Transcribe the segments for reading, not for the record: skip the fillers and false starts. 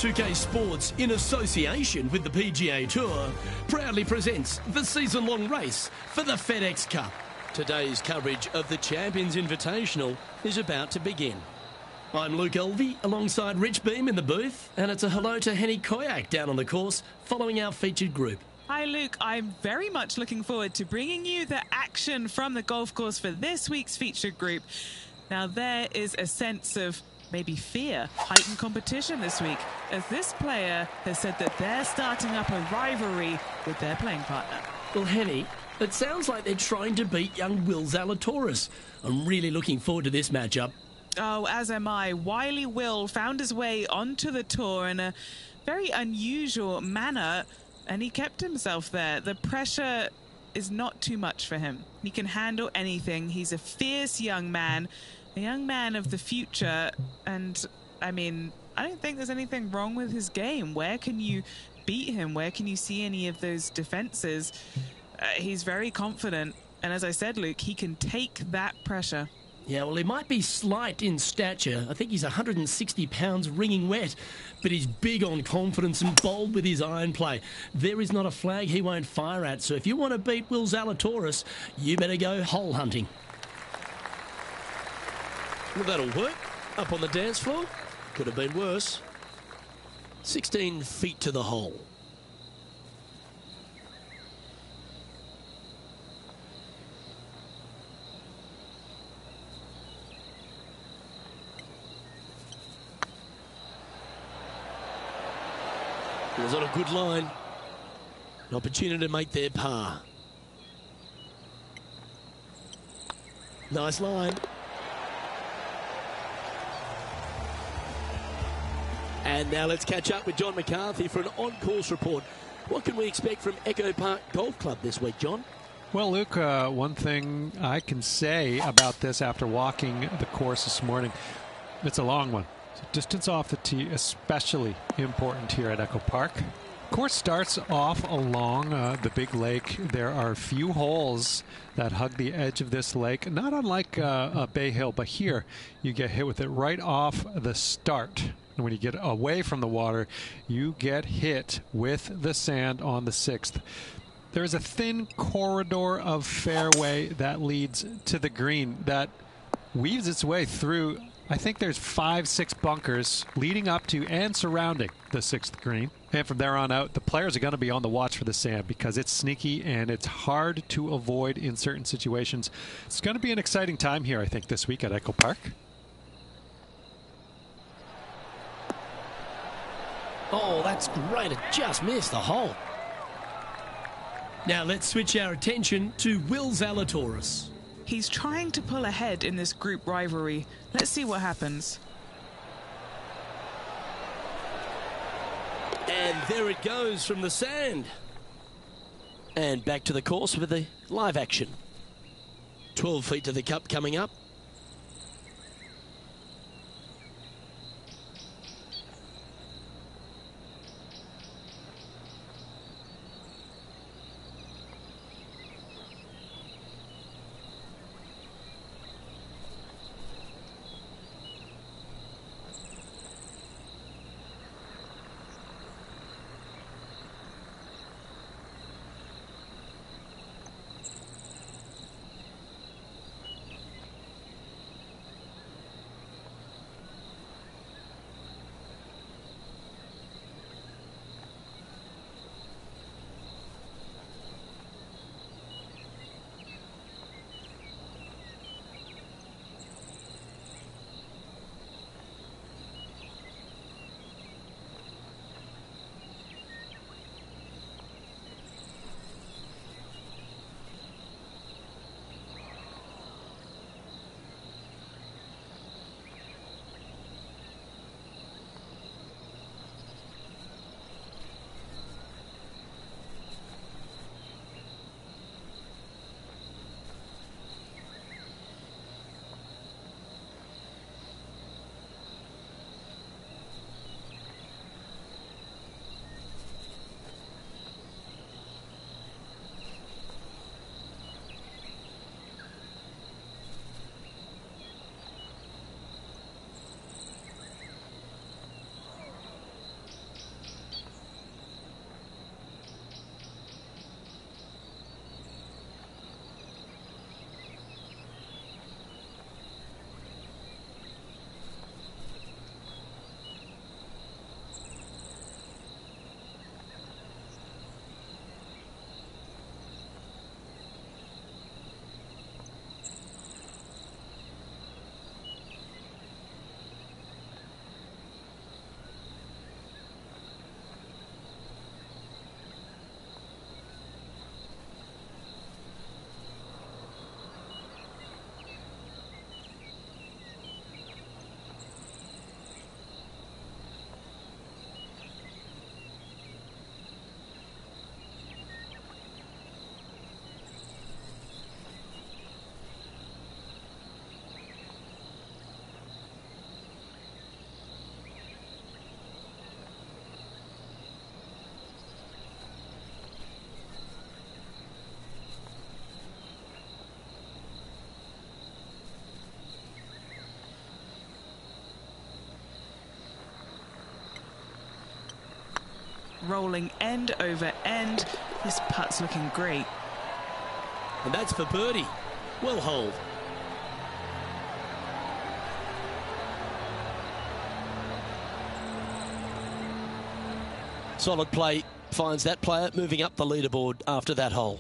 2K Sports, in association with the PGA Tour, proudly presents the season-long race for the FedEx Cup. Today's coverage of the Champions Invitational is about to begin. I'm Luke Elvey, alongside Rich Beam in the booth, and it's a hello to Henny Koyak down on the course, following our featured group. Hi Luke, I'm very much looking forward to bringing you the action from the golf course for this week's featured group. Now there is a sense of maybe fear, heightened competition this week, as this player has said that they're starting up a rivalry with their playing partner. Well, Henny, it sounds like they're trying to beat young Will Zalatoris. I'm really looking forward to this matchup. Oh, as am I. Wily Will found his way onto the tour in a very unusual manner, and he kept himself there. The pressure is not too much for him. He can handle anything. He's a fierce young man, a young man of the future, and I mean, I don't think there's anything wrong with his game. Where can you beat him? Where can you see any of those defenses? He's very confident, and as I said, Luke, he can take that pressure. Yeah, well, he might be slight in stature. I think he's 160 pounds wringing wet, but he's big on confidence and bold with his iron play. There is not a flag he won't fire at, so if you want to beat Will Zalatoris, you better go hole hunting. Well, that'll work. Up on the dance floor. Could have been worse. 16 feet to the hole. It was on a good line. An opportunity to make their par. Nice line. And now let's catch up with John McCarthy for an on-course report. What can we expect from Echo Park Golf Club this week, John? Well, Luke, one thing I can say about this after walking the course this morning, it's a long one. So distance off the tee, especially important here at Echo Park. Course starts off along the big lake. There are a few holes that hug the edge of this lake, not unlike Bay Hill, but here you get hit with it right off the start. And when you get away from the water, you get hit with the sand on the 6th. There is a thin corridor of fairway that leads to the green that weaves its way through. I think there's 5-6 bunkers leading up to and surrounding the 6th green. And from there on out, the players are going to be on the watch for the sand because it's sneaky and it's hard to avoid in certain situations. It's going to be an exciting time here, I think, this week at Echo Park. Oh, that's great. It just missed the hole. Now let's switch our attention to Will Zalatoris. He's trying to pull ahead in this group rivalry. Let's see what happens. And there it goes from the sand. And back to the course with the live action. 12 feet to the cup coming up. rolling end over end. This putt's looking great. And that's for birdie. Well holed. Solid play finds that player moving up the leaderboard after that hole.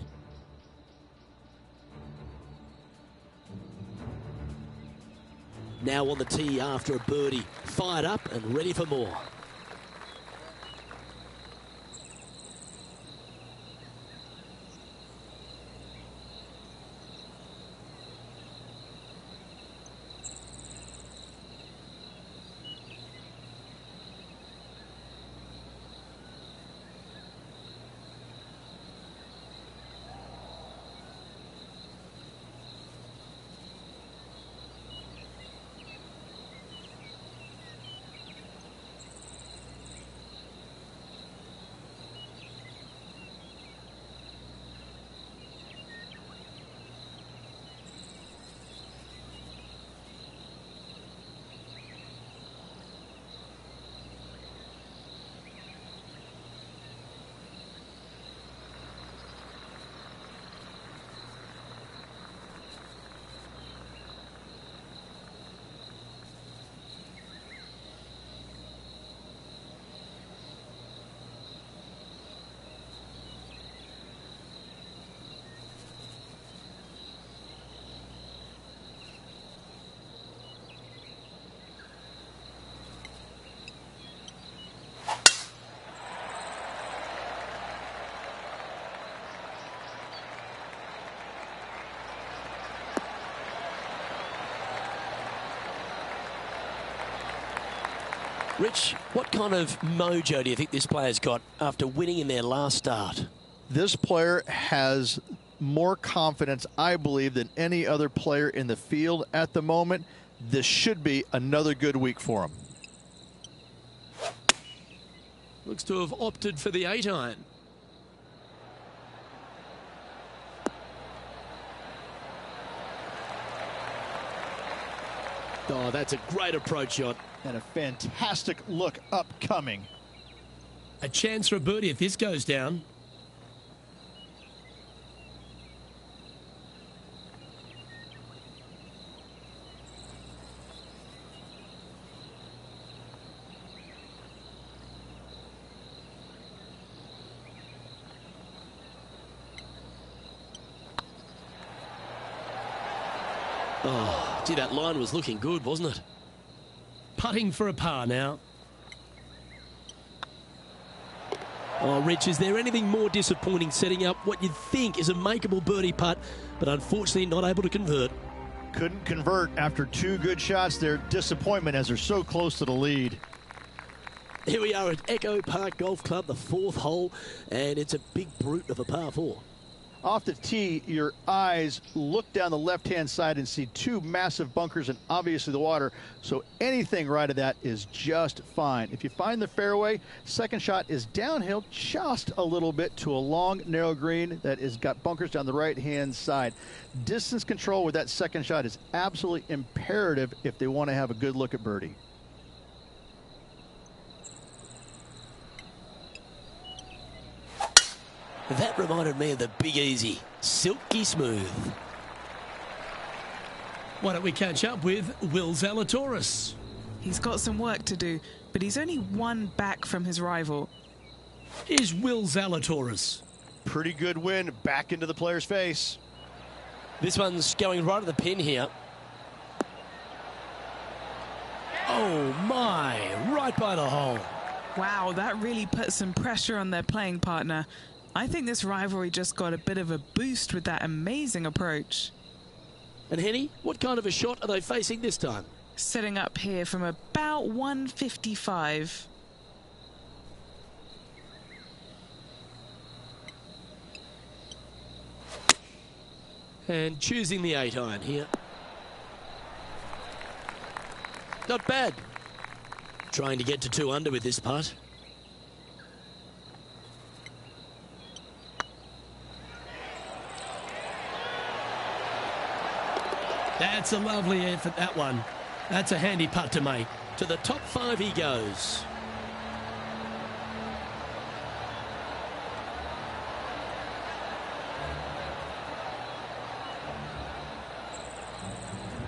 Now on the tee after a birdie. Fired up and ready for more. Rich, what kind of mojo do you think this player's got after winning in their last start? This player has more confidence, I believe, than any other player in the field at the moment. This should be another good week for him. Looks to have opted for the 8-iron. Oh, that's a great approach shot. And a fantastic look upcoming. A chance for a birdie if this goes down. Oh, gee, that line was looking good, wasn't it? Putting for a par now. Oh, Rich, is there anything more disappointing setting up what you'd think is a makeable birdie putt, but unfortunately not able to convert? Couldn't convert after two good shots there. Disappointment as they're so close to the lead. Here we are at Echo Park Golf Club, the 4th hole, and it's a big brute of a par 4. Off the tee, your eyes look down the left-hand side and see two massive bunkers and obviously the water. So anything right of that is just fine. If you find the fairway, second shot is downhill just a little bit to a long, narrow green that has got bunkers down the right-hand side. Distance control with that second shot is absolutely imperative if they want to have a good look at birdie. That reminded me of the Big Easy. Silky smooth. Why don't we catch up with Will Zalatoris? He's got some work to do, but he's only one back from his rival. Is Will Zalatoris. Pretty good win back into the player's face. This one's going right at the pin here. Oh my, right by the hole. Wow, that really put some pressure on their playing partner. I think this rivalry just got a bit of a boost with that amazing approach. And Henny, what kind of a shot are they facing this time? Setting up here from about 155. And choosing the 8-iron here. Not bad. Trying to get to 2 under with this putt. That's a lovely effort, that one. That's a handy putt to make. To the top 5 he goes.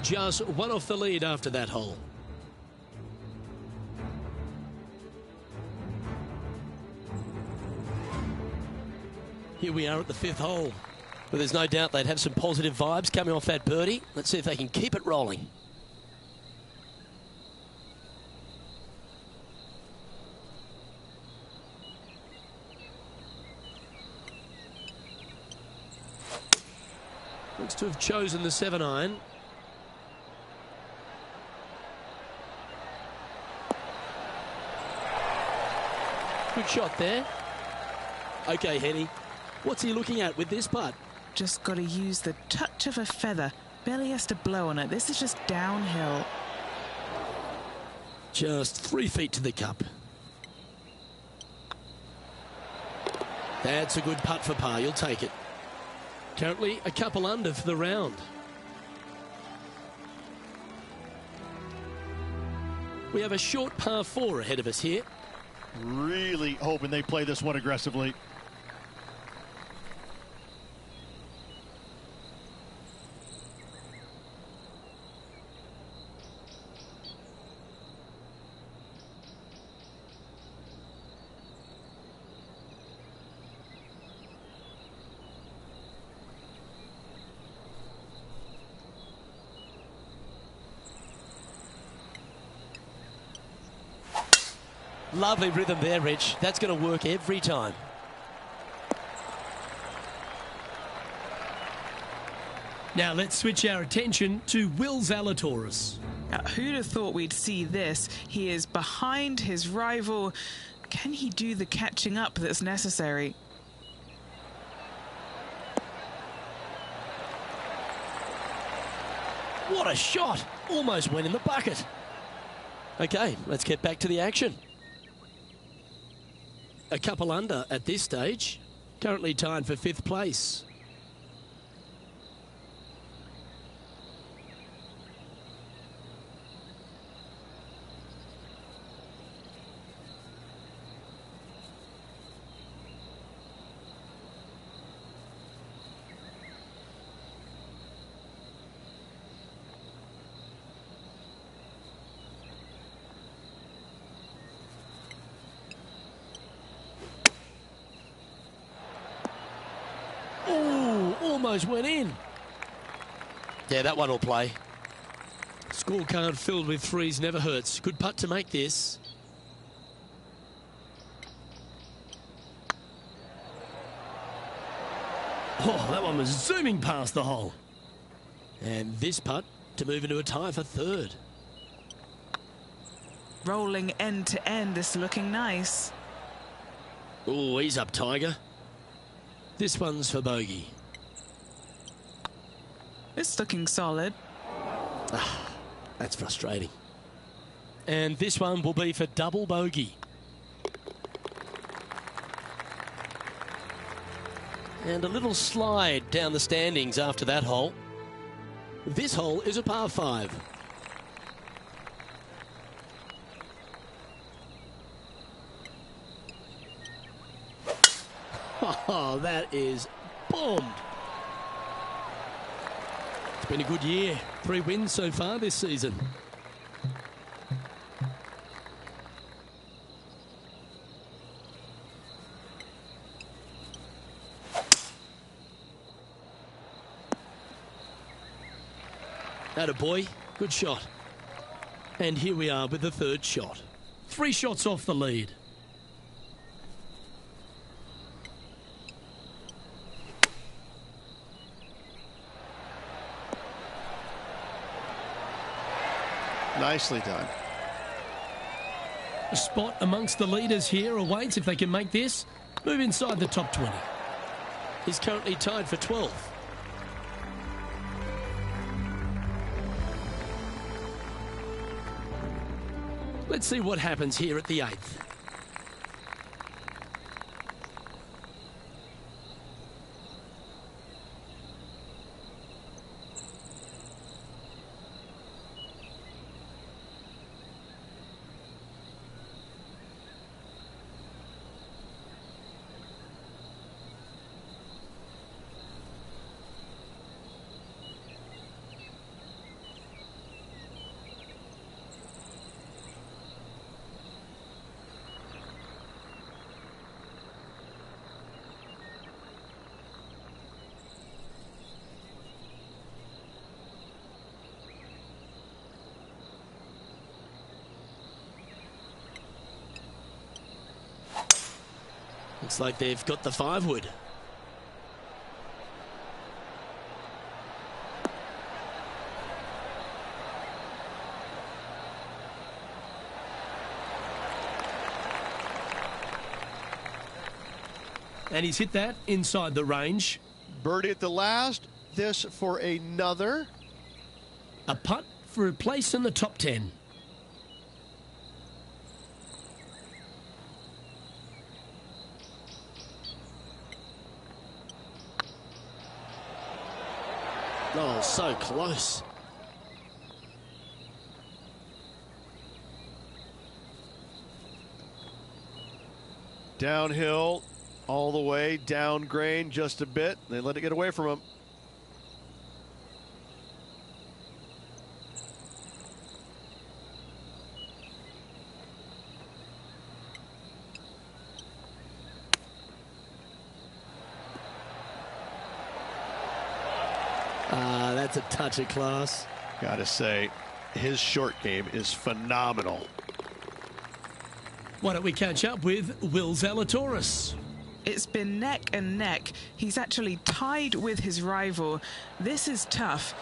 just one off the lead after that hole. Here we are at the 5th hole. But there's no doubt they'd have some positive vibes coming off that birdie. Let's see if they can keep it rolling. Looks to have chosen the 7-iron. Good shot there. Okay, Henny. What's he looking at with this putt? Just got to use the touch of a feather. Barely has to blow on it. This is just downhill. Just 3 feet to the cup. That's a good putt for par. You'll take it. Currently a couple under for the round. We have a short par 4 ahead of us here. Really hoping they play this one aggressively. Lovely rhythm there, Rich. That's going to work every time. Now let's switch our attention to Will Zalatoris. Now, who'd have thought we'd see this? He is behind his rival. Can he do the catching up that's necessary? What a shot! Almost went in the bucket. Okay, let's get back to the action. A couple under at this stage. Currently tied for 5th place. Almost went in. Yeah, that one will play. Scorecard filled with 3s never hurts. Good putt to make this. Oh, that one was zooming past the hole. And this putt to move into a tie for 3rd. Rolling end to end, this looking nice. Oh, he's up, Tiger. This one's for bogey. It's looking solid. Ah, that's frustrating. And this one will be for double bogey. And a little slide down the standings after that hole. This hole is a par 5. Oh, that is bombed. It's been a good year. 3 wins so far this season. Attaboy, good shot. And here we are with the 3rd shot. 3 shots off the lead. Nicely done. A spot amongst the leaders here awaits if they can make this. Move inside the top 20. He's currently tied for 12th. Let's see what happens here at the 8th. Looks like they've got the 5-wood. And he's hit that inside the range. Birdie at the last. This for another. A putt for a place in the top 10. Oh, so close. Downhill, all the way, down grain just a bit. They let it get away from him. That's a touch of class. Gotta say, his short game is phenomenal. Why don't we catch up with Will Zalatoris? It's been neck and neck. He's actually tied with his rival. This is tough.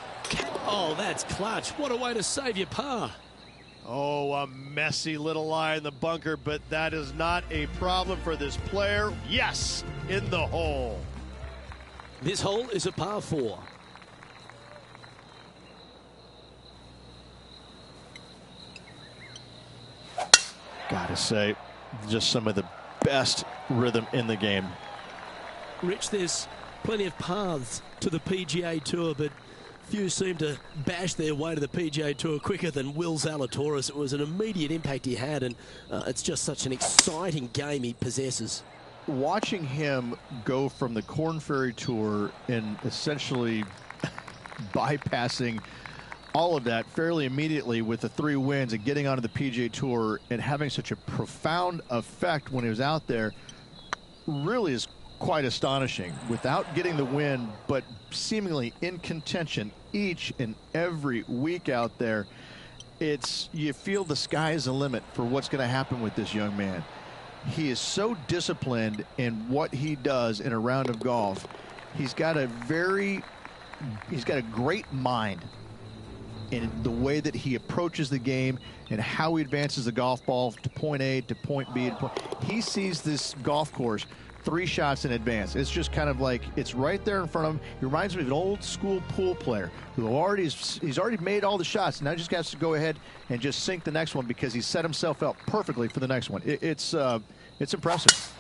Oh, that's clutch. What a way to save your par. Oh, a messy little lie in the bunker, but that is not a problem for this player. Yes, in the hole. This hole is a par 4. Gotta say, just some of the best rhythm in the game. Rich, there's plenty of paths to the PGA Tour, but few seem to bash their way to the PGA Tour quicker than Will Zalatoris. It was an immediate impact he had, and it's just such an exciting game he possesses. Watching him go from the Korn Ferry Tour and essentially bypassing all of that fairly immediately with the 3 wins and getting onto the PGA Tour and having such a profound effect when he was out there really is quite astonishing. Without getting the win, but seemingly in contention each and every week out there, you feel the sky is the limit for what's going to happen with this young man. He is so disciplined in what he does in a round of golf. He's got a great mind in the way that he approaches the game and how he advances the golf ball to point A to point B. He sees this golf course 3 shots in advance. It's just kind of like it's right there in front of him. He reminds me of an old school pool player who he's already made all the shots. Now he just has to go ahead and just sink the next one because he's set himself up perfectly for the next one. It's impressive.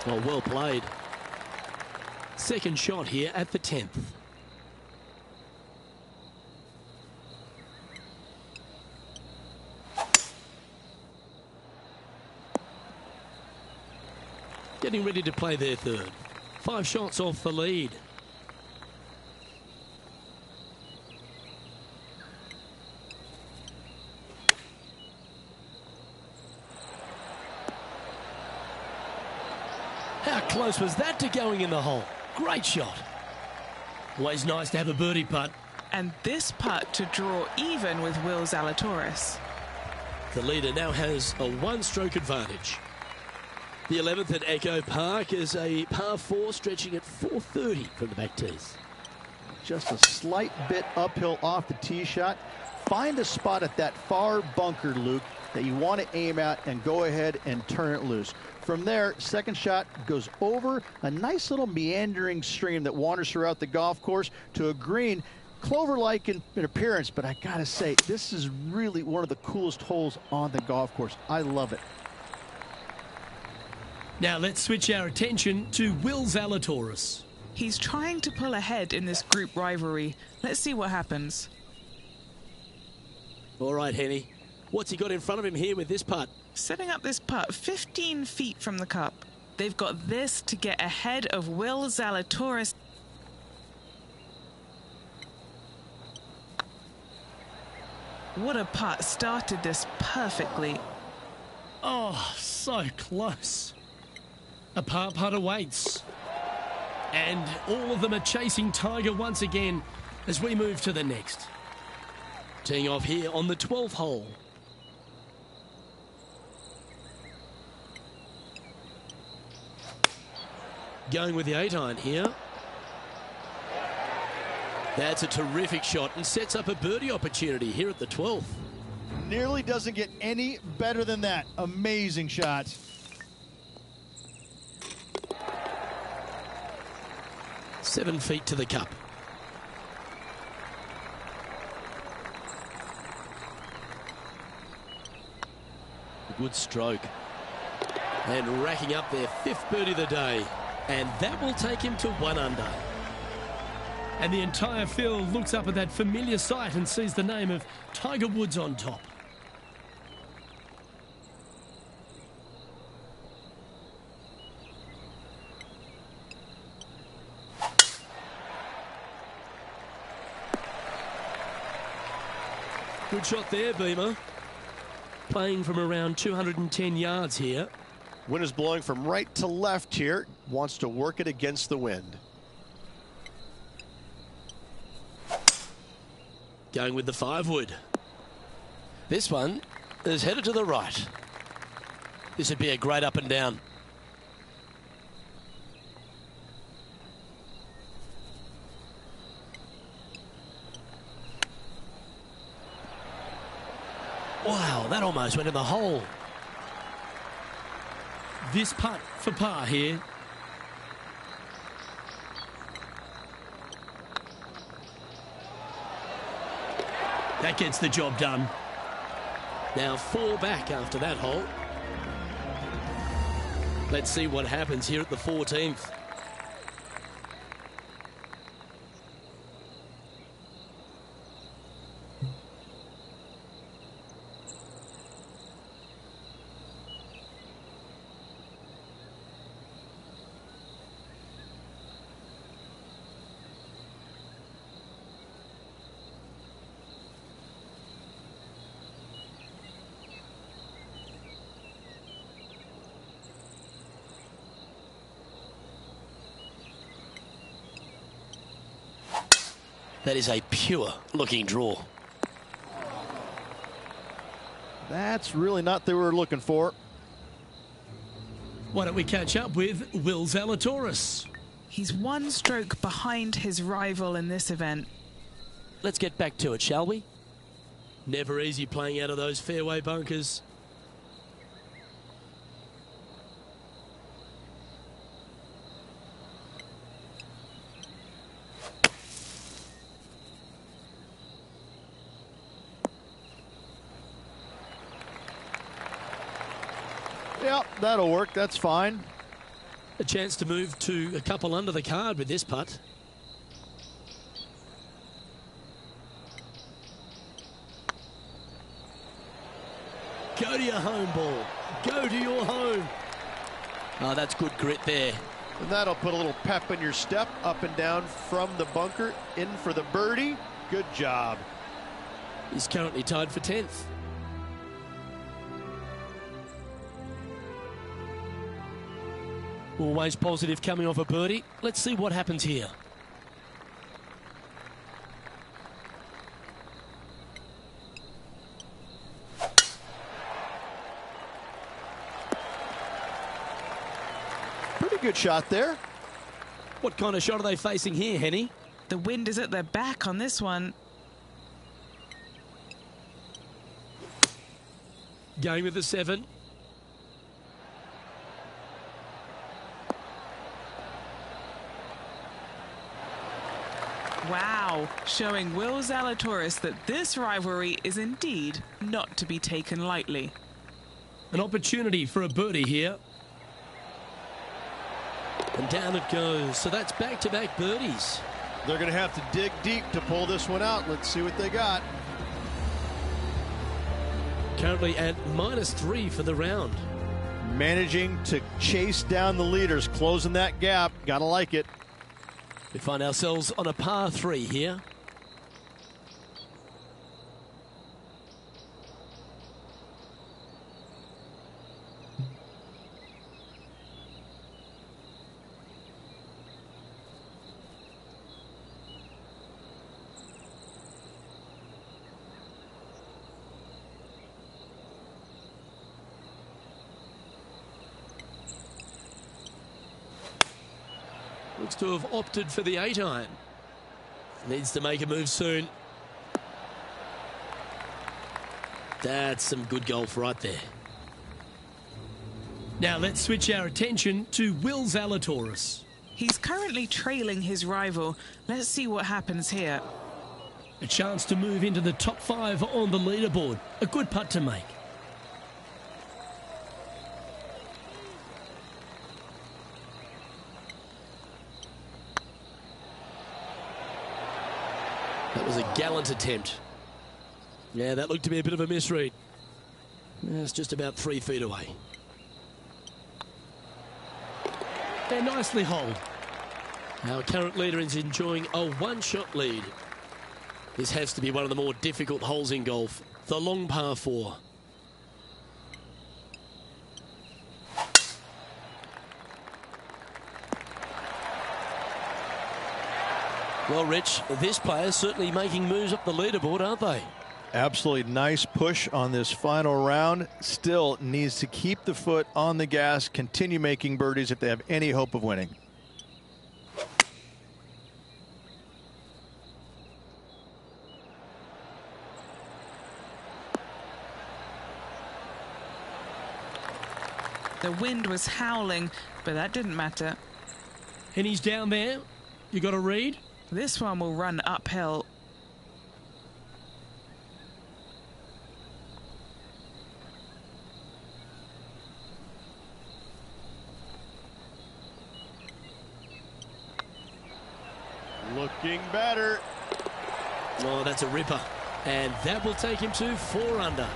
Well played. Second shot here at the 10th. Getting ready to play their third. 5 shots off the lead. How close was that to going in the hole? Great shot. Always nice to have a birdie putt. And this putt to draw even with Will Zalatoris. The leader now has a 1-stroke advantage. The 11th at Echo Park is a par 4 stretching at 430 from the back tees. Just a slight bit uphill off the tee shot. Find a spot at that far bunker, Luke, that you want to aim at and go ahead and turn it loose. From there, second shot goes over a nice little meandering stream that wanders throughout the golf course to a green, clover-like in appearance, but I gotta say, this is really one of the coolest holes on the golf course. I love it. Now let's switch our attention to Will Zalatoris. He's trying to pull ahead in this group rivalry. Let's see what happens. All right, Henny. What's he got in front of him here with this putt? Setting up this putt 15 feet from the cup. They've got this to get ahead of Will Zalatoris. What a putt. Started this perfectly. Oh, so close. A par putt awaits. And all of them are chasing Tiger once again as we move to the next. Teeing off here on the 12th hole. Going with the 8-iron here. That's a terrific shot and sets up a birdie opportunity here at the 12th. Nearly doesn't get any better than that. Amazing shot. Seven feet to the cup. Good stroke. And racking up their 5th birdie of the day. And that will take him to 1 under. And the entire field looks up at that familiar sight and sees the name of Tiger Woods on top. Good shot there, Beamer. Playing from around 210 yards here. Wind is blowing from right to left here. Wants to work it against the wind. Going with the 5-wood. This one is headed to the right. This would be a great up and down. Wow, that almost went in the hole. This putt for par here. That gets the job done. Now 4 back after that hole. Let's see what happens here at the 14th. That is a pure looking draw. That's really not what we were looking for. Why don't we catch up with Will Zalatoris? He's 1 stroke behind his rival in this event. Let's get back to it, shall we? Never easy playing out of those fairway bunkers. Yep, that'll work. That's fine. A chance to move to a couple under the card with this putt. Go to your home ball. Go to your home. Oh, that's good grit there. And that'll put a little pep in your step, up and down from the bunker, in for the birdie. Good job. He's currently tied for 10th. Always positive coming off a birdie. Let's see what happens here. Pretty good shot there. What kind of shot are they facing here, Henny? The wind is at their back on this one. Going with the 7. Wow, showing Will Zalatoris that this rivalry is indeed not to be taken lightly. An opportunity for a birdie here. And down it goes. So that's back-to-back birdies. They're going to have to dig deep to pull this one out. Let's see what they got. Currently at -3 for the round. Managing to chase down the leaders, closing that gap. Gotta like it. We find ourselves on a par 3 here. looks to have opted for the 8-iron. Needs to make a move soon. That's some good golf right there. Now let's switch our attention to Will Zalatoris. He's currently trailing his rival. Let's see what happens here. A chance to move into the top 5 on the leaderboard. A good putt to make. That was a gallant attempt. Yeah, that looked to be a bit of a misread. It's just about 3 feet away. They're nicely holed. Our current leader is enjoying a one-shot lead. This has to be one of the more difficult holes in golf, the long par 4. Well, Rich, this player's certainly making moves up the leaderboard, aren't they? Absolutely nice push on this final round. Still needs to keep the foot on the gas, continue making birdies if they have any hope of winning. The wind was howling, but that didn't matter. And he's down there. You got a read? This one will run uphill. Looking better. Oh, that's a ripper. And that will take him to 4 under.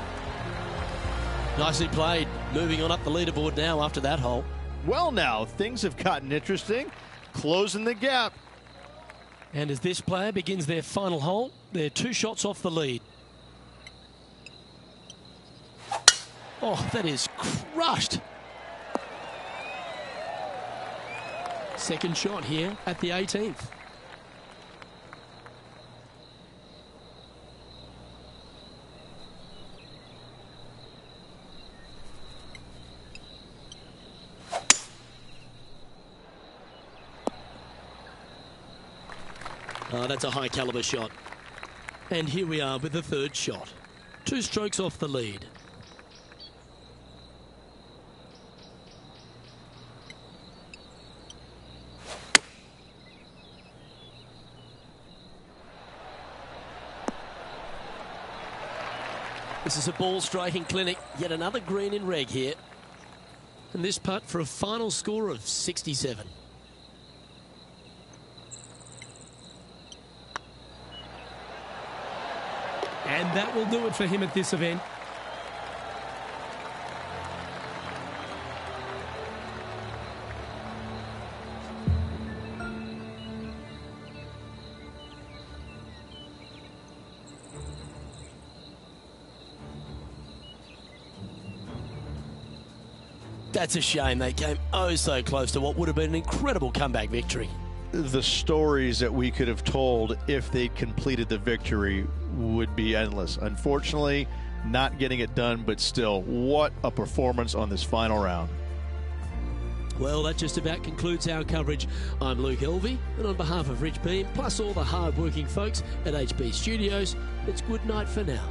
Nicely played. Moving on up the leaderboard now after that hole. Well, now things have gotten interesting. Closing the gap. And as this player begins their final hole, they're 2 shots off the lead. Oh, that is crushed. Second shot here at the 18th. Oh, that's a high caliber shot. And here we are with the 3rd shot. 2 strokes off the lead. This is a ball striking clinic. Yet another green in reg here. And this putt for a final score of 67. And that will do it for him at this event. That's a shame. They came oh so close to what would have been an incredible comeback victory. The stories that we could have told if they completed the victory would be endless. Unfortunately, not getting it done, but still, what a performance on this final round. Well, that just about concludes our coverage. I'm Luke Elvey, and on behalf of Rich Beam, plus all the hard-working folks at HB Studios, it's good night for now.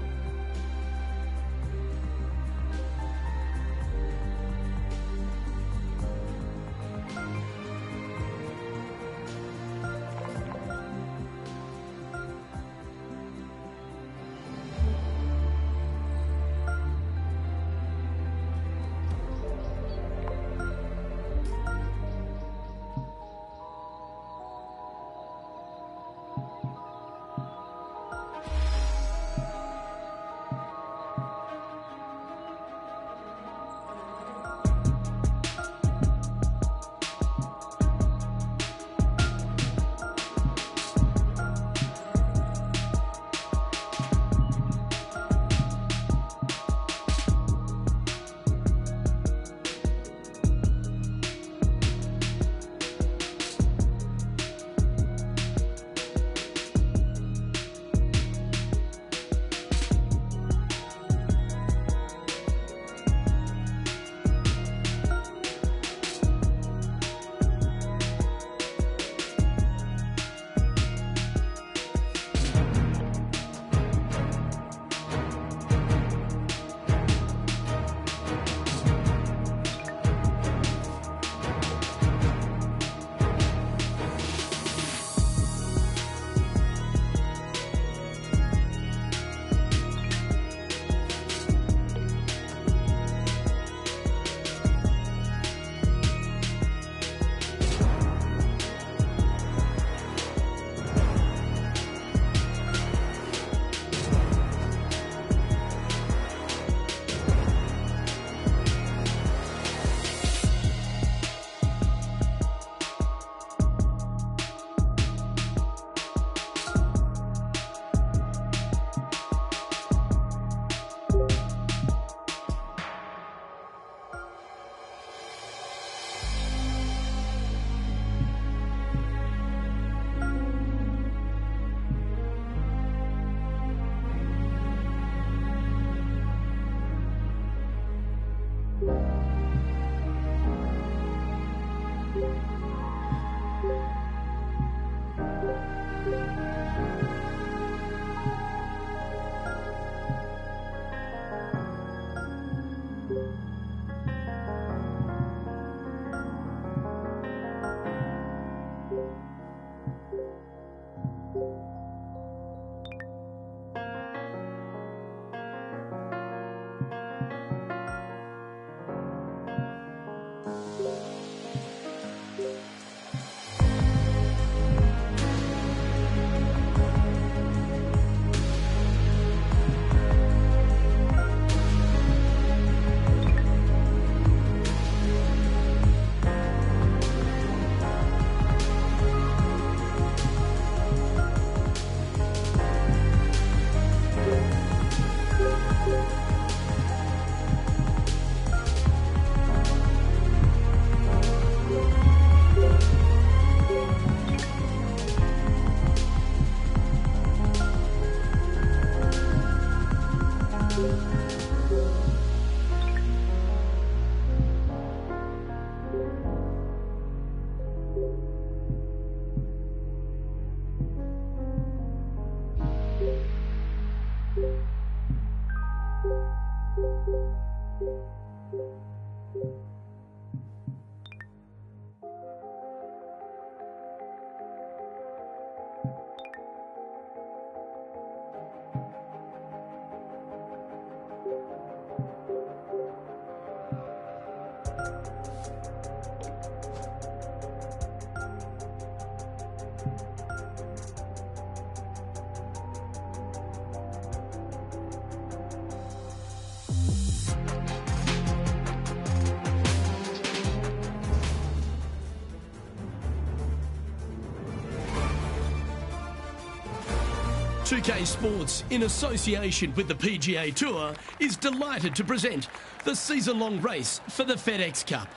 Tpga Sports, in association with the PGA Tour, is delighted to present the season-long race for the FedEx Cup.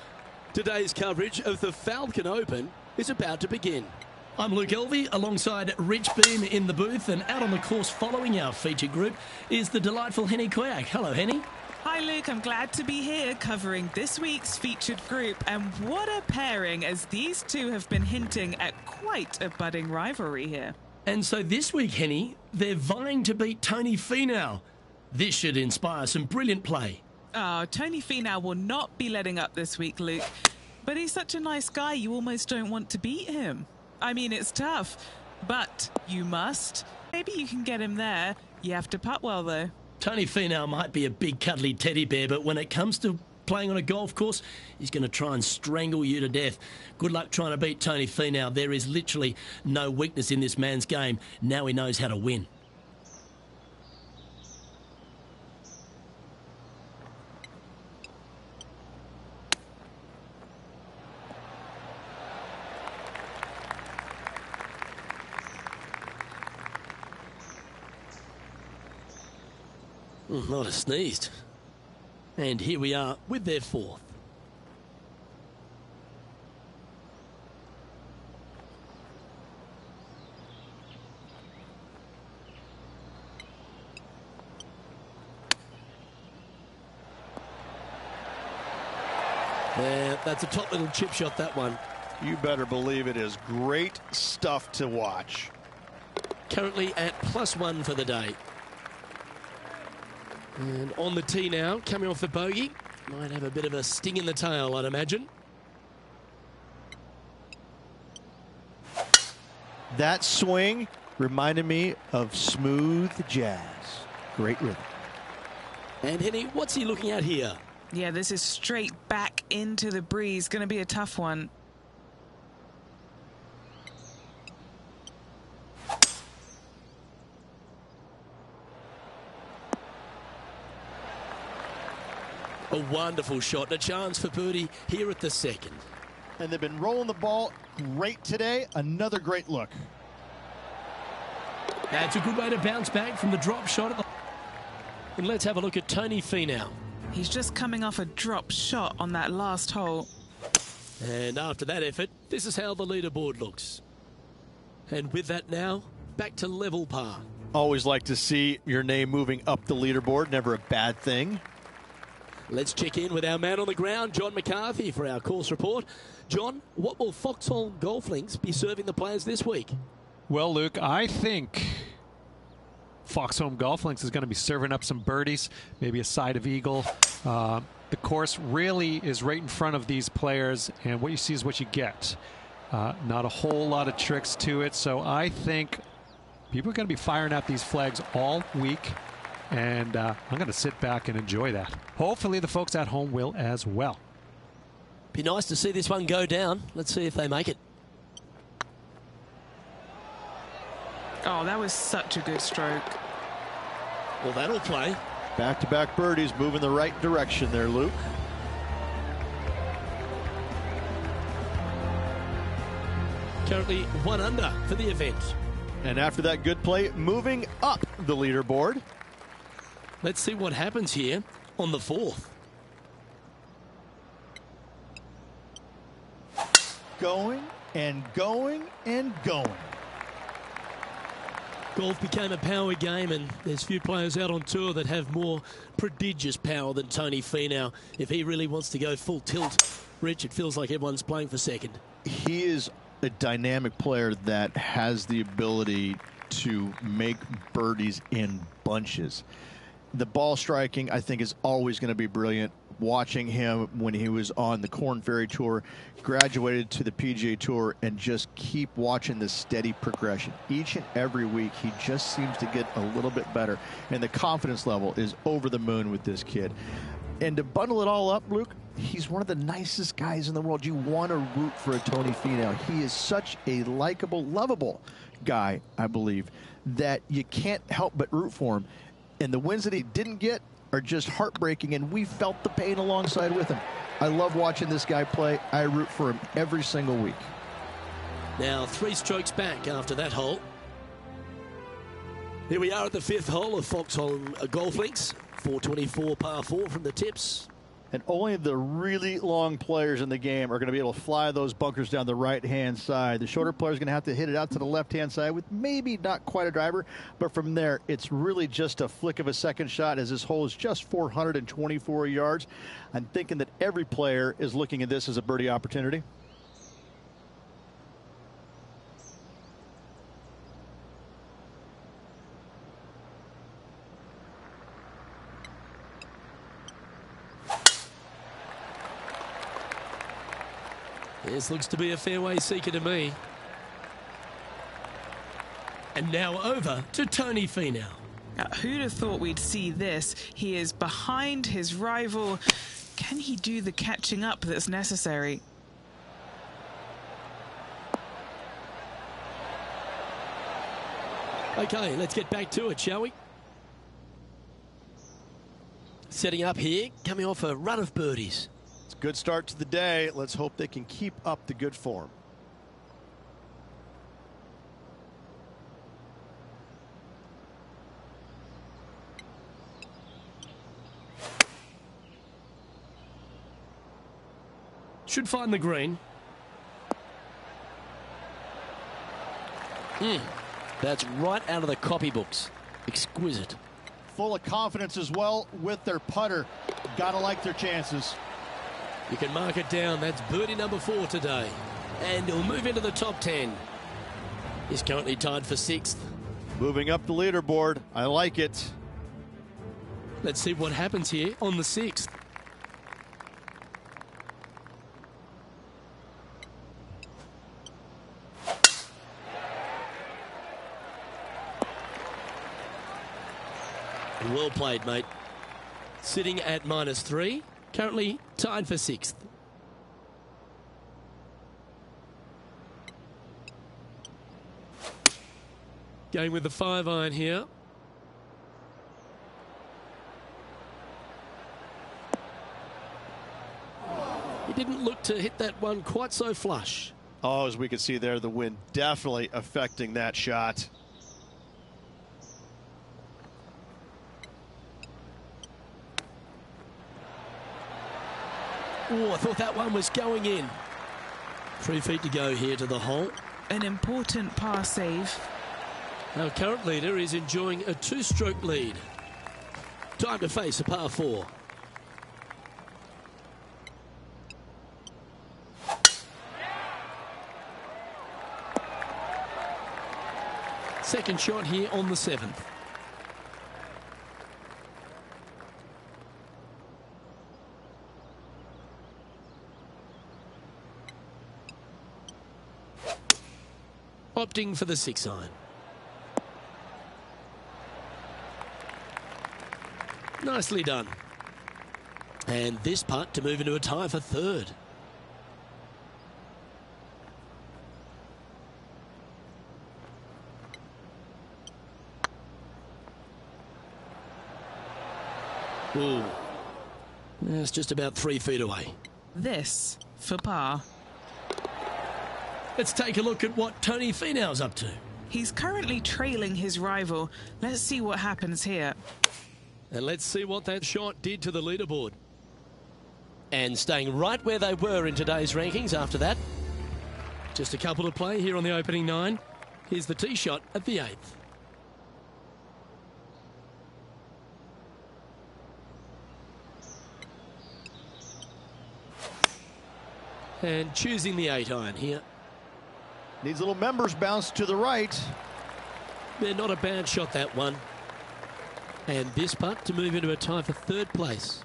Today's coverage of the Falcon Open is about to begin. I'm Luke Elvey, alongside Rich Beam in the booth, and out on the course following our feature group is the delightful Henny Koyak. Hello, Henny. Hi, Luke. I'm glad to be here covering this week's featured group. And what a pairing, as these two have been hinting at quite a budding rivalry here. And so this week, Henny, they're vying to beat Tony Finau. This should inspire some brilliant play. Oh, Tony Finau will not be letting up this week, Luke. But he's such a nice guy, you almost don't want to beat him. I mean, it's tough, but you must. Maybe you can get him there. You have to putt well, though. Tony Finau might be a big cuddly teddy bear, but when it comes to playing on a golf course, he's going to try and strangle you to death. Good luck trying to beat Tony Finau. There is literally no weakness in this man's game. Now he knows how to win. Not a sneezed. And here we are with their fourth. Yeah, that's a top little chip shot, that one. You better believe it is great stuff to watch. Currently at +1 for the day. And on the tee now, coming off the bogey. Might have a bit of a sting in the tail, I'd imagine. That swing reminded me of smooth jazz. Great rhythm. And Henny, what's he looking at here? Yeah, this is straight back into the breeze. Going to be a tough one. A wonderful shot and a chance for birdie here at the second. And they've been rolling the ball great today. Another great look. That's a good way to bounce back from the drop shot. And let's have a look at Tony Finau. He's just coming off a drop shot on that last hole. And after that effort, this is how the leaderboard looks. And with that now, back to level par. Always like to see your name moving up the leaderboard. Never a bad thing. Let's check in with our man on the ground, John McCarthy, for our course report. John, what will Foxhole Golf Links be serving the players this week? Well, Luke, I think Foxhome Golf Links is going to be serving up some birdies, maybe a side of eagle. The course really is right in front of these players, and what you see is what you get. Not a whole lot of tricks to it, so I think people are going to be firing out these flags all week, and I'm going to sit back and enjoy that. Hopefully the folks at home will as well. Be nice to see this one go down. Let's see if they make it. Oh, that was such a good stroke. Well, that'll play. Back-to-back birdies, moving the right direction there, Luke. Currently 1 under for the event. And after that good play, moving up the leaderboard. Let's see what happens here on the fourth. Going and going and going. Golf became a power game, and there's few players out on tour that have more prodigious power than Tony Finau. If he really wants to go full tilt, Rich, it feels like everyone's playing for second. He is a dynamic player that has the ability to make birdies in bunches. The ball striking, I think, is always going to be brilliant. Watching him when he was on the Korn Ferry Tour, graduated to the PGA Tour, and just keep watching this steady progression. Each and every week, he just seems to get a little bit better, and the confidence level is over the moon with this kid. And to bundle it all up, Luke, he's one of the nicest guys in the world. You want to root for a Tony Finau. He is such a likable, lovable guy, I believe, that you can't help but root for him. And the wins that he didn't get are just heartbreaking, and we felt the pain alongside with him. I love watching this guy play. I root for him every single week. Now 3 strokes back after that hole. Here we are at the 5th hole of Foxholm Golf Links. 424 par 4 from the tips. And only the really long players in the game are going to be able to fly those bunkers down the right-hand side. The shorter players are going to have to hit it out to the left-hand side with maybe not quite a driver, but from there, it's really just a flick of a second shot as this hole is just 424 yards. I'm thinking that every player is looking at this as a birdie opportunity. This looks to be a fairway seeker to me. And now over to Tony Finau. Who'd have thought we'd see this? He is behind his rival. Can he do the catching up that's necessary? Okay, let's get back to it, shall we? Setting up here, coming off a run of birdies. It's a good start to the day. Let's hope they can keep up the good form. Should find the green. That's right out of the copybooks. Exquisite. Full of confidence as well with their putter. Gotta like their chances. You can mark it down. That's birdie number 4 today. And he'll move into the top 10. He's currently tied for 6th. Moving up the leaderboard. I like it. Let's see what happens here on the 6th. Well played, mate. Sitting at -3. Currently tied for 6th. Going with the 5-iron here. He didn't look to hit that one quite so flush. Oh, as we can see there, the wind definitely affecting that shot. Oh, I thought that one was going in. 3 feet to go here to the hole. An important par save. Our current leader is enjoying a 2-stroke lead. Time to face a par 4. Second shot here on the 7th. Opting for the 6-iron. Nicely done. And this putt to move into a tie for 3rd. Ooh. That's just about 3 feet away. This for par. Let's take a look at what Tony Finau's up to. He's currently trailing his rival. Let's see what happens here. And let's see what that shot did to the leaderboard. And staying right where they were in today's rankings after that. Just a couple to play here on the opening 9. Here's the tee shot at the 8th. And choosing the 8-iron here. Needs a little members bounce to the right. They're not a bad shot, that one. And this putt to move into a tie for 3rd place.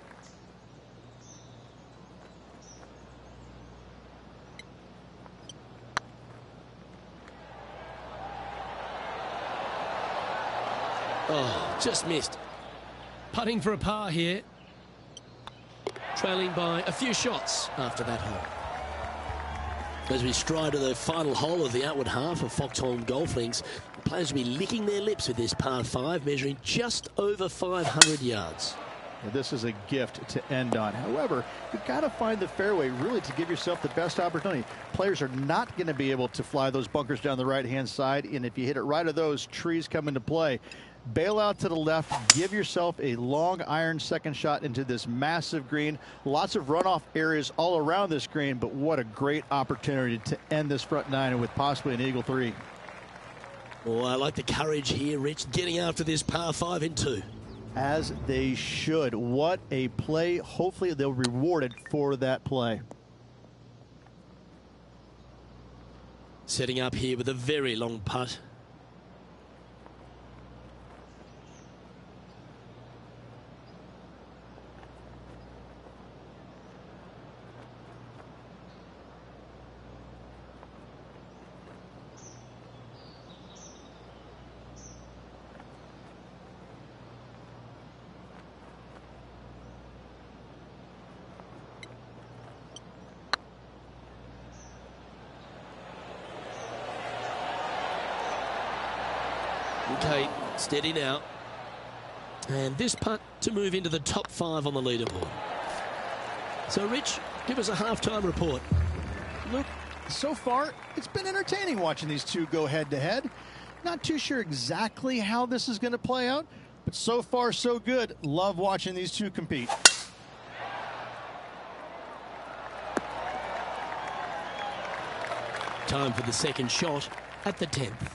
Oh, just missed. Putting for a par here. trailing by a few shots after that hole. As we stride to the final hole of the outward half of Foxholm Golf Links, players will be licking their lips with this par 5, measuring just over 500 yards. Well, this is a gift to end on. However, you've got to find the fairway really to give yourself the best opportunity. Players are not going to be able to fly those bunkers down the right-hand side, and if you hit it right of those, trees come into play. Bail out to the left, give yourself a long iron second shot into this massive green. Lots of runoff areas all around this green, but what a great opportunity to end this front nine with possibly an eagle 3. Oh, I like the courage here, Rich, getting after this par 5 in 2. As they should. What a play. Hopefully they'll be rewarded for that play. Setting up here with a very long putt. Okay, steady now. And this putt to move into the top 5 on the leaderboard. So, Rich, give us a halftime report. Look, so far, it's been entertaining watching these two go head-to-head. Not too sure exactly how this is going to play out, but so far, so good. Love watching these two compete. Time for the second shot at the 10th.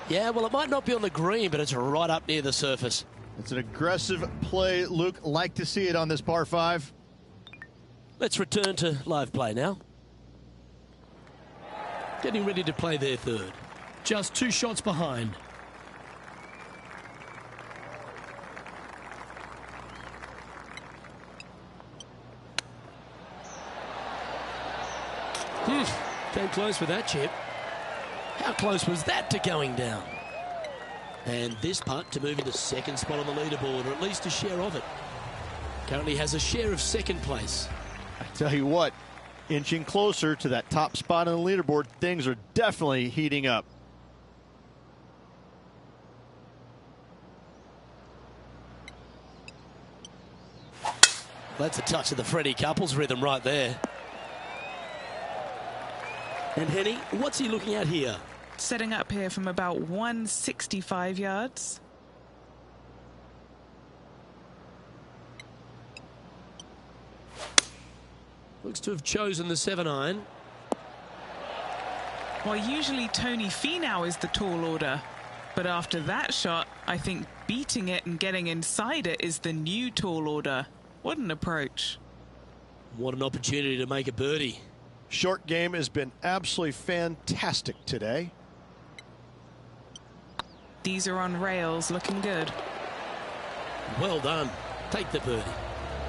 Yeah, well, it might not be on the green, but it's right up near the surface. It's an aggressive play, Luke. Like to see it on this par 5. Let's return to live play now. Getting ready to play their third. Just 2 shots behind. Came close with that chip. How close was that to going down? And this putt to move into second spot on the leaderboard, or at least a share of it. Currently has a share of second place. I tell you what, inching closer to that top spot on the leaderboard, things are definitely heating up. That's a touch of the Freddie Couples rhythm right there. And Henny, what's he looking at here? Setting up here from about 165 yards. Looks to have chosen the 7-iron. Well, usually Tony Finau is the tall order, but after that shot, I think beating it and getting inside it is the new tall order. What an approach. What an opportunity to make a birdie. Short game has been absolutely fantastic today. These are on rails, looking good. Well done. Take the birdie.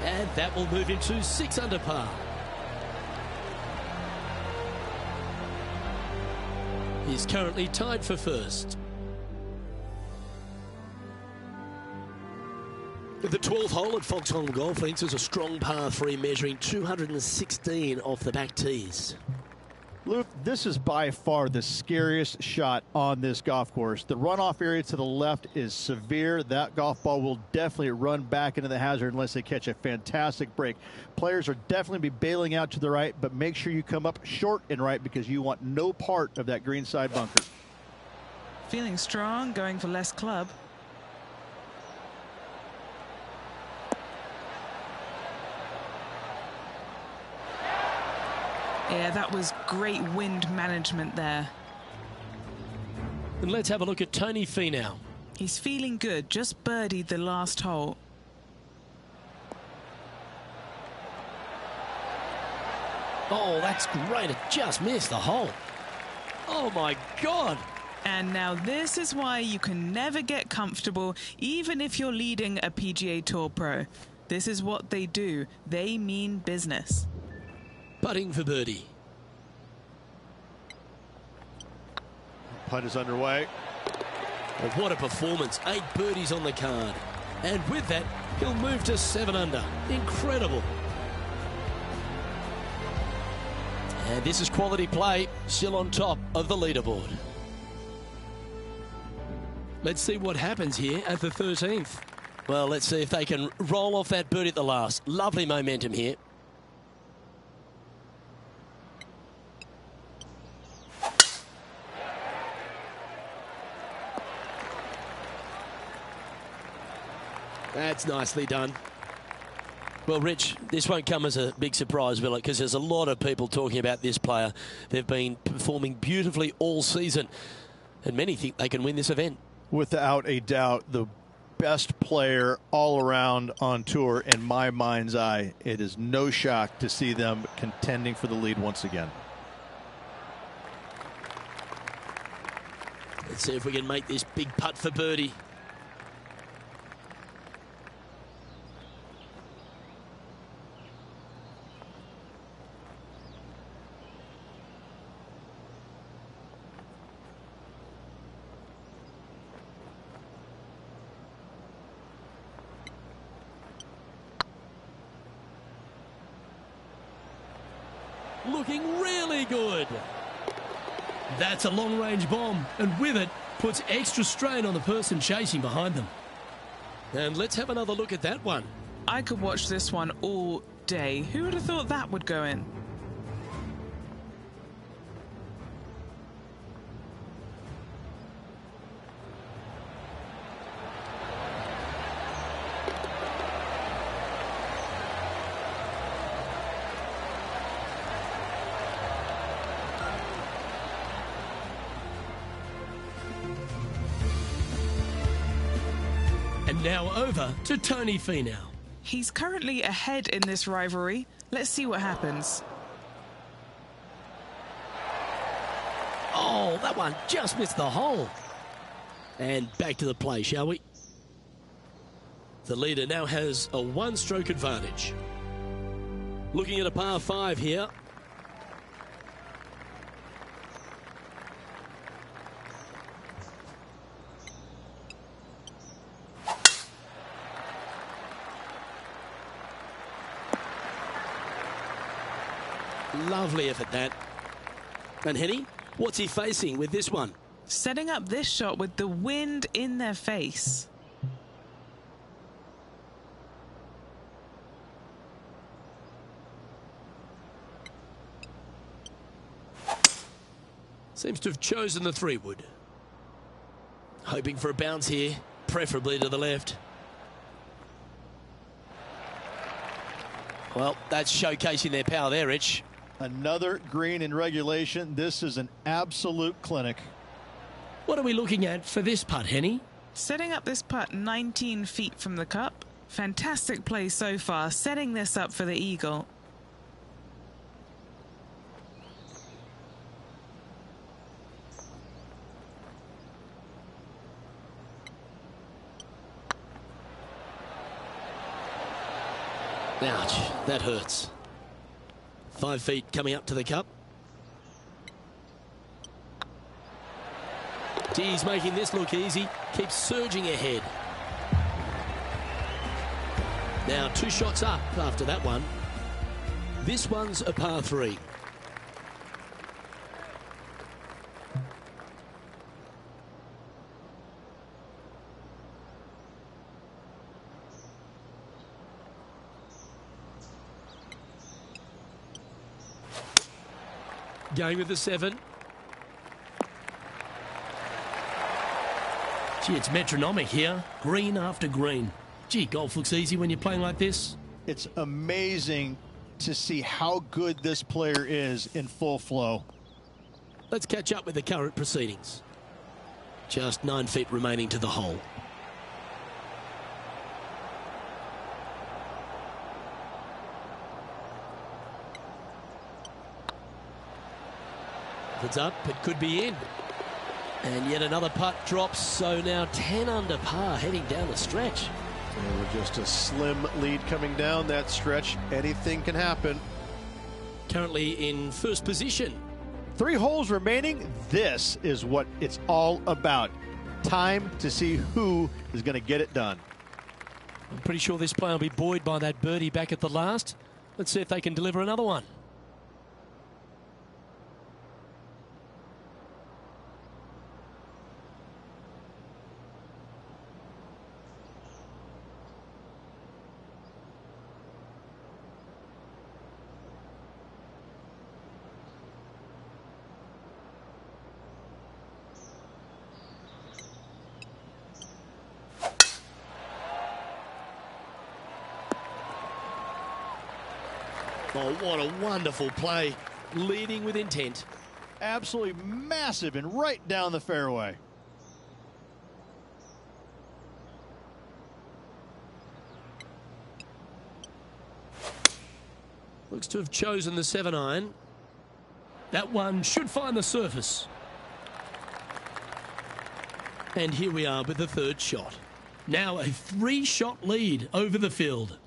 And that will move into 6 under par. He's currently tied for first. The 12th hole at Foxholm Golf Links is a strong par 3 measuring 216 off the back tees. Luke, this is by far the scariest shot on this golf course. The runoff area to the left is severe. That golf ball will definitely run back into the hazard unless they catch a fantastic break. Players are definitely be bailing out to the right, but make sure you come up short and right because you want no part of that greenside bunker. Feeling strong, going for less club. Yeah, that was great wind management there. And let's have a look at Tony Finau. He's feeling good, just birdied the last hole. Oh, that's great. It just missed the hole. Oh, my God. And now this is why you can never get comfortable, even if you're leading a PGA Tour pro. This is what they do. They mean business. Putting for birdie. Putt is underway. Well, what a performance. 8 birdies on the card. And with that, he'll move to 7 under. Incredible. And this is quality play, still on top of the leaderboard. Let's see what happens here at the 13th. Well, let's see if they can roll off that birdie at the last. Lovely momentum here. That's nicely done. Well, Rich, this won't come as a big surprise, will it? Because there's a lot of people talking about this player. They've been performing beautifully all season, and many think they can win this event. Without a doubt, the best player all around on tour in my mind's eye. It is no shock to see them contending for the lead once again. Let's see if we can make this big putt for birdie. Looking really good. That's a long-range bomb, and with it, puts extra strain on the person chasing behind them. And let's have another look at that one. I could watch this one all day. Who would have thought that would go in? And now over to Tony Finau. He's currently ahead in this rivalry. Let's see what happens. Oh, that one just missed the hole. And back to the play, shall we? The leader now has a 1-stroke advantage. Looking at a par 5 here. Lovely effort, that. And Henny, what's he facing with this one? Setting up this shot with the wind in their face. Seems to have chosen the 3-wood. Hoping for a bounce here, preferably to the left. Well, that's showcasing their power there, Rich. Another green in regulation. This is an absolute clinic. What are we looking at for this putt, Henny? Setting up this putt 19 feet from the cup. Fantastic play so far, setting this up for the eagle. Ouch, that hurts. 5 feet coming up to the cup. He's making this look easy. Keeps surging ahead. Now 2 shots up after that one. This one's a par 3. Going with the 7. Gee, it's metronomic here. Green after green. Gee, golf looks easy when you're playing like this. It's amazing to see how good this player is in full flow. Let's catch up with the current proceedings. Just 9 feet remaining to the hole. It's up, it could be in. And yet another putt drops, so now 10 under par heading down the stretch. And with just a slim lead coming down that stretch, anything can happen. Currently in first position. 3 holes remaining. This is what it's all about. Time to see who is going to get it done. I'm pretty sure this player will be buoyed by that birdie back at the last. Let's see if they can deliver another one. Oh, what a wonderful play. Leading with intent. Absolutely massive and right down the fairway. Looks to have chosen the 7-iron. That one should find the surface. And here we are with the third shot. Now a 3-shot lead over the field.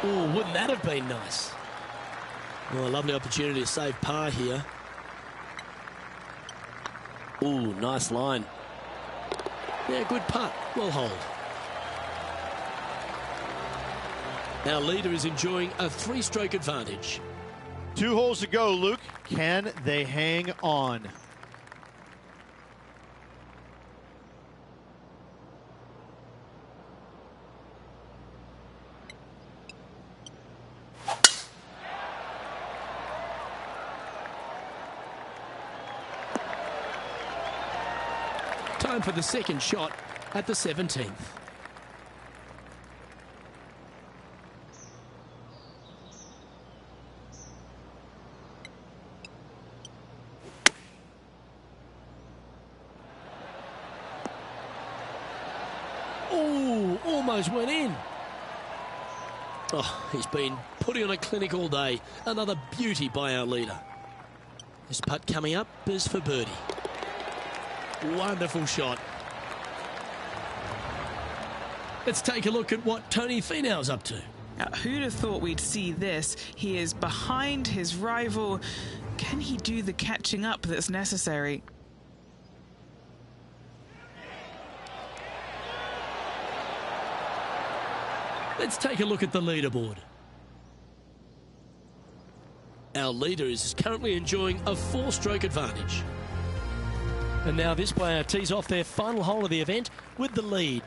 Oh, wouldn't that have been nice? Oh, a lovely opportunity to save par here. Oh, nice line. Yeah, good putt. Well hold. Our leader is enjoying a 3-stroke advantage. 2 holes to go, Luke. Can they hang on? Time for the second shot at the 17th. Oh, almost went in. Oh, he's been putting on a clinic all day. Another beauty by our leader. This putt coming up is for birdie. Wonderful shot. Let's take a look at what Tony Finau's up to. Now, who'd have thought we'd see this? He is behind his rival. Can he do the catching up that's necessary? Let's take a look at the leaderboard. Our leader is currently enjoying a 4-stroke advantage. And now this player tees off their final hole of the event with the lead.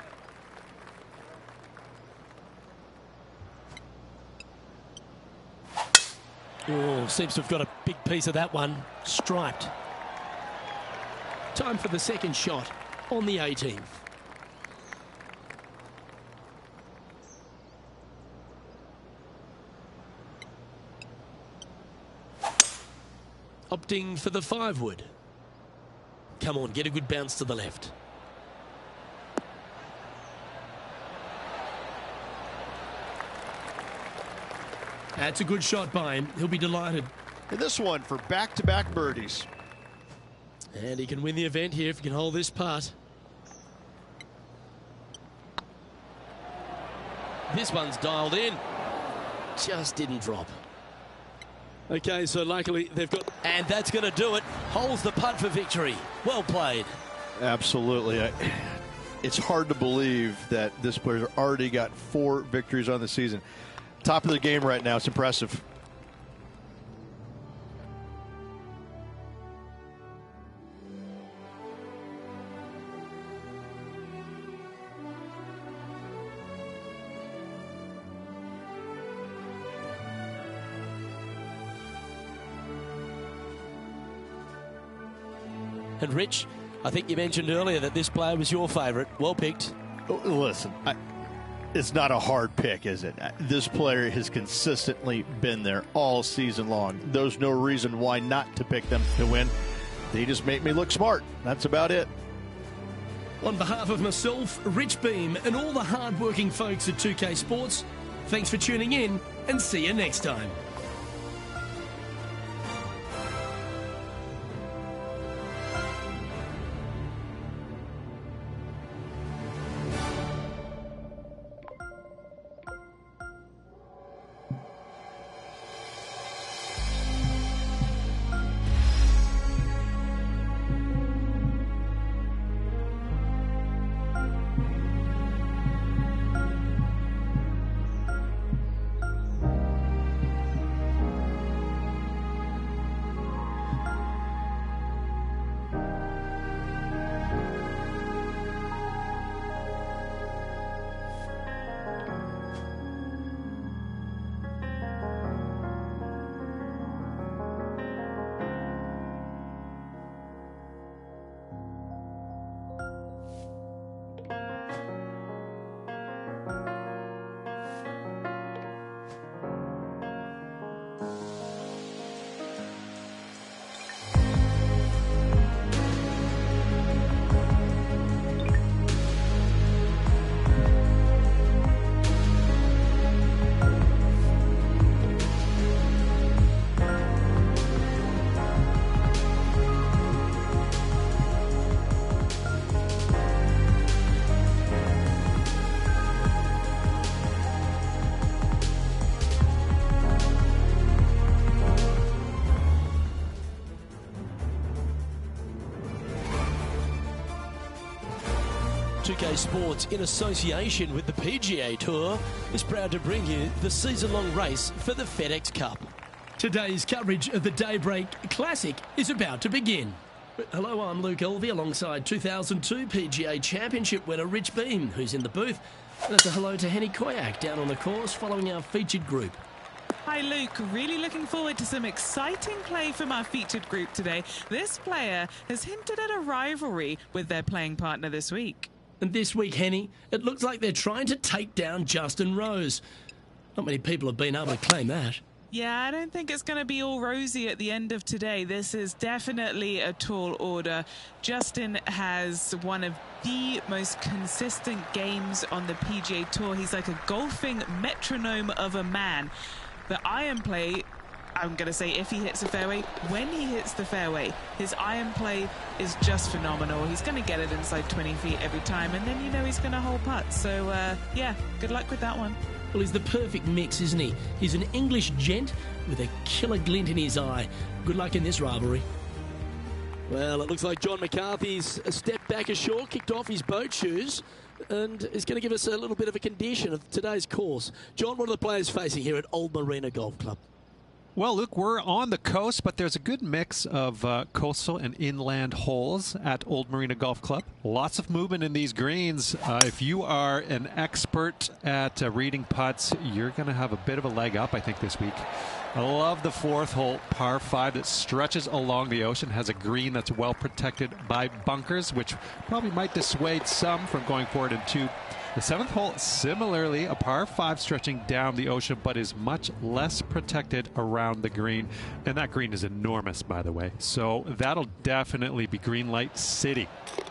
Oh, seems to have got a big piece of that one. Striped. Time for the second shot on the 18th. Opting for the 5-wood. Come on, get a good bounce to the left. That's a good shot by him. He'll be delighted. And this one for back-to-back birdies. And he can win the event here if he can hold this putt. This one's dialed in. Just didn't drop. Okay, so luckily they've got... And that's going to do it. Holds the putt for victory. Well played. Absolutely. It's hard to believe that this player's already got 4 victories on the season. Top of the game right now. It's impressive. And Rich, I think you mentioned earlier that this player was your favourite. Well picked. Listen, it's not a hard pick, is it? This player has consistently been there all season long. There's no reason why not to pick them to win. They just make me look smart. That's about it. On behalf of myself, Rich Beam, and all the hard-working folks at 2K Sports, thanks for tuning in, and see you next time. Tpga Sports, in association with the PGA Tour, is proud to bring you the season-long race for the FedEx Cup. Today's coverage of the Daybreak Classic is about to begin. Hello, I'm Luke Elvey alongside 2002 PGA Championship winner Rich Beam, who's in the booth. And it's a hello to Henny Koyak down on the course following our featured group. Hi Luke, really looking forward to some exciting play from our featured group today. This player has hinted at a rivalry with their playing partner this week. And this week, Henny, it looks like they're trying to take down Justin Rose. Not many people have been able to claim that. Yeah, I don't think it's going to be all rosy at the end of today. This is definitely a tall order. Justin has one of the most consistent games on the PGA Tour. He's like a golfing metronome of a man. The iron play, I'm going to say if he hits the fairway, when he hits the fairway, his iron play is just phenomenal. He's going to get it inside 20 feet every time, and then you know he's going to hole putt. So, yeah, good luck with that one. Well, he's the perfect mix, isn't he? He's an English gent with a killer glint in his eye. Good luck in this rivalry. Well, it looks like John McCarthy's stepped back ashore, kicked off his boat shoes, and is going to give us a little bit of a condition of today's course. John, what are the players facing here at Old Marina Golf Club? Well, Luke, we're on the coast, but there's a good mix of coastal and inland holes at Old Marina Golf Club. Lots of movement in these greens. If you are an expert at reading putts, you're going to have a bit of a leg up, I think, this week. I love the fourth hole, par 5, that stretches along the ocean, has a green that's well protected by bunkers, which probably might dissuade some from going forward into the 7th hole. Similarly, a par 5 stretching down the ocean, but is much less protected around the green. And that green is enormous, by the way. So that'll definitely be green light city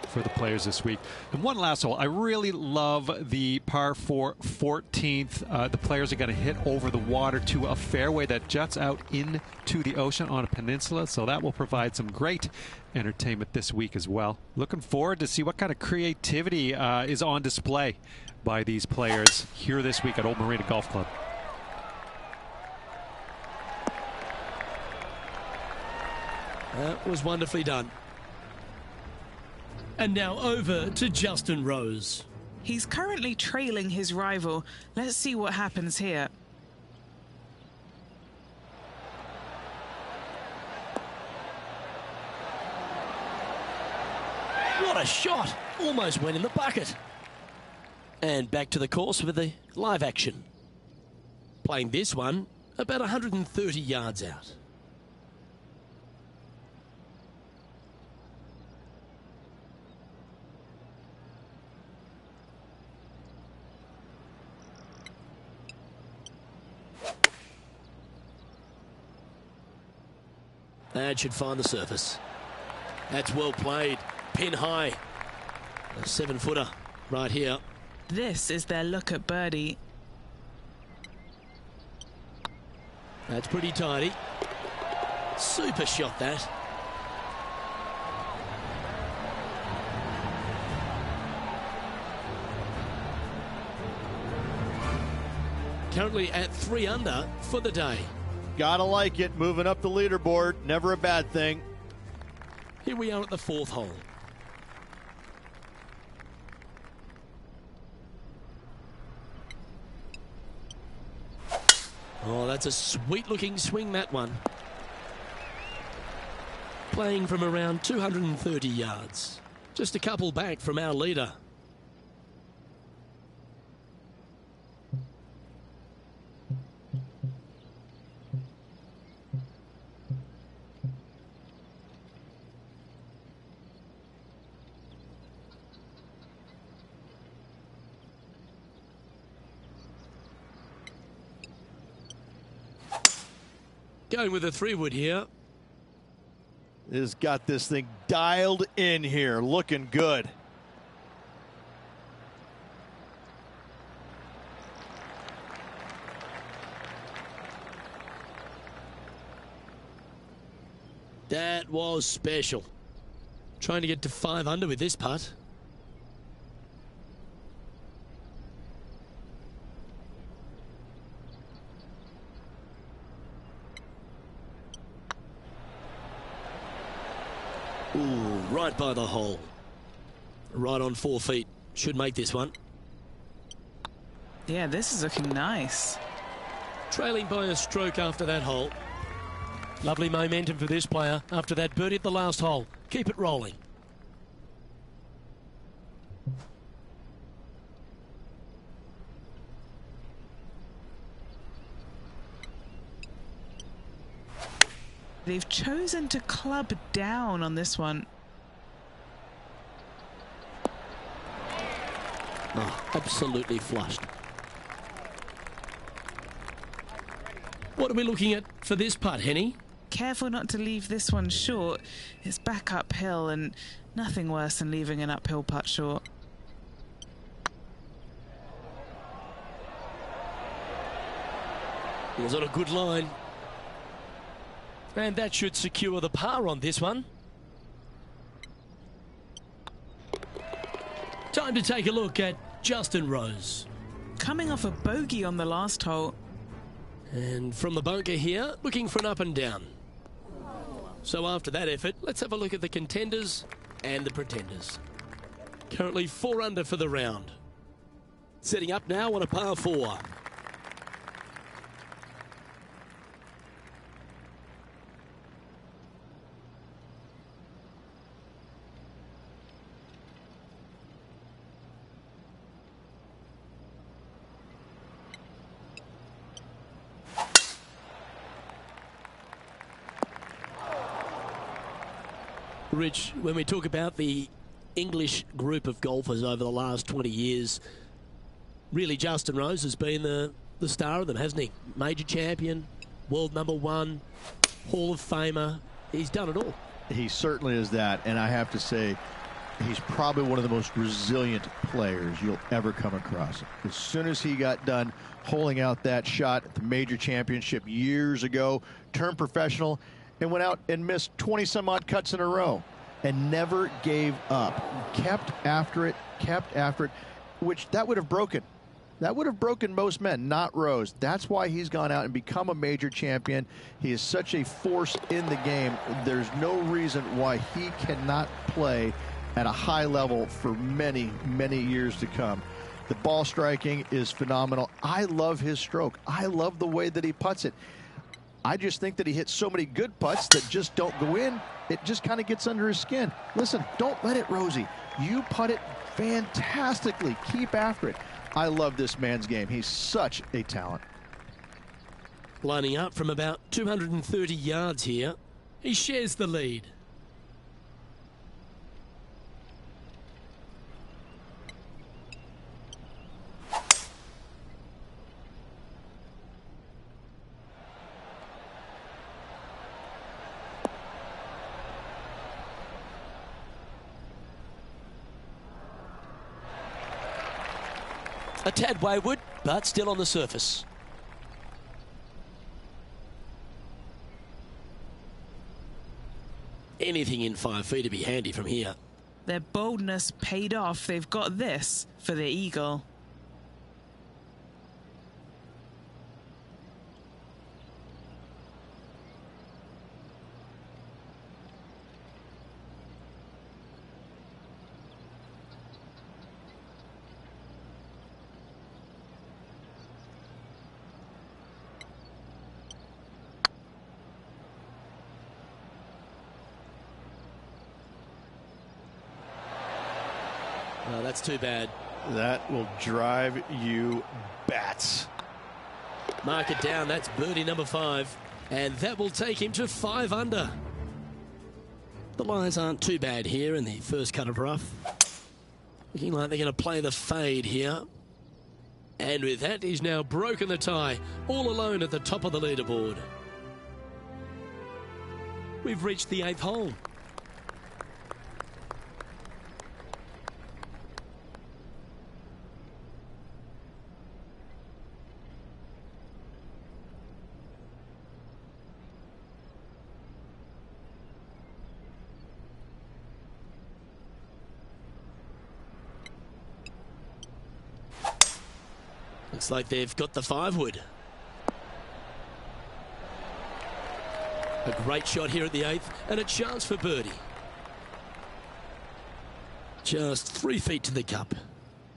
for the players this week. And one last hole. I really love the par 4 14th. The players are going to hit over the water to a fairway that juts out into the ocean on a peninsula. So that will provide some great entertainment this week as well. Looking forward to see what kind of creativity is on display by these players here this week at Old Marina Golf Club. That was wonderfully done. And now over to Justin Rose. He's currently trailing his rival. Let's see what happens here. What a shot! Almost went in the bucket. And back to the course with the live action. Playing this one about 130 yards out. That should find the surface. That's well played. Pin high. A 7-footer right here. This is their look at birdie. That's pretty tidy. Super shot, that. Currently at 3 under for the day. Gotta like it. Moving up the leaderboard. Never a bad thing. Here we are at the 4th hole. Oh, that's a sweet-looking swing, that one. Playing from around 230 yards. Just a couple back from our leader. Going with a 3-wood here. Has got this thing dialed in here. Looking good. That was special. Trying to get to 5 under with this putt. Ooh, right by the hole. Right on 4 feet. Should make this one. Yeah, this is looking nice. Trailing by a stroke after that hole. Lovely momentum for this player after that birdie at the last hole. Keep it rolling. They've chosen to club down on this one. Oh, absolutely flushed. What are we looking at for this putt, Henny? Careful not to leave this one short. It's back uphill and nothing worse than leaving an uphill putt short. Was on a good line. And that should secure the par on this one. Time to take a look at Justin Rose. Coming off a bogey on the last hole. And from the bunker here, looking for an up and down. So after that effort, let's have a look at the contenders and the pretenders. Currently 4 under for the round. Setting up now on a par 4. Rich, when we talk about the English group of golfers over the last 20 years, really Justin Rose has been the star of them, hasn't he? Major champion, world #1, Hall of Famer. He's done it all. He certainly is that, and I have to say, he's probably one of the most resilient players you'll ever come across. As soon as he got done holing out that shot at the major championship years ago, turned professional, and went out and missed 20-some-odd cuts in a row and never gave up. Kept after it, which that would have broken. That would have broken most men, not Rose. That's why he's gone out and become a major champion. He is such a force in the game. There's no reason why he cannot play at a high level for many, many years to come. The ball striking is phenomenal. I love his stroke. I love the way that he putts it. I just think that he hits so many good putts that just don't go in. It just kind of gets under his skin. Listen, don't let it, Rosie. You putt it fantastically. Keep after it. I love this man's game. He's such a talent. Lining up from about 230 yards here, he shares the lead. A tad wayward, but still on the surface. Anything in 5 feet to be handy from here. Their boldness paid off. They've got this for the eagle. Oh, that's too bad. That will drive you bats. Mark it down. That's birdie number 5. And that will take him to 5 under. The lines aren't too bad here in the first cut of rough. Looking like they're going to play the fade here. And with that, he's now broken the tie, all alone at the top of the leaderboard. We've reached the 8th hole. Looks like they've got the 5-wood. A great shot here at the 8th and a chance for birdie. Just 3 feet to the cup.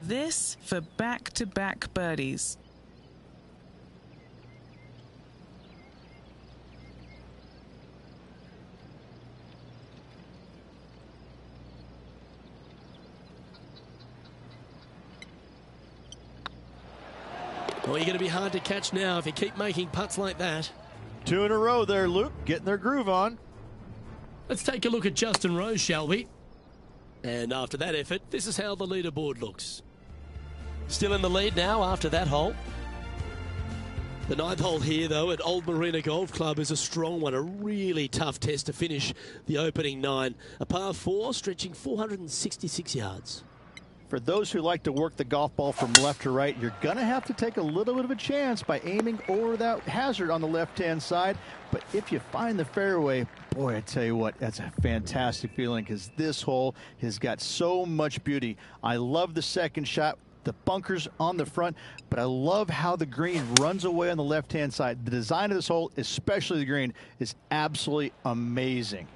This for back-to-back birdies. Well, you're going to be hard to catch now if you keep making putts like that. 2 in a row there, Luke, getting their groove on. Let's take a look at Justin Rose, shall we? And after that effort, this is how the leaderboard looks. Still in the lead now after that hole. The 9th hole here, though, at Old Marina Golf Club is a strong one, a really tough test to finish the opening 9. A par 4 stretching 466 yards. For those who like to work the golf ball from left to right, you're going to have to take a little bit of a chance by aiming over that hazard on the left-hand side. But if you find the fairway, boy, I tell you what, that's a fantastic feeling because this hole has got so much beauty. I love the second shot, the bunkers on the front, but I love how the green runs away on the left-hand side. The design of this hole, especially the green, is absolutely amazing.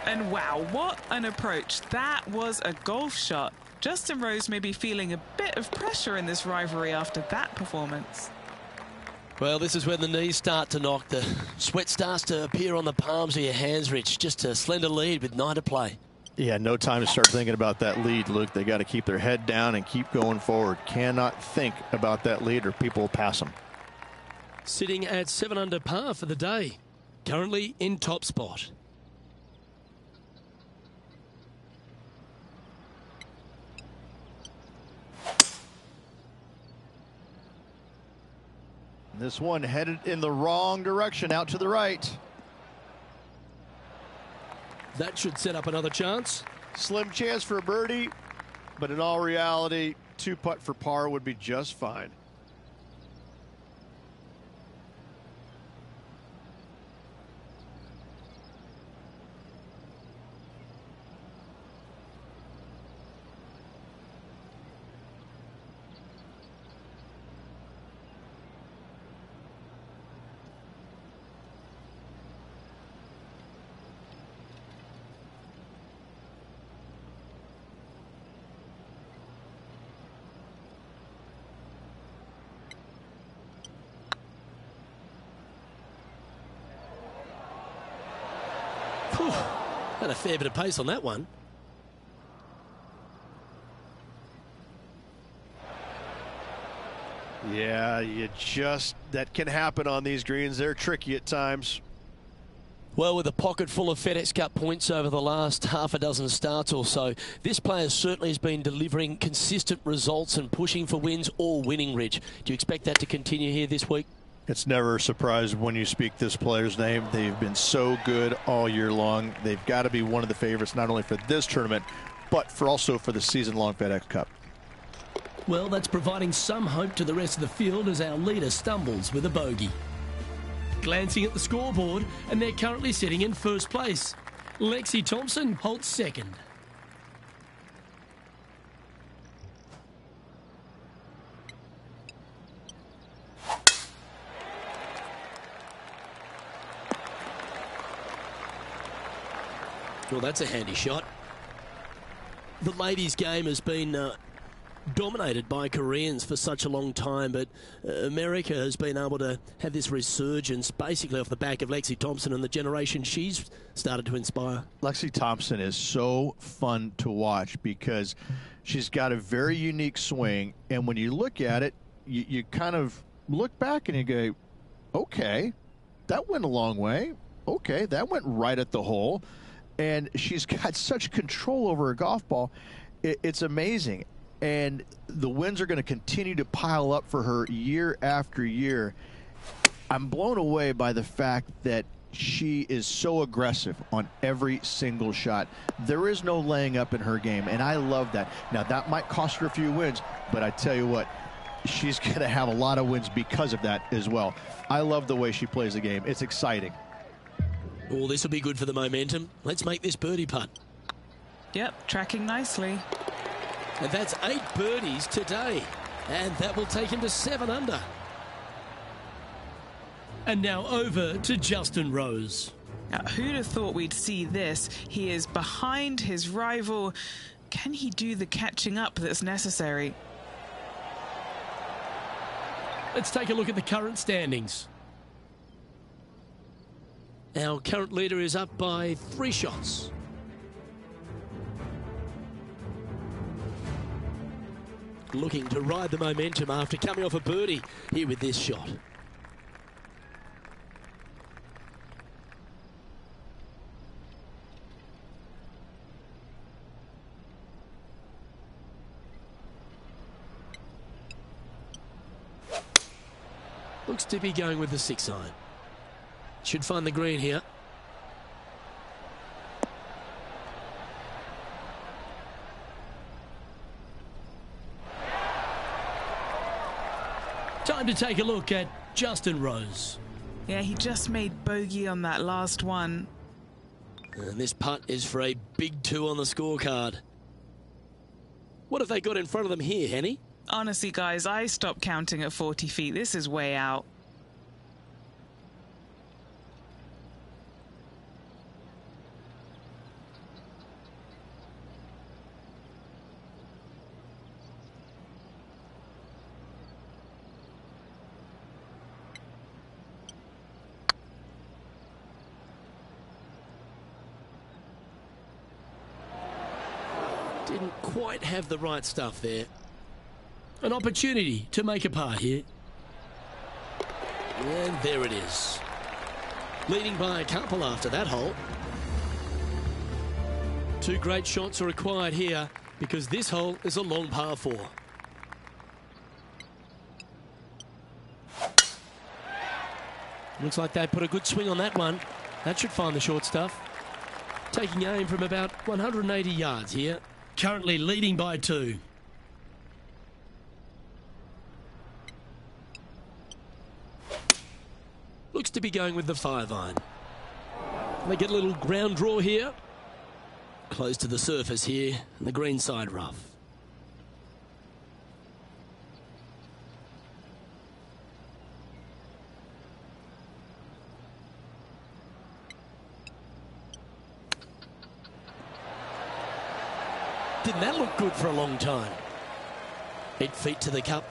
And wow, what an approach. That was a golf shot. Justin Rose may be feeling a bit of pressure in this rivalry after that performance. Well, this is when the knees start to knock. The sweat starts to appear on the palms of your hands, Rich. Just a slender lead with 9 to play. Yeah, no time to start thinking about that lead, Luke. They got to keep their head down and keep going forward. Cannot think about that lead or people will pass them. Sitting at 7 under par for the day. Currently in top spot. This one headed in the wrong direction, out to the right. That should set up another chance. Slim chance for a birdie, but in all reality, 2-putt for par would be just fine. Whew, had a fair bit of pace on that one. Yeah, that can happen on these greens. They're tricky at times. Well, with a pocket full of FedEx Cup points over the last half a dozen starts or so, this player certainly has been delivering consistent results and pushing for wins or winning, Rich. Do you expect that to continue here this week? It's never a surprise when you speak this player's name. They've been so good all year long. They've got to be one of the favorites, not only for this tournament, but also for the season-long FedEx Cup. Well, that's providing some hope to the rest of the field as our leader stumbles with a bogey. Glancing at the scoreboard, and they're currently sitting in first place. Lexi Thompson holds second. Well, that's a handy shot. The ladies' game has been dominated by Koreans for such a long time, but America has been able to have this resurgence basically off the back of Lexi Thompson and the generation she's started to inspire. Lexi Thompson is so fun to watch because she's got a very unique swing, and when you look at it, you kind of look back and you go, okay, that went a long way. Okay, that went right at the hole. And she's got such control over her golf ball. It's amazing. And the wins are going to continue to pile up for her year after year. I'm blown away by the fact that she is so aggressive on every single shot. There is no laying up in her game, and I love that. Now, that might cost her a few wins, but I tell you what, she's going to have a lot of wins because of that as well. I love the way she plays the game. It's exciting. Oh, this will be good for the momentum. Let's make this birdie putt. Yep, tracking nicely. And that's 8 birdies today. And that will take him to 7 under. And now over to Justin Rose. Now, who'd have thought we'd see this? He is behind his rival. Can he do the catching up that's necessary? Let's take a look at the current standings. Our current leader is up by 3 shots. Looking to ride the momentum after coming off a birdie here with this shot. Looks to be going with the 6-iron. Should find the green here. Time to take a look at Justin Rose. Yeah, he just made bogey on that last one. And this putt is for a big 2 on the scorecard. What have they got in front of them here, Henny? Honestly, guys, I stopped counting at 40 feet. This is way out. Didn't quite have the right stuff there. An opportunity to make a par here. And there it is. Leading by a couple after that hole. 2 great shots are required here because this hole is a long par 4. Looks like they put a good swing on that one. That should find the short stuff. Taking aim from about 180 yards here. Currently leading by 2. Looks to be going with the 5-iron. They get a little ground draw here. Close to the surface here, and the green side rough. Didn't that look good for a long time? 8 feet to the cup.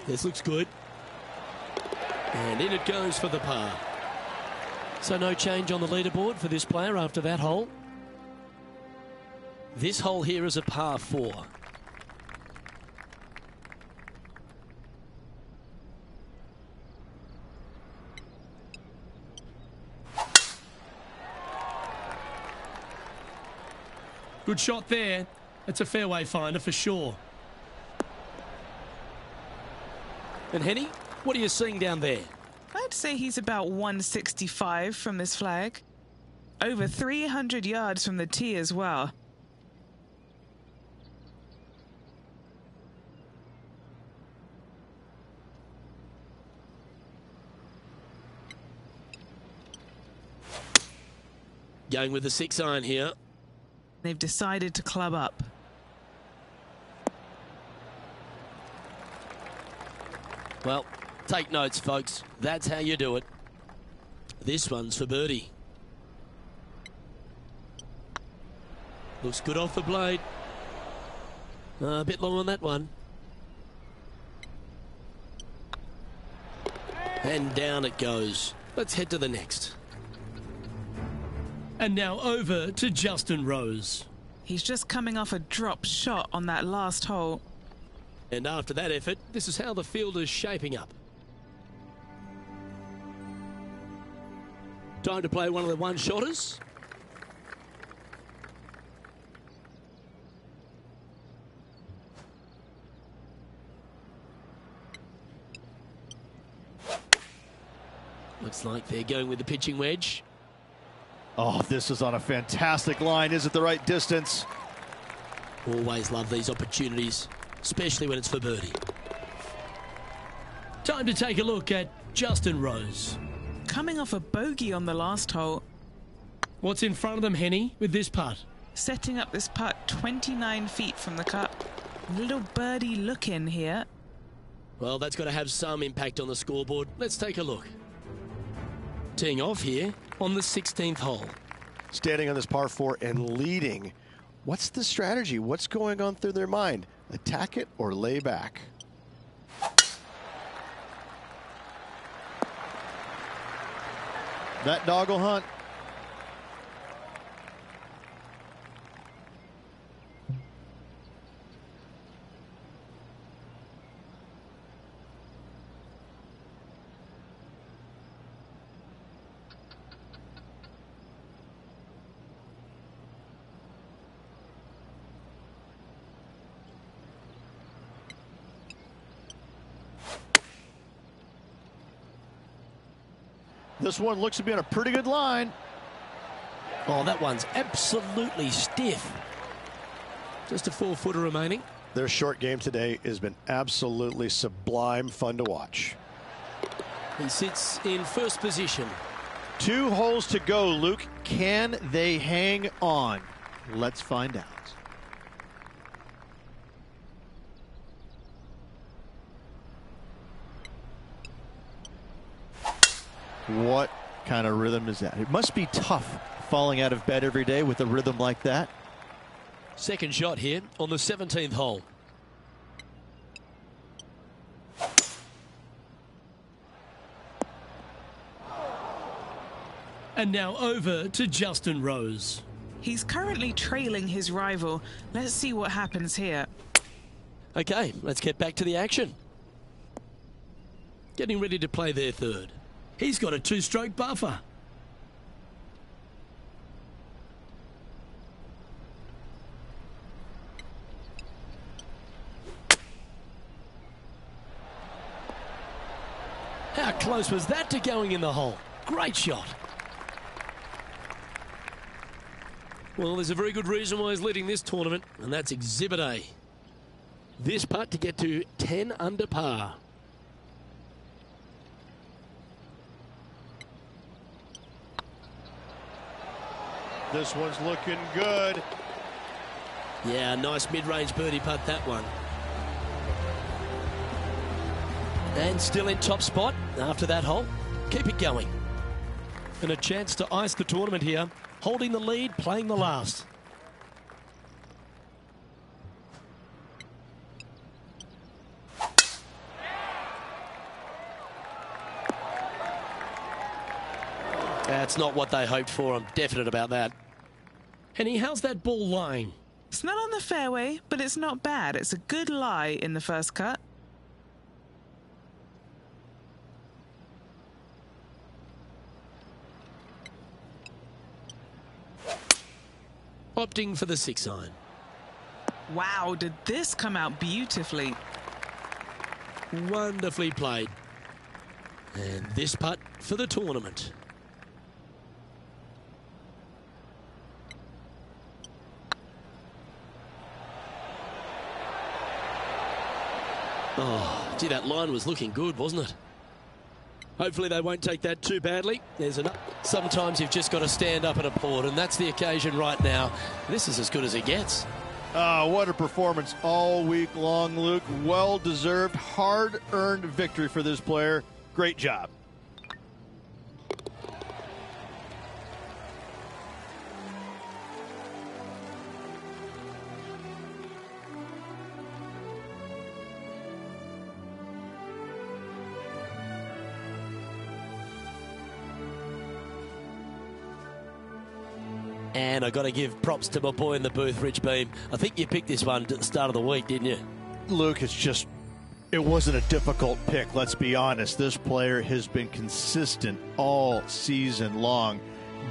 This looks good. And in it goes for the par. So no change on the leaderboard for this player after that hole. This hole here is a par 4. Good shot there. It's a fairway finder for sure. And Henny, what are you seeing down there? I'd say he's about 165 from this flag. over 300 yards from the tee as well. Going with the 6-iron here. They've decided to club up. Well, take notes, folks. That's how you do it. This one's for birdie. Looks good off the blade. A bit long on that one. And down it goes. Let's head to the next. And now over to Justin Rose. He's just coming off a drop shot on that last hole. And after that effort, this is how the field is shaping up. Time to play one of the one-shotters. Looks like they're going with the pitching wedge. Oh, this is on a fantastic line. Is it the right distance? Always love these opportunities, especially when it's for birdie. Time to take a look at Justin Rose. Coming off a bogey on the last hole. What's in front of them, Henny, with this putt? Setting up this putt 29 feet from the cup. Little birdie look in here. Well, that's got to have some impact on the scoreboard. Let's take a look. Teeing off here on the 16th hole. Standing on this par 4 and leading. What's the strategy? What's going on through their mind? Attack it or lay back? That dog will hunt. This one looks to be on a pretty good line. Oh, that one's absolutely stiff. Just a 4-footer remaining. Their short game today has been absolutely sublime fun to watch. He sits in first position. 2 holes to go, Luke. Can they hang on? Let's find out. What kind of rhythm is that? It must be tough falling out of bed every day with a rhythm like that. Second shot here on the 17th hole. And now over to Justin Rose. He's currently trailing his rival. Let's see what happens here. Okay, let's get back to the action. Getting ready to play their third. He's got a 2-stroke buffer. How close was that to going in the hole? Great shot. Well, there's a very good reason why he's leading this tournament, and that's Exhibit A. This putt to get to 10 under par. This one's looking good. Yeah, nice mid-range birdie putt, that one. And still in top spot after that hole. Keep it going. And a chance to ice the tournament here. Holding the lead, playing the last. That's not what they hoped for. I'm definite about that. Henny, how's that ball lying? It's not on the fairway, but it's not bad. It's a good lie in the first cut. Opting for the 6-iron. Wow, did this come out beautifully. Wonderfully played. And this putt for the tournament. Oh, gee, that line was looking good, wasn't it? Hopefully they won't take that too badly. There's enough. Sometimes you've just got to stand up and applaud, and that's the occasion right now. This is as good as it gets. What a performance all week long, Luke. Well-deserved, hard-earned victory for this player. Great job. And I got to give props to my boy in the booth, Rich Beam. I think you picked this one at the start of the week, didn't you? Luke, it wasn't a difficult pick, let's be honest. This player has been consistent all season long.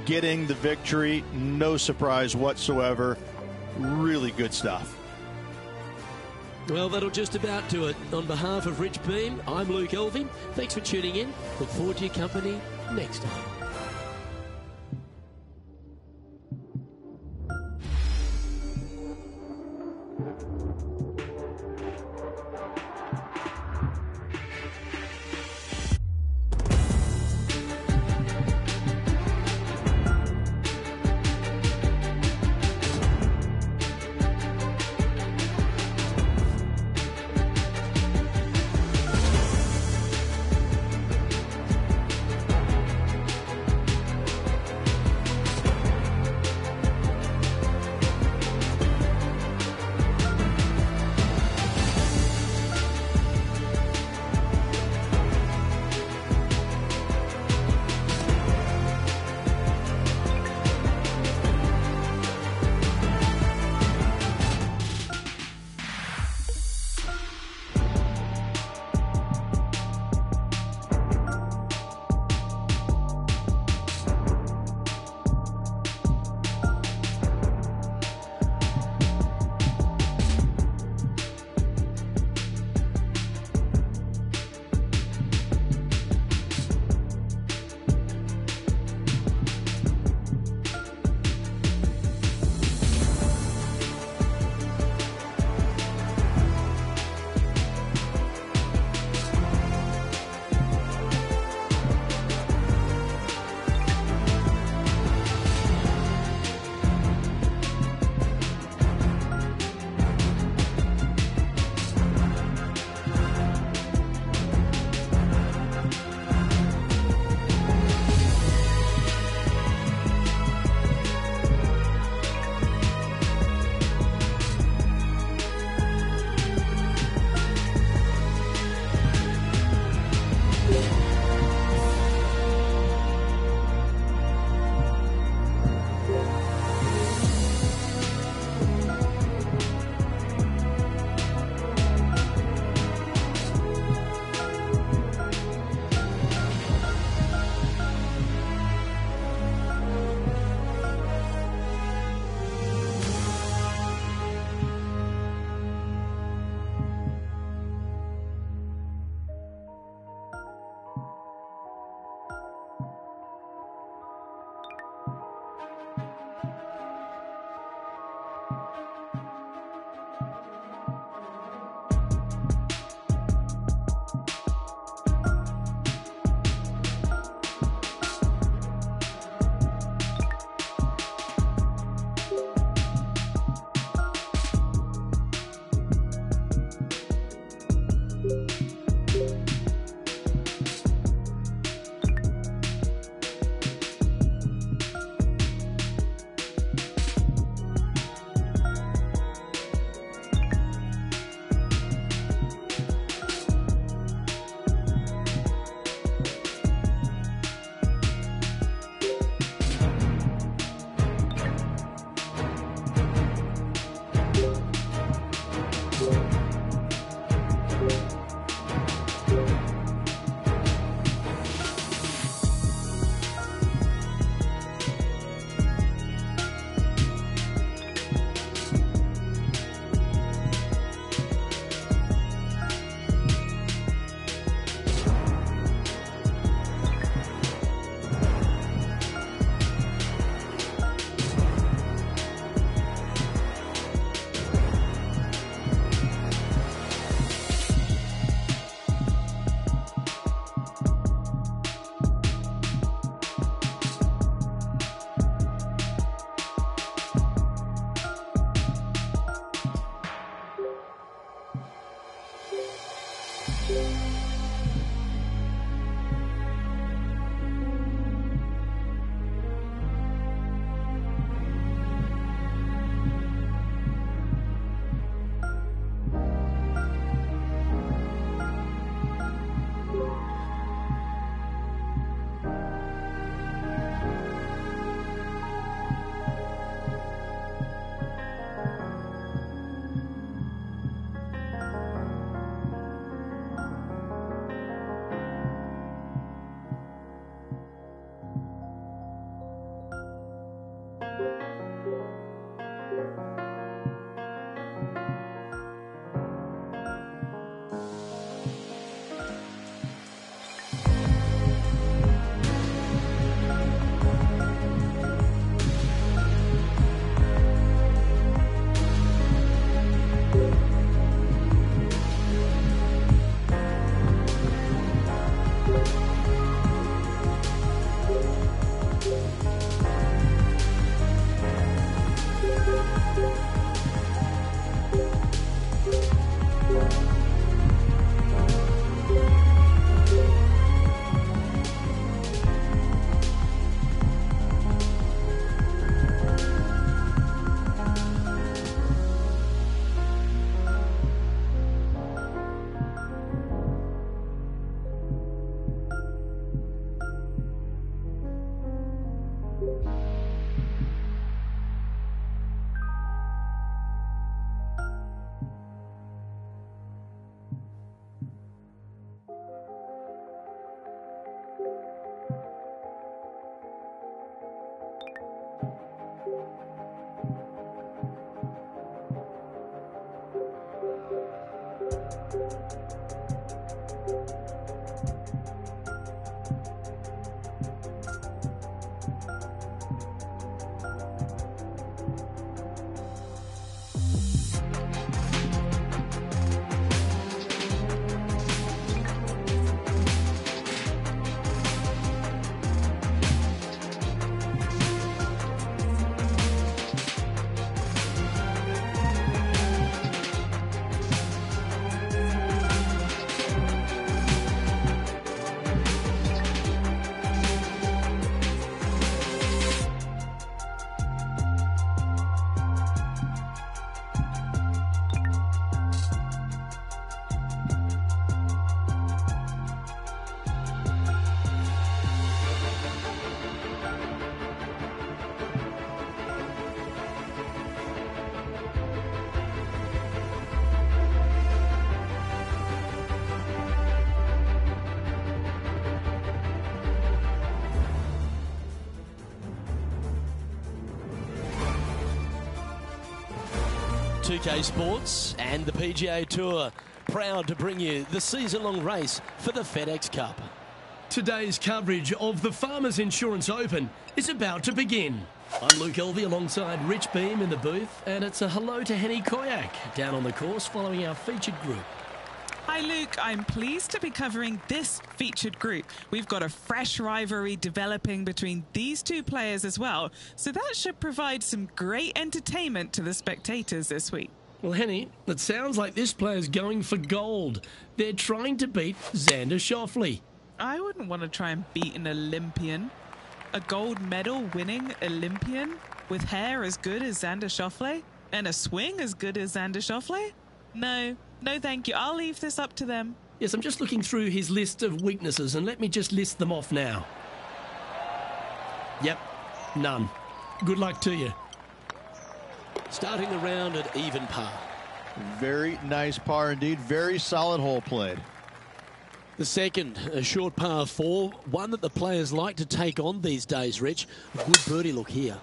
Getting the victory, no surprise whatsoever. Really good stuff. Well, that'll just about do it. On behalf of Rich Beam, I'm Luke Elving. Thanks for tuning in. Look forward to your company next time. 2K Sports and the PGA Tour, proud to bring you the season-long race for the FedEx Cup. Today's coverage of the Farmers Insurance Open is about to begin. I'm Luke Elvey alongside Rich Beam in the booth, and it's a hello to Henny Koyak down on the course following our featured group. Hi Luke, I'm pleased to be covering this featured group. We've got a fresh rivalry developing between these two players as well, so that should provide some great entertainment to the spectators this week. Well, Henny, it sounds like this player's going for gold. They're trying to beat Xander Schauffele. I wouldn't want to try and beat an Olympian. A gold medal winning Olympian with hair as good as Xander Schauffele and a swing as good as Xander Schauffele? No thank you. I'll leave this up to them. Yes, I'm just looking through his list of weaknesses, and let me just list them off now. Yep, none. Good luck to you. Starting the round at even par. Very nice par indeed. Very solid hole played. The second, a short par 4, one that the players like to take on these days, Rich. A good birdie look here.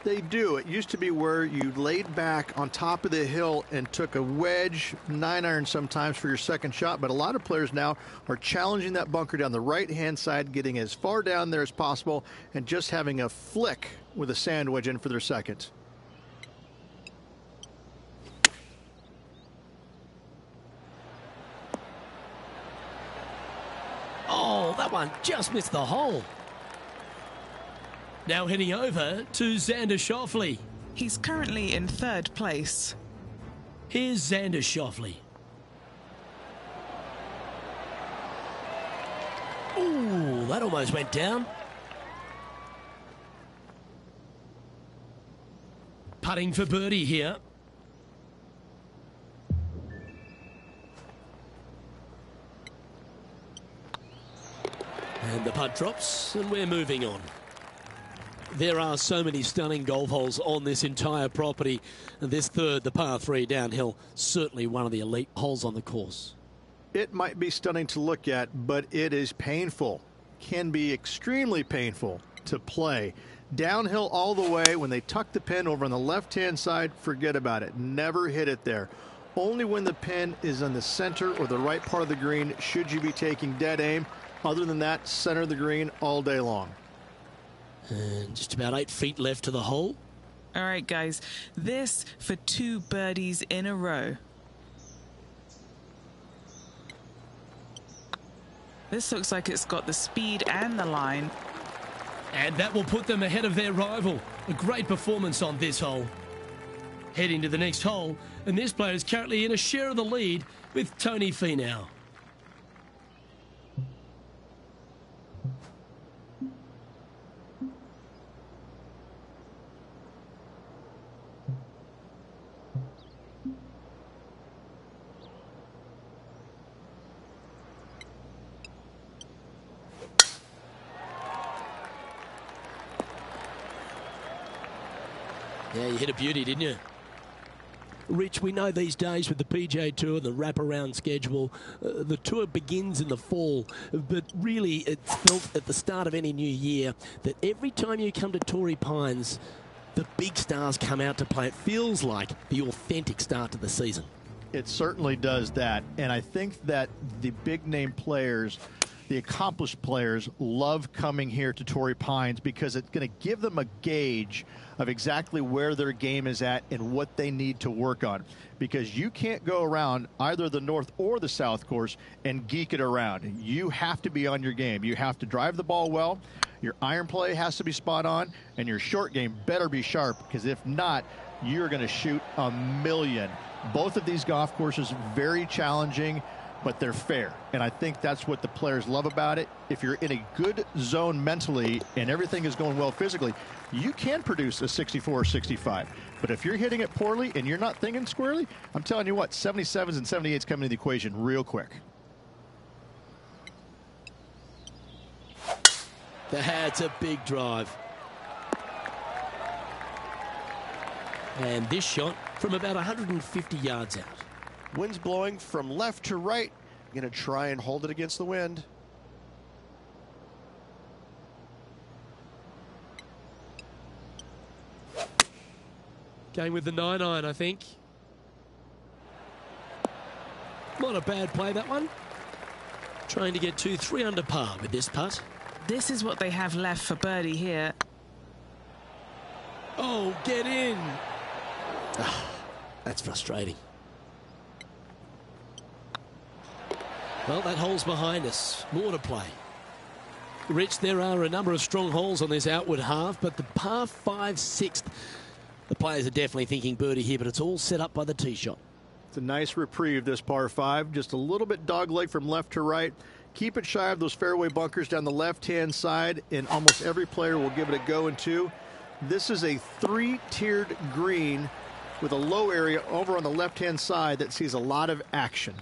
They do. It used to be where you laid back on top of the hill and took a wedge, 9-iron sometimes for your second shot, but a lot of players now are challenging that bunker down the right-hand side, getting as far down there as possible, and just having a flick with a sand wedge in for their second. Oh, that one just missed the hole. Now heading over to Xander Schauffele. He's currently in third place. Here's Xander Schauffele. Ooh, that almost went down. Putting for birdie here. And the putt drops, and we're moving on. There are so many stunning golf holes on this entire property. And this third, the par 3 downhill, certainly one of the elite holes on the course. It might be stunning to look at, but it is painful. Can be extremely painful to play. Downhill all the way. When they tuck the pin over on the left-hand side, forget about it. Never hit it there. Only when the pin is on the center or the right part of the green should you be taking dead aim. Other than that, center of the green all day long. And just about 8 feet left to the hole. All right, guys. This for 2 birdies in a row. This looks like it's got the speed and the line. And that will put them ahead of their rival. A great performance on this hole. Heading to the next hole, and this player is currently in a share of the lead with Tony Finau. Yeah, you hit a beauty, didn't you? Rich, we know these days with the PGA Tour, the wraparound schedule, the tour begins in the fall, but really it's felt at the start of any new year that every time you come to Torrey Pines, the big stars come out to play. It feels like the authentic start to the season. It certainly does that, and I think that the big-name players, the accomplished players, love coming here to Torrey Pines because it's going to give them a gauge of exactly where their game is at and what they need to work on. Because you can't go around either the north or the south course and geek it around. You have to be on your game. You have to drive the ball well. Your iron play has to be spot on, and your short game better be sharp, because if not, you're going to shoot a million. Both of these golf courses very challenging, but they're fair. And I think that's what the players love about it. If you're in a good zone mentally and everything is going well physically, you can produce a 64 or 65. But if you're hitting it poorly and you're not thinking squarely, I'm telling you what, 77s and 78s come into the equation real quick. That's a big drive. And this shot from about 150 yards out. Wind's blowing from left to right. Going to try and hold it against the wind. Going with the 9-iron, I think. Not a bad play, that one. Trying to get 2-3 under par with this putt. This is what they have left for birdie here. Oh, get in. That's frustrating. Well, that hole's behind us. More to play. Rich, there are a number of strong holes on this outward half, but the par 5 sixth, the players are definitely thinking birdie here, but it's all set up by the tee shot. It's a nice reprieve, this par 5. Just a little bit dogleg from left to right. Keep it shy of those fairway bunkers down the left-hand side, and almost every player will give it a go in 2. This is a 3-tiered green with a low area over on the left-hand side that sees a lot of action.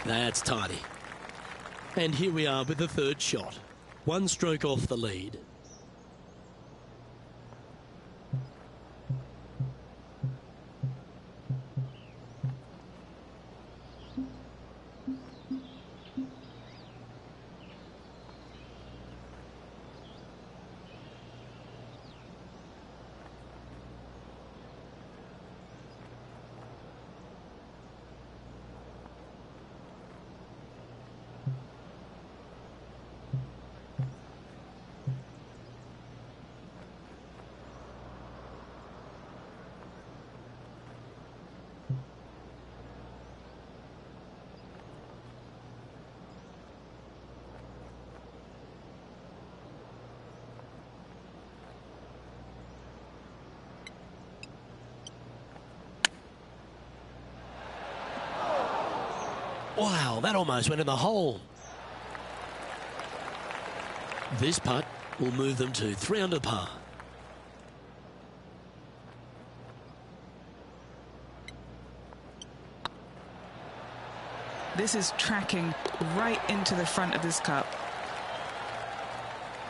That's tidy. And here we are with the third shot. 1 stroke off the lead. Wow, that almost went in the hole. This putt will move them to 3 under par. This is tracking right into the front of this cup.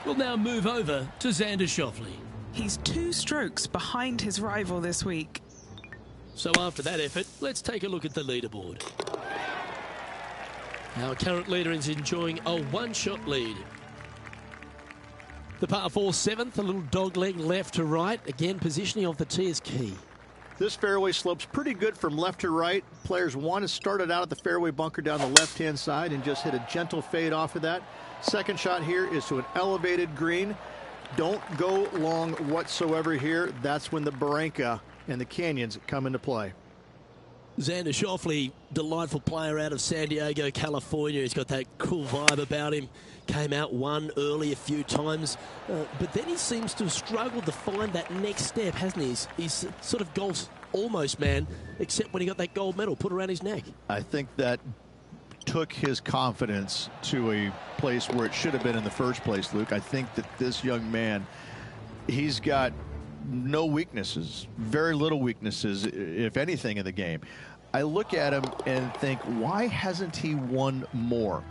We'll now move over to Xander Schauffele. He's 2 strokes behind his rival this week. So after that effort, let's take a look at the leaderboard. Our current leader is enjoying a 1-shot lead. The par 4 7th, a little dog leg left to right. Again, positioning of the tee is key. This fairway slopes pretty good from left to right. Players want to start it out at the fairway bunker down the left-hand side and just hit a gentle fade off of that. Second shot here is to an elevated green. Don't go long whatsoever here. That's when the barranca and the canyons come into play. Xander Schauffele, delightful player out of San Diego, California. He's got that cool vibe about him. Came out one early a few times, but then he seems to have struggled to find that next step, hasn't he? He's sort of golf's almost man, except when he got that gold medal put around his neck. I think that took his confidence to a place where it should have been in the first place, Luke. I think that this young man, he's got no weaknesses, very little weaknesses, if anything, in the game. I look at him and think, why hasn't he won more?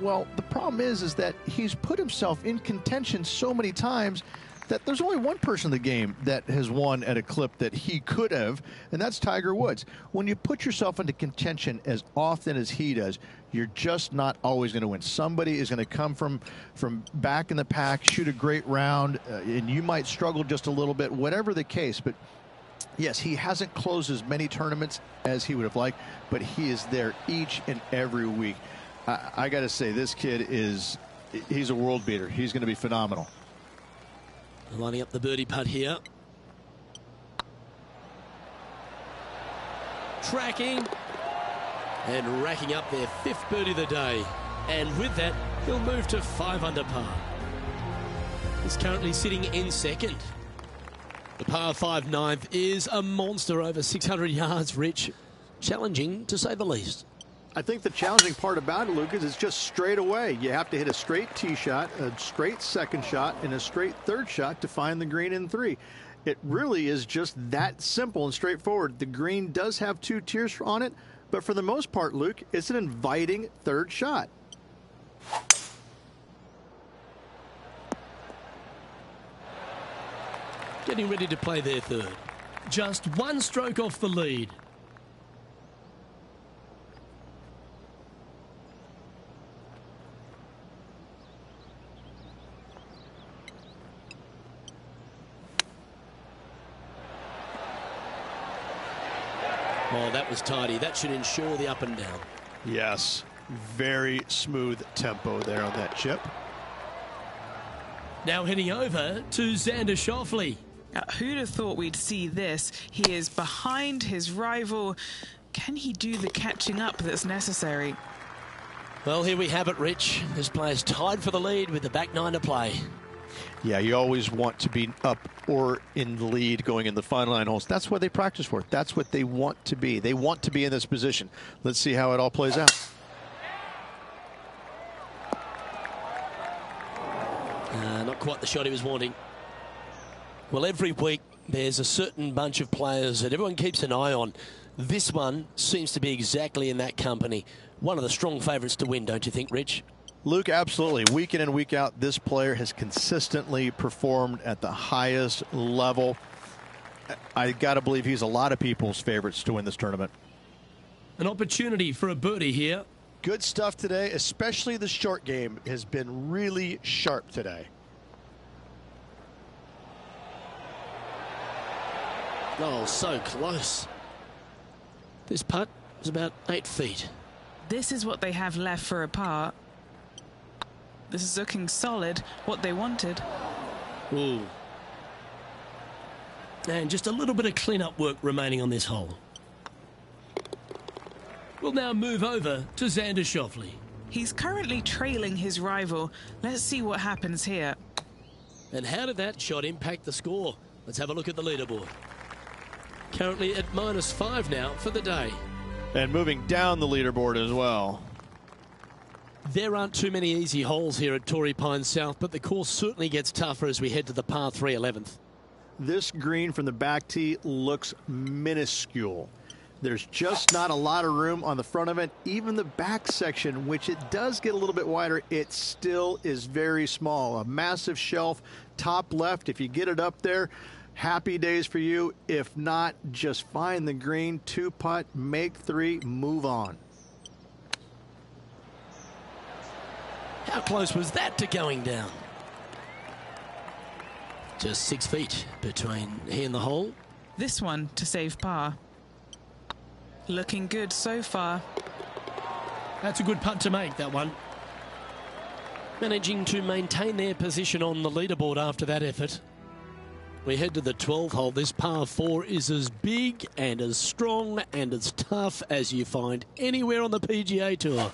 Well, the problem is that he's put himself in contention so many times that there's only one person in the game that has won at a clip that he could have, and that's Tiger Woods. When you put yourself into contention as often as he does, you're just not always going to win. Somebody is going to come from back in the pack, shoot a great round, and you might struggle just a little bit, whatever the case. But yes, he hasn't closed as many tournaments as he would have liked, but he is there each and every week. I got to say, this kid he's a world beater. He's going to be phenomenal. Lining up the birdie putt here. Tracking and racking up their 5th birdie of the day. And with that, he'll move to 5 under par. He's currently sitting in 2nd. The par 5 9th is a monster over 600 yards, Rich. Challenging, to say the least. I think the challenging part about it, Lucas, is just straight away. You have to hit a straight tee shot, a straight second shot, and a straight third shot to find the green in 3. It really is just that simple and straightforward. The green does have 2 tiers on it, but for the most part, Luke, it's an inviting third shot. Getting ready to play their 3rd. Just 1 stroke off the lead. Oh, that was tidy. That should ensure the up and down. Yes, very smooth tempo there on that chip. Now heading over to Xander Schauffele. Who'd have thought we'd see this? He is behind his rival. Can he do the catching up that's necessary? Well, here we have it, Rich. This player's tied for the lead with the back 9 to play. Yeah, you always want to be up or in the lead going in the final 9 holes. That's what they practice for. That's what they want to be. They want to be in this position. Let's see how it all plays out. Not quite the shot he was wanting. Well, every week there's a certain bunch of players that everyone keeps an eye on. This one seems to be exactly in that company. One of the strong favourites to win, don't you think, Rich? Luke, absolutely. Week in and week out, this player has consistently performed at the highest level. I got to believe he's a lot of people's favorites to win this tournament. An opportunity for a birdie here. Good stuff today, especially the short game has been really sharp today. Oh, so close. This putt was about 8 feet. This is what they have left for a par. This is looking solid, what they wanted. Ooh. And just a little bit of clean-up work remaining on this hole. We'll now move over to Xander Schauffele. He's currently trailing his rival. Let's see what happens here. And how did that shot impact the score? Let's have a look at the leaderboard. Currently at -5 now for the day. And moving down the leaderboard as well. There aren't too many easy holes here at Torrey Pines South, but the course certainly gets tougher as we head to the par 3 11th. This green from the back tee looks minuscule. There's just not a lot of room on the front of it. Even the back section, which it does get a little bit wider, it still is very small. A massive shelf, top left. If you get it up there, happy days for you. If not, just find the green, 2-putt, make 3, move on. How close was that to going down? Just 6 feet between he and the hole. This one to save par. Looking good so far. That's a good putt to make, that one. Managing to maintain their position on the leaderboard after that effort. We head to the 12th hole. This par 4 is as big and as strong and as tough as you find anywhere on the PGA Tour.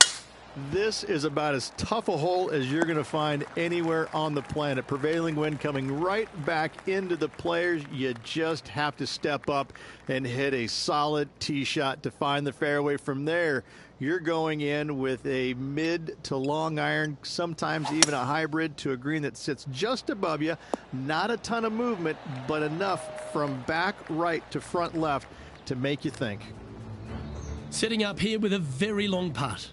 This is about as tough a hole as you're going to find anywhere on the planet. Prevailing wind coming right back into the players. You just have to step up and hit a solid tee shot to find the fairway. From there, you're going in with a mid to long iron, sometimes even a hybrid, to a green that sits just above you. Not a ton of movement, but enough from back right to front left to make you think. Setting up here with a very long putt.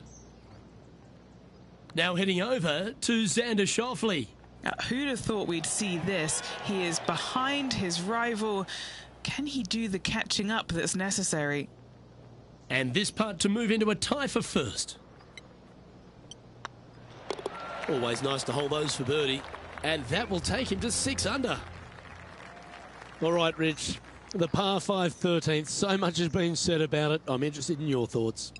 Now heading over to Xander Schauffele. Who'd have thought we'd see this? He is behind his rival. Can he do the catching up that's necessary? And this putt to move into a tie for first. Always nice to hold those for birdie. And that will take him to 6 under. All right, Rich. The par 5 13th. So much has been said about it. I'm interested in your thoughts.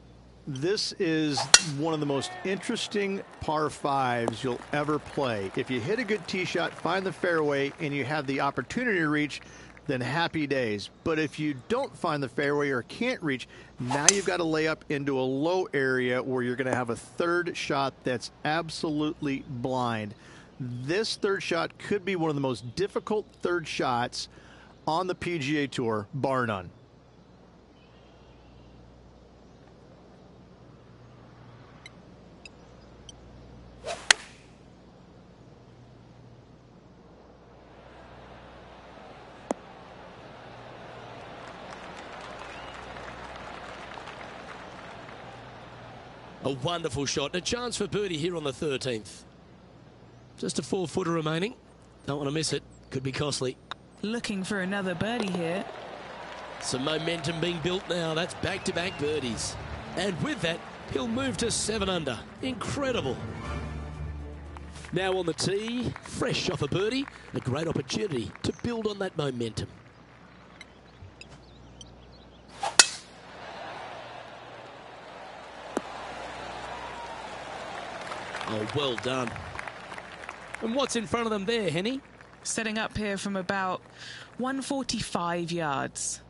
This is one of the most interesting par 5s you'll ever play. If you hit a good tee shot, find the fairway, and you have the opportunity to reach, then happy days. But if you don't find the fairway or can't reach, now you've got to lay up into a low area where you're going to have a third shot that's absolutely blind. This third shot could be one of the most difficult third shots on the PGA Tour, bar none. A wonderful shot. A chance for birdie here on the 13th. Just a 4-footer remaining. Don't want to miss it. Could be costly. Looking for another birdie here. Some momentum being built now. That's back-to-back birdies. And with that, he'll move to 7 under. Incredible. Now on the tee, fresh off a birdie. A great opportunity to build on that momentum. Oh, well done. And what's in front of them there, Henny? Setting up here from about 145 yards.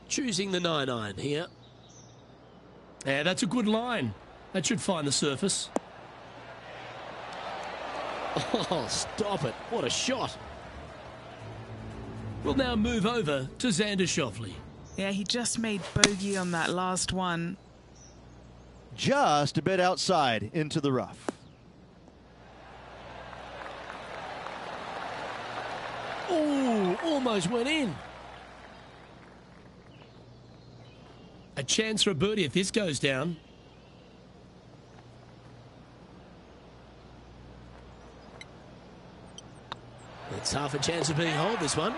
Choosing the 9-iron here. Yeah, that's a good line. That should find the surface. Oh, stop it. What a shot. We'll now move over to Xander Schauffele. Yeah, he just made bogey on that last one. Just a bit outside into the rough. Oh, almost went in. A chance for a birdie if this goes down. It's half a chance of being holed, this one.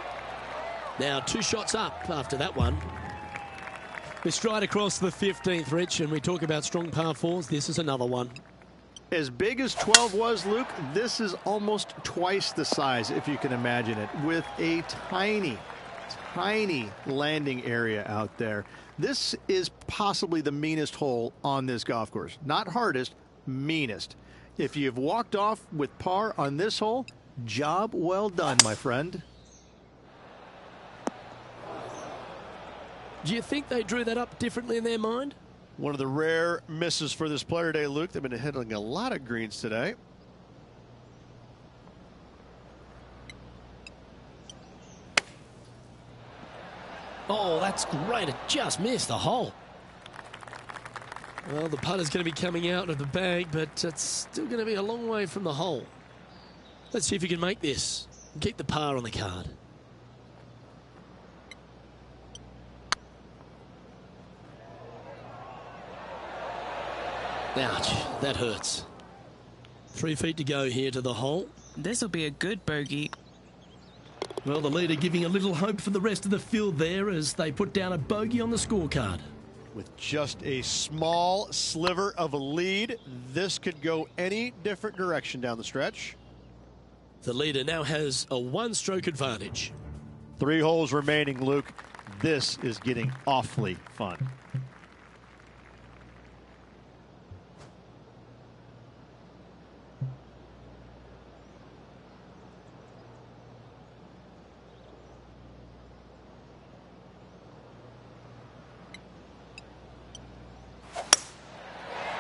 Now 2 shots up after that one. We stride across the 15th, Rich, and we talk about strong par 4s. This is another one. As big as 12 was, Luke, this is almost twice the size, if you can imagine it, with a tiny landing area out there. This is possibly the meanest hole on this golf course. Not hardest, meanest. If you've walked off with par on this hole, job well done, my friend. Do you think they drew that up differently in their mind? One of the rare misses for this player today, Luke. They've been hitting a lot of greens today. Oh, that's great. It just missed the hole. Well, the putter's going to be coming out of the bag, but it's still going to be a long way from the hole. Let's see if you can make this and keep the par on the card. Ouch, that hurts. 3 feet to go here to the hole. This will be a good bogey. Well, the leader giving a little hope for the rest of the field there as they put down a bogey on the scorecard. With just a small sliver of a lead, this could go any different direction down the stretch. The leader now has a 1-stroke advantage. 3 holes remaining, Luke. This is getting awfully fun.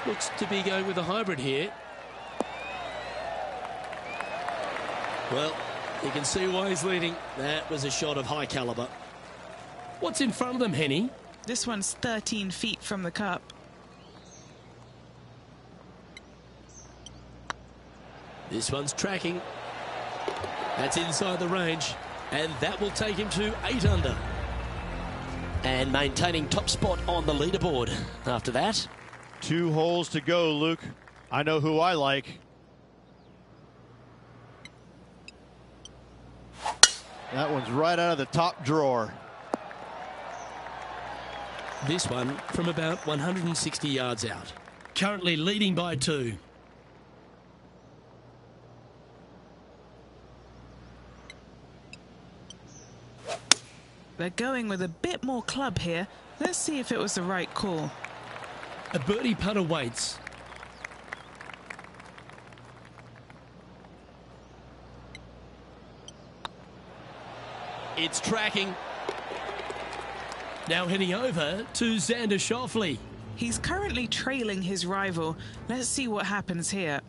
Looks to be going with a hybrid here. Well, you can see why he's leading. That was a shot of high caliber. What's in front of them, Henny? This one's 13 feet from the cup. This one's tracking. That's inside the range. And that will take him to 8 under. And maintaining top spot on the leaderboard after that. 2 holes to go, Luke. I know who I like. That one's right out of the top drawer. This one from about 160 yards out. Currently leading by 2. They're going with a bit more club here. Let's see if it was the right call. A birdie putter waits. It's tracking. Now heading over to Xander Schauffele. He's currently trailing his rival. Let's see what happens here.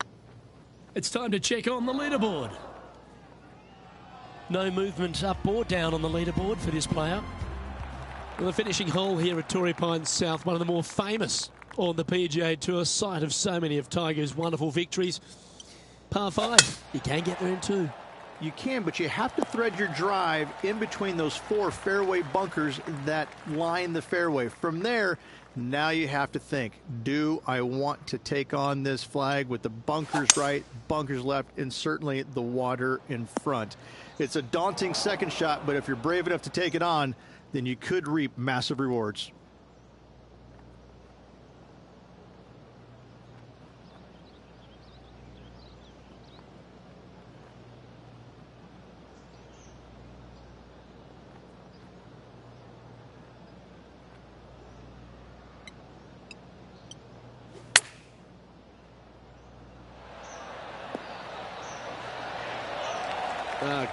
It's time to check on the leaderboard. No movement up or down on the leaderboard for this player. Well, the finishing hole here at Torrey Pines South, one of the more famous on the PGA Tour, site of so many of Tiger's wonderful victories. Par 5, you can get there in 2. You can, but you have to thread your drive in between those 4 fairway bunkers that line the fairway. From there, now you have to think, do I want to take on this flag with the bunkers right, bunkers left, and certainly the water in front? It's a daunting second shot, but if you're brave enough to take it on, then you could reap massive rewards.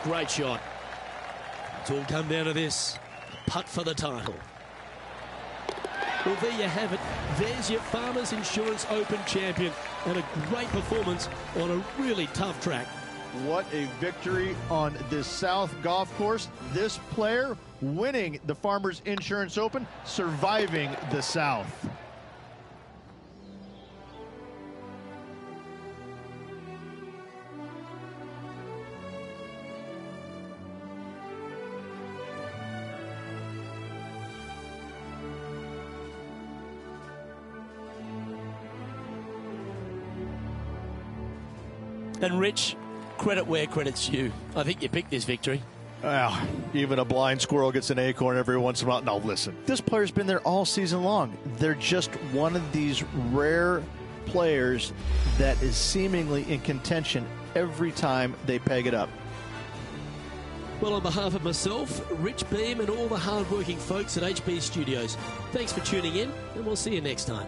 Great shot. It's all come down to this. Putt for the title. Well, there you have it. There's your Farmers Insurance Open champion, and a great performance on a really tough track. What a victory on this South golf course. This player winning the Farmers Insurance Open, surviving the South. And Rich, credit where credit's due. I think you picked this victory. Well, even a blind squirrel gets an acorn every once in a while. No, listen. This player's been there all season long. They're just one of these rare players that is seemingly in contention every time they peg it up. Well, on behalf of myself, Rich Beam, and all the hard-working folks at HB Studios, thanks for tuning in, and we'll see you next time.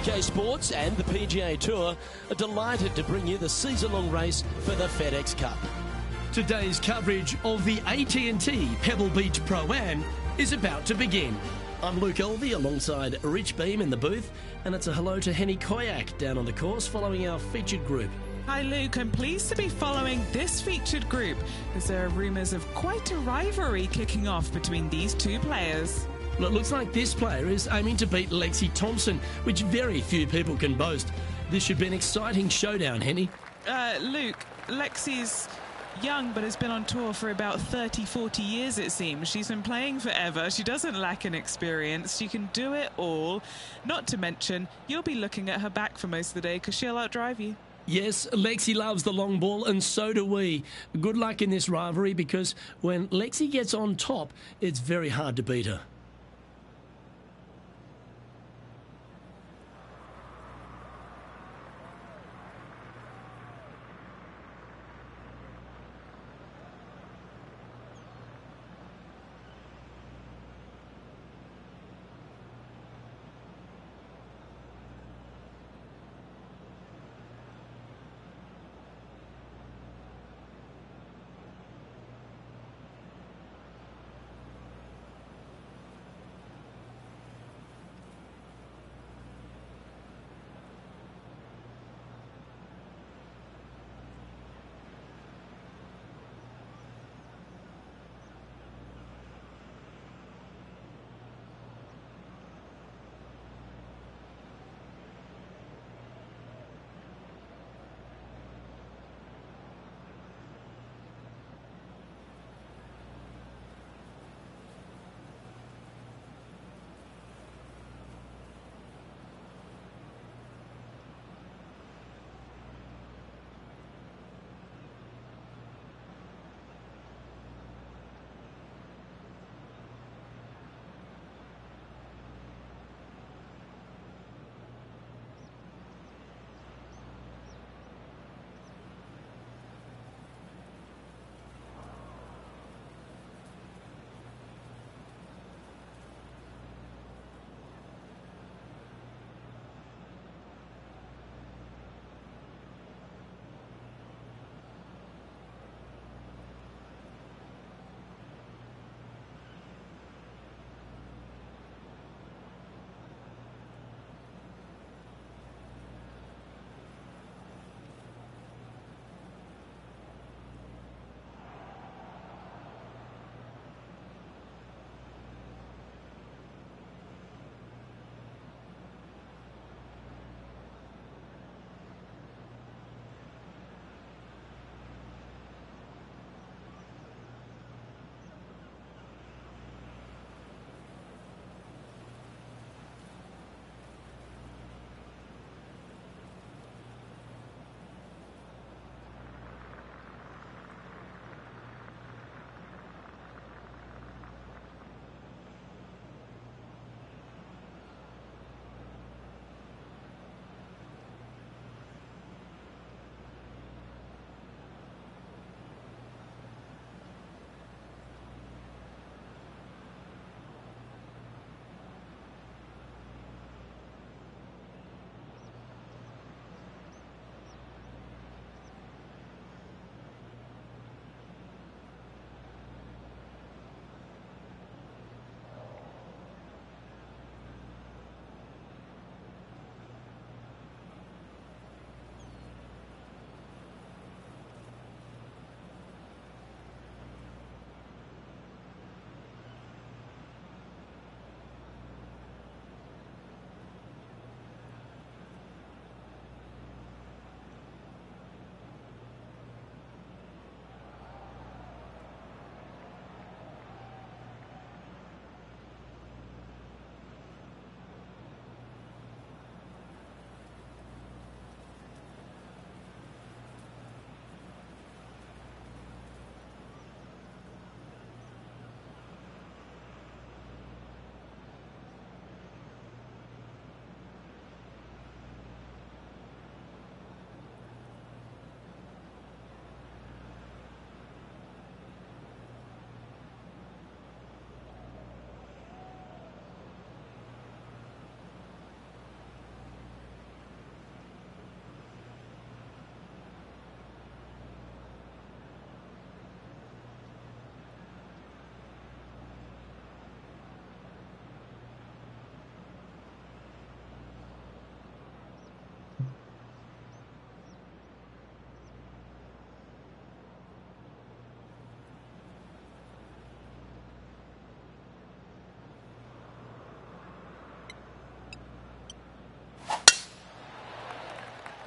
UK Sports and the PGA Tour are delighted to bring you the season-long race for the FedEx Cup. Today's coverage of the AT&T Pebble Beach Pro-Am is about to begin. I'm Luke Elvey alongside Rich Beam in the booth, and it's a hello to Henny Koyak down on the course following our featured group. Hi Luke, I'm pleased to be following this featured group as there are rumours of quite a rivalry kicking off between these two players. Well, it looks like this player is aiming to beat Lexi Thompson, which very few people can boast. This should be an exciting showdown, Henny. Luke, Lexi's young but has been on tour for about 30-40 years, it seems. She's been playing forever. She doesn't lack in experience. She can do it all. Not to mention, you'll be looking at her back for most of the day because she'll outdrive you. Yes, Lexi loves the long ball, and so do we. Good luck in this rivalry, because when Lexi gets on top, it's very hard to beat her.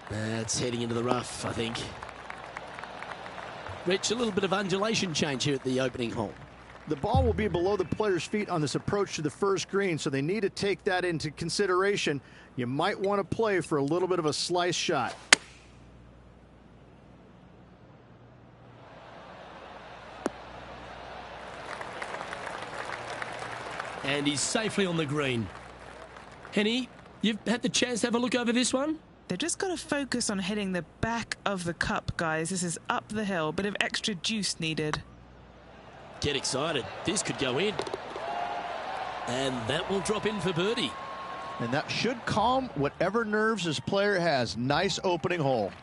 That's heading into the rough, I think. Rich, a little bit of undulation change here at the opening hole. The ball will be below the player's feet on this approach to the first green, so they need to take that into consideration. You might want to play for a little bit of a slice shot. And he's safely on the green. Henny, you've had the chance to have a look over this one? They've just got to focus on hitting the back of the cup, guys. This is up the hill. Bit of extra juice needed. Get excited. This could go in. And that will drop in for birdie. And that should calm whatever nerves this player has. Nice opening hole.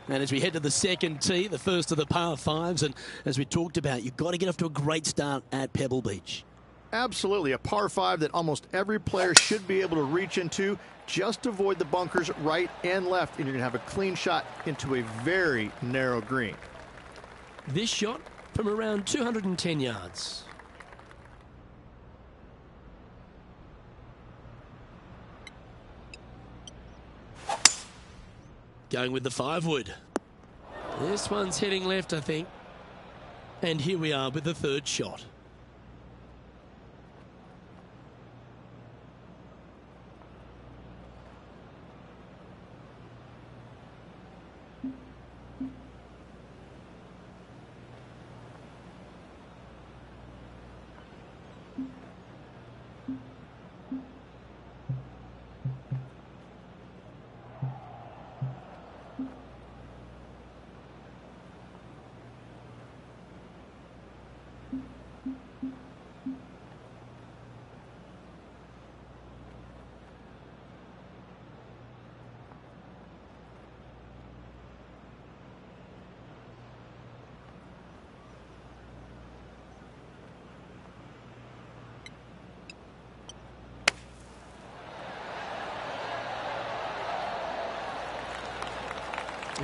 And as we head to the second tee, the first of the par fives, and as we talked about, you've got to get off to a great start at Pebble Beach. Absolutely, a par 5 that almost every player should be able to reach into. Just avoid the bunkers right and left, and you're going to have a clean shot into a very narrow green. This shot from around 210 yards. Going with the 5-wood. This one's heading left, I think. And here we are with the third shot.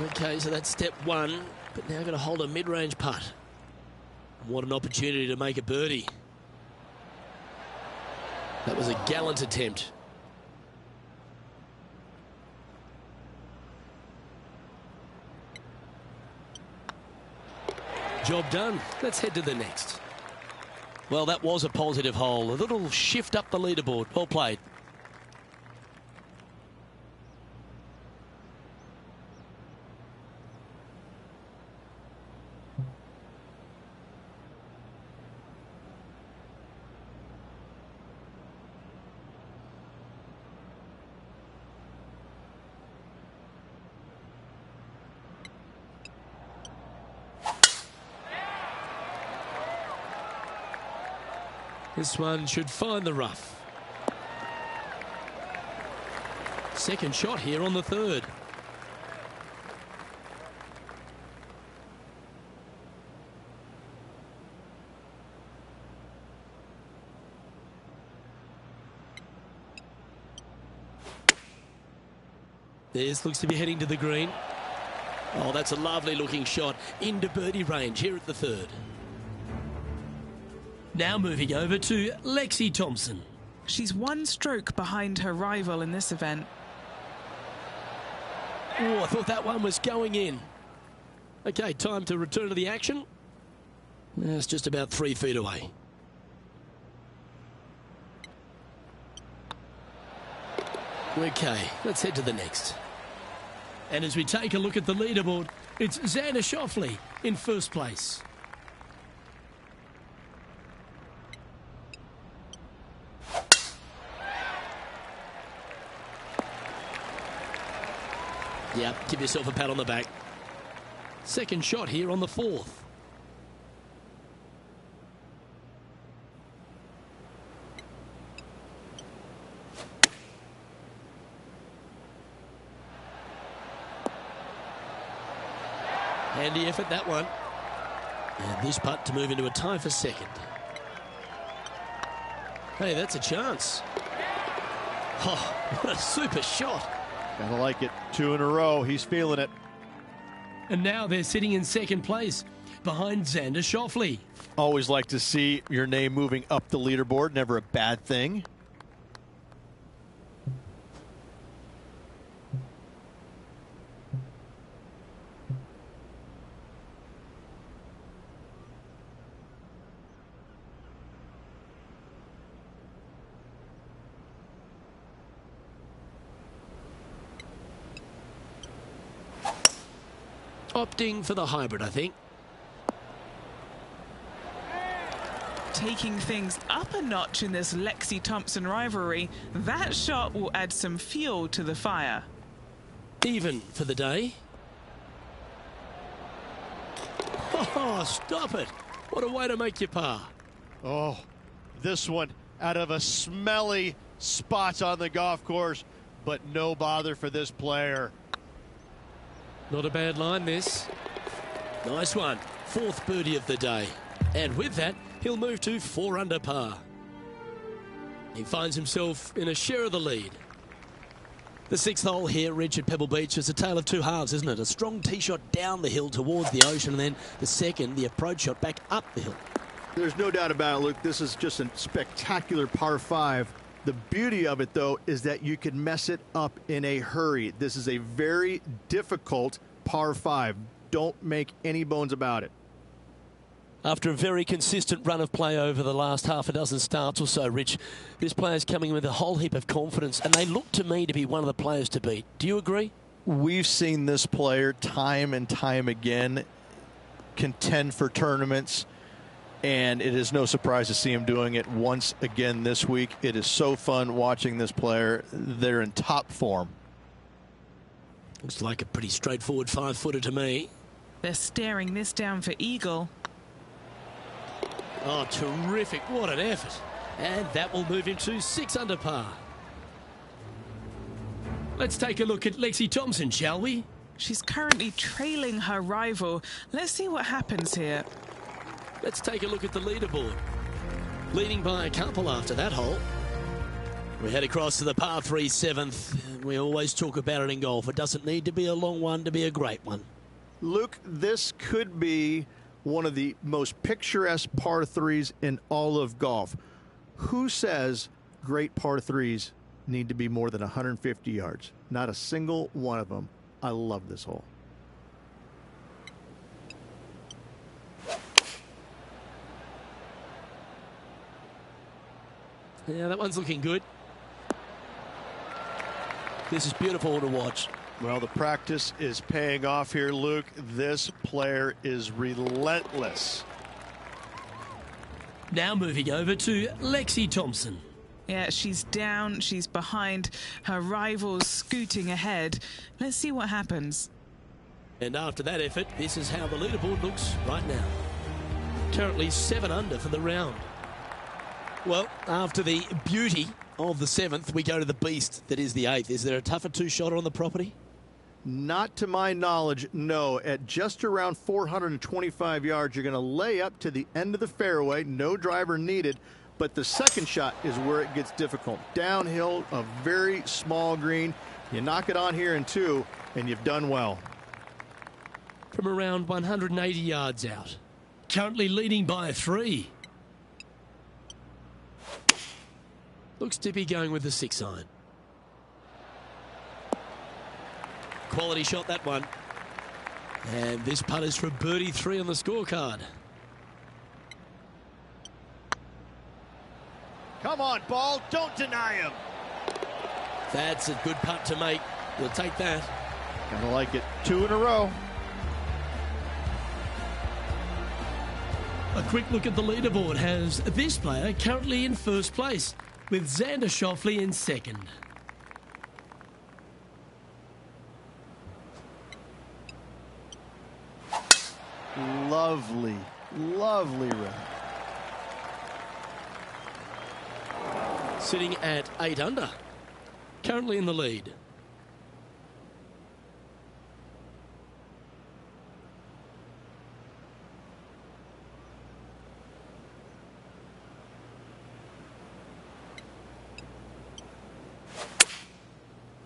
Okay, so that's step one, but now going to hold a mid-range putt. What an opportunity to make a birdie. That was a gallant attempt. Job done. Let's head to the next. Well, that was a positive hole. A little shift up the leaderboard. Well played. This one should find the rough. Second shot here on the third. This looks to be heading to the green. Oh, that's a lovely looking shot into birdie range here at the third. Now moving over to Lexi Thompson. She's one stroke behind her rival in this event. Oh, I thought that one was going in. Okay, time to return to the action. It's just about 3 feet away. Okay, let's head to the next. And as we take a look at the leaderboard, it's Xander Schauffele in first place. Yeah, give yourself a pat on the back. Second shot here on the fourth. Handy effort, that one. And this putt to move into a tie for second. Hey, that's a chance. Oh, what a super shot. Gotta like it. 2 in a row. He's feeling it. And now they're sitting in second place behind Xander Schauffele. Always like to see your name moving up the leaderboard. Never a bad thing. Opting for the hybrid, I think. Taking things up a notch in this Lexi-Thompson rivalry, that shot will add some fuel to the fire. Even for the day. Oh, stop it. What a way to make your par. Oh, this one out of a smelly spot on the golf course, but no bother for this player. Not a bad line, this. Nice one. 4th birdie of the day. And with that, he'll move to 4 under par. He finds himself in a share of the lead. The 6th hole here, Rich, at Pebble Beach, is a tale of two halves, isn't it? A strong tee shot down the hill towards the ocean, and then the second, the approach shot back up the hill. There's no doubt about it, Luke. This is just a spectacular par 5. The beauty of it, though, is that you can mess it up in a hurry. This is a very difficult par 5. Don't make any bones about it. After a very consistent run of play over the last half a dozen starts or so, Rich, this player's coming with a whole heap of confidence, and they look to me to be one of the players to beat. Do you agree? We've seen this player time and time again contend for tournaments, and it is no surprise to see him doing it once again this week. It is so fun watching this player. They're in top form. Looks like a pretty straightforward 5-footer to me. They're staring this down for eagle. Oh, terrific. What an effort. And that will move him to 6 under par. Let's take a look at Lexi Thompson, shall we? She's currently trailing her rival. Let's see what happens here. Let's take a look at the leaderboard. Leading by a couple after that hole. We head across to the par 3 7th. We always talk about it in golf. It doesn't need to be a long one to be a great one. Luke, this could be one of the most picturesque par 3s in all of golf. Who says great par 3s need to be more than 150 yards? Not a single one of them. I love this hole. Yeah, that one's looking good. This is beautiful to watch. Well, the practice is paying off here, Luke. This player is relentless. Now moving over to Lexi Thompson. Yeah, she's down, she's behind, her rival's scooting ahead. Let's see what happens. And after that effort, this is how the leaderboard looks right now. Currently 7 under for the round. Well, after the beauty of the 7th, we go to the beast that is the 8th. Is there a tougher 2-shotter on the property? Not to my knowledge, no. At just around 425 yards, you're going to lay up to the end of the fairway. No driver needed. But the second shot is where it gets difficult. Downhill, a very small green. You knock it on here in 2, and you've done well. From around 180 yards out. Currently leading by 3. Looks to be going with the 6-iron. Quality shot, that one. And this putt is for birdie 3 on the scorecard. Come on, ball. Don't deny him. That's a good putt to make. We'll take that. Gonna like it. 2 in a row. A quick look at the leaderboard has this player currently in first place, with Xander Schauffele in second. Lovely, lovely round. Sitting at 8 under. Currently in the lead.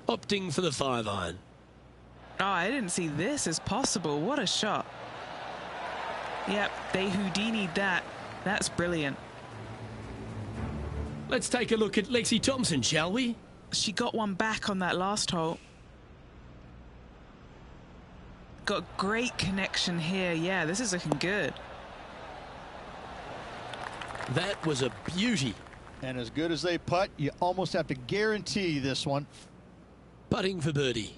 Opting for the 5-iron. Oh, I didn't see this as possible. What a shot. Yep, they Houdini'd that. That's brilliant. Let's take a look at Lexi Thompson, shall we? She got one back on that last hole. Got great connection here. Yeah, this is looking good. That was a beauty. And as good as they putt, you almost have to guarantee this one. Putting for birdie.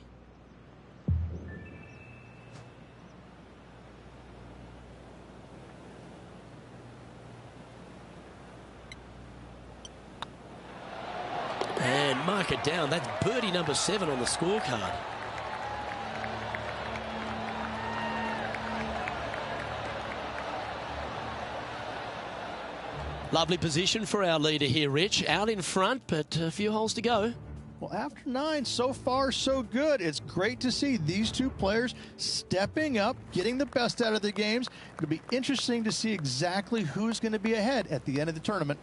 mark it down. That's birdie number 7 on the scorecard. Lovely position for our leader here, Rich. Out in front, but a few holes to go. Well, after 9, so far so good. It's great to see these two players stepping up, getting the best out of the games. It'll be interesting to see exactly who's going to be ahead at the end of the tournament.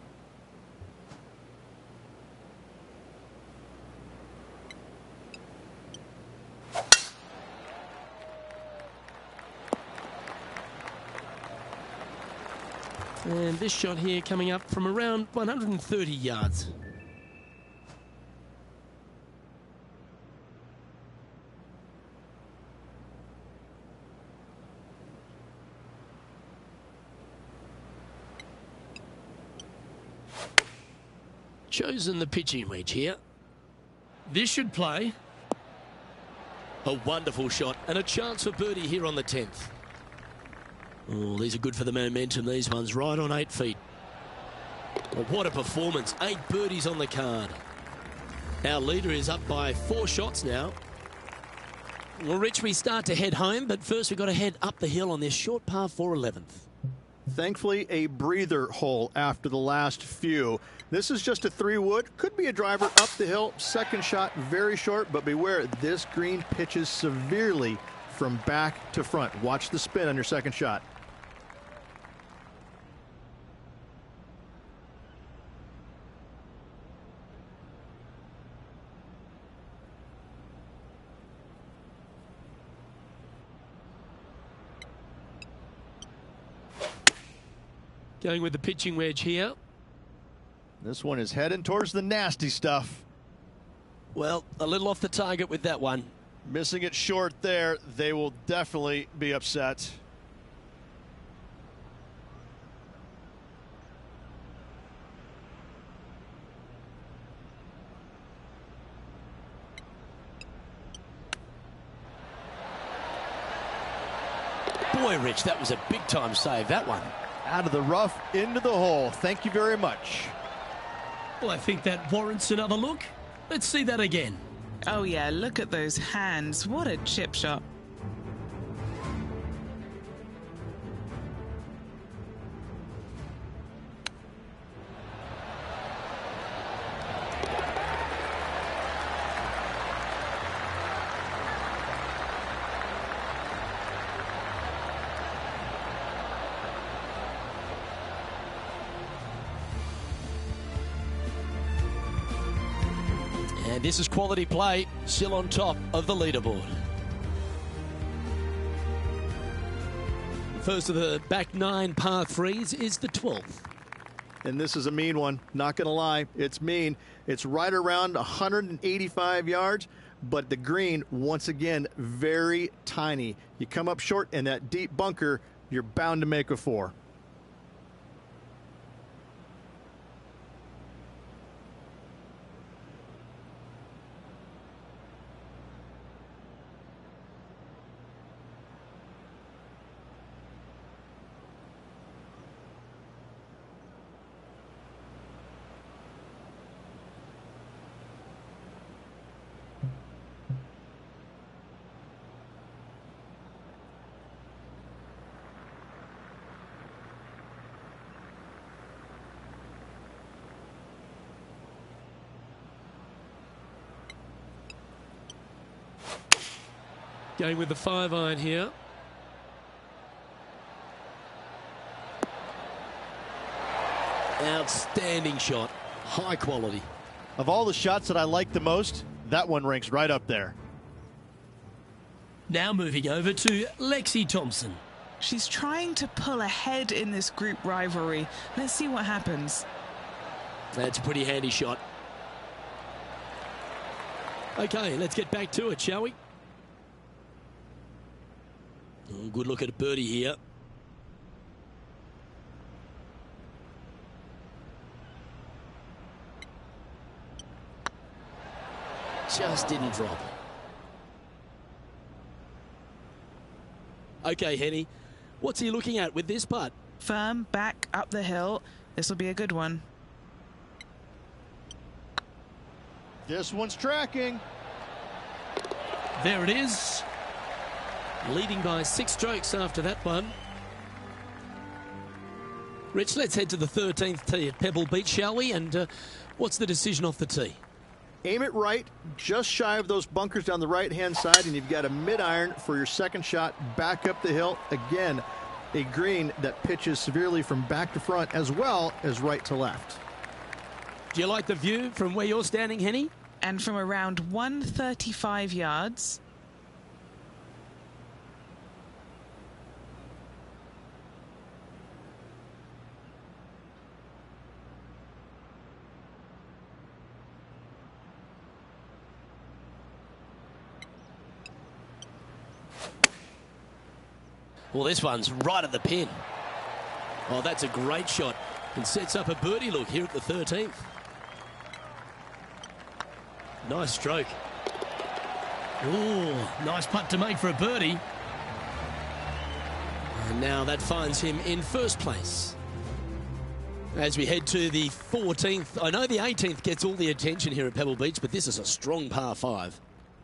And this shot here coming up from around 130 yards. Chosen the pitching wedge here. This should play. A wonderful shot and a chance for birdie here on the 10th. Oh, these are good for the momentum, these ones, right on 8 feet. Well, what a performance. 8 birdies on the card. Our leader is up by 4 shots now. Well, Rich, we start to head home, but first we've got to head up the hill on this short par 4 11th. Thankfully, a breather hole after the last few. This is just a 3-wood. Could be a driver up the hill. Second shot, very short, but beware, this green pitches severely from back to front. Watch the spin on your second shot. Going with the pitching wedge here. This one is heading towards the nasty stuff. Well, a little off the target with that one. Missing it short there. They will definitely be upset. Boy, Rich, that was a big-time save, that one. Out of the rough, into the hole. Thank you very much. Well, I think that warrants another look. Let's see that again. Oh, yeah, look at those hands. What a chip shot. And this is quality play, still on top of the leaderboard. First of the back 9 par 3s is the 12th. And this is a mean one. Not going to lie. It's mean. It's right around 185 yards, but the green, once again, very tiny. You come up short in that deep bunker, you're bound to make a 4. Going with the 5-iron here. Outstanding shot. High quality. Of all the shots that I like the most, that one ranks right up there. Now moving over to Lexi Thompson. She's trying to pull ahead in this group rivalry. Let's see what happens. That's a pretty handy shot. Okay, let's get back to it, shall we? Oh, good look at a birdie here. Just didn't drop. Okay, Henny, what's he looking at with this putt? Firm back up the hill. This will be a good one. This one's tracking. There it is. Leading by 6 strokes after that one. Rich, let's head to the 13th tee at Pebble Beach, shall we? And what's the decision off the tee? Aim it right, just shy of those bunkers down the right-hand side, and you've got a mid-iron for your second shot back up the hill. Again, a green that pitches severely from back to front as well as right to left. Do you like the view from where you're standing, Henny? And from around 135 yards. Well, this one's right at the pin. Oh, that's a great shot. And sets up a birdie look here at the 13th. Nice stroke. Oh, nice putt to make for a birdie. And now that finds him in first place. As we head to the 14th, I know the 18th gets all the attention here at Pebble Beach, but this is a strong par 5.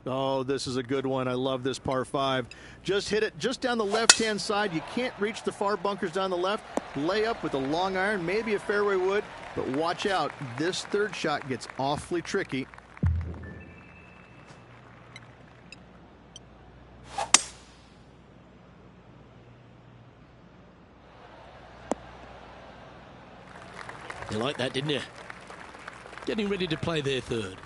Oh, this is a good one. I love this par 5. Just hit it just down the left-hand side. You can't reach the far bunkers down the left. Lay up with a long iron, maybe a fairway wood, but watch out. This third shot gets awfully tricky. You like that, didn't you? Getting ready to play their third.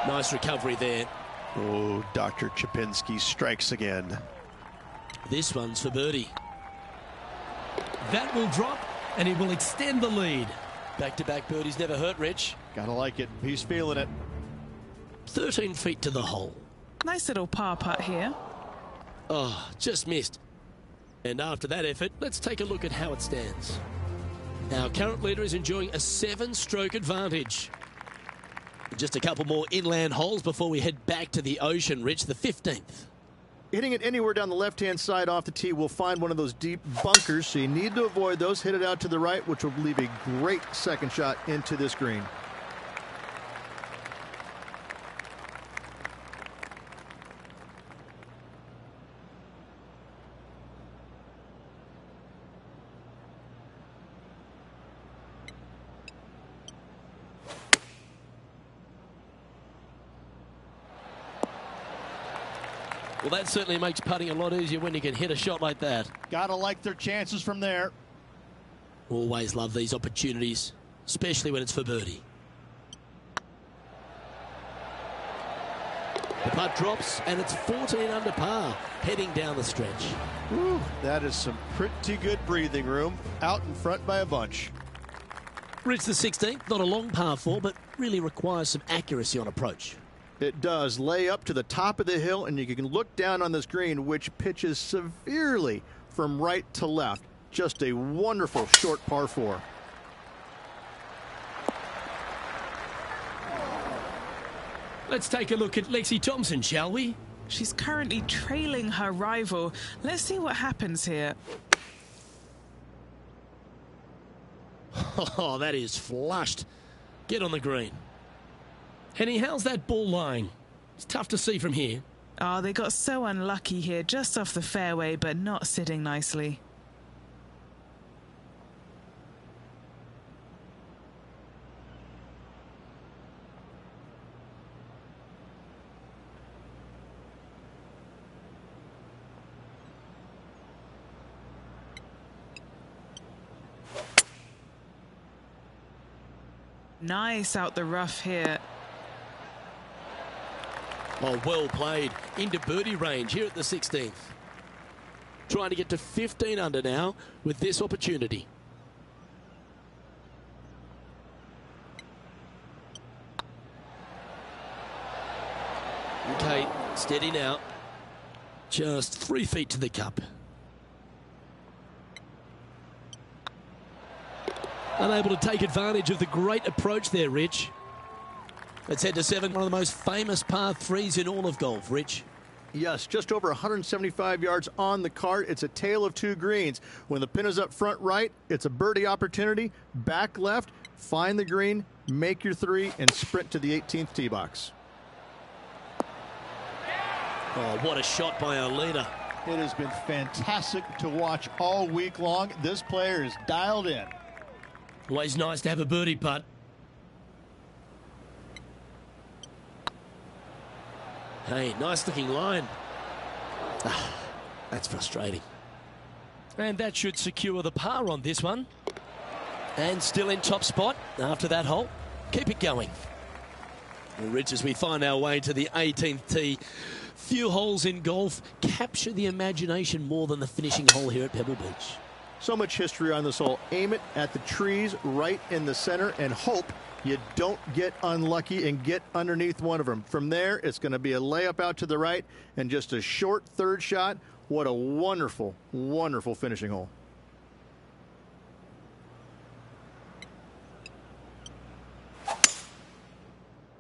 Nice recovery there. Oh, Dr. Chapinski strikes again. This one's for birdie. That will drop, and it will extend the lead. Back-to-back birdies never hurt, Rich. Gotta like it. He's feeling it. 13 feet to the hole. Nice little par putt here. Oh, just missed. And after that effort, let's take a look at how it stands. Our current leader is enjoying a 7-stroke advantage. Just a couple more inland holes before we head back to the ocean, Rich, the 15th. Hitting it anywhere down the left-hand side off the tee will find one of those deep bunkers, so you need to avoid those. Hit it out to the right, which will leave a great second shot into this green. Well, that certainly makes putting a lot easier when you can hit a shot like that. Gotta like their chances from there. Always love these opportunities, especially when it's for birdie. The putt drops, and it's 14 under par, heading down the stretch. Whew, that is some pretty good breathing room. Out in front by a bunch. Rich, the 16th, not a long par 4, but really requires some accuracy on approach. It does. Lay up to the top of the hill, and you can look down on this green, which pitches severely from right to left. Just a wonderful short par 4. Let's take a look at Lexi Thompson, shall we? She's currently trailing her rival. Let's see what happens here. Oh, that is flushed. Get on the green. Henny, how's that ball lying? It's tough to see from here. Oh, they got so unlucky here, just off the fairway, but not sitting nicely. Nice out the rough here. Oh, well played. Into birdie range here at the 16th. Trying to get to 15 under now with this opportunity. Okay, steady now. Just 3 feet to the cup. Unable to take advantage of the great approach there, Rich. Let's head to 7, one of the most famous par 3s in all of golf. Rich. Yes, just over 175 yards on the cart. It's a tale of two greens. When the pin is up front right, it's a birdie opportunity. Back left, find the green, make your 3, and sprint to the 18th tee box. Oh, what a shot by our leader. It has been fantastic to watch all week long. This player is dialed in. Always nice to have a birdie putt. Hey, nice looking line. That's frustrating. And that should secure the par on this one. And still in top spot after that hole. Keep it going. Well, Rich, as we find our way to the 18th tee, few holes in golf capture the imagination more than the finishing hole here at Pebble Beach. So much history on this hole. Aim it at the trees right in the center and hope you don't get unlucky and get underneath one of them. From there, it's going to be a layup out to the right and just a short third shot. What a wonderful, wonderful finishing hole.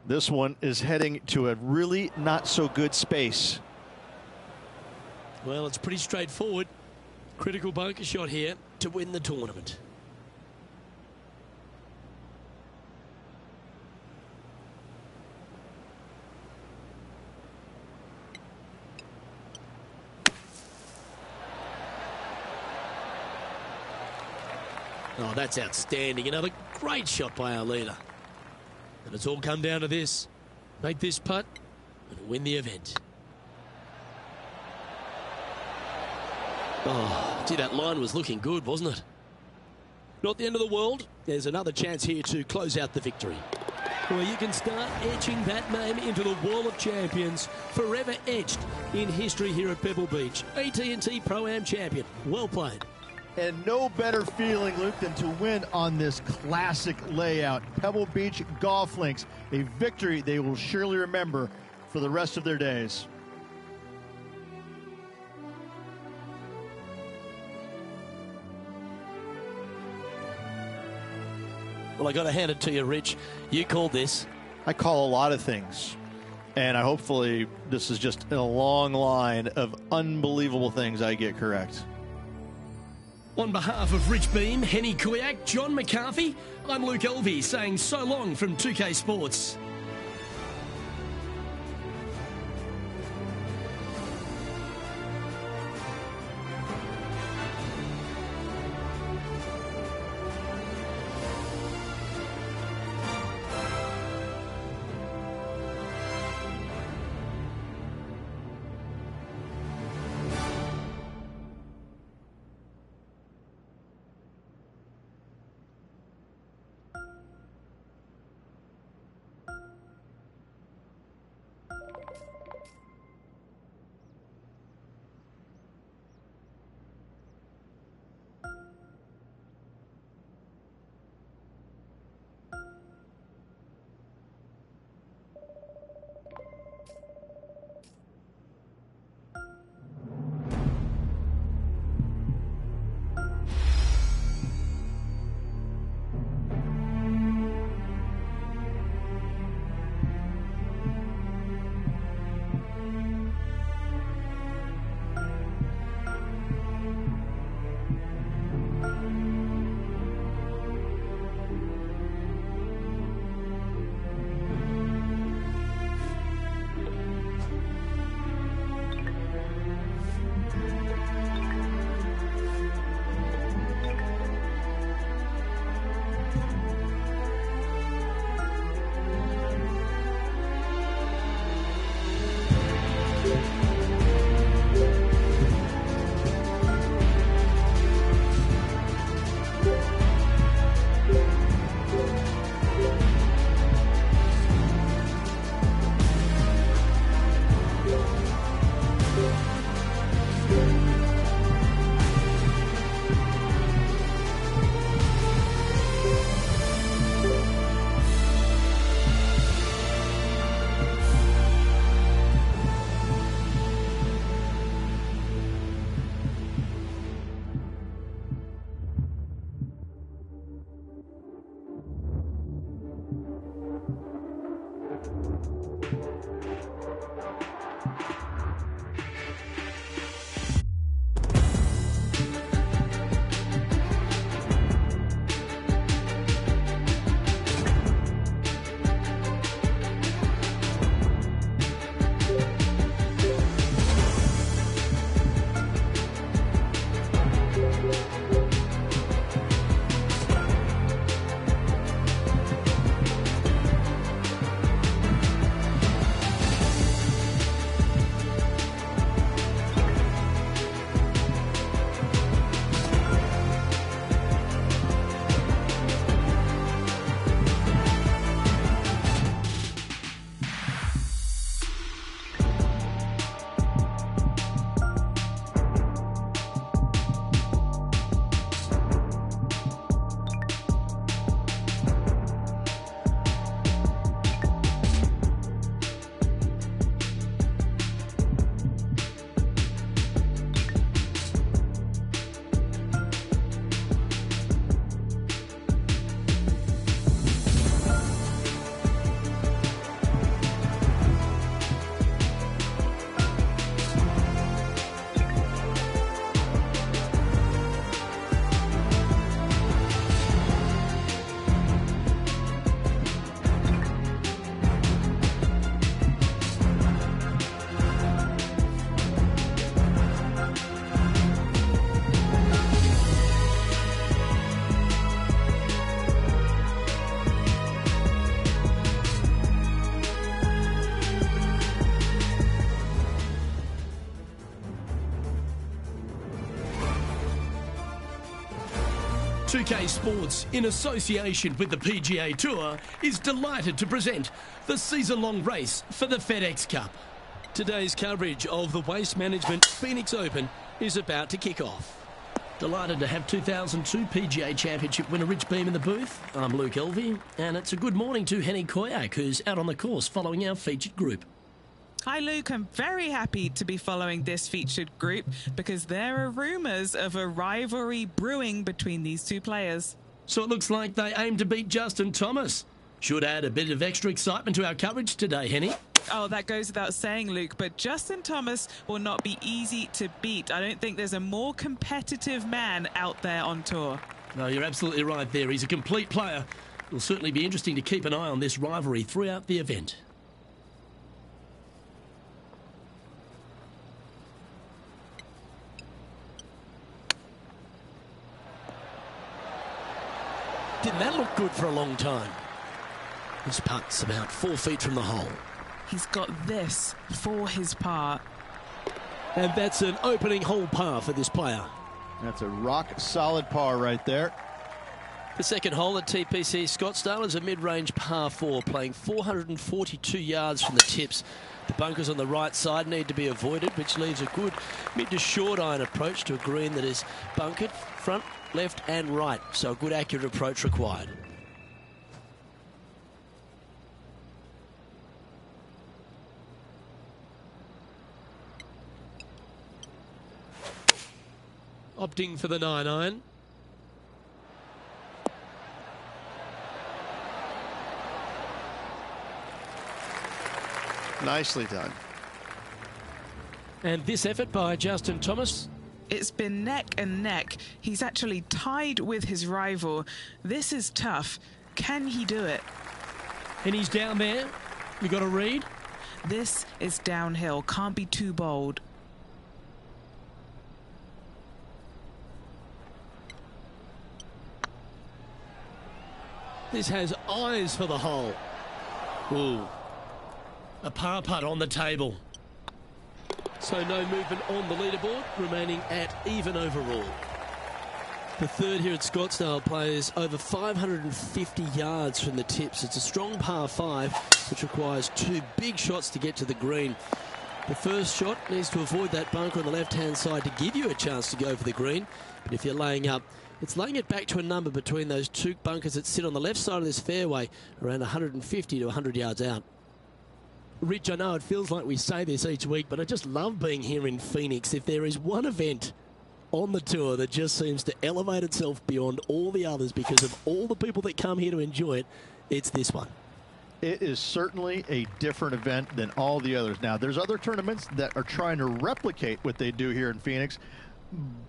This one is heading to a really not so good space. Well, it's pretty straightforward. Critical bunker shot here to win the tournament. Oh, that's outstanding. Another great shot by our leader. And it's all come down to this. Make this putt and win the event. Oh, gee, that line was looking good, wasn't it? Not the end of the world. There's another chance here to close out the victory. Well, you can start etching that name into the Wall of Champions, forever etched in history here at Pebble Beach. AT&T Pro-Am champion. Well played. And no better feeling, Luke, than to win on this classic layout. Pebble Beach Golf Links, a victory they will surely remember for the rest of their days. Well, I got to hand it to you, Rich. You called this. I call a lot of things, and hopefully this is just a long line of unbelievable things I get correct. On behalf of Rich Beam, Henny Kuyak, John McCarthy, I'm Luke Elvey saying so long from 2K Sports. 2K Sports, in association with the PGA Tour, is delighted to present the season-long race for the FedEx Cup. Today's coverage of the Waste Management Phoenix Open is about to kick off. Delighted to have 2002 PGA Championship winner Rich Beem in the booth. I'm Luke Elvey, and it's a good morning to Henny Koyak, who's out on the course following our featured group. Hi Luke, I'm very happy to be following this featured group because there are rumours of a rivalry brewing between these two players. So it looks like they aim to beat Justin Thomas. Should add a bit of extra excitement to our coverage today, Henny. Oh, that goes without saying, Luke, but Justin Thomas will not be easy to beat. I don't think there's a more competitive man out there on tour. No, you're absolutely right there. He's a complete player. It'll certainly be interesting to keep an eye on this rivalry throughout the event. Didn't that look good for a long time? This putt's about 4 feet from the hole. He's got this for his par. And that's an opening hole par for this player. That's a rock-solid par right there. The second hole at TPC Scottsdale is a mid-range par 4, playing 442 yards from the tips. The bunkers on the right side need to be avoided, which leaves a good mid to short iron approach to a green that is bunkered front, left and right. So a good accurate approach required. Opting for the 9-iron. Nicely done. And this effort by Justin Thomas. It's been neck and neck. He's actually tied with his rival. This is tough. Can he do it? And he's down there. You got to read. This is downhill. Can't be too bold. This has eyes for the hole. Ooh. A par putt on the table. So no movement on the leaderboard, remaining at even overall. The third here at Scottsdale plays over 550 yards from the tips. It's a strong par 5, which requires 2 big shots to get to the green. The first shot needs to avoid that bunker on the left-hand side to give you a chance to go for the green. But if you're laying up, it's laying it back to a number between those 2 bunkers that sit on the left side of this fairway, around 150 to 100 yards out. Rich, I know it feels like we say this each week, but I just love being here in Phoenix. If there is one event on the tour that just seems to elevate itself beyond all the others because of all the people that come here to enjoy it, it's this one. It is certainly a different event than all the others. Now, there's other tournaments that are trying to replicate what they do here in Phoenix,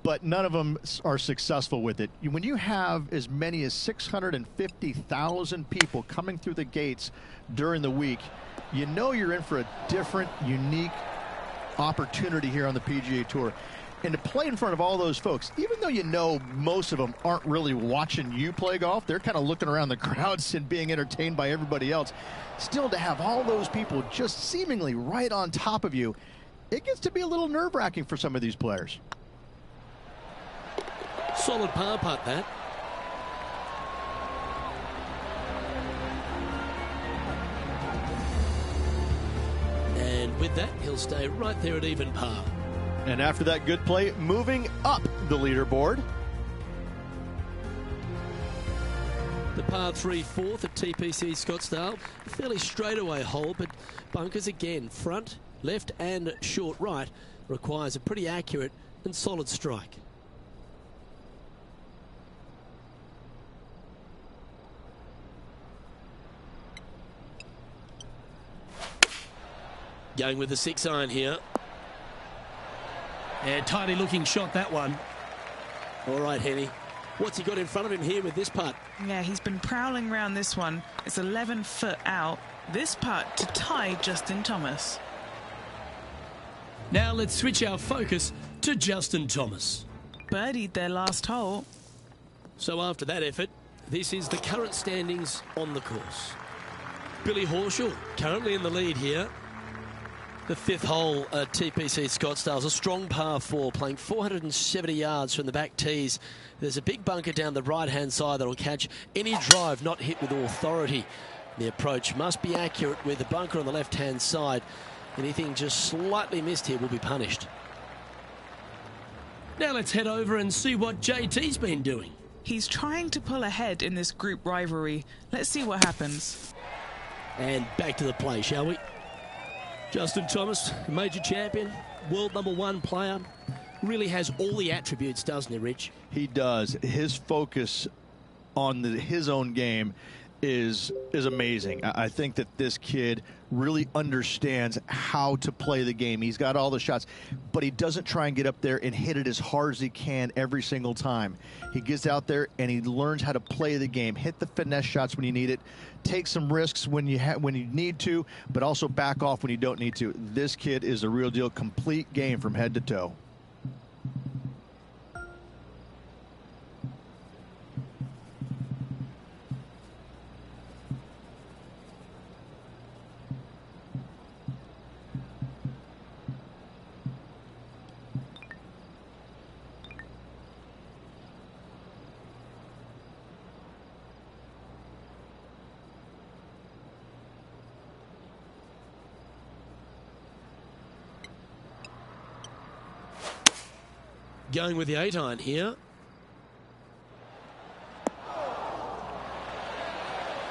but none of them are successful with it. When you have as many as 650,000 people coming through the gates during the week, you know you're in for a different, unique opportunity here on the PGA Tour. And to play in front of all those folks, even though you know most of them aren't really watching you play golf, they're kind of looking around the crowds and being entertained by everybody else. Still, to have all those people just seemingly right on top of you, it gets to be a little nerve-wracking for some of these players. Solid par putt, that. And with that, he'll stay right there at even par. And after that good play, moving up the leaderboard. The par 3 fourth at TPC Scottsdale. A fairly straightaway hole, but bunkers again, front, left and short right, requires a pretty accurate and solid strike. Going with the 6-iron here. Yeah, tidy looking shot, that one. All right, Henny. What's he got in front of him here with this putt? Yeah, he's been prowling around this one. It's 11 foot out. This putt to tie Justin Thomas. Now let's switch our focus to Justin Thomas. Birdied their last hole. So after that effort, this is the current standings on the course. Billy Horschel currently in the lead here. The fifth hole at TPC Scottsdale is a strong par 4, playing 470 yards from the back tees. There's a big bunker down the right-hand side that will catch any drive not hit with authority. The approach must be accurate with the bunker on the left-hand side. Anything just slightly missed here will be punished. Now let's head over and see what JT's been doing. He's trying to pull ahead in this group rivalry. Let's see what happens. And back to the play, shall we? Justin Thomas, major champion, world #1 player, really has all the attributes, doesn't he, Rich? He does. His focus on his own game is amazing. I think that this kid really understands how to play the game. He's got all the shots, but he doesn't try and get up there and hit it as hard as he can every single time. He gets out there and he learns how to play the game, hit the finesse shots when you need it, take some risks when you need to, but also back off when you don't need to. This kid is a real deal, complete game from head to toe. Going with the 8-iron here.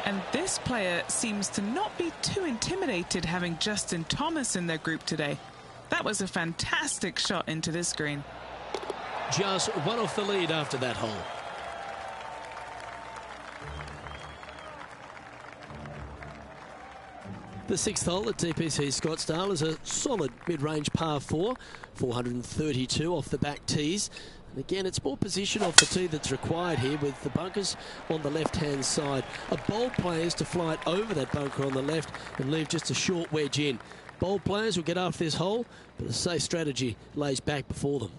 And this player seems to not be too intimidated having Justin Thomas in their group today. That was a fantastic shot into this green. Just one off the lead after that hole. The sixth hole at TPC Scottsdale is a solid mid-range par 4, 432 off the back tees. And again, it's more position off the tee that's required here with the bunkers on the left-hand side. A bold player is to fly it over that bunker on the left and leave just a short wedge in. Bold players will get after this hole, but a safe strategy lays back before them.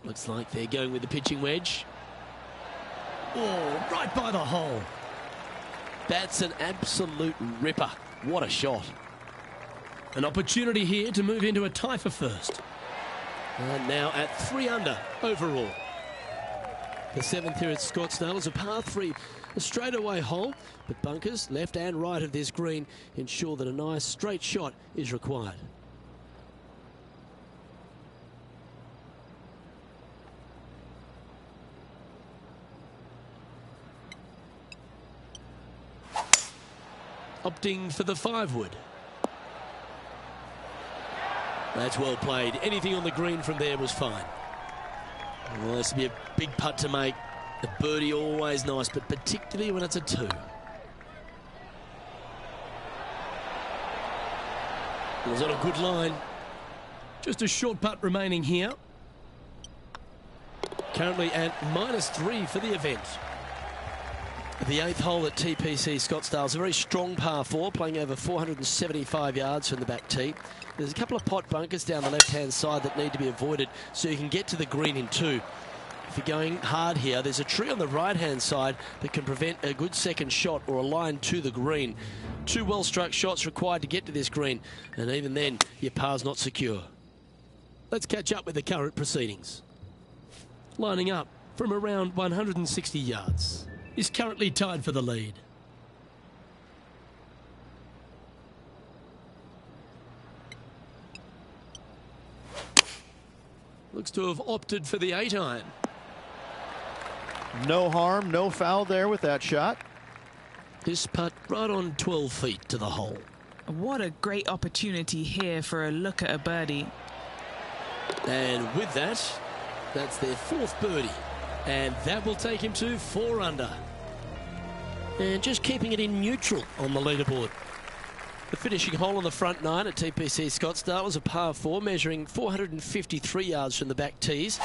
Looks like they're going with the pitching wedge. Oh, right by the hole. That's an absolute ripper. What a shot. An opportunity here to move into a tie for first. And now at 3 under overall. The seventh here at Scottsdale is a par 3, a straightaway hole, but bunkers left and right of this green ensure that a nice straight shot is required. Opting for the 5-wood. That's well played. Anything on the green from there was fine. Well, this will be a big putt to make. The birdie always nice, but particularly when it's a 2. It was on a good line. Just a short putt remaining here. Currently at -3 for the event. The 8th hole at TPC Scottsdale is a very strong par 4, playing over 475 yards from the back tee. There's a couple of pot bunkers down the left-hand side that need to be avoided so you can get to the green in 2. If you're going hard here, there's a tree on the right-hand side that can prevent a good second shot or a line to the green. 2 well-struck shots required to get to this green, and even then, your par's not secure. Let's catch up with the current proceedings. Lining up from around 160 yards. Is currently tied for the lead. Looks to have opted for the 8-iron. No harm, no foul there with that shot. This putt right on 12 feet to the hole. What a great opportunity here for a look at a birdie. And with that, that's their 4th birdie. And that will take him to 4 under. And just keeping it in neutral on the leaderboard. The finishing hole on the front 9 at TPC Scottsdale was a par 4, measuring 453 yards from the back tees.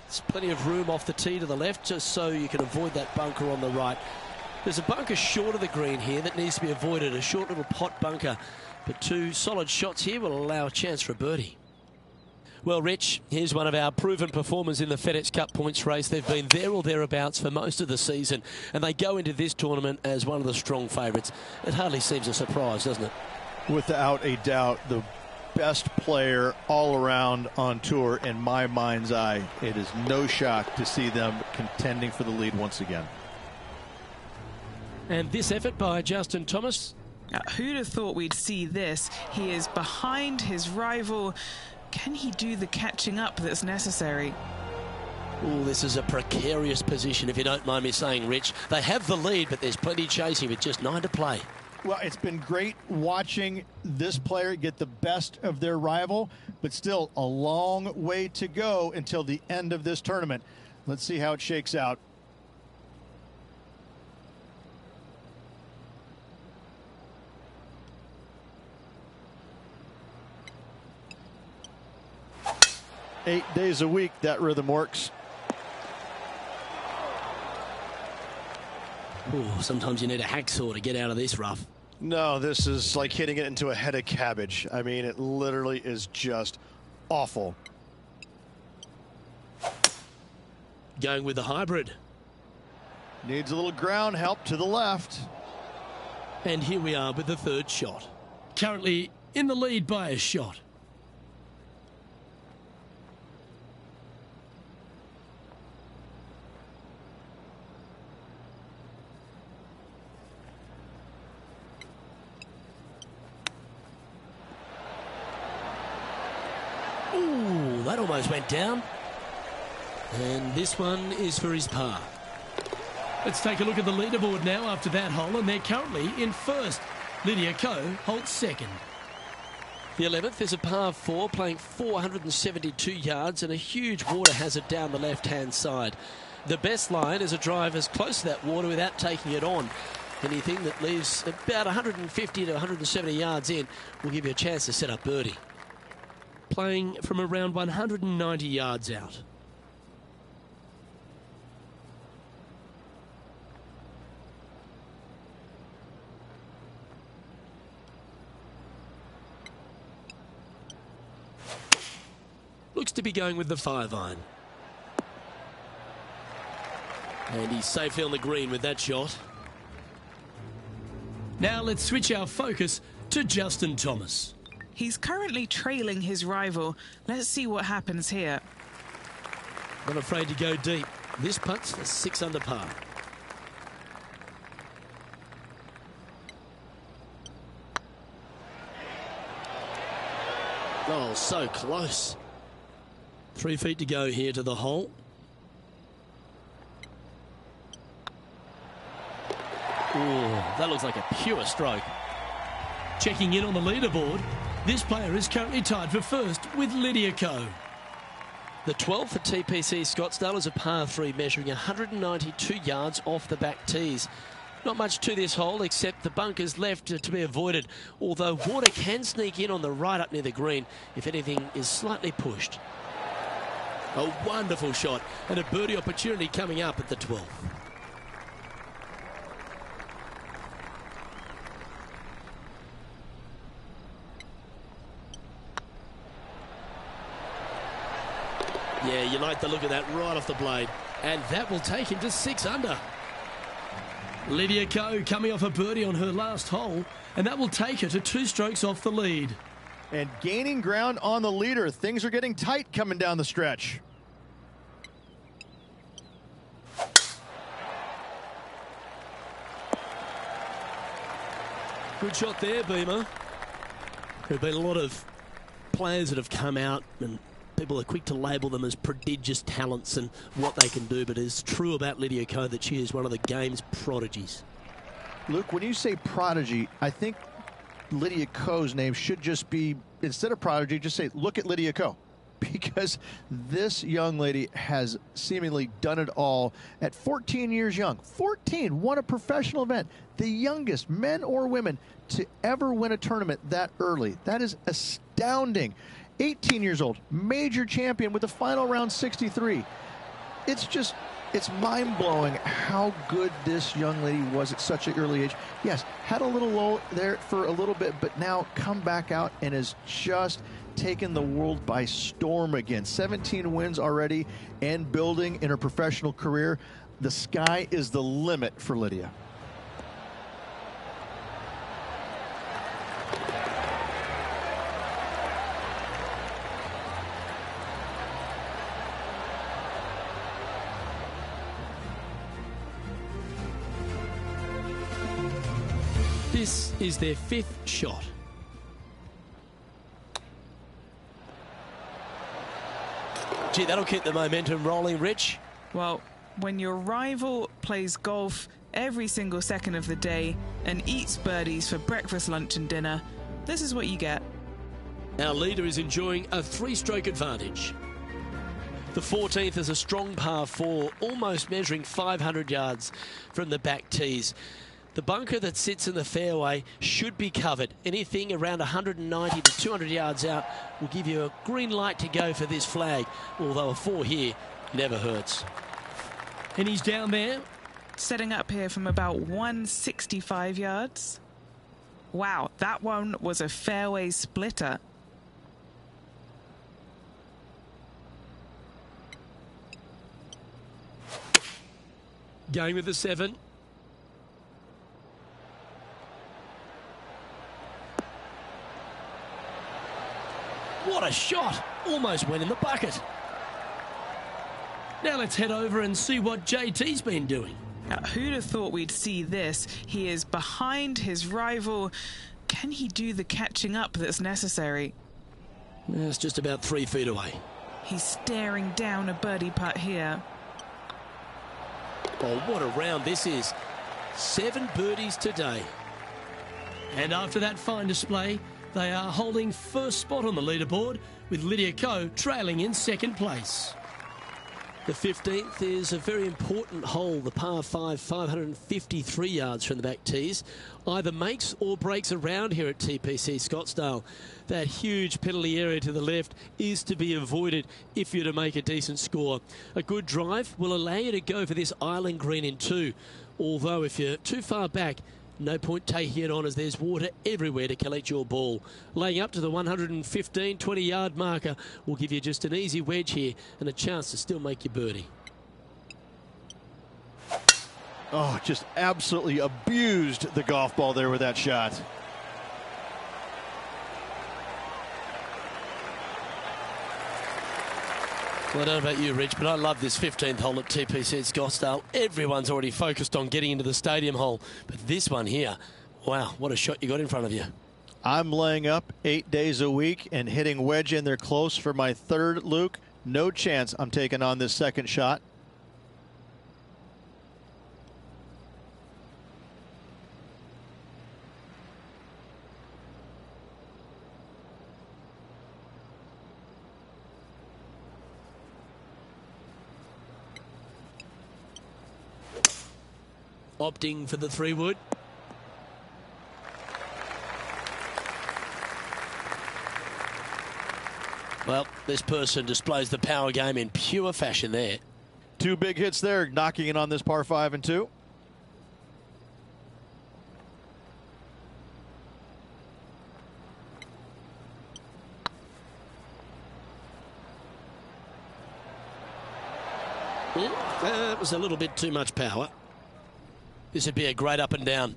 There's plenty of room off the tee to the left, just so you can avoid that bunker on the right. There's a bunker short of the green here that needs to be avoided, a short little pot bunker. But 2 solid shots here will allow a chance for a birdie. Well, Rich, here's one of our proven performers in the FedEx Cup points race. They've been there or thereabouts for most of the season, and they go into this tournament as one of the strong favourites. It hardly seems a surprise, doesn't it? Without a doubt, the best player all around on tour in my mind's eye. It is no shock to see them contending for the lead once again. And this effort by Justin Thomas. Who'd have thought we'd see this? He is behind his rival. Can he do the catching up that's necessary? Oh, this is a precarious position, if you don't mind me saying, Rich. They have the lead, but there's plenty chasing with just 9 to play. Well, it's been great watching this player get the best of their rival, but still a long way to go until the end of this tournament. Let's see how it shakes out. Eight days a week, that rhythm works. Oh, sometimes you need a hacksaw to get out of this rough. No, this is like hitting it into a head of cabbage. I mean, it literally is just awful. Going with the hybrid. Needs a little ground help to the left. And here we are with the third shot. Currently in the lead by a shot. Ooh, that almost went down. And this one is for his par. Let's take a look at the leaderboard now after that hole, and they're currently in first. Lydia Ko holds second. The 11th is a par 4, playing 472 yards and a huge water hazard down the left-hand side. The best line is a drive as close to that water without taking it on. Anything that leaves about 150 to 170 yards in will give you a chance to set up birdie. Playing from around 190 yards out. Looks to be going with the 5-iron. And he's safely on the green with that shot. Now let's switch our focus to Justin Thomas. He's currently trailing his rival. Let's see what happens here. Not afraid to go deep. This putt's for 6 under par. Oh, so close. 3 feet to go here to the hole. Ooh, that looks like a pure stroke. Checking in on the leaderboard, this player is currently tied for first with Lydia Ko. The 12 for TPC Scottsdale is a par 3 measuring 192 yards off the back tees. Not much to this hole except the bunkers left to be avoided, although water can sneak in on the right up near the green if anything is slightly pushed. A wonderful shot and a birdie opportunity coming up at the 12th. Yeah, you like the look of that right off the blade. And that will take him to 6 under. Lydia Ko coming off a birdie on her last hole, and that will take her to 2 strokes off the lead. And gaining ground on the leader. Things are getting tight coming down the stretch. Good shot there, Beamer. There have been a lot of players that have come out and people are quick to label them as prodigious talents and what they can do, but it's true about Lydia Ko that she is one of the game's prodigies. Luke, when you say prodigy, I think Lydia Ko's name should just be, instead of prodigy, just say, look at Lydia Ko. Because this young lady has seemingly done it all at 14 years young. 14, won a professional event. The youngest, men or women, to ever win a tournament that early. That is astounding. 18 years old, major champion with the final round 63. It's just It's mind-blowing how good this young lady was at such an early age. Yes, had a little lull there for a little bit, but now come back out and has just taken the world by storm again. 17 wins already and building in her professional career. The sky is the limit for Lydia. This is their 5th shot. Gee, that'll keep the momentum rolling, Rich. Well, when your rival plays golf every single second of the day and eats birdies for breakfast, lunch and dinner, this is what you get. Our leader is enjoying a 3-stroke advantage. The 14th is a strong par 4, almost measuring 500 yards from the back tees. The bunker that sits in the fairway should be covered. Anything around 190 to 200 yards out will give you a green light to go for this flag, although a 4 here never hurts. And he's down there. Setting up here from about 165 yards. Wow, that one was a fairway splitter. Going with the 7. What a shot! Almost went in the bucket. Now let's head over and see what JT's been doing. Now, who'd have thought we'd see this? He is behind his rival. Can he do the catching up that's necessary? It's just about 3 feet away. He's staring down a birdie putt here. Oh, what a round this is. 7 birdies today. And after that fine display, they are holding first spot on the leaderboard, with Lydia Ko trailing in 2nd place. The 15th is a very important hole, the par 5, 553 yards from the back tees. Either makes or breaks around here at TPC Scottsdale. That huge penalty area to the left is to be avoided if you're to make a decent score. A good drive will allow you to go for this island green in 2. Although if you're too far back, no point taking it on as there's water everywhere to collect your ball. Laying up to the 115, 20-yard marker will give you just an easy wedge here and a chance to still make your birdie. Oh, just absolutely abused the golf ball there with that shot. Well, I don't know about you, Rich, but I love this 15th hole at TPC Scottsdale. Everyone's already focused on getting into the stadium hole, but this one here, wow, what a shot you got in front of you. I'm laying up 8 days a week and hitting wedge in there close for my 3rd, Luke. No chance I'm taking on this 2nd shot. Opting for the 3-wood. Well, this person displays the power game in pure fashion there. 2 big hits there, knocking in on this par 5 and 2. That was a little bit too much power. This would be a great up and down.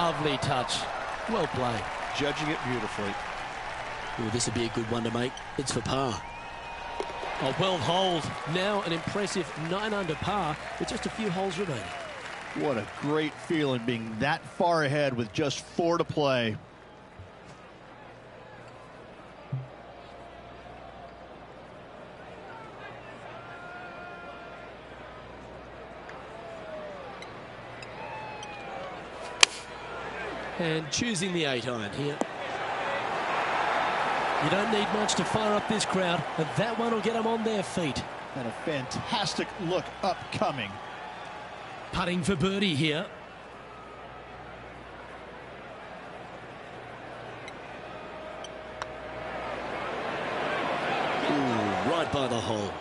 Lovely touch. Well played. Judging it beautifully. Ooh, this would be a good one to make. It's for par. Oh, well holed. Now an impressive 9 under par with just a few holes remaining. What a great feeling being that far ahead with just 4 to play. And choosing the 8-iron here. You don't need much to fire up this crowd, and that one will get them on their feet. And a fantastic look upcoming. Putting for birdie here. Ooh, right by the hole.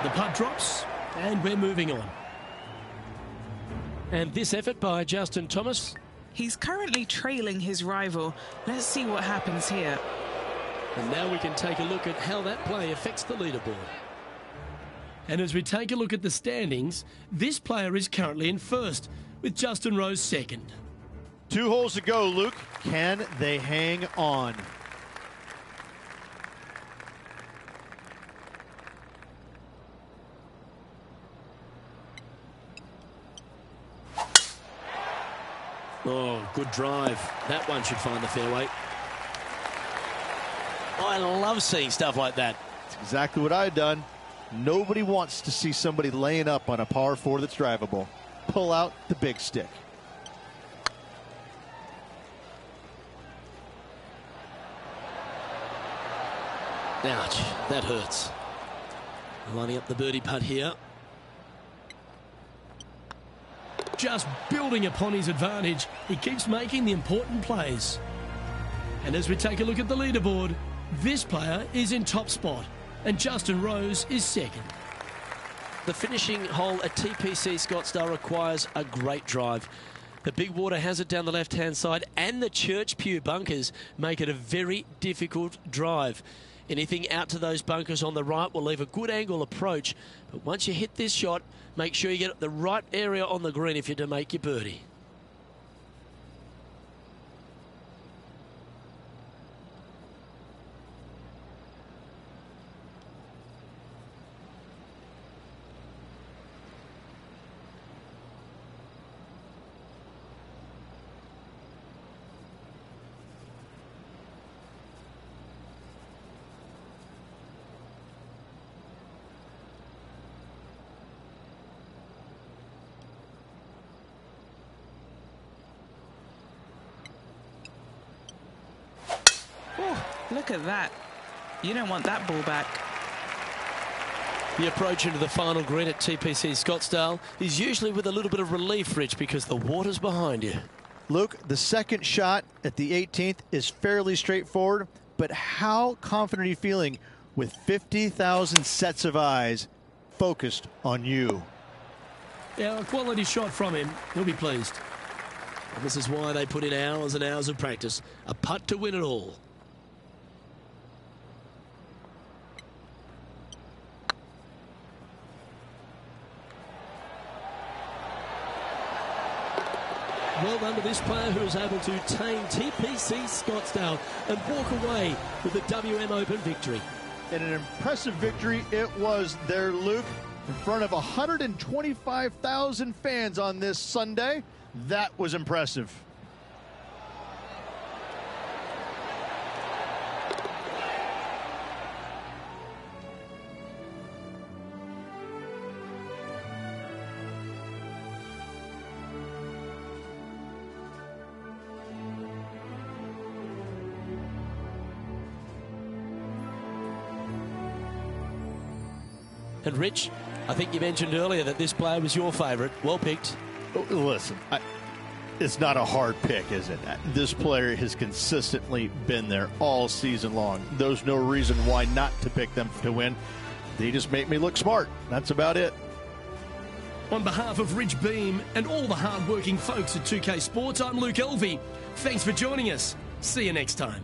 The putt drops, and we're moving on. And this effort by Justin Thomas. He's currently trailing his rival. Let's see what happens here. And now we can take a look at how that play affects the leaderboard. And as we take a look at the standings, this player is currently in first, with Justin Rose second. 2 holes to go, Luke. Can they hang on? Oh, good drive. That one should find the fairway. I love seeing stuff like that. That's exactly what I've done. Nobody wants to see somebody laying up on a par 4 that's drivable. Pull out the big stick. Ouch, that hurts. Lining up the birdie putt here. Just building upon his advantage, he keeps making the important plays. And as we take a look at the leaderboard, this player is in top spot, and Justin Rose is second. The finishing hole at TPC Scottsdale requires a great drive. The big water hazard down the left-hand side and the Church Pew bunkers make it a very difficult drive. Anything out to those bunkers on the right will leave a good angle approach. But once you hit this shot, make sure you get the right area on the green if you're to make your birdie. Look at that. You don't want that ball back. The approach into the final green at TPC Scottsdale is usually with a little bit of relief, Rich, because the water's behind you. Luke, the second shot at the 18th is fairly straightforward, but how confident are you feeling with 50,000 sets of eyes focused on you? Yeah, a quality shot from him. He'll be pleased. And this is why they put in hours and hours of practice. A putt to win it all. Well done to this player who was able to tame TPC Scottsdale and walk away with the WM Open victory. And an impressive victory it was there, Luke, in front of 125,000 fans on this Sunday. That was impressive. And Rich, I think you mentioned earlier that this player was your favourite. Well picked. Listen, it's not a hard pick, is it? This player has consistently been there all season long. There's no reason why not to pick them to win. They just make me look smart. That's about it. On behalf of Rich Beam and all the hard-working folks at 2K Sports, I'm Luke Elvey. Thanks for joining us. See you next time.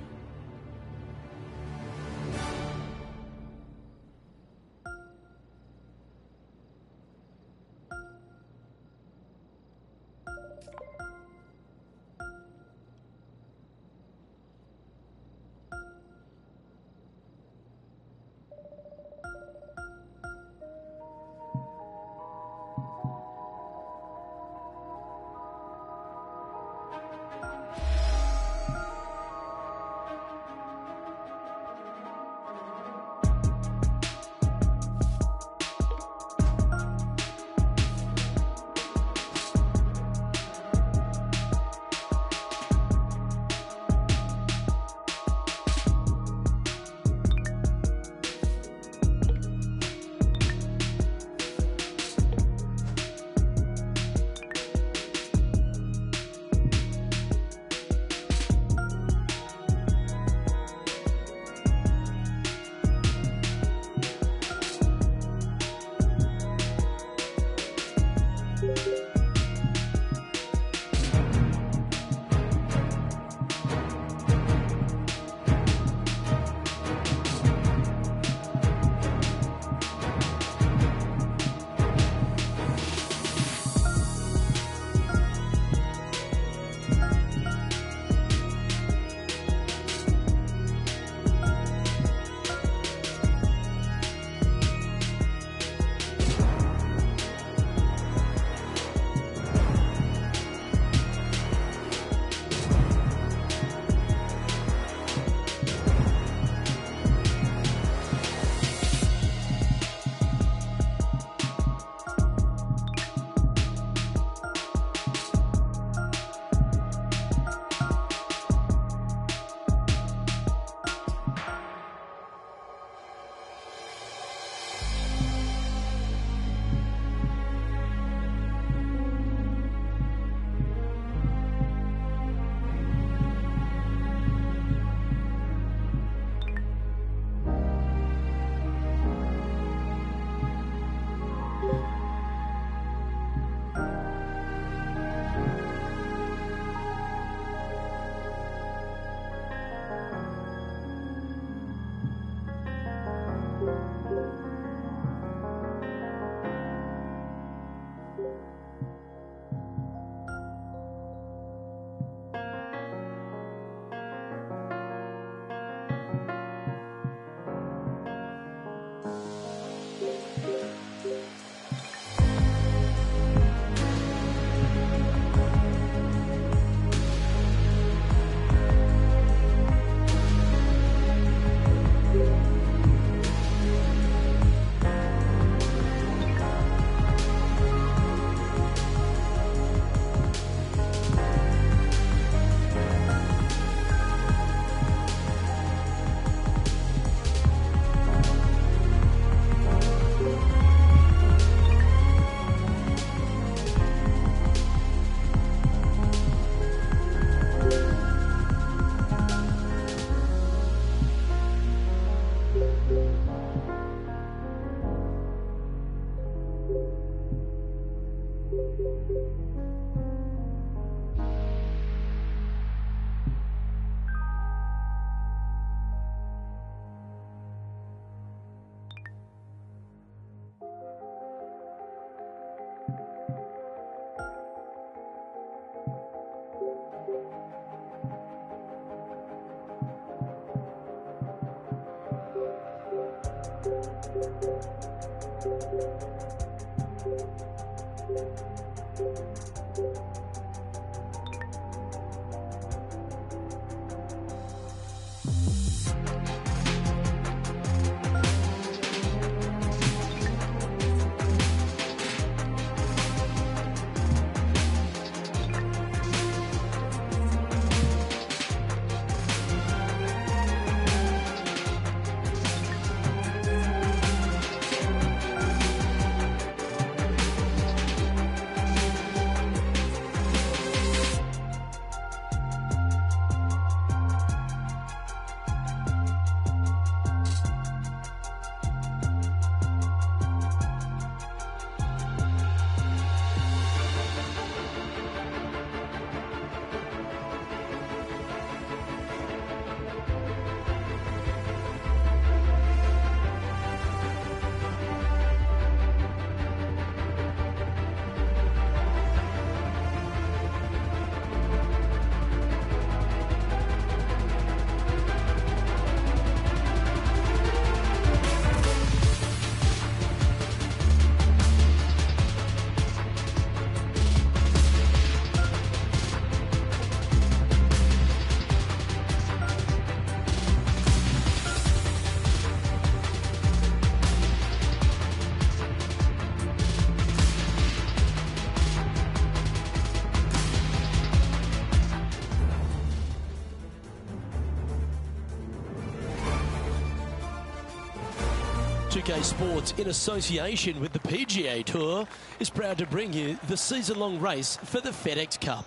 Tpga Sports, in association with the PGA Tour, is proud to bring you the season-long race for the FedEx Cup.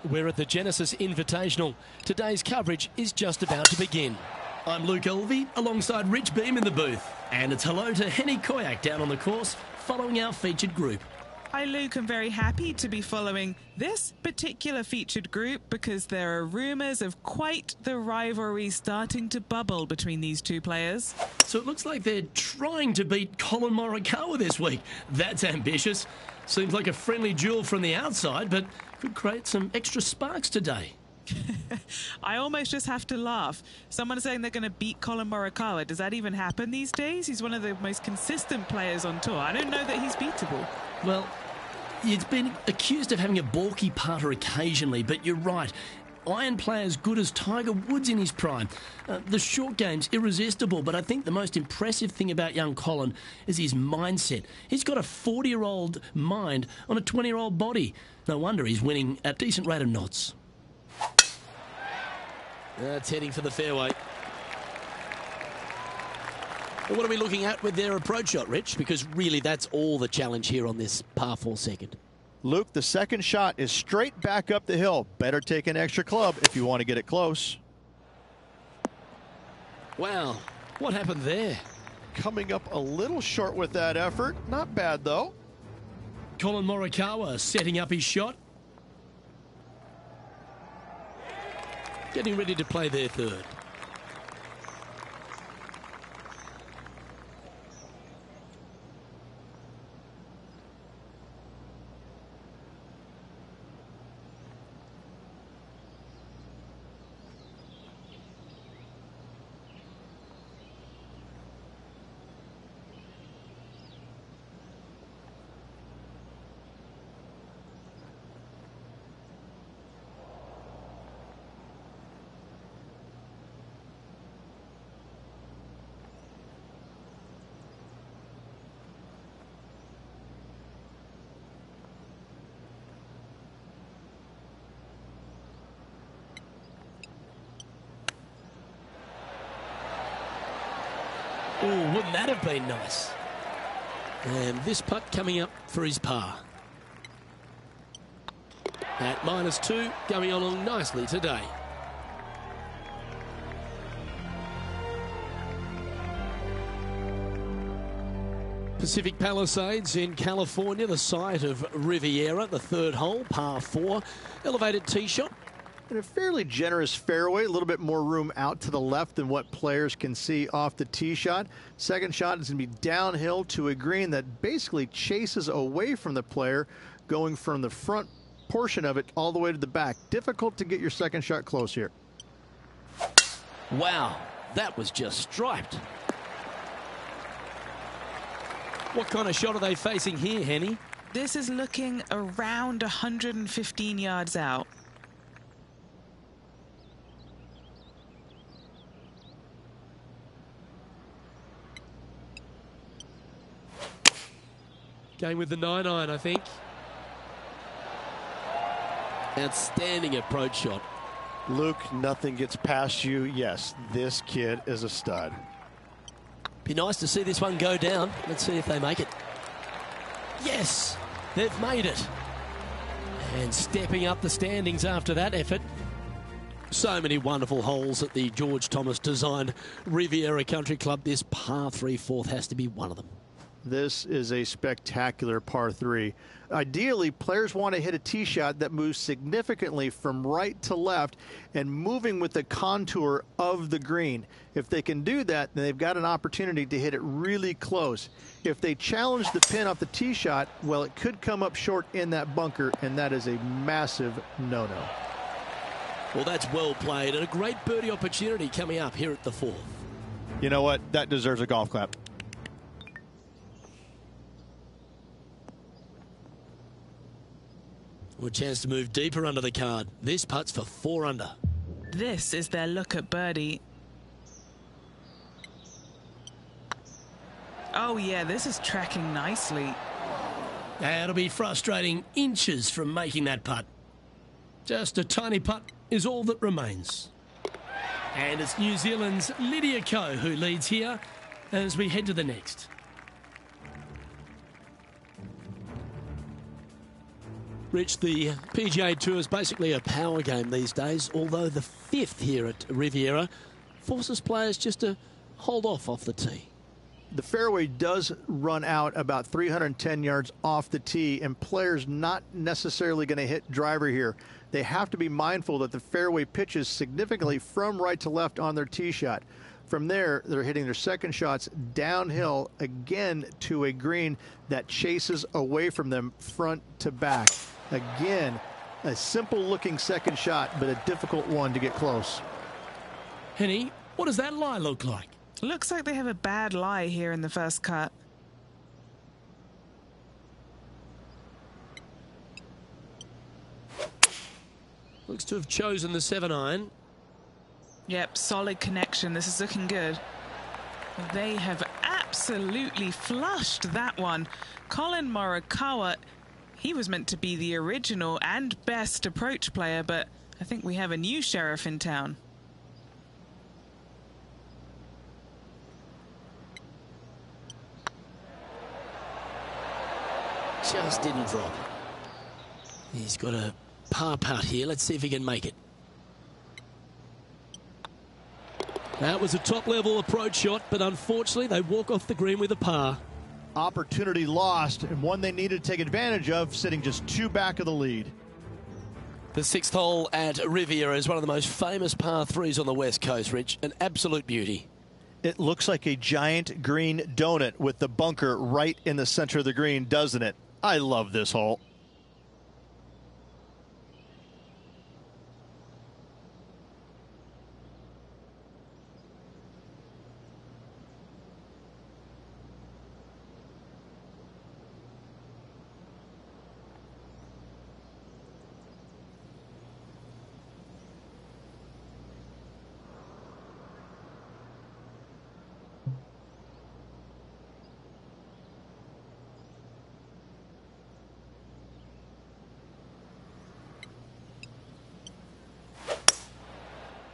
We're at the Genesis Invitational. Today's coverage is just about to begin. I'm Luke Elvey, alongside Rich Beam in the booth. And it's hello to Henny Koyak down on the course, following our featured group. Hi Luke, I'm very happy to be following this particular featured group because there are rumours of quite the rivalry starting to bubble between these two players. So it looks like they're trying to beat Colin Morikawa this week. That's ambitious. Seems like a friendly duel from the outside, but could create some extra sparks today. I almost just have to laugh. Someone saying they're going to beat Colin Morikawa. Does that even happen these days? He's one of the most consistent players on tour. I don't know that he's beatable. Well, it's been accused of having a balky putter occasionally, but you're right. Iron play as good as Tiger Woods in his prime. The short game's irresistible, but I think the most impressive thing about young Colin is his mindset. He's got a 40-year-old mind on a 20-year-old body. No wonder he's winning at a decent rate of knots. That's heading for the fairway. But what are we looking at with their approach shot, Rich? Because really that's all the challenge here on this par 4 second. Luke, the second shot is straight back up the hill. Better take an extra club if you want to get it close. Wow, what happened there? Coming up a little short with that effort. Not bad, though. Colin Morikawa setting up his shot. Getting ready to play their third. Oh, wouldn't that have been nice? And this putt coming up for his par. At -2, going along nicely today. Pacific Palisades in California, the site of Riviera, the third hole, par 4. Elevated tee shot. And a fairly generous fairway, a little bit more room out to the left than what players can see off the tee shot. Second shot is going to be downhill to a green that basically chases away from the player, going from the front portion of it all the way to the back. Difficult to get your second shot close here. Wow, that was just striped. What kind of shot are they facing here, Henny? This is looking around 115 yards out. Going with the 9-iron, I think. Outstanding approach shot. Luke, nothing gets past you. Yes, this kid is a stud. Be nice to see this one go down. Let's see if they make it. Yes, they've made it. And stepping up the standings after that effort. So many wonderful holes at the George Thomas designed Riviera Country Club. This par 3 fourth has to be one of them. This is a spectacular par 3. Ideally, players want to hit a tee shot that moves significantly from right to left and moving with the contour of the green. If they can do that, then they've got an opportunity to hit it really close. If they challenge the pin off the tee shot, well, it could come up short in that bunker, and that is a massive no-no. Well, that's well played and a great birdie opportunity coming up here at the 4th. You know what? That deserves a golf clap. Well, a chance to move deeper under the card. This putt's for 4 under. This is their look at birdie. Oh yeah, this is tracking nicely. That'll be frustrating inches from making that putt. Just a tiny putt is all that remains. And it's New Zealand's Lydia Ko who leads here as we head to the next. Rich, the PGA Tour is basically a power game these days, although the 5th here at Riviera forces players just to hold off the tee. The fairway does run out about 310 yards off the tee, and players not necessarily going to hit driver here. They have to be mindful that the fairway pitches significantly from right to left on their tee shot. From there, they're hitting their second shots downhill again to a green that chases away from them front to back. Again, a simple looking second shot, but a difficult one to get close. Henny, what does that lie look like? Looks like they have a bad lie here in the first cut. Looks to have chosen the 7-iron. Yep, solid connection. This is looking good. They have absolutely flushed that one. Colin Morikawa, he was meant to be the original and best approach player, but I think we have a new sheriff in town. Just didn't drop. He's got a par putt here. Let's see if he can make it. That was a top-level approach shot, but unfortunately they walk off the green with a par. Opportunity lost, and one they needed to take advantage of, sitting just 2 back of the lead. The 6th hole at Riviera is one of the most famous par 3s on the West Coast, Rich. An absolute beauty. It looks like a giant green donut with the bunker right in the center of the green, doesn't it? I love this hole.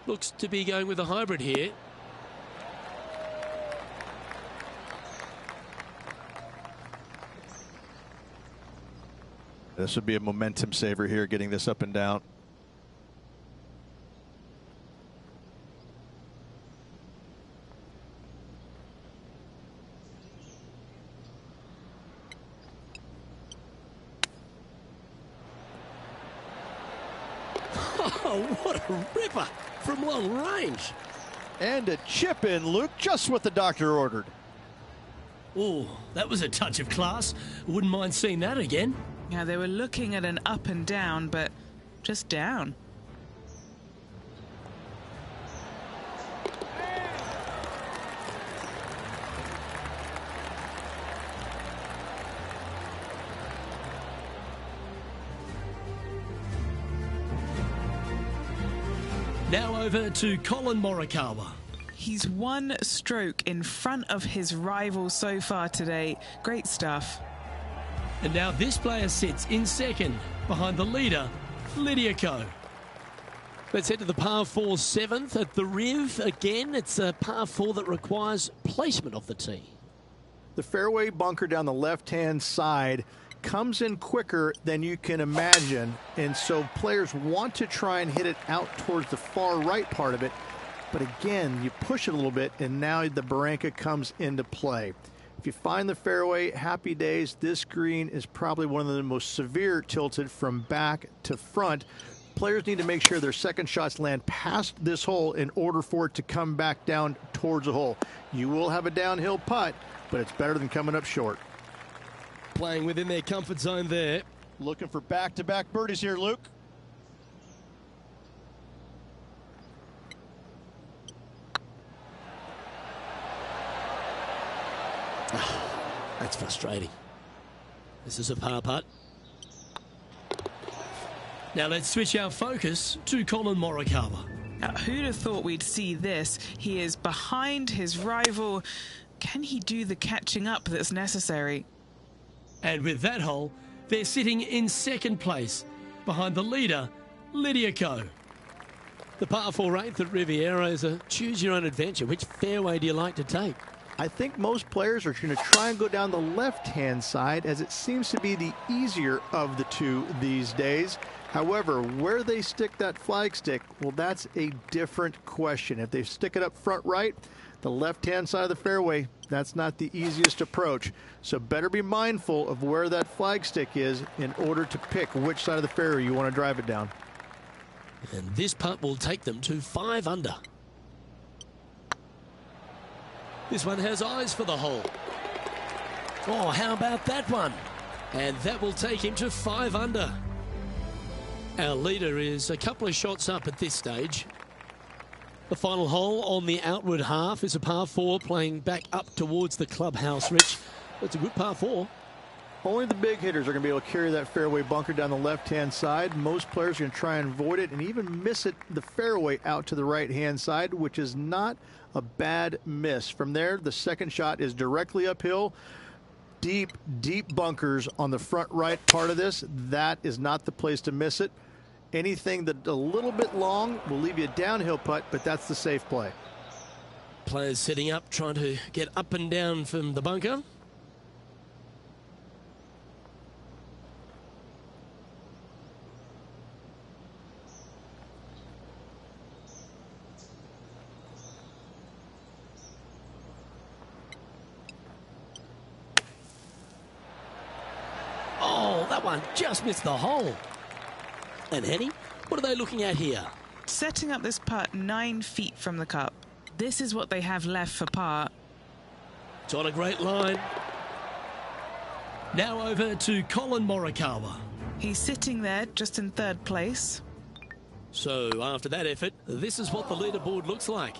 Looks to be going with a hybrid here. This would be a momentum saver here, getting this up and down. Oh, what a ripper from long range. And a chip in, Luke, just what the doctor ordered. Oh, that was a touch of class. Wouldn't mind seeing that again. Yeah, they were looking at an up and down, but just down. Now over to Colin Morikawa. He's one stroke in front of his rival so far today. Great stuff. And now this player sits in second behind the leader, Lydia Ko. Let's head to the par 4 7th at the Riv. Again, it's a par 4 that requires placement of the tee. The fairway bunker down the left-hand side comes in quicker than you can imagine, and so players want to try and hit it out towards the far right part of it. But again, you push it a little bit, and now the barranca comes into play. If you find the fairway, happy days. This green is probably one of the most severe tilted from back to front. Players need to make sure their second shots land past this hole in order for it to come back down towards the hole. You will have a downhill putt, but it's better than coming up short. Playing within their comfort zone there. Looking for back-to-back birdies here, Luke. That's frustrating. This is a par putt. Now let's switch our focus to Colin Morikawa. Now, who'd have thought we'd see this? He is behind his rival. Can he do the catching up that's necessary? And with that hole, they're sitting in second place behind the leader, Lydia Ko. The par 4 8th at Riviera is a choose-your-own-adventure. Which fairway do you like to take? I think most players are going to try and go down the left-hand side, as it seems to be the easier of the two these days. However, where they stick that flagstick, well, that's a different question. If they stick it up front right, the left-hand side of the fairway, that's not the easiest approach. So better be mindful of where that flagstick is in order to pick which side of the fairway you want to drive it down. And this putt will take them to 5 under. This one has eyes for the hole. Oh, how about that one? And that will take him to 5 under. Our leader is a couple of shots up at this stage. The final hole on the outward half is a par 4 playing back up towards the clubhouse, Rich. That's a good par 4. Only the big hitters are going to be able to carry that fairway bunker down the left-hand side. Most players are going to try and avoid it and even miss it the fairway out to the right-hand side, which is not a bad miss. From there, the second shot is directly uphill. Deep, deep bunkers on the front right part of this. That is not the place to miss it. Anything that a little bit long will leave you a downhill putt, but that's the safe play. Players setting up, trying to get up and down from the bunker. Oh, that one just missed the hole. And Henny, what are they looking at here? Setting up this putt 9 feet from the cup. This is what they have left for par. It's on a great line. Now over to Colin Morikawa. He's sitting there just in 3rd place. So after that effort, this is what the leaderboard looks like.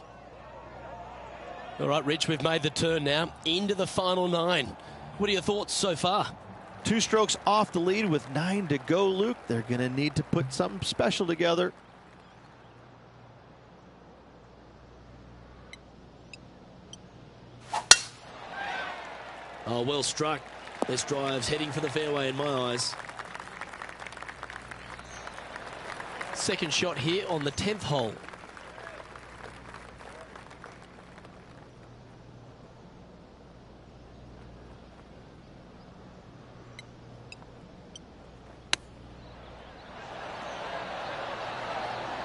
All right, Rich, we've made the turn now into the final 9. What are your thoughts so far? 2 strokes off the lead with 9 to go, Luke. They're going to need to put something special together. Oh, well struck. This drive's heading for the fairway in my eyes. Second shot here on the 10th hole.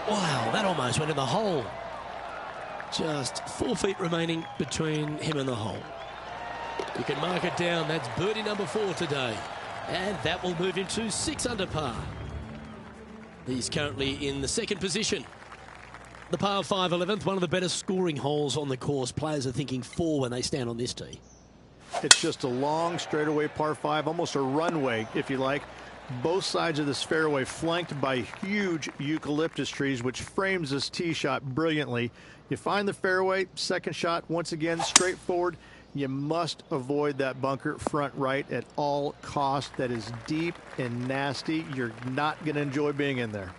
Wow, that almost went in the hole. Just 4 feet remaining between him and the hole. You can mark it down. That's birdie number 4 today. And that will move him to 6 under par. He's currently in the 2nd position. The par 5 11th, one of the better scoring holes on the course. Players are thinking 4 when they stand on this tee. It's just a long straightaway par 5, almost a runway, if you like. Both sides of this fairway flanked by huge eucalyptus trees, which frames this tee shot brilliantly. You find the fairway, second shot, once again, straightforward. You must avoid that bunker front right at all costs. That is deep and nasty. You're not going to enjoy being in there.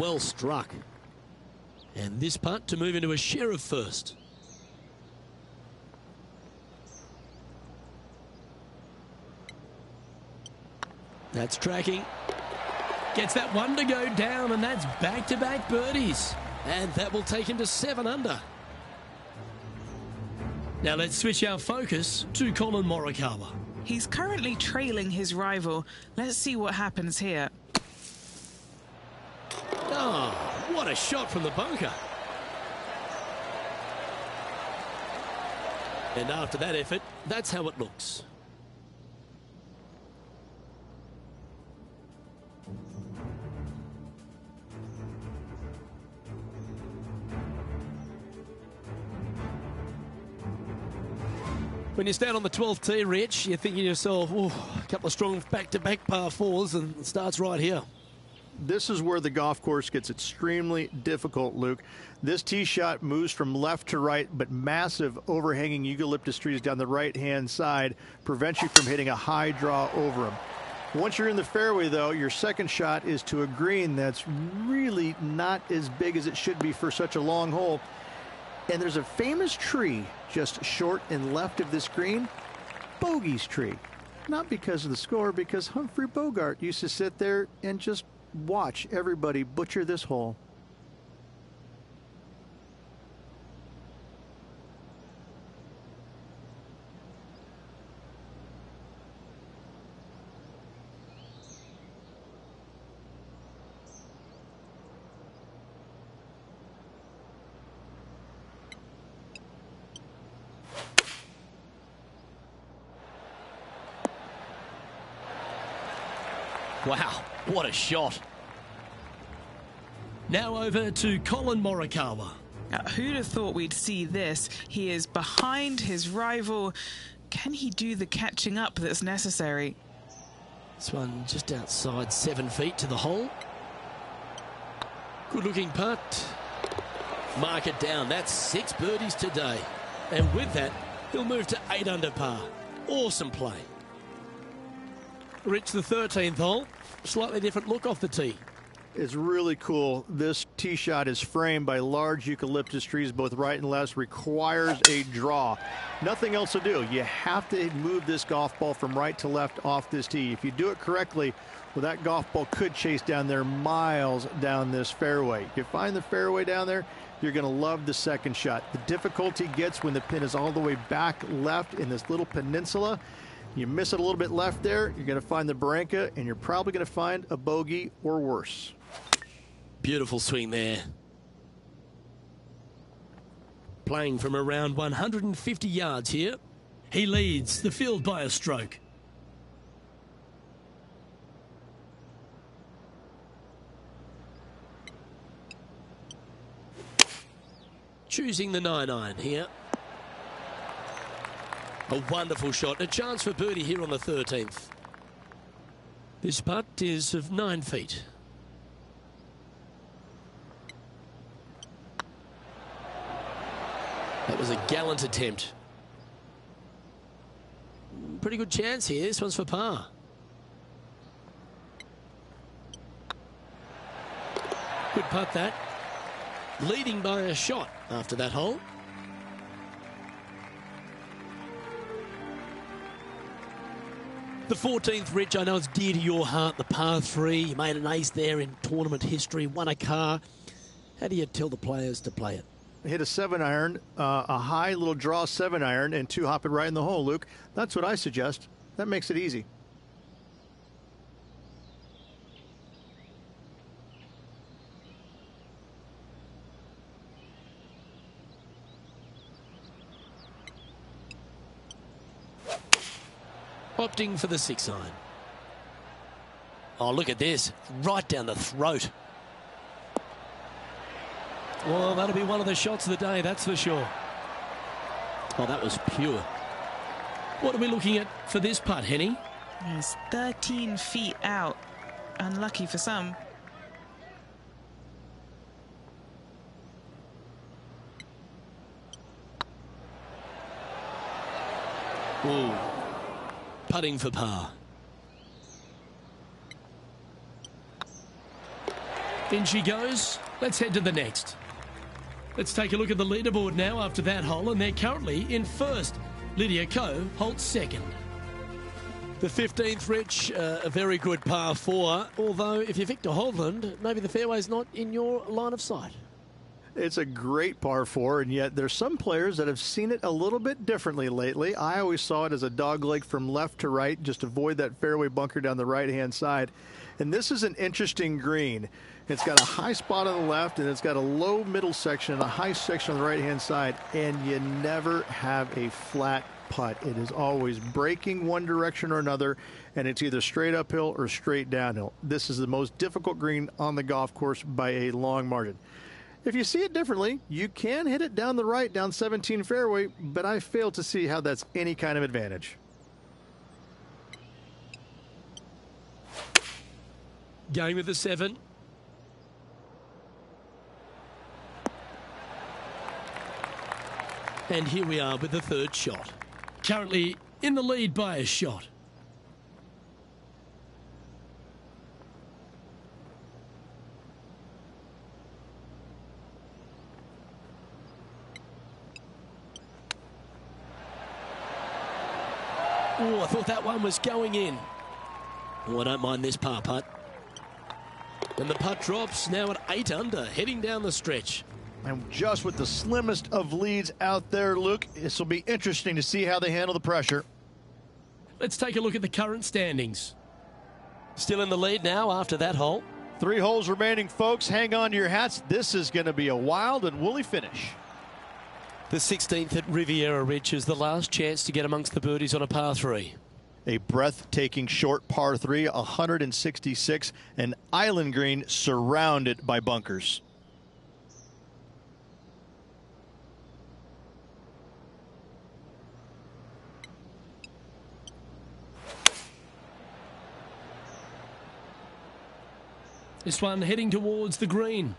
well struck. And this putt to move into a share of first. That's tracking. Gets that one to go down, and that's back-to-back birdies. And that will take him to 7 under. Now let's switch our focus to Colin Morikawa. He's currently trailing his rival. Let's see what happens here. Oh, what a shot from the bunker. And after that effort, that's how it looks. When you stand on the 12th tee, Rich, you're thinking to yourself, oh, a couple of strong back-to-back par fours, and it starts right here. This is where the golf course gets extremely difficult, Luke. This tee shot moves from left to right, but massive overhanging eucalyptus trees down the right-hand side prevent you from hitting a high draw over them. Once you're in the fairway, though, your second shot is to a green that's really not as big as it should be for such a long hole. And there's a famous tree just short and left of this green, Bogey's tree. Not because of the score, because Humphrey Bogart used to sit there and just watch everybody butcher this hole. Wow, what a shot. Now over to Colin Morikawa. Who'd have thought we'd see this? He is behind his rival. Can he do the catching up that's necessary? This one just outside 7 feet to the hole. Good looking putt. Mark it down. That's 6 birdies today. And with that, he'll move to 8 under par. Awesome play. Rich, the 13th hole. Slightly different look off the tee. It's really cool. This tee shot is framed by large eucalyptus trees, both right and left, requires a draw. Nothing else to do. You have to move this golf ball from right to left off this tee. If you do it correctly, well, that golf ball could chase down there miles down this fairway. If you find the fairway down there, you're going to love the second shot. The difficulty gets when the pin is all the way back left in this little peninsula. You miss it a little bit left there, you're going to find the barranca, and you're probably going to find a bogey or worse. Beautiful swing there. Playing from around 150 yards here. He leads the field by a stroke. Choosing the 9-iron here. A wonderful shot. A chance for birdie here on the 13th. This putt is of 9 feet. That was a gallant attempt. Pretty good chance here. This one's for par. Good putt that. Leading by a shot after that hole. The 14th, Rich, I know it's dear to your heart, the par 3. You made an ace there in tournament history, won a car. How do you tell the players to play it? Hit a 7-iron, a high little draw 7-iron, and 2 hop it right in the hole, Luke. That's what I suggest. That makes it easy. Opting for the 6-iron. Oh, look at this. Right down the throat. Well, that'll be one of the shots of the day, that's for sure. Oh, that was pure. What are we looking at for this putt, Henny? It's 13 feet out. Unlucky for some. Ooh. Putting for par. In she goes. Let's head to the next. Let's take a look at the leaderboard now after that hole, and they're currently in first. Lydia Ko holds second. The 15th, Rich, a very good par 4, although if you're Victor Hovland, maybe the fairway's not in your line of sight. It's a great par 4, and yet there's some players that have seen it a little bit differently lately. I always saw it as a dogleg from left to right, just avoid that fairway bunker down the right-hand side. And this is an interesting green. It's got a high spot on the left, and it's got a low middle section and a high section on the right-hand side, and you never have a flat putt. It is always breaking one direction or another, and it's either straight uphill or straight downhill. This is the most difficult green on the golf course by a long margin. If you see it differently, you can hit it down the right, down 17 fairway, but I fail to see how that's any kind of advantage. Going with the 7. And here we are with the third shot. Currently in the lead by a shot. Oh, I thought that one was going in. Oh, I don't mind this par putt. And the putt drops now at 8 under, heading down the stretch. And just with the slimmest of leads out there, Luke, this will be interesting to see how they handle the pressure. Let's take a look at the current standings. Still in the lead now after that hole. 3 holes remaining, folks. Hang on to your hats. This is going to be a wild and woolly finish. The 16th at Riviera Ridge is the last chance to get amongst the birdies on a par 3. A breathtaking short par 3, 166, an island green surrounded by bunkers. This one heading towards the green.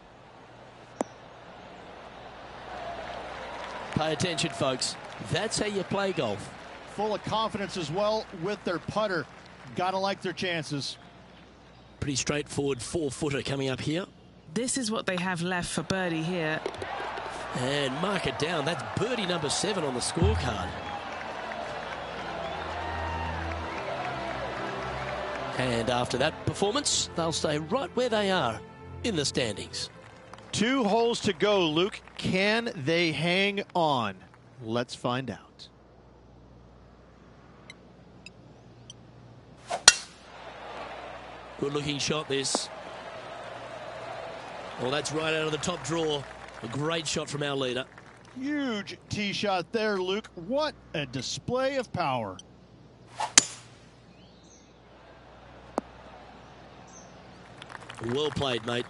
Pay attention, folks. That's how you play golf. Full of confidence as well with their putter. Gotta like their chances. Pretty straightforward 4-footer coming up here. This is what they have left for birdie here. And mark it down. That's birdie number 7 on the scorecard. And after that performance, they'll stay right where they are in the standings. 2 holes to go, Luke. Can they hang on? Let's find out. Good looking shot, this. Well, that's right out of the top draw. A great shot from our leader. Huge tee shot there, Luke. What a display of power. Well played, mate.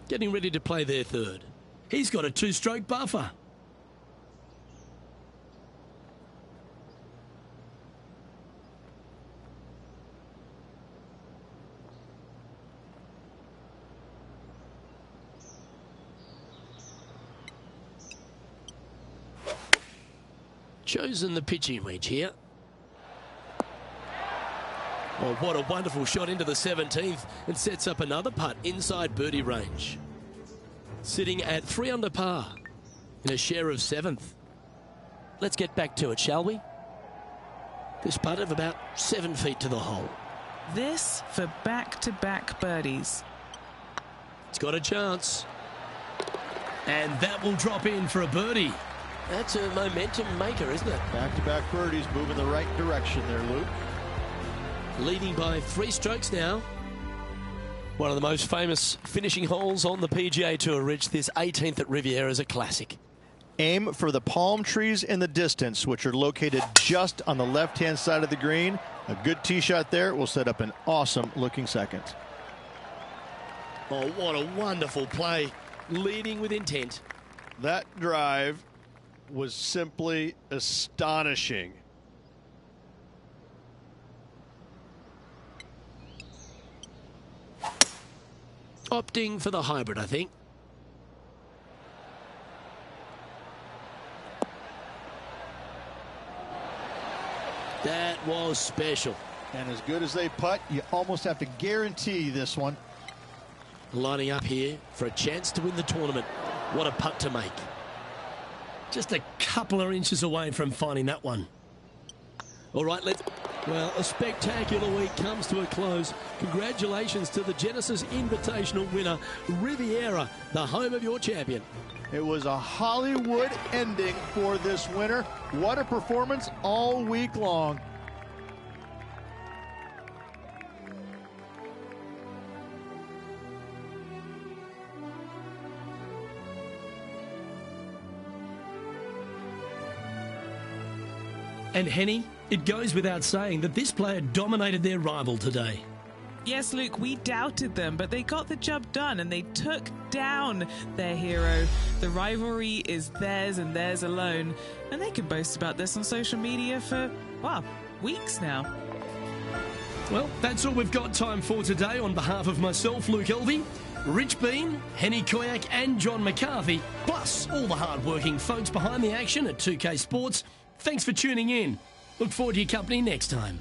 Getting ready to play their third. He's got a 2-stroke buffer. Chosen the pitching wedge here. Oh, what a wonderful shot into the 17th, and sets up another putt inside birdie range. Sitting at 3 under par in a share of 7th. Let's get back to it, shall we? This putt of about 7 feet to the hole. This for back-to-back birdies. It's got a chance. And that will drop in for a birdie. That's a momentum maker, isn't it? Back-to-back birdies moving the right direction there, Luke. Leading by 3 strokes now. One of the most famous finishing holes on the PGA Tour, Rich. This 18th at Riviera is a classic. Aim for the palm trees in the distance, which are located just on the left-hand side of the green. A good tee shot there will set up an awesome-looking second. Oh, what a wonderful play. Leading with intent. That drive was simply astonishing. Opting for the hybrid, I think. That was special. And as good as they putt, you almost have to guarantee this one. Lining up here for a chance to win the tournament. What a putt to make. Just a couple of inches away from finding that one. All right, well, a spectacular week comes to a close. Congratulations to the Genesis Invitational winner, Riviera, the home of your champion. It was a Hollywood ending for this winner. What a performance all week long. And Henny, it goes without saying that this player dominated their rival today. Yes, Luke, we doubted them, but they got the job done and they took down their hero. The rivalry is theirs and theirs alone, and they can boast about this on social media for, well, weeks now. Well, that's all we've got time for today. On behalf of myself, Luke Elvey, Rich Bean, Henny Koyak and John McCarthy, plus all the hard-working folks behind the action at 2K Sports, thanks for tuning in. Look forward to your company next time.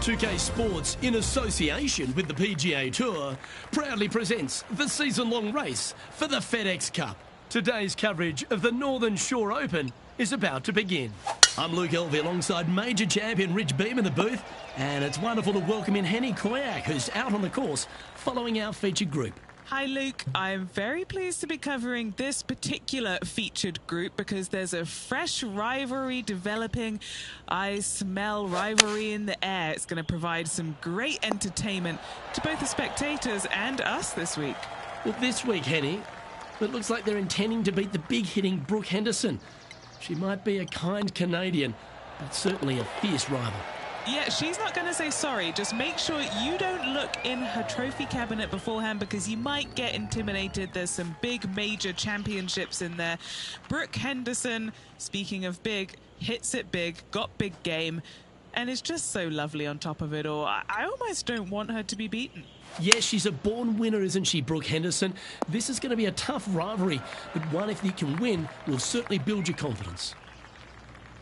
2K Sports, in association with the PGA Tour, proudly presents the season-long race for the FedEx Cup. Today's coverage of the Northern Shore Open is about to begin. I'm Luke Elvey alongside major champion Rich Beam in the booth, and it's wonderful to welcome in Henny Koyak, who's out on the course following our featured group. Hi Luke, I'm very pleased to be covering this particular featured group because there's a fresh rivalry developing. I smell rivalry in the air. It's going to provide some great entertainment to both the spectators and us this week. Well, this week, Henny, it looks like they're intending to beat the big-hitting Brooke Henderson. She might be a kind Canadian, but certainly a fierce rival. Yeah, she's not going to say sorry. Just make sure you don't look in her trophy cabinet beforehand because you might get intimidated. There's some big major championships in there. Brooke Henderson, speaking of big, hits it big, got big game, and is just so lovely on top of it all. I almost don't want her to be beaten. Yes, she's a born winner, isn't she, Brooke Henderson? This is going to be a tough rivalry, but one, if you can win, will certainly build your confidence.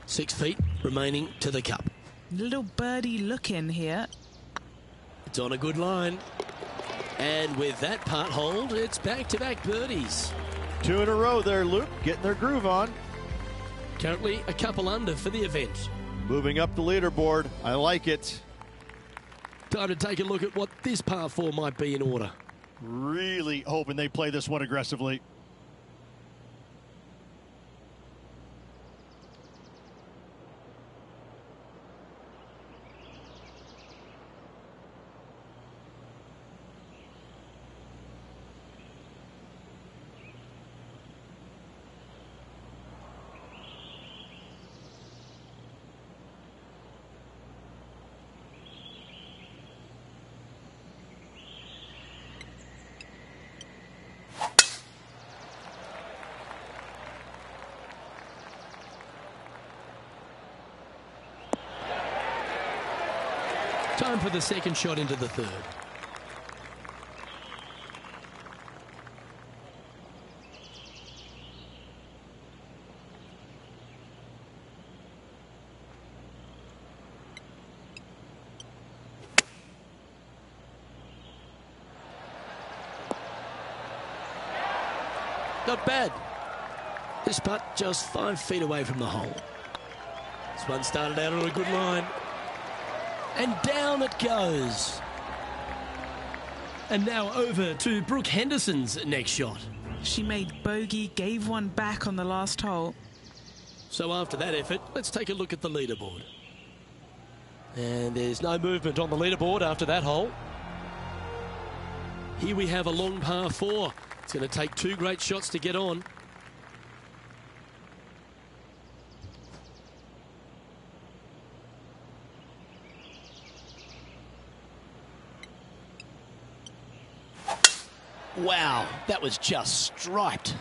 6 feet remaining to the cup. Little birdie look in here. It's on a good line. And with that part hold, it's back-to-back birdies. 2 in a row there, Luke, getting their groove on. Currently a couple under for the event. Moving up the leaderboard. I like it. Time to take a look at what this par 4 might be in order. Really hoping they play this one aggressively. Time for the second shot into the third. Not bad. This putt just 5 feet away from the hole. This one started out on a good line. And down it goes. And now over to Brooke Henderson's next shot. She made bogey, gave one back on the last hole. So after that effort, let's take a look at the leaderboard. And there's no movement on the leaderboard after that hole. Here we have a long par 4. It's going to take 2 great shots to get on. Wow, that was just striped.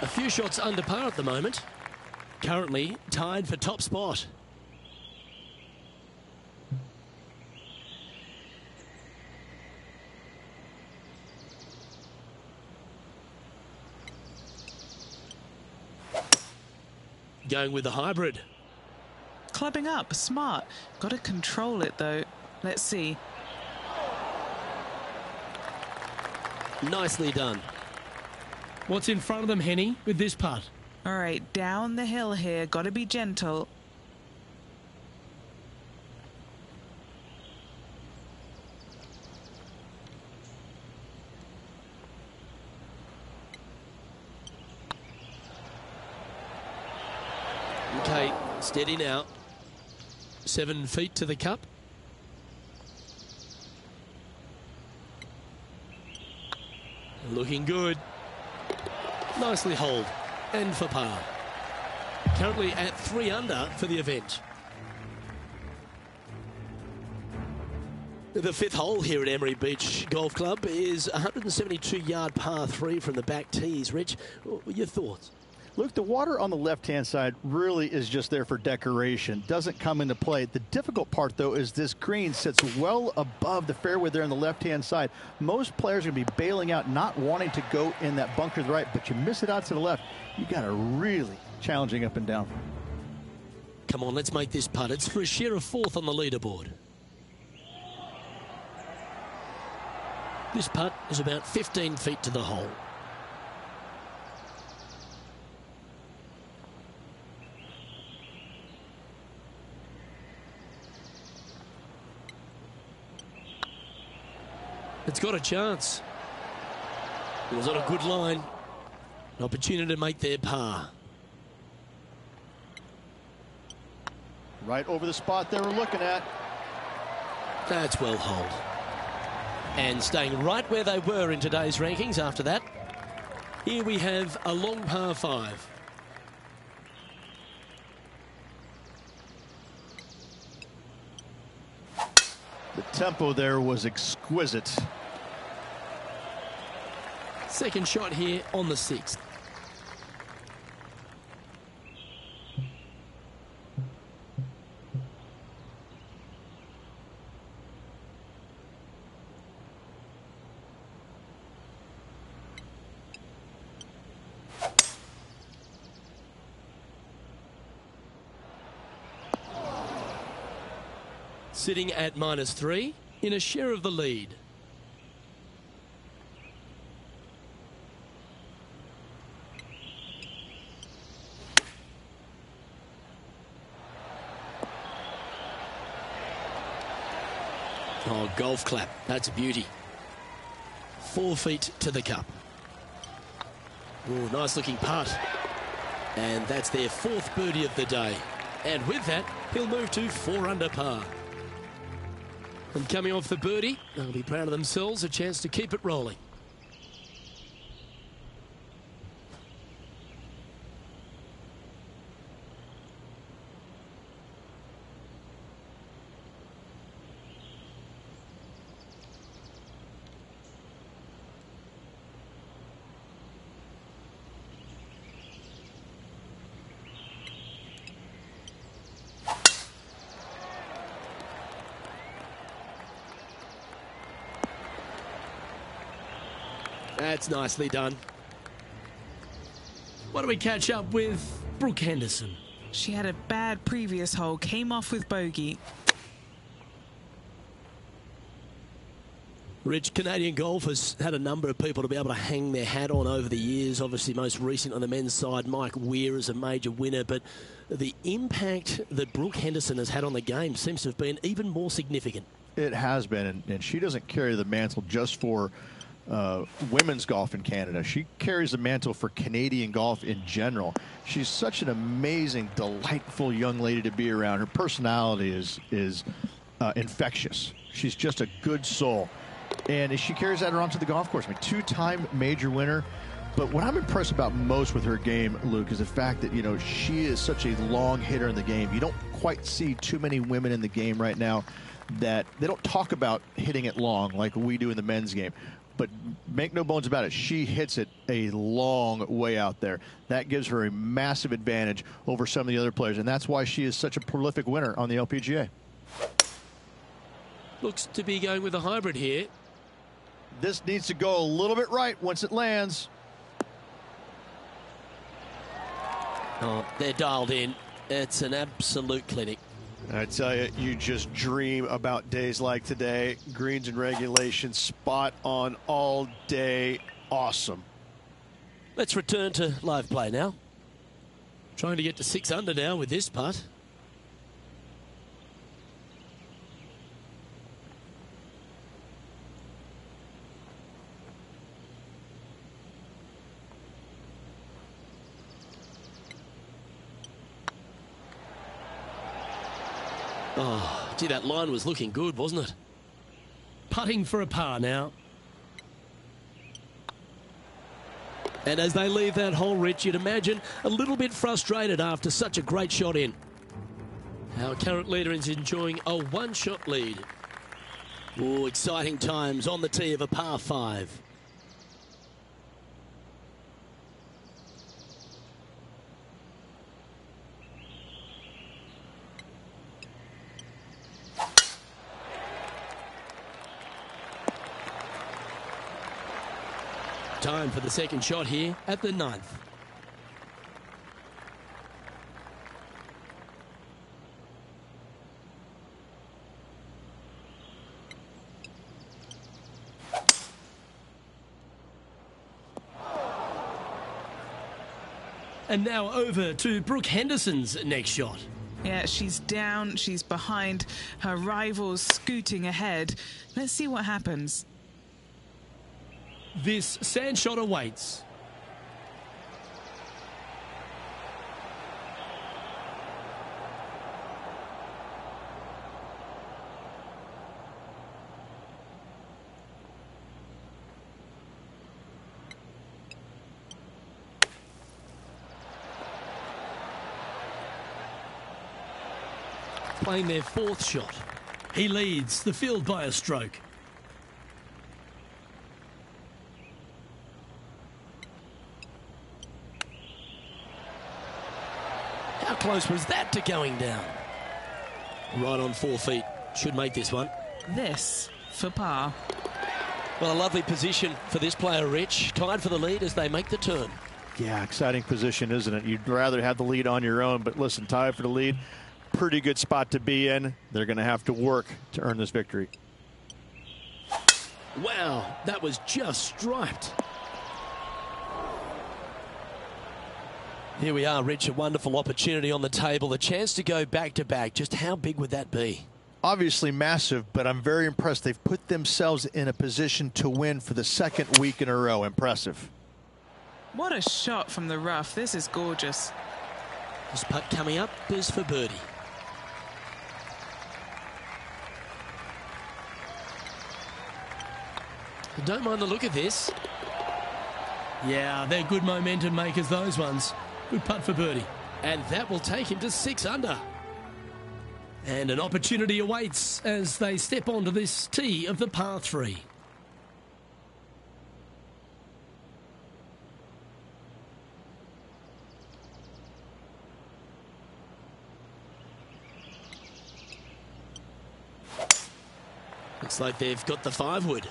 A few shots under par at the moment. Currently tied for top spot. Going with the hybrid. Clubbing up, smart. Got to control it though. Let's see. Nicely done. What's in front of them, Henny, with this putt? All right, down the hill here. Got to be gentle. Okay, steady now. 7 feet to the cup. Looking good. Nicely holed. And for par. Currently at 3 under for the event. The 5th hole here at Emery Beach Golf Club is a 172-yard par 3 from the back tees. Rich, your thoughts? Luke, the water on the left-hand side really is just there for decoration. Doesn't come into play. The difficult part, though, is this green sits well above the fairway there on the left-hand side. Most players are going to be bailing out, not wanting to go in that bunker to the right, but you miss it out to the left. You got a really challenging up and down. Come on, let's make this putt. It's for a share of 4th on the leaderboard. This putt is about 15 feet to the hole. It's got a chance. It was on a good line. An opportunity to make their par. Right over the spot they were looking at. That's well holed. And staying right where they were in today's rankings after that. Here we have a long par 5. The tempo there was exquisite. Second shot here on the 6th. Sitting at -3 in a share of the lead. Oh, golf clap. That's a beauty. 4 feet to the cup. Oh, nice looking putt. And that's their 4th birdie of the day. And with that, he'll move to 4 under par. And coming off the birdie, they'll be proud of themselves, a chance to keep it rolling. That's nicely done. What do we catch up with Brooke Henderson? She had a bad previous hole, came off with bogey. Rich, Canadian golf has had a number of people to be able to hang their hat on over the years. Obviously, most recent on the men's side, Mike Weir is a major winner. But the impact that Brooke Henderson has had on the game seems to have been even more significant. It has been, and she doesn't carry the mantle just for women's golf in Canada. She carries the mantle for Canadian golf in general. She's such an amazing, delightful young lady to be around. Her personality is infectious. She's just a good soul. And she carries that around to the golf course. I mean, 2-time major winner. But what I'm impressed about most with her game, Luke, is the fact that, you know, she is such a long hitter in the game. You don't quite see too many women in the game right now that they don't talk about hitting it long like we do in the men's game. But make no bones about it, she hits it a long way out there. That gives her a massive advantage over some of the other players, and that's why she is such a prolific winner on the LPGA. Looks to be going with a hybrid here. This needs to go a little bit right once it lands. Oh, they're dialed in. It's an absolute clinic. I tell you, you just dream about days like today. Greens and regulations, spot on all day. Awesome. Let's return to live play now. Trying to get to 6 under now with this putt. Oh, gee, that line was looking good, wasn't it? Putting for a par now. And as they leave that hole, Rich, you'd imagine a little bit frustrated after such a great shot in. Our current leader is enjoying a 1-shot lead. Oh, exciting times on the tee of a par 5. Time for the second shot here at the 9th. And now over to Brooke Henderson's next shot. Yeah, she's down, she's behind, her rivals scooting ahead. Let's see what happens. This sand shot awaits. Playing their fourth shot. He leads the field by a stroke. How close was that to going down? Right on 4 feet. Should make this one. This for par. Well, a lovely position for this player, Rich. Tied for the lead as they make the turn. Yeah, exciting position, isn't it? You'd rather have the lead on your own, but listen, tied for the lead. Pretty good spot to be in. They're going to have to work to earn this victory. Wow, that was just striped. Here we are, Rich. A wonderful opportunity on the table. The chance to go back-to-back. Just how big would that be? Obviously massive, but I'm very impressed. They've put themselves in a position to win for the second week in a row. Impressive. What a shot from the rough. This is gorgeous. This putt coming up is for birdie. Don't mind the look of this. Yeah, they're good momentum makers, those ones. Good putt for birdie. And that will take him to 6 under. And an opportunity awaits as they step onto this tee of the par 3. Looks like they've got the 5-wood.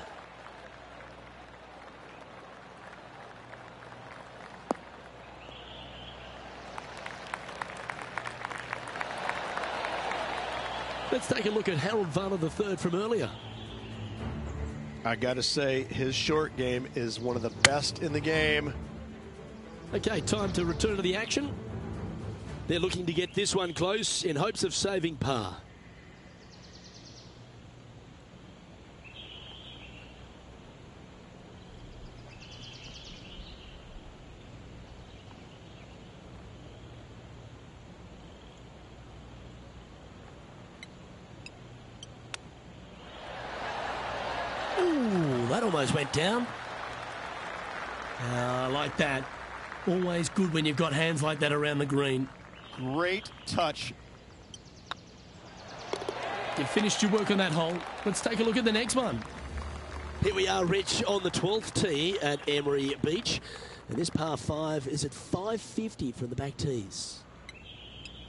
Let's take a look at Harold Varner III from earlier. I got to say, his short game is one of the best in the game. Okay, time to return to the action. They're looking to get this one close in hopes of saving par. Ooh, that almost went down. I like that. Always good when you've got hands like that around the green. Great touch. You've finished your work on that hole. Let's take a look at the next one. Here we are, Rich, on the 12th tee at Emery Beach. And this par 5 is at 550 from the back tees.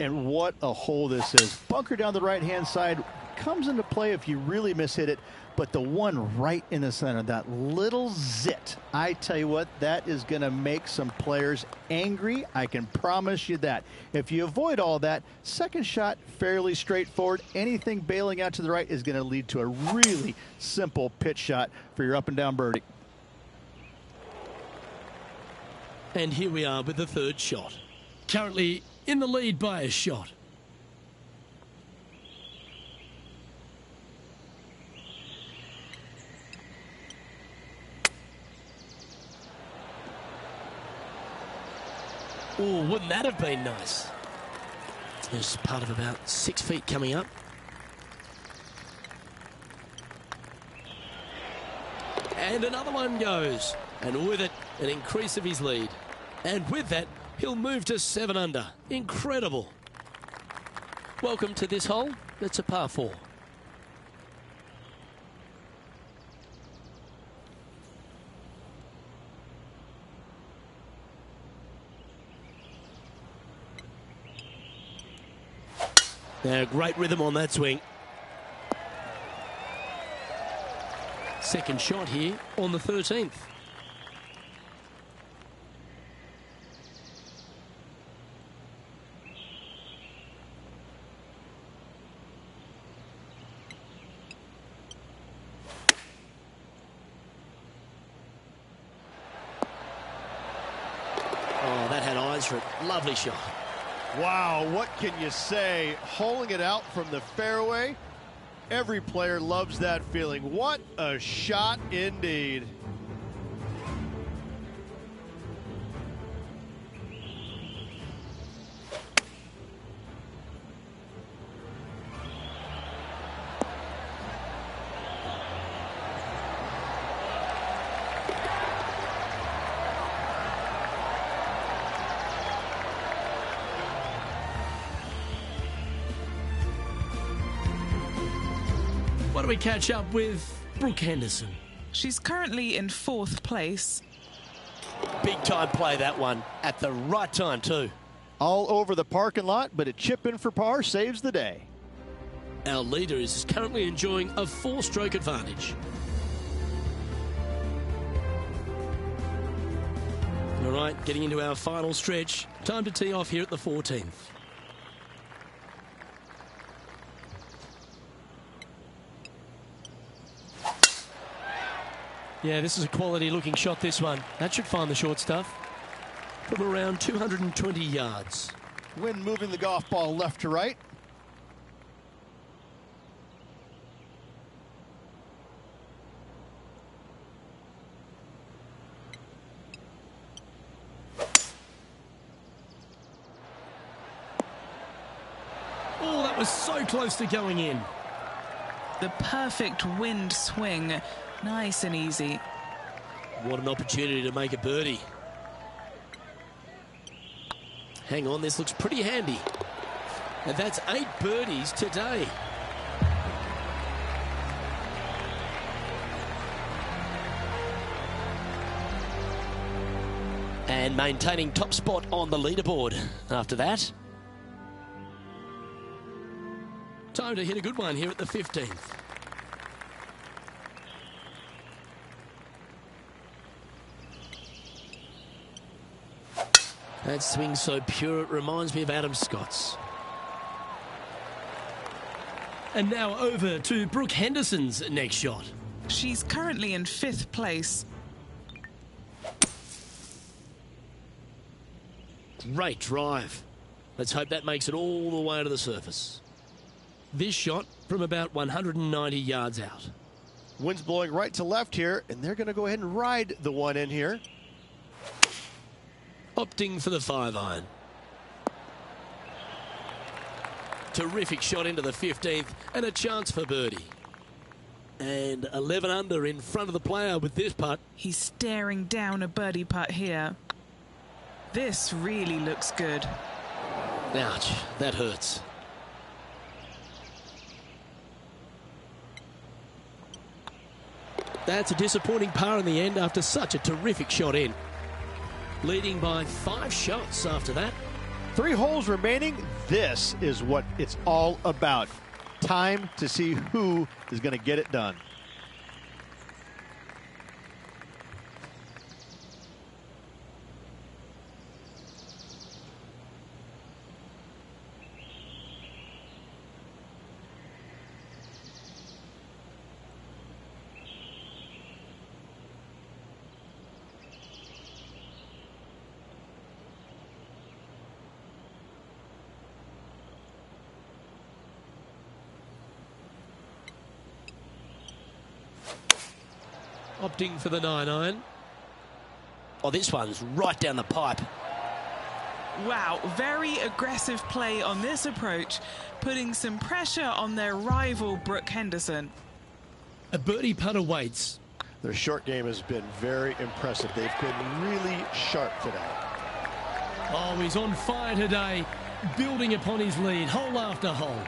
And what a hole this is. Bunker down the right-hand side comes into play if you really mishit it. But the one right in the center, that little zit, I tell you what, that is going to make some players angry. I can promise you that. If you avoid all that, second shot, fairly straightforward. Anything bailing out to the right is going to lead to a really simple pitch shot for your up and down birdie. And here we are with the third shot. Currently in the lead by a shot. Oh, wouldn't that have been nice? There's part of about 6 feet coming up. And another one goes. And with it, an increase of his lead. And with that, he'll move to 7 under. Incredible. Welcome to this hole. It's a par 4. Now, great rhythm on that swing. Second shot here on the 13th. Oh, that had eyes goes for it. Lovely shot. Wow, what can you say? Holing it out from the fairway. Every player loves that feeling. What a shot indeed. What do we catch up with Brooke Henderson? She's currently in 4th place. Big time play, that one. At the right time, too. All over the parking lot, but a chip in for par saves the day. Our leader is currently enjoying a 4-stroke advantage. All right, getting into our final stretch. Time to tee off here at the 14th. Yeah, this is a quality-looking shot, this one. That should find the short stuff from around 220 yards. Wind moving the golf ball left to right. Oh, that was so close to going in. The perfect wind swing. Nice and easy. What an opportunity to make a birdie. Hang on, this looks pretty handy. And that's 8 birdies today. And maintaining top spot on the leaderboard after that. Time to hit a good one here at the 15th. That swing so pure, it reminds me of Adam Scott's. And now over to Brooke Henderson's next shot. She's currently in 5th place. Great drive. Let's hope that makes it all the way to the surface. This shot from about 190 yards out. Wind's blowing right to left here, and they're going to go ahead and ride the one in here. Opting for the 5-iron. Terrific shot into the 15th and a chance for birdie. And 11 under in front of the player with this putt. He's staring down a birdie putt here. This really looks good. Ouch, that hurts. That's a disappointing par in the end after such a terrific shot in. Leading by 5 shots after that. 3 holes remaining. This is what it's all about. Time to see who is going to get it done. Opting for the 9-iron. Oh, this one's right down the pipe. Wow, very aggressive play on this approach, putting some pressure on their rival Brooke Henderson. A birdie putt awaits. Their short game has been very impressive. They've been really sharp today. Oh, he's on fire today, building upon his lead, hole after hole.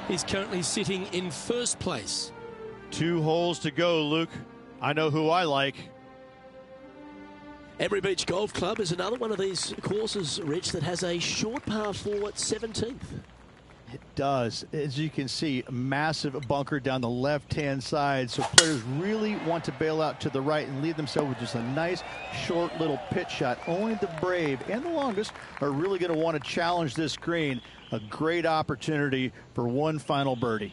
He's currently sitting in 1st place. 2 holes to go, Luke. I know who I like. Emery Beach Golf Club is another one of these courses, Rich, that has a short par 4 at 17th. It does. As you can see, a massive bunker down the left-hand side. So players really want to bail out to the right and leave themselves with just a nice, short little pitch shot. Only the brave and the longest are really going to want to challenge this green. A great opportunity for one final birdie.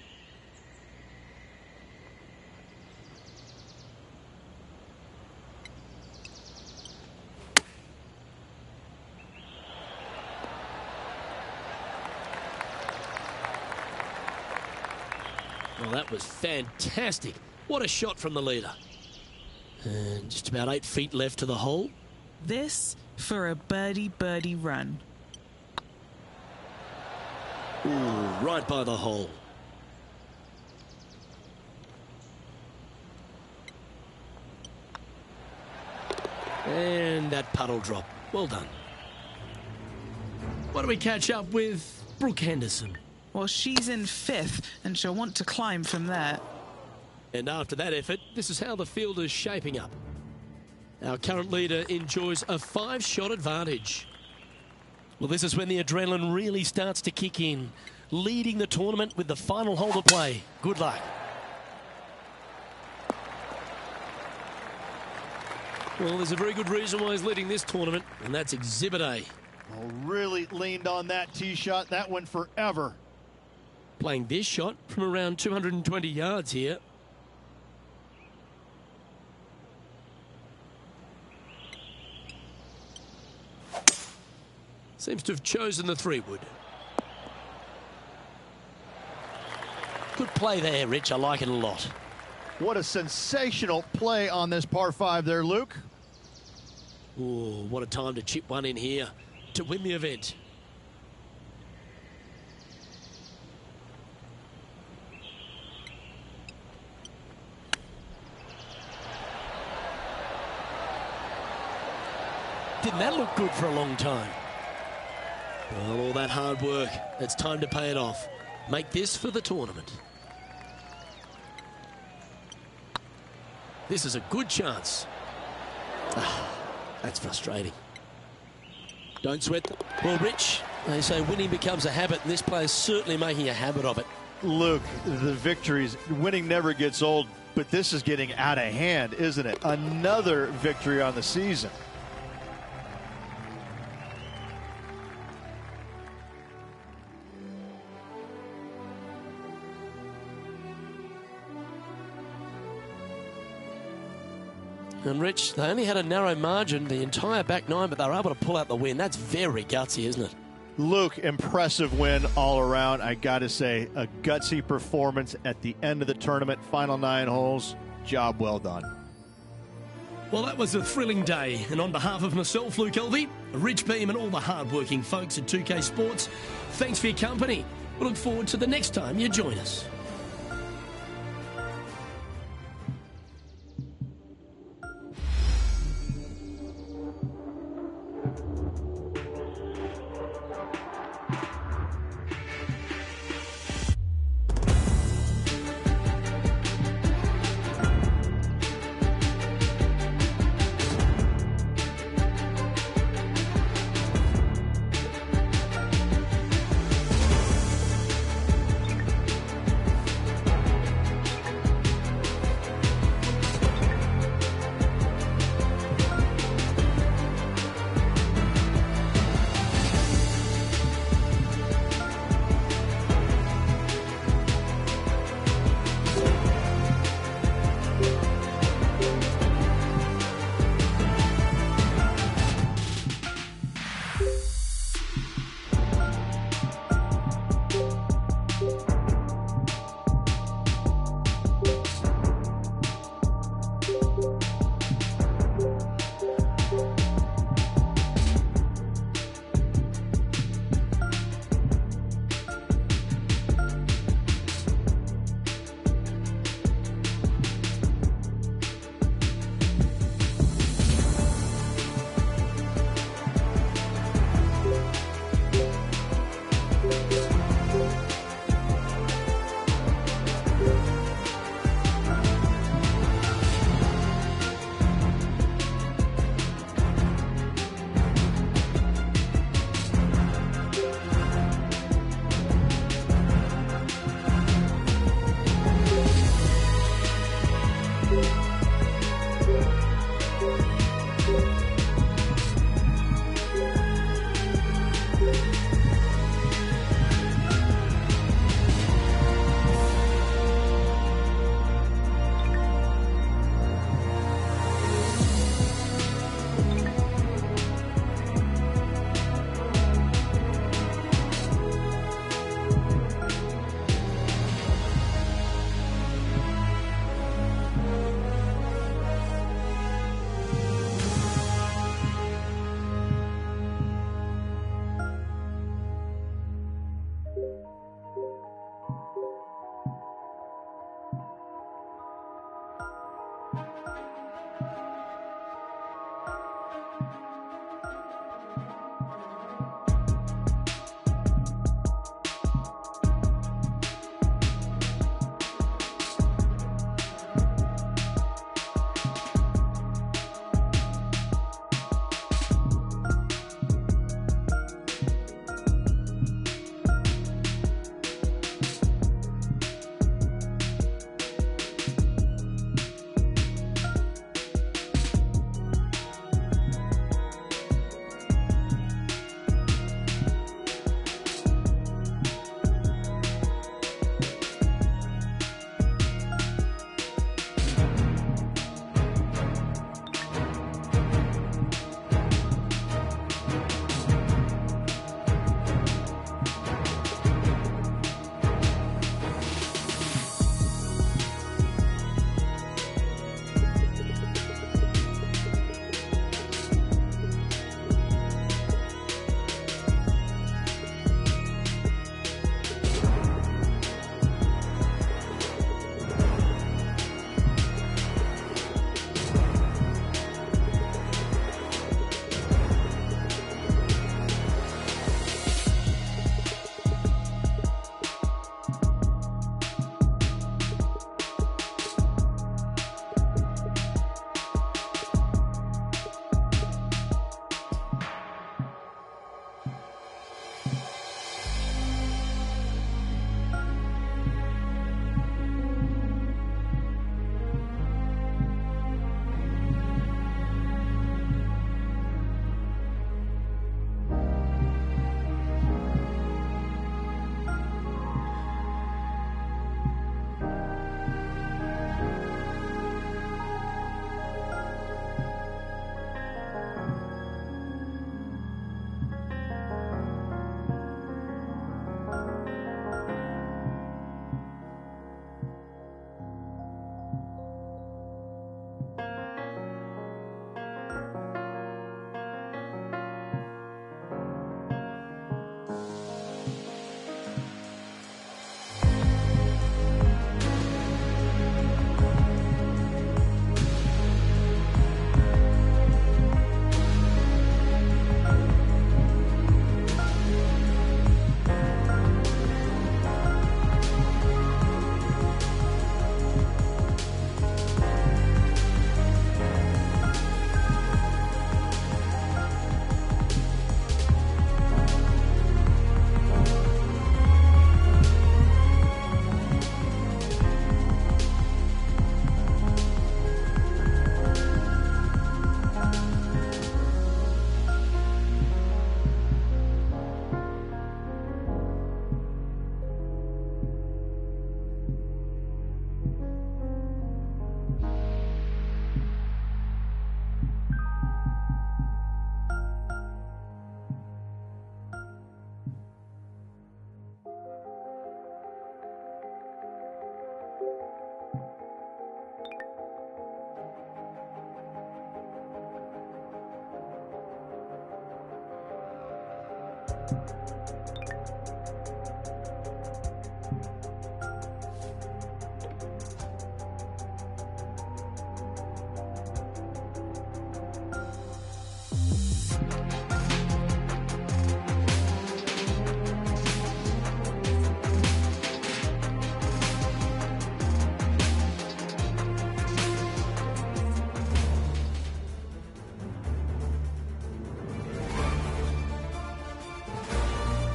Well, that was fantastic. What a shot from the leader. And just about 8 feet left to the hole. This for a birdie run. Ooh, right by the hole. And that puddle drop. Well done. What do we catch up with Brooke Henderson? Well, she's in 5th, and she'll want to climb from there. And after that effort, this is how the field is shaping up. Our current leader enjoys a 5-shot advantage. Well, this is when the adrenaline really starts to kick in. Leading the tournament with the final hole to play. Good luck. Well, there's a very good reason why he's leading this tournament, and that's Exhibit A. Oh, really leaned on that tee shot. That went forever. Playing this shot from around 220 yards here. Seems to have chosen the 3-wood. Good play there, Rich. I like it a lot. What a sensational play on this par 5 there, Luke. Oh, what a time to chip one in here to win the event. Didn't that look good for a long time? Well, all that hard work, it's time to pay it off. Make this for the tournament. This is a good chance. That's frustrating. Don't sweat them. Well, Rich, they say winning becomes a habit, and this player's certainly making a habit of it. Luke, the victories, winning never gets old, but this is getting out of hand, isn't it? Another victory on the season. And Rich, they only had a narrow margin the entire back 9, but they were able to pull out the win. That's very gutsy, isn't it? Luke, impressive win all around. I got to say, a gutsy performance at the end of the tournament. Final 9 holes. Job well done. Well, that was a thrilling day. And on behalf of myself, Luke Elvey, Rich Beam, and all the hard-working folks at 2K Sports, thanks for your company. We look forward to the next time you join us.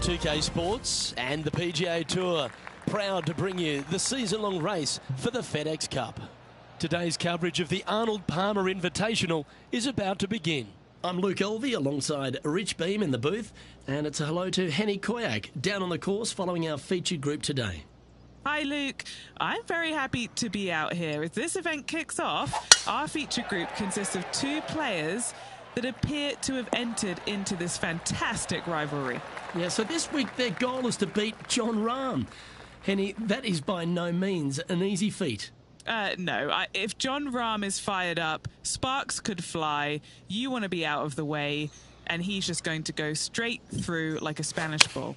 Tpga Sports and the PGA Tour proud to bring you the season-long race for the FedEx Cup. Today's coverage of the Arnold Palmer Invitational is about to begin. I'm Luke Elvey alongside Rich Beam in the booth, and it's a hello to Henny Koyak down on the course following our featured group today. Hi, Luke. I'm very happy to be out here. As this event kicks off, our feature group consists of 2 players that appear to have entered into this fantastic rivalry. Yeah, so this week their goal is to beat Jon Rahm. Henny, that is by no means an easy feat. No. If Jon Rahm is fired up, sparks could fly, you want to be out of the way, and he's just going to go straight through like a Spanish ball.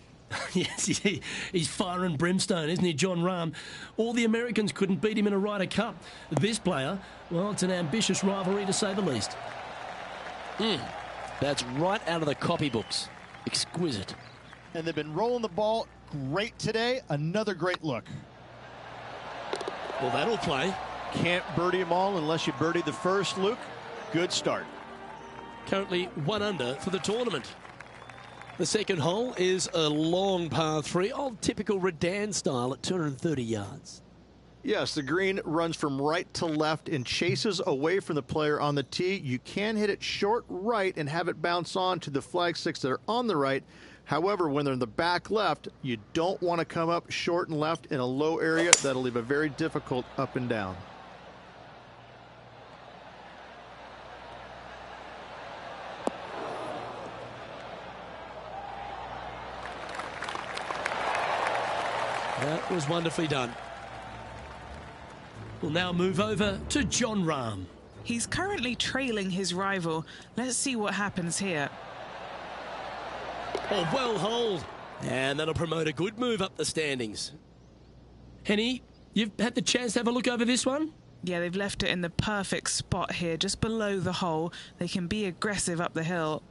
Yes, he's fire and brimstone, isn't he, Jon Rahm? All the Americans couldn't beat him in a Ryder Cup. This player, well, it's an ambitious rivalry to say the least. That's right out of the copybooks. Exquisite. And they've been rolling the ball great today. Another great look. Well, that'll play. Can't birdie them all unless you birdie the first, Luke. Good start. Currently 1 under for the tournament. The second hole is a long par 3, old typical Redan style at 230 yards. Yes, the green runs from right to left and chases away from the player on the tee. You can hit it short right and have it bounce on to the flag sticks that are on the right. However, when they're in the back left, you don't want to come up short and left in a low area. That'll leave a very difficult up and down. That was wonderfully done. We'll now move over to Jon Rahm. He's currently trailing his rival. Let's see what happens here. Oh, well holed. And that'll promote a good move up the standings. Henny, you've had the chance to have a look over this one? Yeah, they've left it in the perfect spot here, just below the hole. They can be aggressive up the hill.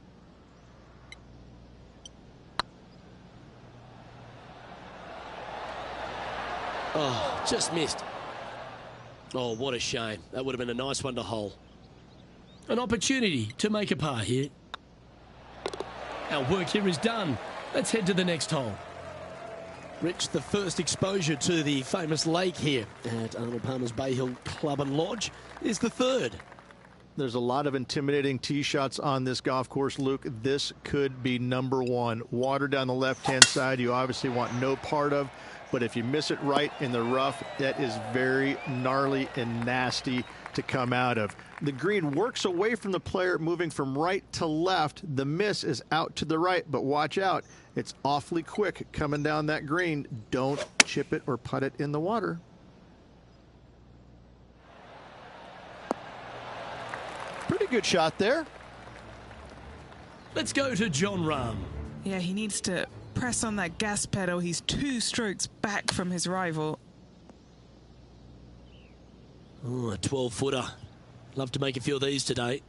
Oh, just missed. Oh, what a shame. That would have been a nice one to hole. An opportunity to make a par here. Our work here is done. Let's head to the next hole. Rich, the first exposure to the famous lake here at Arnold Palmer's Bay Hill Club and Lodge is the third. There's a lot of intimidating tee shots on this golf course, Luke. This could be number 1. Water down the left-hand side you obviously want no part of. But if you miss it right in the rough, that is very gnarly and nasty to come out of. The green works away from the player, moving from right to left. The miss is out to the right, but watch out. It's awfully quick coming down that green. Don't chip it or putt it in the water. Pretty good shot there. Let's go to Jon Rahm. Yeah, he needs to press on that gas pedal. He's 2 strokes back from his rival. Oh, a 12-footer. Love to make a few of these today.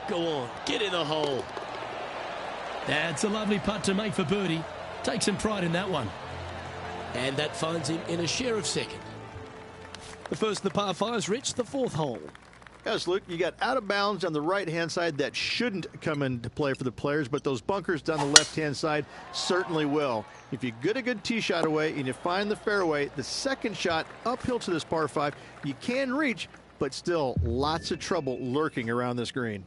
Go on, get in the hole. That's a lovely putt to make for birdie. Take some pride in that one. And that finds him in a share of second. The first of the par 5s, Rich, the 4th hole. Yes, Luke, you got out of bounds on the right-hand side. That shouldn't come into play for the players, but those bunkers down the left-hand side certainly will. If you get a good tee shot away and you find the fairway, the second shot uphill to this par 5, you can reach, but still lots of trouble lurking around this green.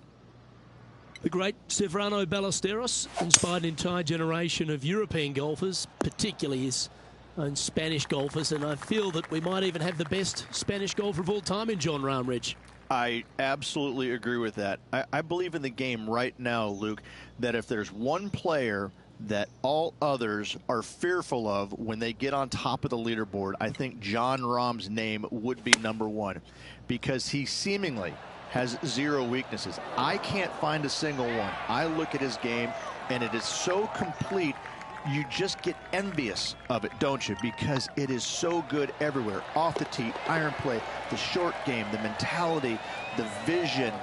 The great Severano Ballesteros inspired an entire generation of European golfers, particularly his own Spanish golfers, and I feel that we might even have the best Spanish golfer of all time in Jon Rahm, Rich. I absolutely agree with that. I believe in the game right now, Luke, that if there's one player that all others are fearful of when they get on top of the leaderboard, I think Jon Rahm's name would be #1 because he seemingly has zero weaknesses. I can't find a single one. I look at his game and it is so complete, you just get envious of it, don't you? Because it is so good everywhere. Off the tee, iron play, the short game, the mentality, the vision,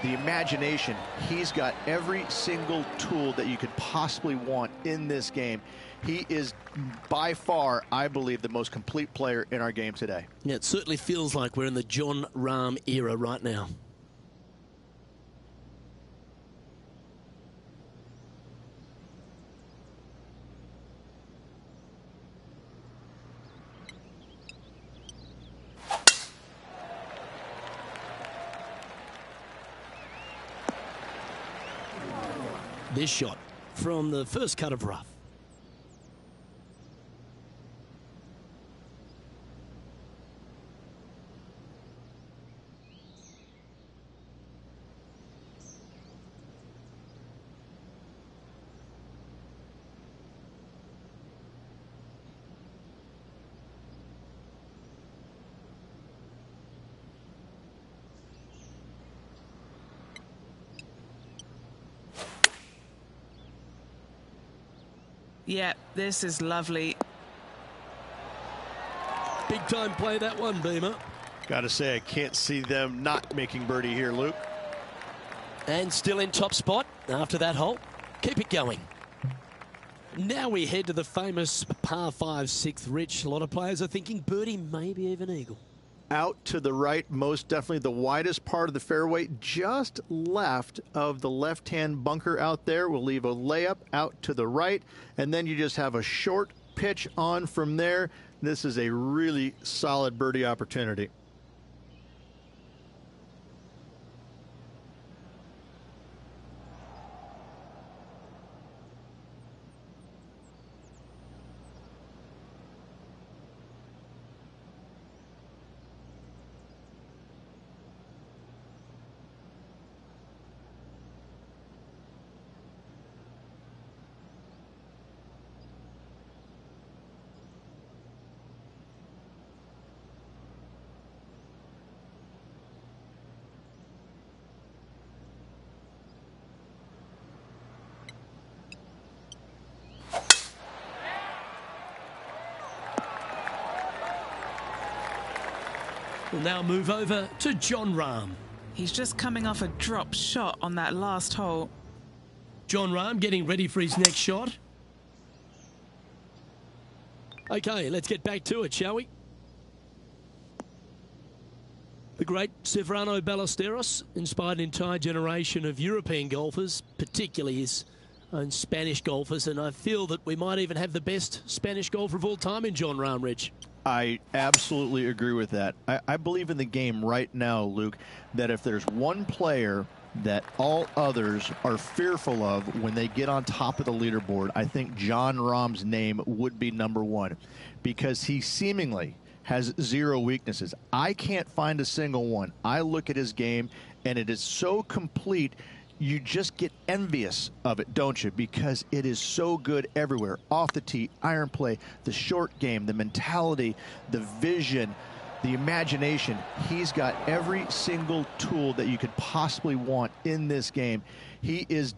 the imagination. He's got every single tool that you could possibly want in this game. He is by far, I believe, the most complete player in our game today. Yeah, it certainly feels like we're in the Jon Rahm era right now. This shot from the first cut of rough. Yeah, this is lovely. Big time play, that one, Beamer. Got to say, I can't see them not making birdie here, Luke. And still in top spot after that hole. Keep it going. Now we head to the famous par 5 6th. Rich, a lot of players are thinking birdie, maybe even eagle. Out to the right, most definitely the widest part of the fairway, just left of the left-hand bunker out there. We'll leave a layup out to the right, and then you just have a short pitch on from there. This is a really solid birdie opportunity. We'll now move over to Jon Rahm. He's just coming off a drop shot on that last hole. Jon Rahm getting ready for his next shot. Okay, let's get back to it, shall we? The great Severano Ballesteros inspired an entire generation of European golfers, particularly his own Spanish golfers, and I feel that we might even have the best Spanish golfer of all time in Jon Rahm, Rich. I absolutely agree with that. I believe in the game right now, Luke, that if there's one player that all others are fearful of when they get on top of the leaderboard, I think Jon Rahm's name would be #1 because he seemingly has zero weaknesses. I can't find a single one. I look at his game and it is so complete, you just get envious of it, don't you? Because it is so good everywhere. Off the tee, iron play, the short game, the mentality, the vision, the imagination. He's got every single tool that you could possibly want in this game. He is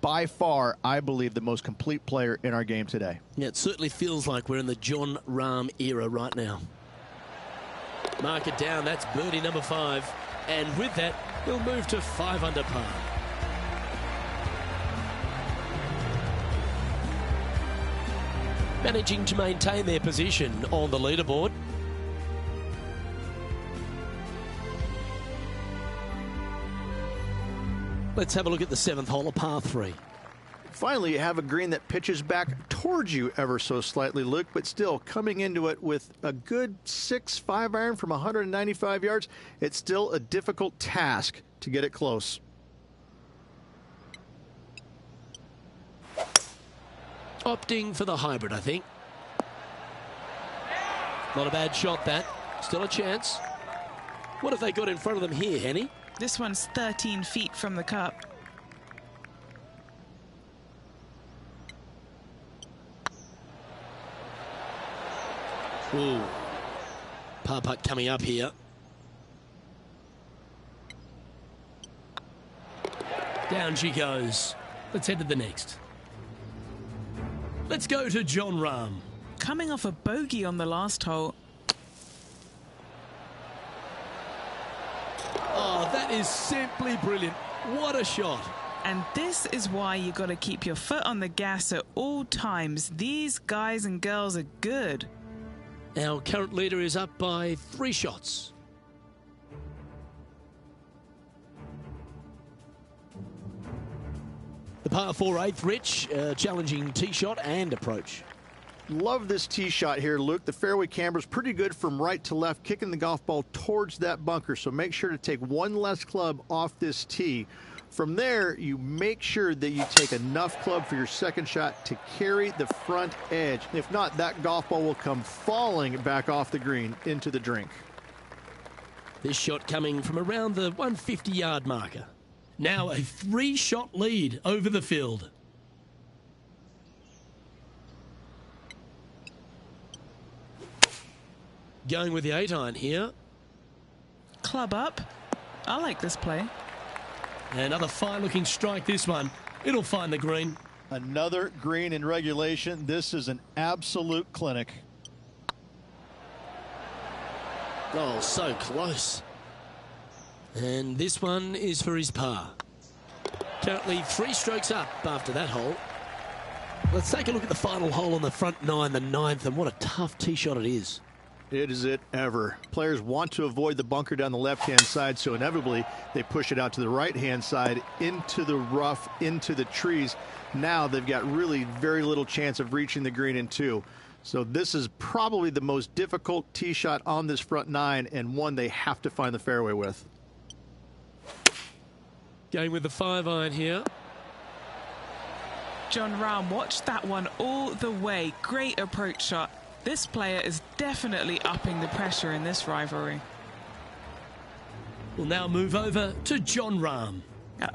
by far, I believe, the most complete player in our game today. Yeah, it certainly feels like we're in the Jon Rahm era right now. Mark it down, that's birdie number 5. And with that, we'll move to 5 under par. Managing to maintain their position on the leaderboard. Let's have a look at the 7th hole of par 3. Finally, you have a green that pitches back towards you ever so slightly, Luke, but still coming into it with a good 6-5 iron from 195 yards. It's still a difficult task to get it close. Opting for the hybrid, I think. Not a bad shot, that. Still a chance. What have they got in front of them here, Henny? This one's 13 feet from the cup. Ooh. Par putt coming up here. Down she goes. Let's head to the next. Let's go to Jon Rahm. Coming off a bogey on the last hole. Oh, that is simply brilliant. What a shot. And this is why you got to keep your foot on the gas at all times. These guys and girls are good. Our current leader is up by 3 shots. The par 4 8th, Rich, challenging tee shot and approach. Love this tee shot here, Luke. The fairway camber's pretty good from right to left, kicking the golf ball towards that bunker. So make sure to take one less club off this tee. From there, you make sure that you take enough club for your second shot to carry the front edge. If not, that golf ball will come falling back off the green into the drink. This shot coming from around the 150-yard marker. Now a 3-shot lead over the field. Going with the 8-iron here. Club up. I like this play. Another fine-looking strike, this one. It'll find the green. Another green in regulation. This is an absolute clinic. Oh, so close. And this one is for his par. Currently 3 strokes up after that hole. Let's take a look at the final hole on the front 9, the 9th, and what a tough tee shot it is. It is it ever. Players want to avoid the bunker down the left-hand side, so inevitably they push it out to the right-hand side, into the rough, into the trees. Now they've got really very little chance of reaching the green in 2. So this is probably the most difficult tee shot on this front 9, and one they have to find the fairway with. Going with the 5-iron here. Jon Rahm watched that one all the way. Great approach shot. This player is definitely upping the pressure in this rivalry. We'll now move over to Jon Rahm.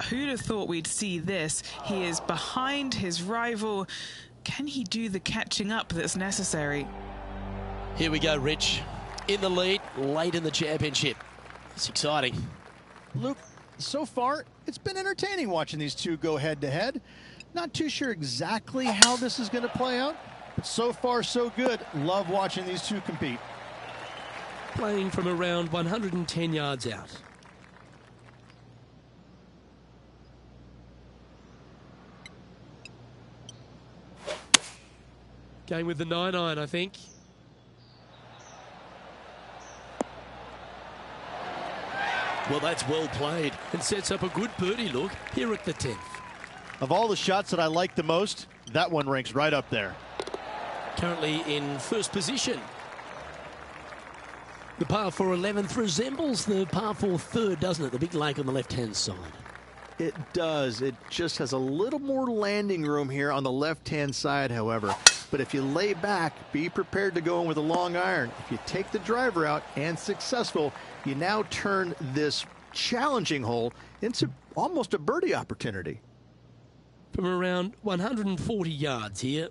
Who'd have thought we'd see this? He is behind his rival. Can he do the catching up that's necessary? Here we go, Rich. In the lead, late in the championship. It's exciting. Luke, so far, it's been entertaining watching these two go head-to-head. Not too sure exactly how this is going to play out, but so far, so good. Love watching these two compete. Playing from around 110 yards out. Going with the 9-iron, I think. Well, that's well played and sets up a good birdie look here at the 10th. Of all the shots that I like the most, that one ranks right up there. Currently in first position. The par 4 11th resembles the par 4 3rd, doesn't it? The big lake on the left-hand side. It does. It just has a little more landing room here on the left-hand side, however. But if you lay back, be prepared to go in with a long iron. If you take the driver out and successful, you now turn this challenging hole into almost a birdie opportunity. From around 140 yards here.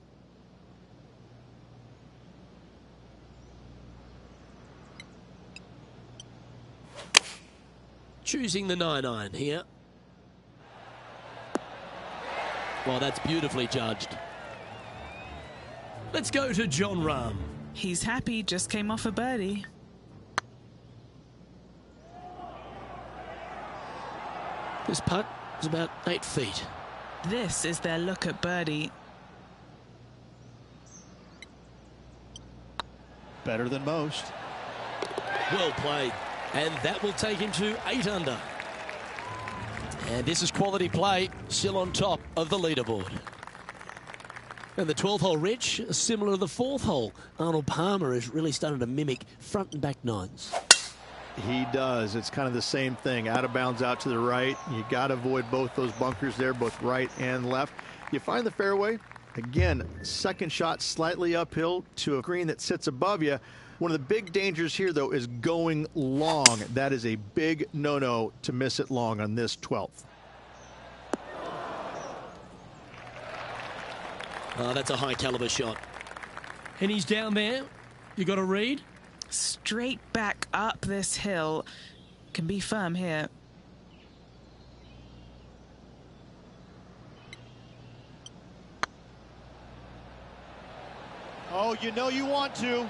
Choosing the 9-iron here. Well, that's beautifully judged. Let's go to Jon Rahm. He's happy, just came off a birdie. This putt is about 8 feet. This is their look at birdie. Better than most. Well played. And that will take him to 8 under. And this is quality play, still on top of the leaderboard. And the 12th hole, Rich, similar to the 4th hole. Arnold Palmer is really starting to mimic front and back 9s. He does. It's kind of the same thing. Out of bounds out to the right. You got to avoid both those bunkers there, both right and left. You find the fairway. Again, second shot slightly uphill to a green that sits above you. One of the big dangers here, though, is going long. That is a big no-no to miss it long on this 12th. Oh, that's a high caliber shot. And he's down there You got a read? Straight back up this hill. Can be firm here. Oh, you know you want to.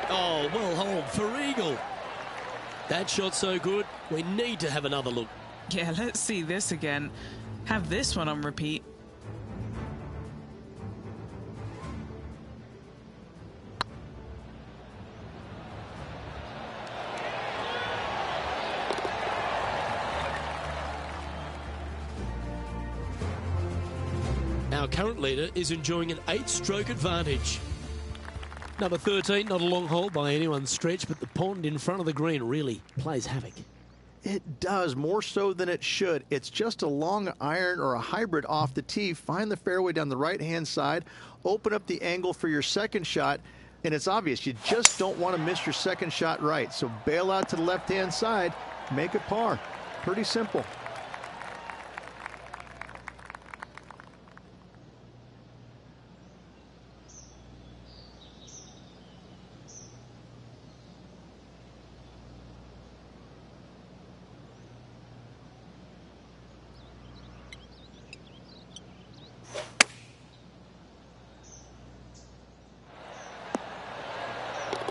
Oh, well hold for eagle. That shot so good, we need to have another look. Yeah, let's see this again. Have this one on repeat. Our current leader is enjoying an 8-stroke advantage. Number 13, not a long hole by anyone's stretch, but the pond in front of the green really plays havoc. It does, more so than it should. It's just a long iron or a hybrid off the tee. Find the fairway down the right-hand side, open up the angle for your second shot, and it's obvious you just don't want to miss your second shot right. So bail out to the left-hand side, make it par. Pretty simple.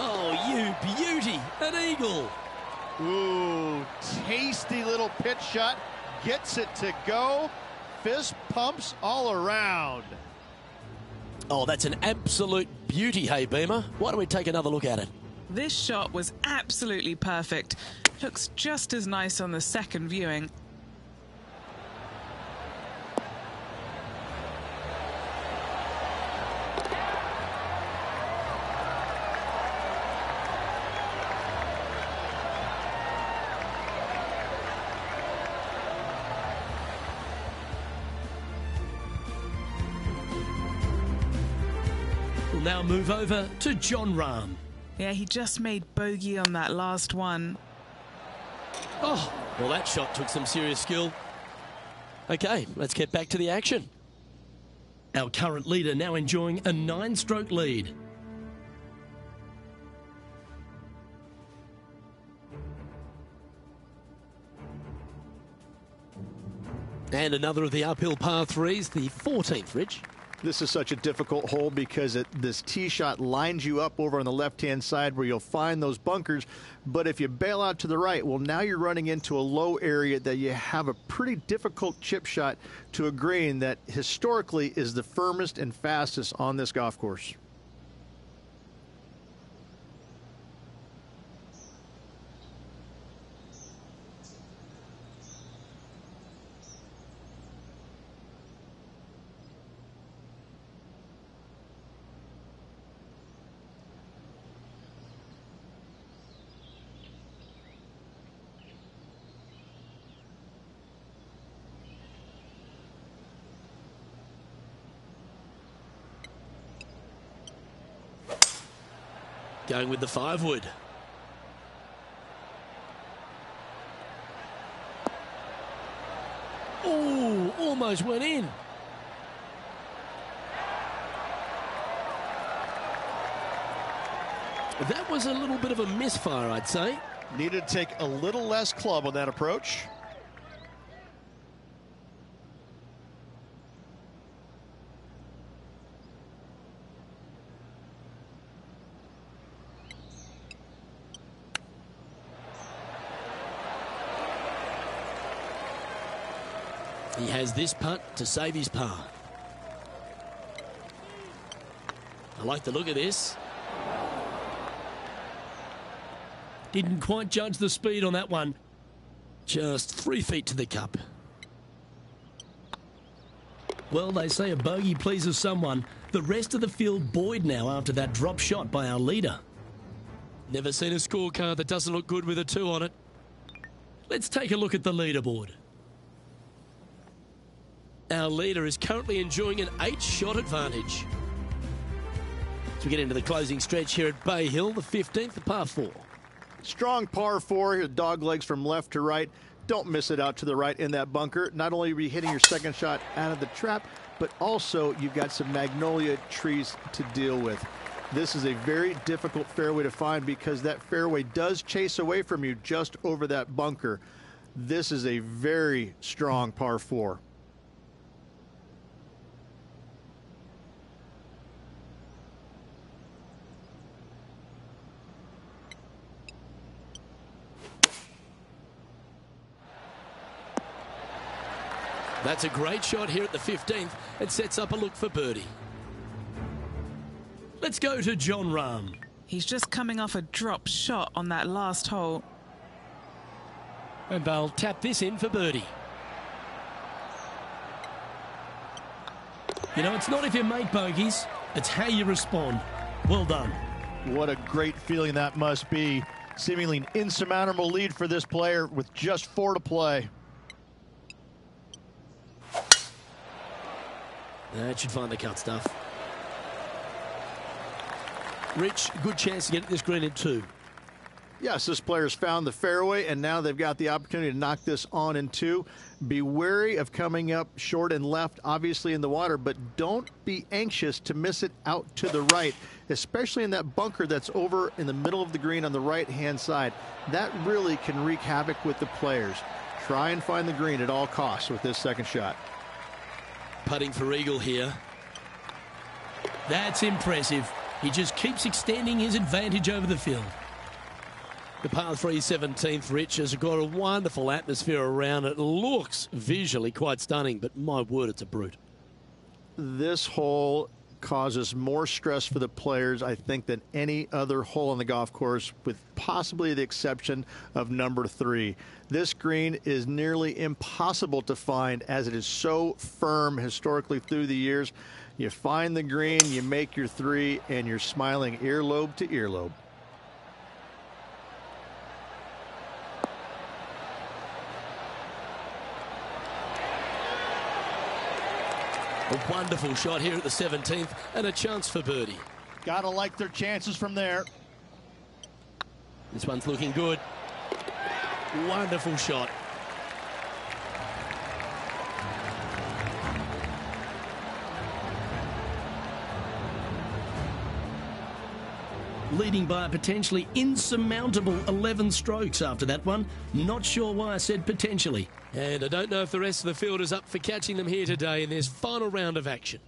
Oh, you beauty, an eagle. Ooh, tasty little pitch shot. Gets it to go. Fist pumps all around. Oh, that's an absolute beauty, hey Beamer. Why don't we take another look at it? This shot was absolutely perfect. Looks just as nice on the second viewing. We'll now move over to John Rahm. Yeah, he just made bogey on that last one. Oh, well, that shot took some serious skill. Okay, let's get back to the action. Our current leader now enjoying a 9-stroke lead. And another of the uphill par threes, the 14th, Rich. This is such a difficult hole because this tee shot lines you up over on the left-hand side where you'll find those bunkers. But if you bail out to the right, well, now you're running into a low area that you have a pretty difficult chip shot to a green that historically is the firmest and fastest on this golf course. Going with the 5-wood. Oh, almost went in. That was a little bit of a misfire, I'd say. Needed to take a little less club on that approach. He has this putt to save his par. I like the look of this. Didn't quite judge the speed on that one. Just 3 feet to the cup. Well, they say a bogey pleases someone. The rest of the field buoyed now after that drop shot by our leader. Never seen a scorecard that doesn't look good with a 2 on it. Let's take a look at the leaderboard. Our leader is currently enjoying an 8-shot advantage. As we get into the closing stretch here at Bay Hill, the 15th, the par 4. Strong par 4, dog legs from left to right. Don't miss it out to the right in that bunker. Not only are you hitting your second shot out of the trap, but also you've got some magnolia trees to deal with. This is a very difficult fairway to find because that fairway does chase away from you just over that bunker. This is a very strong par 4. That's a great shot here at the 15th. It sets up a look for birdie. Let's go to John Rahm. He's just coming off a drop shot on that last hole. And they'll tap this in for birdie. You know, it's not if you make bogeys, it's how you respond. Well done. What a great feeling that must be. Seemingly an insurmountable lead for this player with just 4 to play. That should find the cut stuff. Rich, good chance to get this green in 2. Yes, this player's found the fairway, and now they've got the opportunity to knock this on in 2. Be wary of coming up short and left, obviously in the water, but don't be anxious to miss it out to the right, especially in that bunker that's over in the middle of the green on the right-hand side. That really can wreak havoc with the players. Try and find the green at all costs with this second shot. Putting for eagle here. That's impressive. He just keeps extending his advantage over the field. The par 3 17th, Rich, has got a wonderful atmosphere around it. Looks visually quite stunning, but my word, it's a brute. This hole causes more stress for the players, I think, than any other hole on the golf course, with possibly the exception of number 3. This green is nearly impossible to find as it is so firm historically through the years. You find the green, you make your 3, and you're smiling earlobe to earlobe. A wonderful shot here at the 17th and a chance for birdie. Gotta like their chances from there. This one's looking good. Wonderful shot. Leading by a potentially insurmountable 11 strokes after that one. Not sure why I said potentially. And I don't know if the rest of the field is up for catching them here today in this final round of action.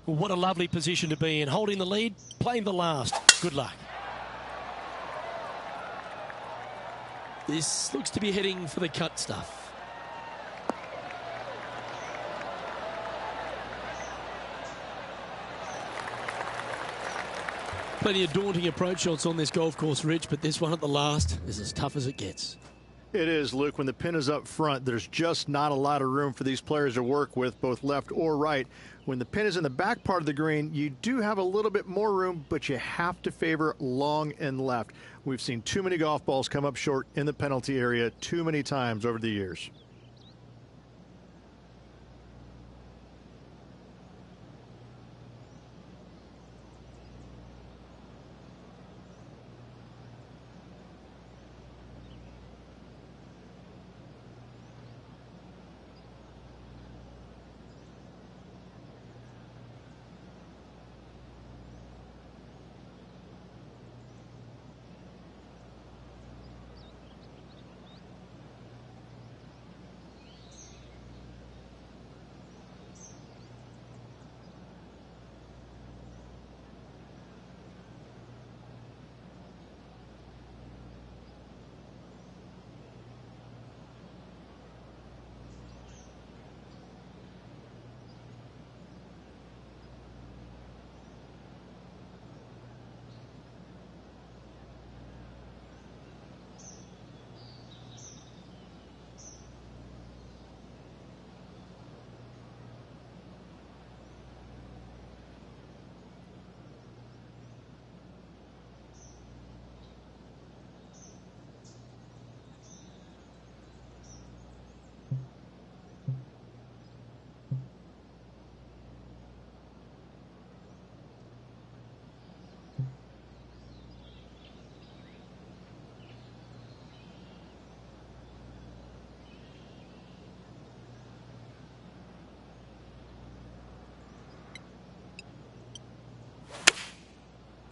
What a lovely position to be in. Holding the lead, playing the last. Good luck. This looks to be heading for the cut stuff. Plenty of daunting approach shots on this golf course, Rich, but this one at the last is as tough as it gets. It is, Luke. When the pin is up front, there's just not a lot of room for these players to work with, both left or right. When the pin is in the back part of the green, you do have a little bit more room, but you have to favor long and left. We've seen too many golf balls come up short in the penalty area too many times over the years.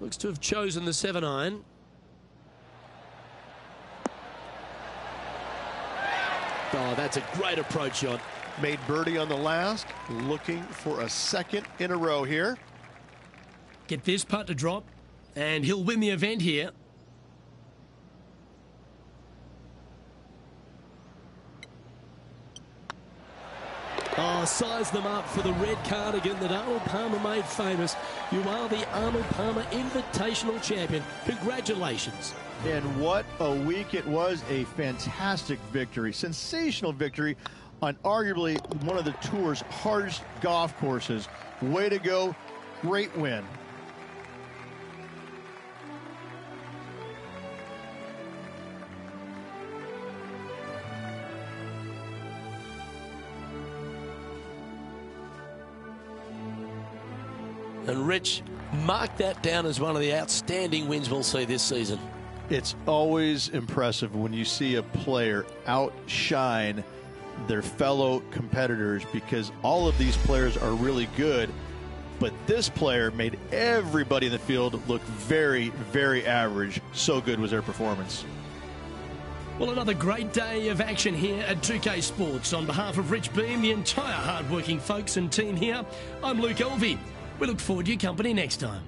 Looks to have chosen the 7-iron. Oh, that's a great approach shot. Made birdie on the last, looking for a second in a row here. Get this putt to drop, and he'll win the event here. Oh, size them up for the red cardigan that Arnold Palmer made famous. You are the Arnold Palmer Invitational Champion. Congratulations. And what a week it was. A fantastic victory. Sensational victory on arguably one of the tour's hardest golf courses. Way to go. Great win. And Rich, mark that down as one of the outstanding wins we'll see this season. It's always impressive when you see a player outshine their fellow competitors, because all of these players are really good, but this player made everybody in the field look very, very average. So good was their performance. Well, another great day of action here at 2K Sports. On behalf of Rich Beam, the entire hard-working folks and team here, I'm Luke Elvey. We look forward to your company next time.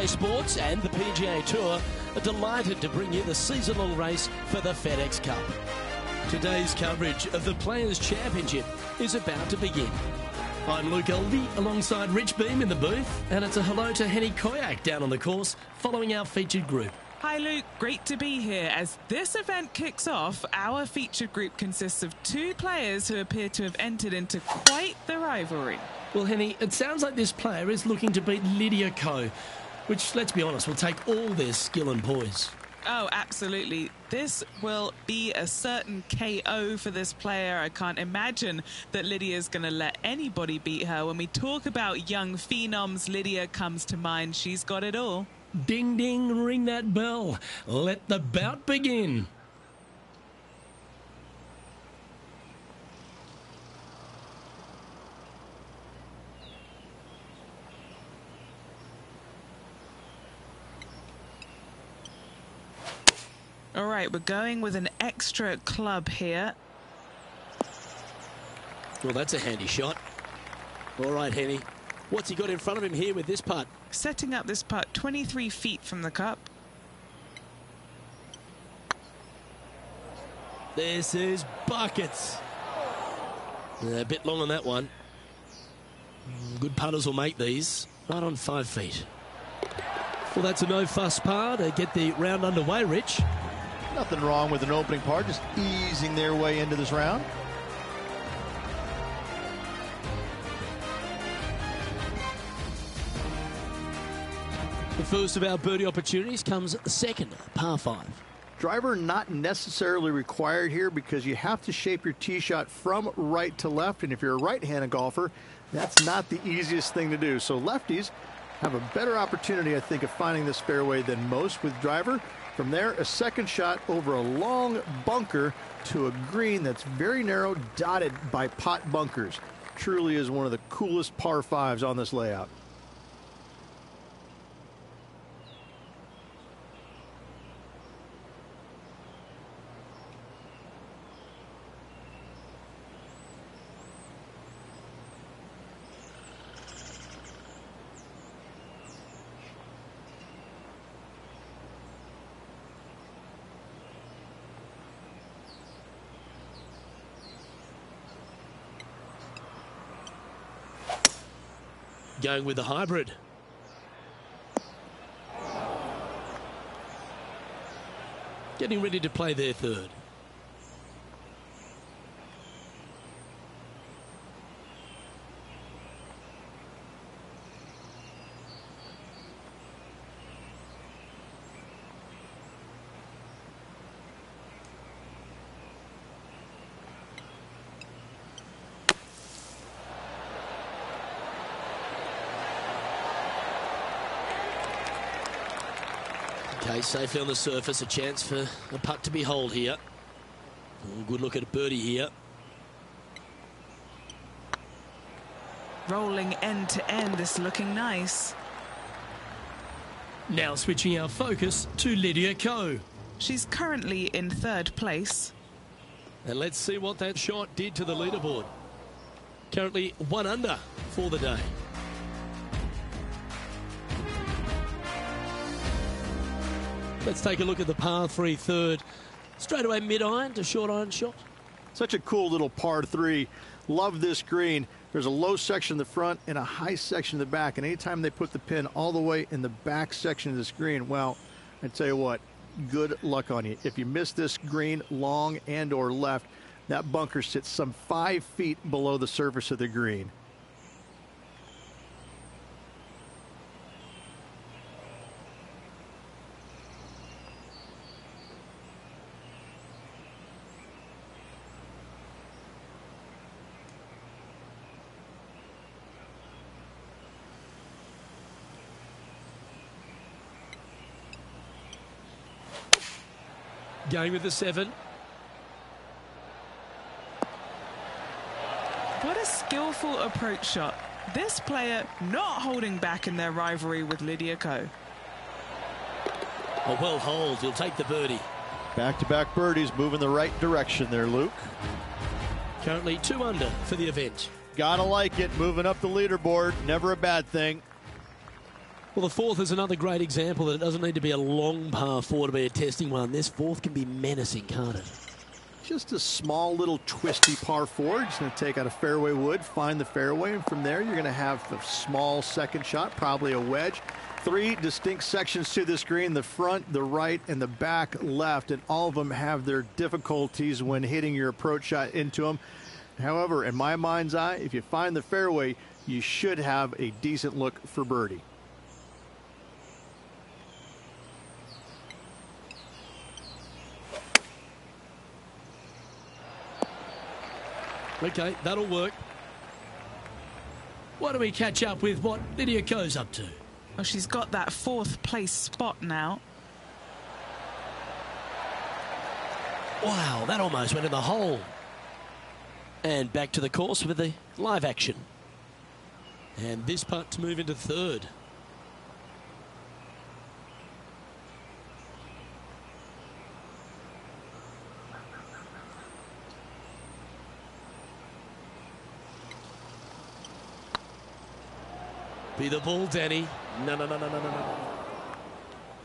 PJ Sports and the PGA Tour are delighted to bring you the season-long race for the FedEx Cup. Today's coverage of the Players' Championship is about to begin. I'm Luke Elvey alongside Rich Beam in the booth, and it's a hello to Henny Koyak down on the course following our featured group. Hi Luke, great to be here. As this event kicks off, our featured group consists of two players who appear to have entered into quite the rivalry. Well, Henny, it sounds like this player is looking to beat Lydia Ko, which, let's be honest, will take all their skill and poise. Oh, absolutely. This will be a certain KO for this player. I can't imagine that Lydia's going to let anybody beat her. When we talk about young phenoms, Lydia comes to mind. She's got it all. Ding, ding, ring that bell. Let the bout begin. All right, we're going with an extra club here. Well, that's a handy shot. All right, Henny. What's he got in front of him here with this putt? Setting up this putt 23 feet from the cup. This is buckets. A bit long on that one. Good putters will make these. Right on 5 feet. Well, that's a no-fuss par to get the round underway, Rich. Nothing wrong with an opening par, just easing their way into this round. The first of our birdie opportunities comes second, par 5. Driver not necessarily required here because you have to shape your tee shot from right to left, and if you're a right-handed golfer, that's not the easiest thing to do. So lefties have a better opportunity, I think, of finding this fairway than most with driver. From there, a second shot over a long bunker to a green that's very narrow, dotted by pot bunkers. Truly is one of the coolest par 5s on this layout. Going with the hybrid. Getting ready to play their third. Okay, safely on the surface, a chance for a putt to be holed here. Good look at a birdie here. Rolling end to end, this looking nice. Now switching our focus to Lydia Ko. She's currently in third place. And let's see what that shot did to the leaderboard. Currently 1 under for the day. Let's take a look at the par 3 third. Straight away mid-iron to short iron shot. Such a cool little par 3. Love this green. There's a low section in the front and a high section in the back. And anytime they put the pin all the way in the back section of this green, well, I tell you what, good luck on you. If you miss this green long and or left, that bunker sits some 5 feet below the surface of the green. Going with the 7. What a skillful approach shot. This player not holding back in their rivalry with Lydia Ko. A well hold, he'll take the birdie. Back-to-back birdies, moving the right direction there, Luke. Currently 2 under for the event. Gotta like it, moving up the leaderboard, never a bad thing. Well, the fourth is another great example that it doesn't need to be a long par 4 to be a testing one. This fourth can be menacing, can't it? Just a small little twisty par 4. Just going to take out a fairway wood, find the fairway, and from there you're going to have a small second shot, probably a wedge. 3 distinct sections to this green, the front, the right, and the back left, and all of them have their difficulties when hitting your approach shot into them. However, in my mind's eye, if you find the fairway, you should have a decent look for birdie. Okay, that'll work. Why don't we catch up with what Lydia Ko's up to? Well, she's got that 4th place spot now. Wow, that almost went in the hole. And back to the course with the live action. And this putt to move into 3rd. Be the ball, Danny. No.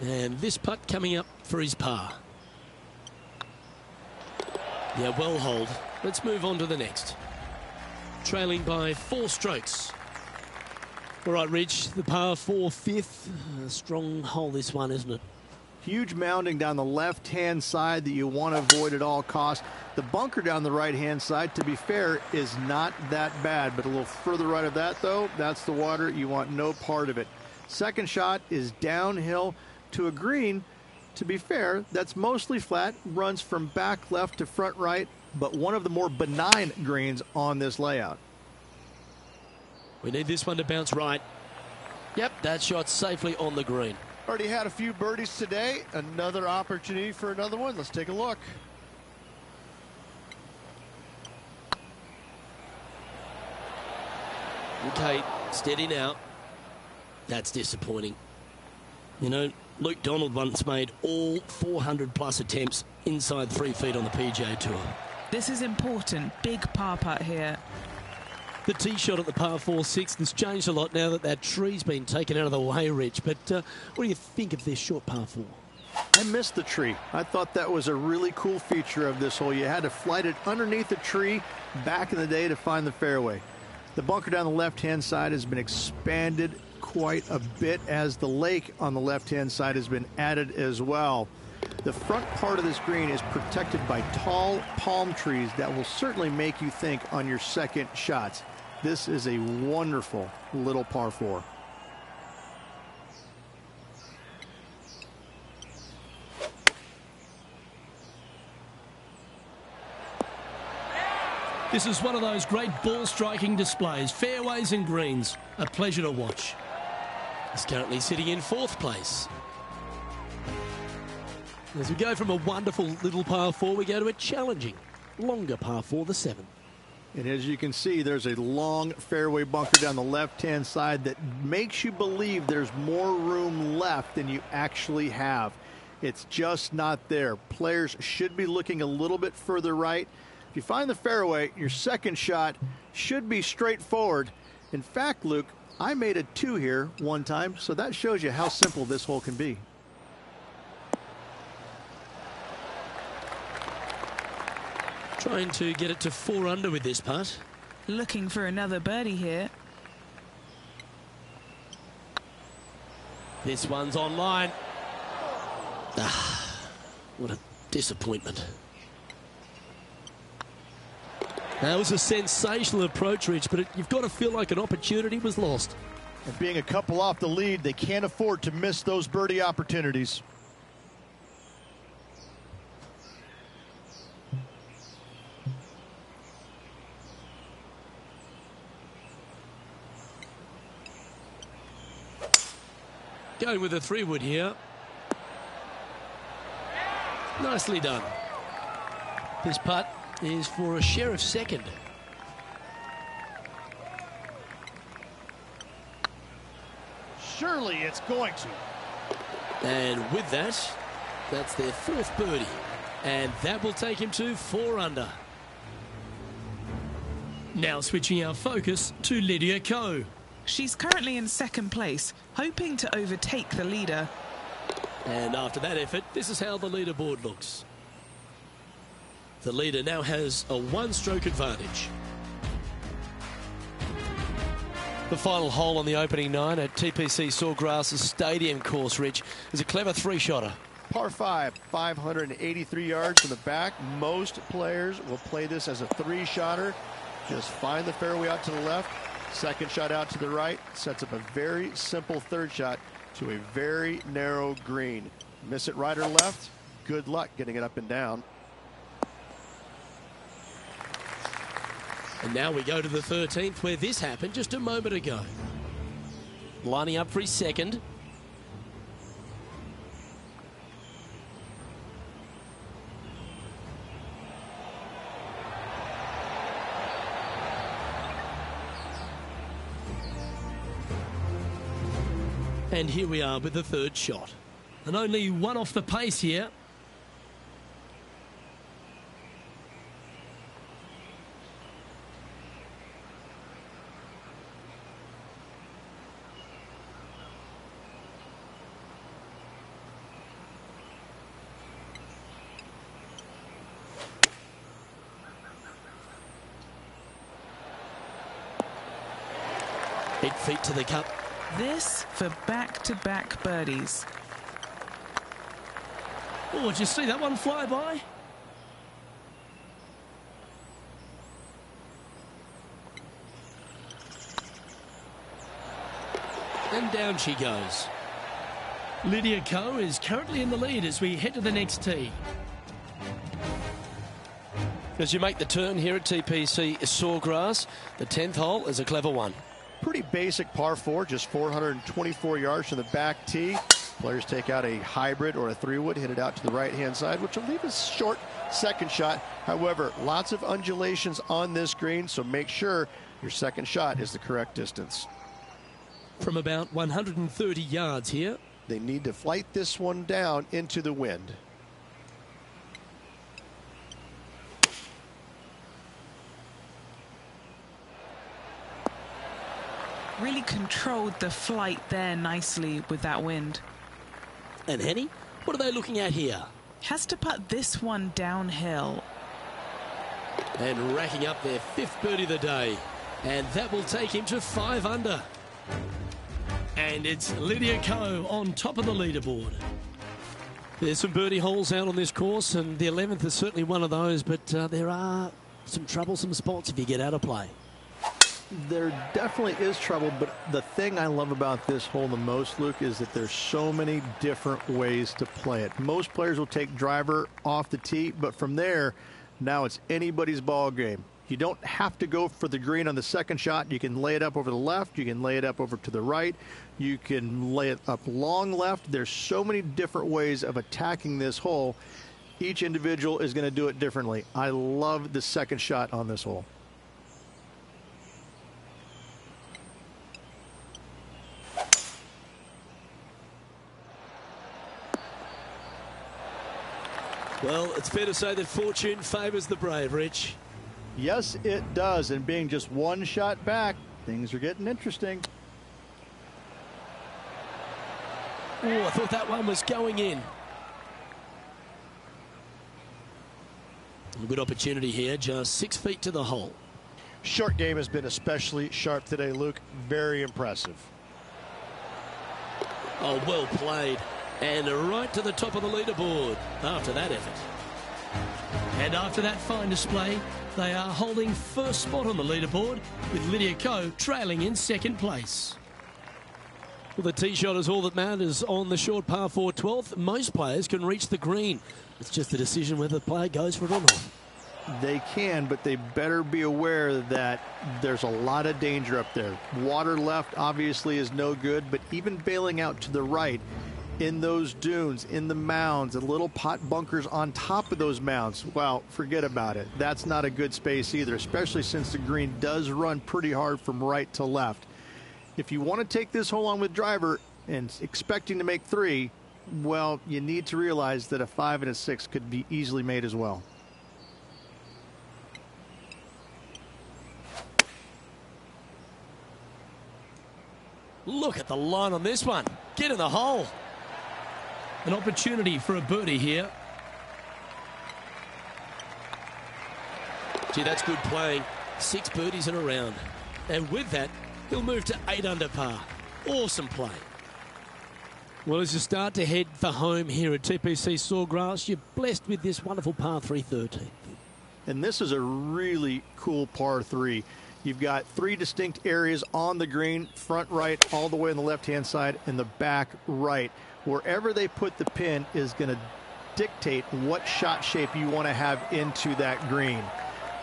And this putt coming up for his par. Yeah, well hold. Let's move on to the next. Trailing by 4 strokes. All right, Rich, the par 4 5th. Strong hole this one, isn't it? Huge mounding down the left-hand side that you want to avoid at all costs. The bunker down the right-hand side, to be fair, is not that bad, but a little further right of that, though, that's the water. You want no part of it. Second shot is downhill to a green. To be fair, that's mostly flat, runs from back left to front right, but one of the more benign greens on this layout. We need this one to bounce right. Yep, that shot safely on the green. Already had a few birdies today. Another opportunity for another one. Let's take a look. Okay, steady now. That's disappointing. You know, Luke Donald once made all 400-plus attempts inside 3 feet on the PGA Tour. This is important. Big par putt here. The tee shot at the par 4 6th has changed a lot now that that tree's been taken out of the way, Rich. But what do you think of this short par 4? I missed the tree. I thought that was a really cool feature of this hole. You had to flight it underneath the tree back in the day to find the fairway. The bunker down the left-hand side has been expanded quite a bit as the lake on the left-hand side has been added as well. The front part of this green is protected by tall palm trees that will certainly make you think on your second shots. This is a wonderful little par 4. This is one of those great ball-striking displays, fairways and greens. A pleasure to watch. He's currently sitting in 4th place. As we go from a wonderful little par 4, we go to a challenging, longer par 4, the 7th. And as you can see, there's a long fairway bunker down the left-hand side that makes you believe there's more room left than you actually have. It's just not there. Players should be looking a little bit further right. If you find the fairway, your second shot should be straightforward. In fact, Luke, I made a 2 here one time, so that shows you how simple this hole can be. Trying to get it to 4 under with this putt. Looking for another birdie here. This one's online. What a disappointment. That was a sensational approach, Rich, but you've got to feel like an opportunity was lost. And being a couple off the lead, they can't afford to miss those birdie opportunities. Going with a 3-wood here. Nicely done. This putt is for a share of second. Surely it's going to. And with that, that's their 4th birdie. And that will take him to 4 under. Now switching our focus to Lydia Ko. She's currently in second place, hoping to overtake the leader. And after that effort, this is how the leaderboard looks. The leader now has a one-stroke advantage. The final hole on the opening 9 at TPC Sawgrass Stadium course, Rich, is a clever three-shotter. Par 5, 583 yards from the back. Most players will play this as a three-shotter. Just find the fairway out to the left, second shot out to the right, sets up a very simple third shot to a very narrow green. Miss it right or left, good luck getting it up and down. And now we go to the 13th, where this happened just a moment ago. Lining up for his second. And here we are with the third shot. And only one off the pace here. Eight feet to the cup. This for back-to-back birdies. Oh, did you see that one fly by? And down she goes. Lydia Ko is currently in the lead as we head to the next tee. As you make the turn here at TPC Sawgrass, the 10th hole is a clever one. Pretty basic par 4, just 424 yards from the back tee. Players take out a hybrid or a 3-wood, hit it out to the right-hand side, which will leave a short second shot. However, lots of undulations on this green, so make sure your second shot is the correct distance. From about 130 yards here. They need to flight this one down into the wind. Really controlled the flight there nicely with that wind. And Henny, what are they looking at here? Has to putt this one downhill. And racking up their 5th birdie of the day. And that will take him to 5 under. And it's Lydia Ko on top of the leaderboard. There's some birdie holes out on this course, and the 11th is certainly one of those, but there are some troublesome spots if you get out of play. There definitely is trouble, but the thing I love about this hole the most, Luke, is that there's so many different ways to play it. Most players will take driver off the tee, but from there, now it's anybody's ball game. You don't have to go for the green on the second shot. You can lay it up over the left. You can lay it up over to the right. You can lay it up long left. There's so many different ways of attacking this hole. Each individual is going to do it differently. I love the second shot on this hole. Well, it's fair to say that fortune favours the brave, Rich. Yes, it does. And being just one shot back, things are getting interesting. Oh, I thought that one was going in. A good opportunity here, just 6 feet to the hole. Short game has been especially sharp today, Luke. Very impressive. Oh, well played. And right to the top of the leaderboard after that effort. And after that fine display, they are holding first spot on the leaderboard, with Lydia Ko trailing in second place. Well, the tee shot is all that matters on the short par 4 12th. Most players can reach the green. It's just a decision whether the player goes for it or not. They can, but they better be aware that there's a lot of danger up there. Water left obviously is no good, but even bailing out to the right in those dunes, in the mounds, and little pot bunkers on top of those mounds, well, forget about it. That's not a good space either, especially since the green does run pretty hard from right to left. If you want to take this hole on with driver and expecting to make 3, well, you need to realize that a 5 and a 6 could be easily made as well. Look at the line on this one. Get in the hole. An opportunity for a birdie here. Gee, that's good playing. 6 birdies in a round. And with that, he'll move to 8 under par. Awesome play. Well, as you start to head for home here at TPC Sawgrass, you're blessed with this wonderful par 3 13th. And this is a really cool par 3. You've got 3 distinct areas on the green, front right, all the way on the left-hand side, and the back right. Wherever they put the pin is going to dictate what shot shape you want to have into that green.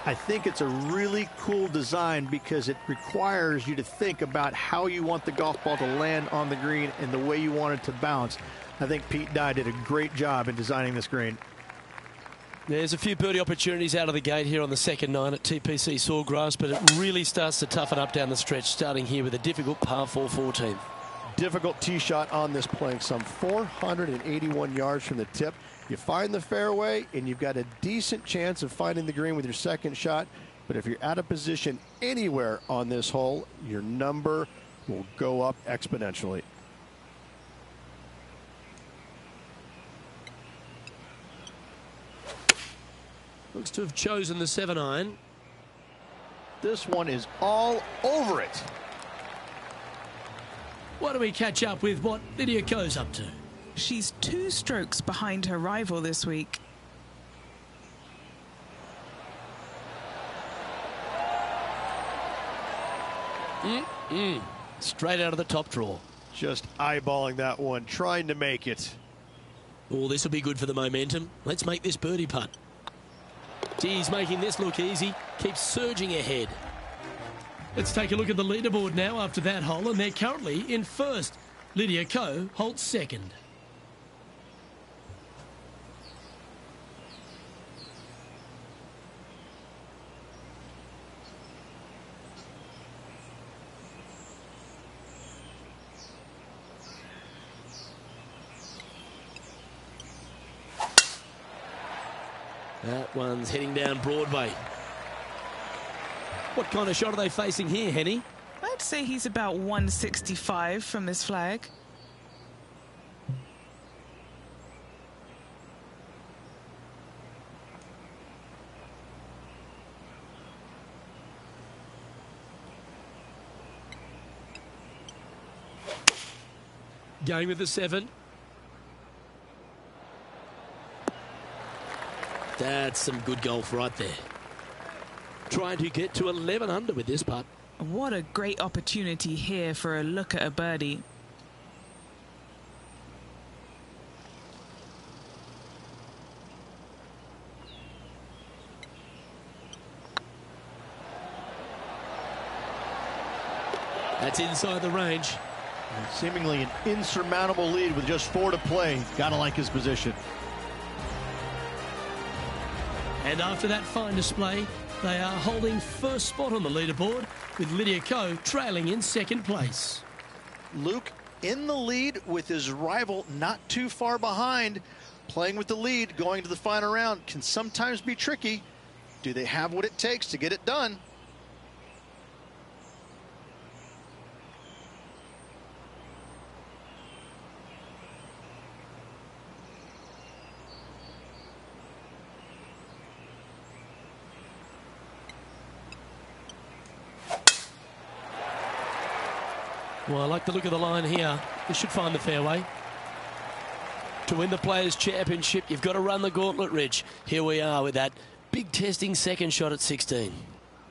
I think it's a really cool design because it requires you to think about how you want the golf ball to land on the green and the way you want it to bounce. I think Pete Dye did a great job in designing this green. There's a few birdie opportunities out of the gate here on the second 9 at TPC Sawgrass, but it really starts to toughen up down the stretch, starting here with a difficult par 4 14th. Difficult tee shot on this, playing some 481 yards from the tip. You find the fairway, and you've got a decent chance of finding the green with your second shot. But if you're out of position anywhere on this hole, your number will go up exponentially. Looks to have chosen the 7-iron. This one is all over it. Why don't we catch up with what Lydia Ko's up to? She's 2 strokes behind her rival this week. Straight out of the top drawer. Just eyeballing that one, trying to make it. Oh, this will be good for the momentum. Let's make this birdie putt. Gee, he's making this look easy. Keeps surging ahead. Let's take a look at the leaderboard now after that hole, and they're currently in first. Lydia Ko holds second. That one's heading down Broadway. What kind of shot are they facing here, Henny? I'd say he's about 165 from this flag. Going with the 7. That's some good golf right there. Trying to get to 11 under with this putt. What a great opportunity here for a look at a birdie. That's inside the range. Seemingly an insurmountable lead with just 4 to play. Gotta like his position. And after that fine display, they are holding first spot on the leaderboard, with Lydia Ko trailing in second place. Luke in the lead with his rival not too far behind. Playing with the lead, going to the final round can sometimes be tricky. Do they have what it takes to get it done? Well, I like the look of the line here. This should find the fairway. To win the Players' Championship, you've got to run the gauntlet, Rich. Here we are with that big testing second shot at 16.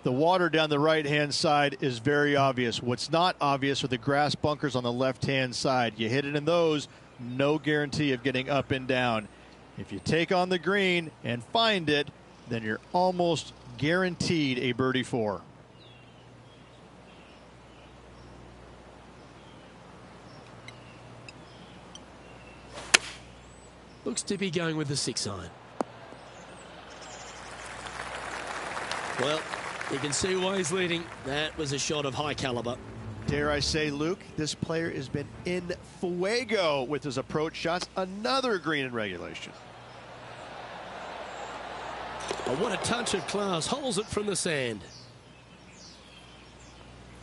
The water down the right-hand side is very obvious. What's not obvious are the grass bunkers on the left-hand side. You hit it in those, no guarantee of getting up and down. If you take on the green and find it, then you're almost guaranteed a birdie 4. Looks to be going with the 6-iron. Well, you can see why he's leading. That was a shot of high caliber. Dare I say, Luke, this player has been in fuego with his approach shots. Another green in regulation. Oh, what a touch of class. Holds it from the sand.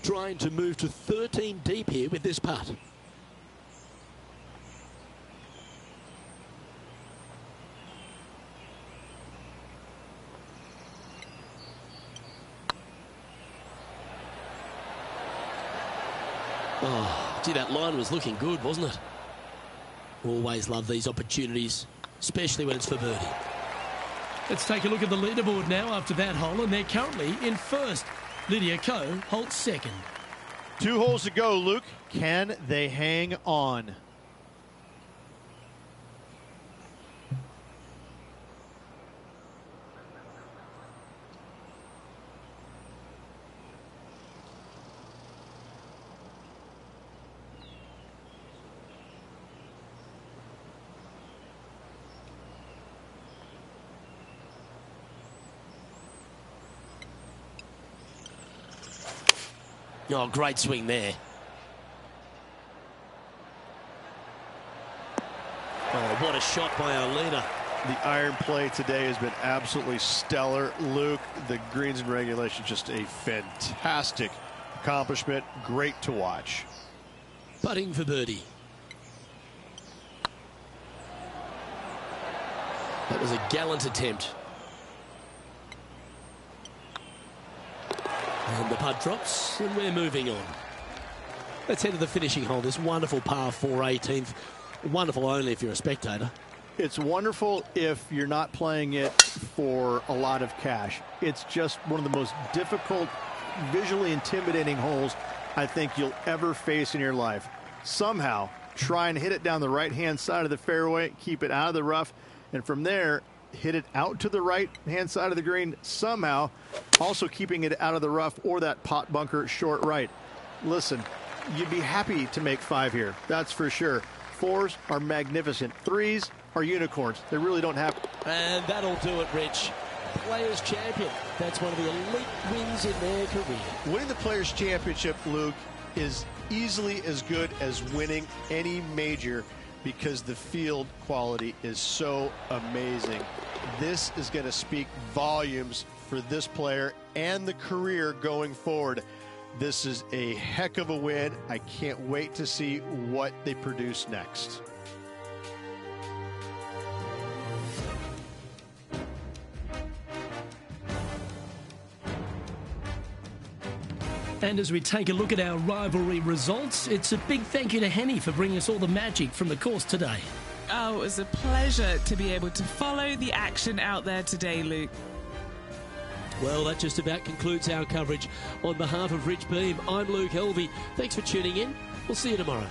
trying to move to 13 deep here with this putt. Oh, gee, that line was looking good, wasn't it? Always love these opportunities, especially when it's for birdie. Let's take a look at the leaderboard now after that hole, and they're currently in first. Lydia Ko holds second. 2 holes to go, Luke. Can they hang on? Oh, great swing there. Oh, what a shot by our leader. The iron play today has been absolutely stellar. Luke, the greens and regulation, just a fantastic accomplishment. Great to watch. Putting for birdie. That was a gallant attempt. And the putt drops, and we're moving on. Let's head to the finishing hole. This wonderful par 4 18th. Wonderful only if you're a spectator. It's wonderful if you're not playing it for a lot of cash. It's just one of the most difficult, visually intimidating holes I think you'll ever face in your life. Somehow, try and hit it down the right-hand side of the fairway, keep it out of the rough, and from there, hit it out to the right-hand side of the green somehow, also keeping it out of the rough or that pot bunker short right. Listen, you'd be happy to make 5 here, that's for sure. 4s are magnificent. 3s are unicorns. They really don't have. And that'll do it, Rich. Players Champion. That's one of the elite wins in their career. Winning the Players Championship, Luke, is easily as good as winning any major because the field quality is so amazing. This is going to speak volumes for this player and the career going forward. This is a heck of a win. I can't wait to see what they produce next. And as we take a look at our rivalry results, it's a big thank you to Henny for bringing us all the magic from the course today. Oh, it was a pleasure to be able to follow the action out there today, Luke. Well, that just about concludes our coverage. On behalf of Rich Beam, I'm Luke Helvey. Thanks for tuning in. We'll see you tomorrow.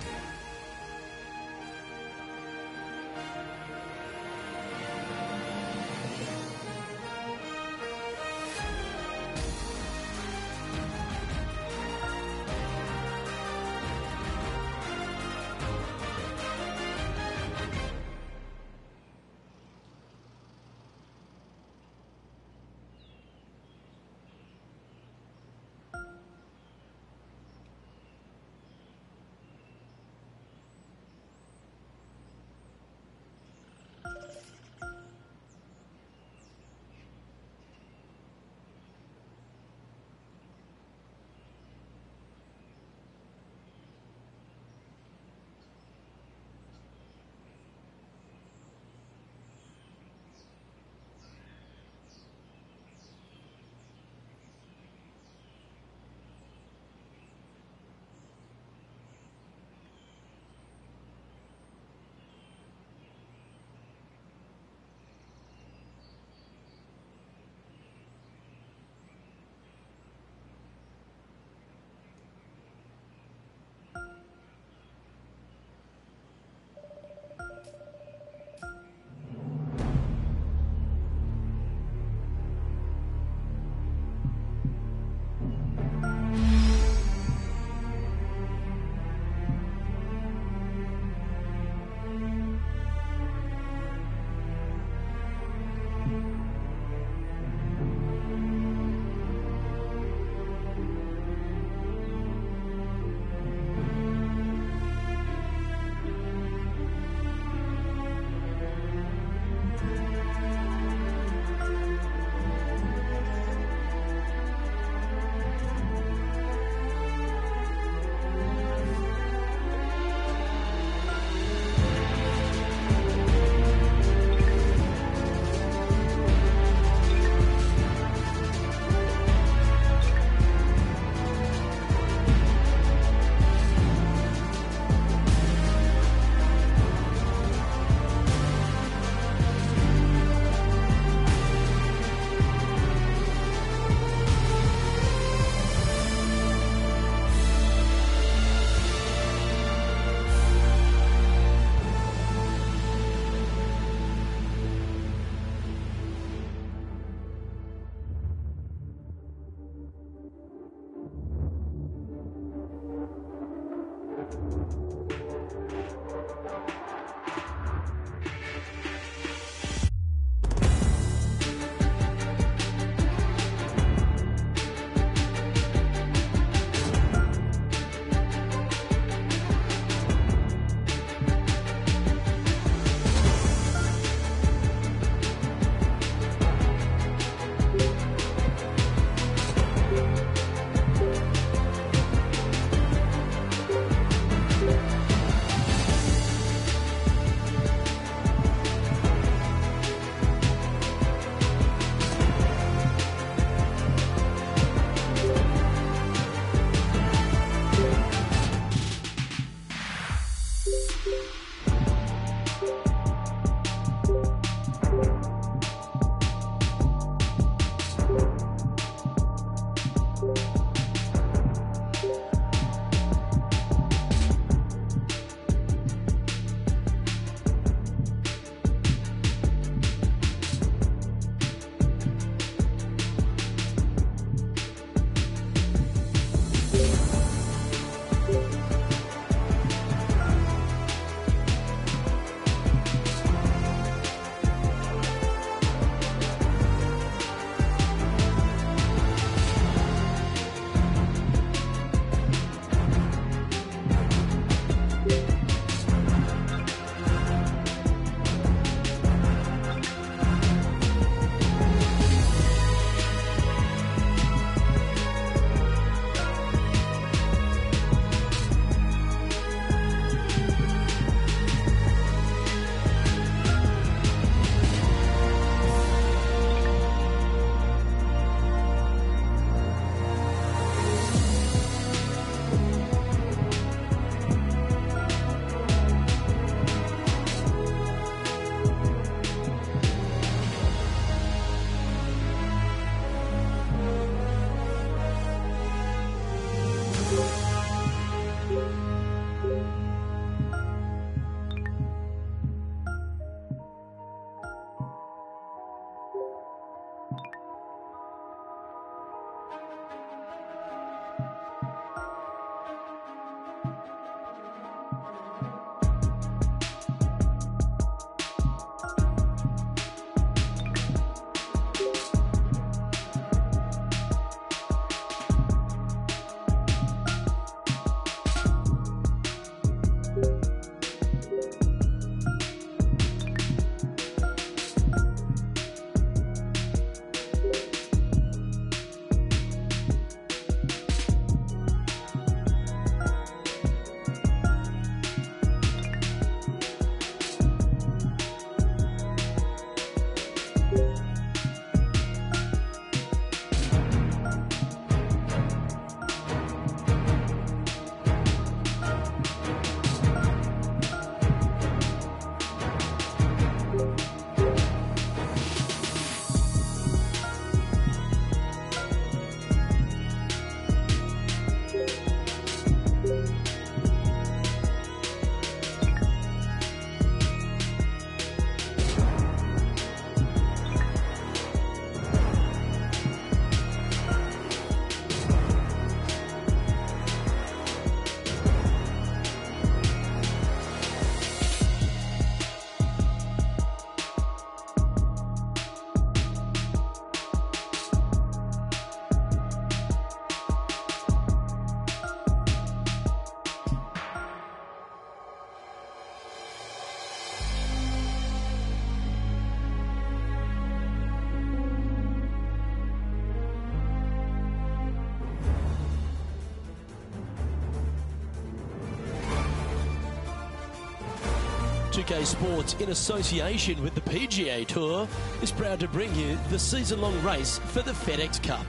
Tpga Sports, in association with the PGA Tour, is proud to bring you the season-long race for the FedEx Cup.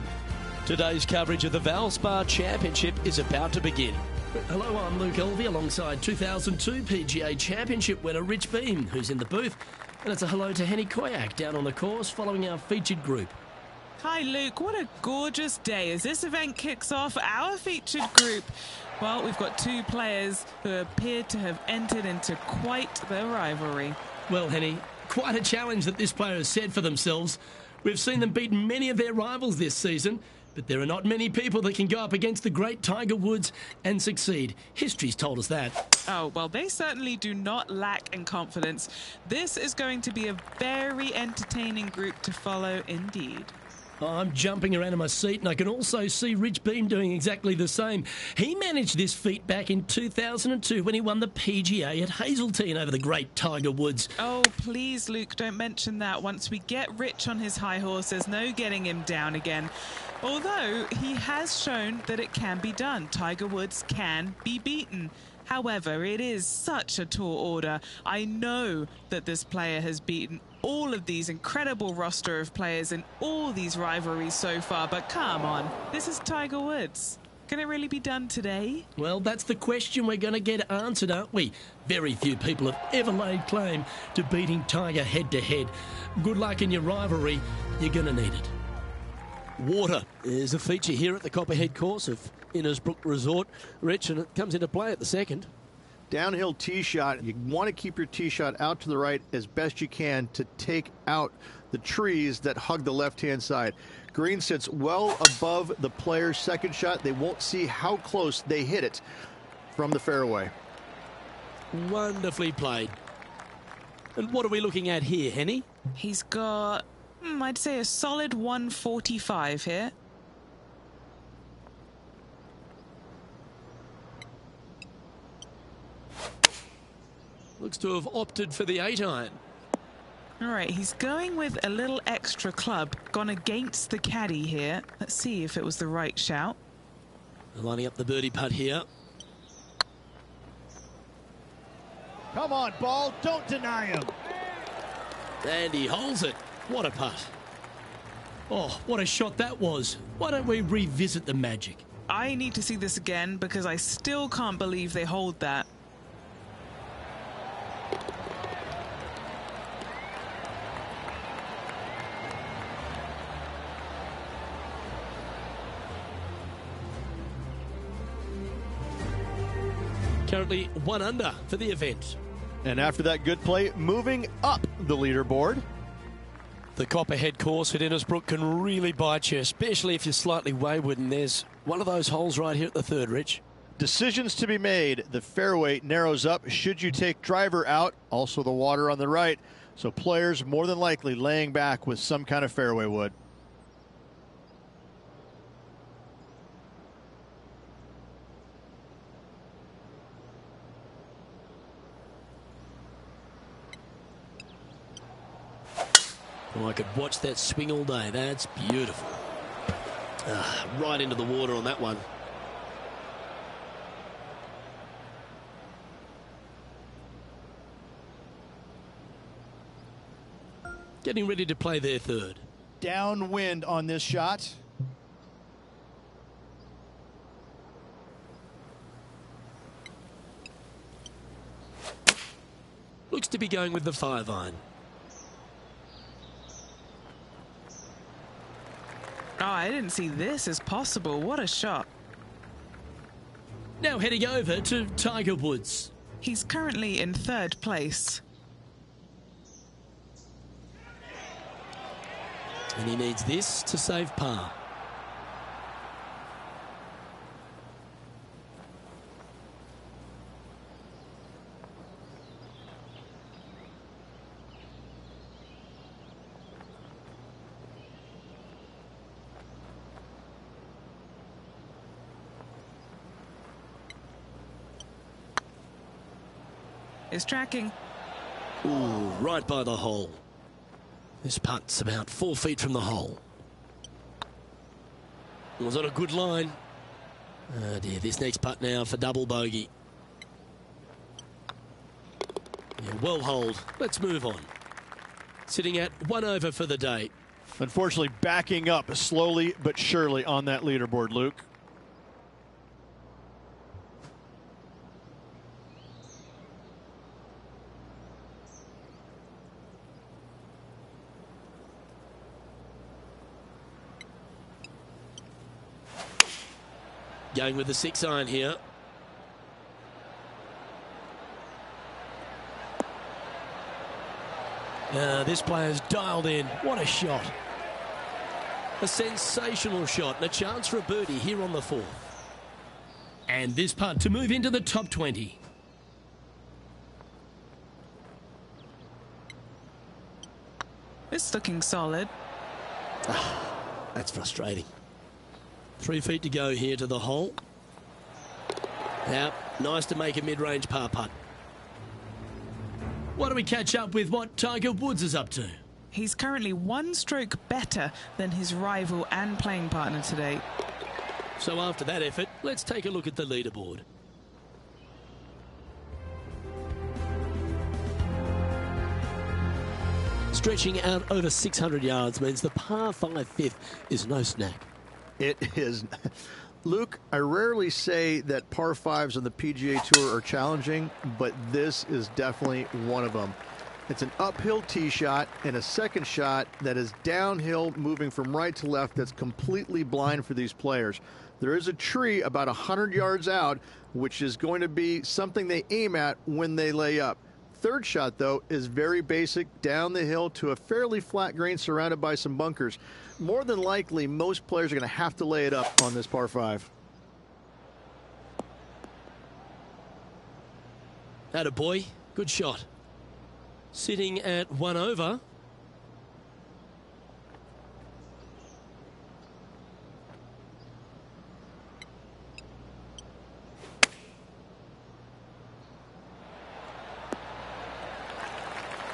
Today's coverage of the Valspar Championship is about to begin. Hello, I'm Luke Elvey alongside 2002 PGA Championship winner Rich Beam, who's in the booth. And it's a hello to Henny Koyak down on the course following our featured group. Hi Luke, what a gorgeous day as this event kicks off our featured group. Well, we've got two players who appear to have entered into quite the rivalry. Well, Henny, quite a challenge that this player has set for themselves. We've seen them beat many of their rivals this season, but there are not many people that can go up against the great Tiger Woods and succeed. History's told us that. Oh, well, they certainly do not lack in confidence. This is going to be a very entertaining group to follow indeed. I'm jumping around in my seat, and I can also see Rich Beam doing exactly the same. He managed this feat back in 2002 when he won the PGA at Hazeltine over the great Tiger Woods. Oh, please, Luke, don't mention that. Once we get Rich on his high horse, there's no getting him down again. Although he has shown that it can be done. Tiger Woods can be beaten. However, it is such a tall order. I know that this player has beaten all of these incredible roster of players in all these rivalries so far, but come on, this is Tiger Woods. Can it really be done today? Well, that's the question we're going to get answered, aren't we? Very few people have ever laid claim to beating Tiger head-to-head. Good luck in your rivalry. You're going to need it. Water is a feature here at the Copperhead course of Innisbrook Resort, Rich, and it comes into play at the second. Downhill tee shot. You want to keep your tee shot out to the right as best you can to take out the trees that hug the left-hand side. Green sits well above the player's second shot. They won't see how close they hit it from the fairway. Wonderfully played. And what are we looking at here, Henny? He's got, I'd say a solid 145 here. Looks to have opted for the 8-iron. All right, he's going with a little extra club, gone against the caddy here. Let's see if it was the right shout. Lining up the birdie putt here. Come on, ball. Don't deny him. And he holds it. What a putt. Oh, what a shot that was. Why don't we revisit the magic? I need to see this again because I still can't believe they hold that. Currently 1 under for the event. And after that good play, moving up the leaderboard. The Copperhead course at Innisbrook can really bite you, especially if you're slightly wayward, and there's one of those holes right here at the third, Rich. Decisions to be made. The fairway narrows up. Should you take driver out? Also the water on the right. So players more than likely laying back with some kind of fairway wood. Oh, I could watch that swing all day. That's beautiful. Right into the water on that one. Getting ready to play their third. Downwind on this shot. Looks to be going with the 5-iron. Oh, I didn't see this as possible. What a shot. Now heading over to Tiger Woods. He's currently in third place. And he needs this to save par. Is tracking. Ooh, right by the hole. This putt's about 4 feet from the hole. It was on a good line. Oh dear, this next putt now for double bogey. Yeah, well holed. Let's move on. Sitting at 1 over for the day. Unfortunately, backing up slowly but surely on that leaderboard, Luke. Going with the 6-iron here. This player's dialed in. What a shot. A sensational shot and a chance for a birdie here on the 4th. And this putt to move into the top 20. It's looking solid. That's frustrating. 3 feet to go here to the hole. Now, nice to make a mid-range par putt. Why don't we catch up with what Tiger Woods is up to? He's currently 1 stroke better than his rival and playing partner today. So after that effort, let's take a look at the leaderboard. Stretching out over 600 yards means the par 5 5th is no snack. It is. Luke, I rarely say that par 5s on the PGA Tour are challenging, but this is definitely one of them. It's an uphill tee shot and a second shot that is downhill, moving from right to left, that's completely blind for these players. There is a tree about 100 yards out, which is going to be something they aim at when they lay up. Third shot, though, is very basic, down the hill to a fairly flat green surrounded by some bunkers. More than likely, most players are going to have to lay it up on this par 5. Attaboy, good shot. Sitting at 1 over.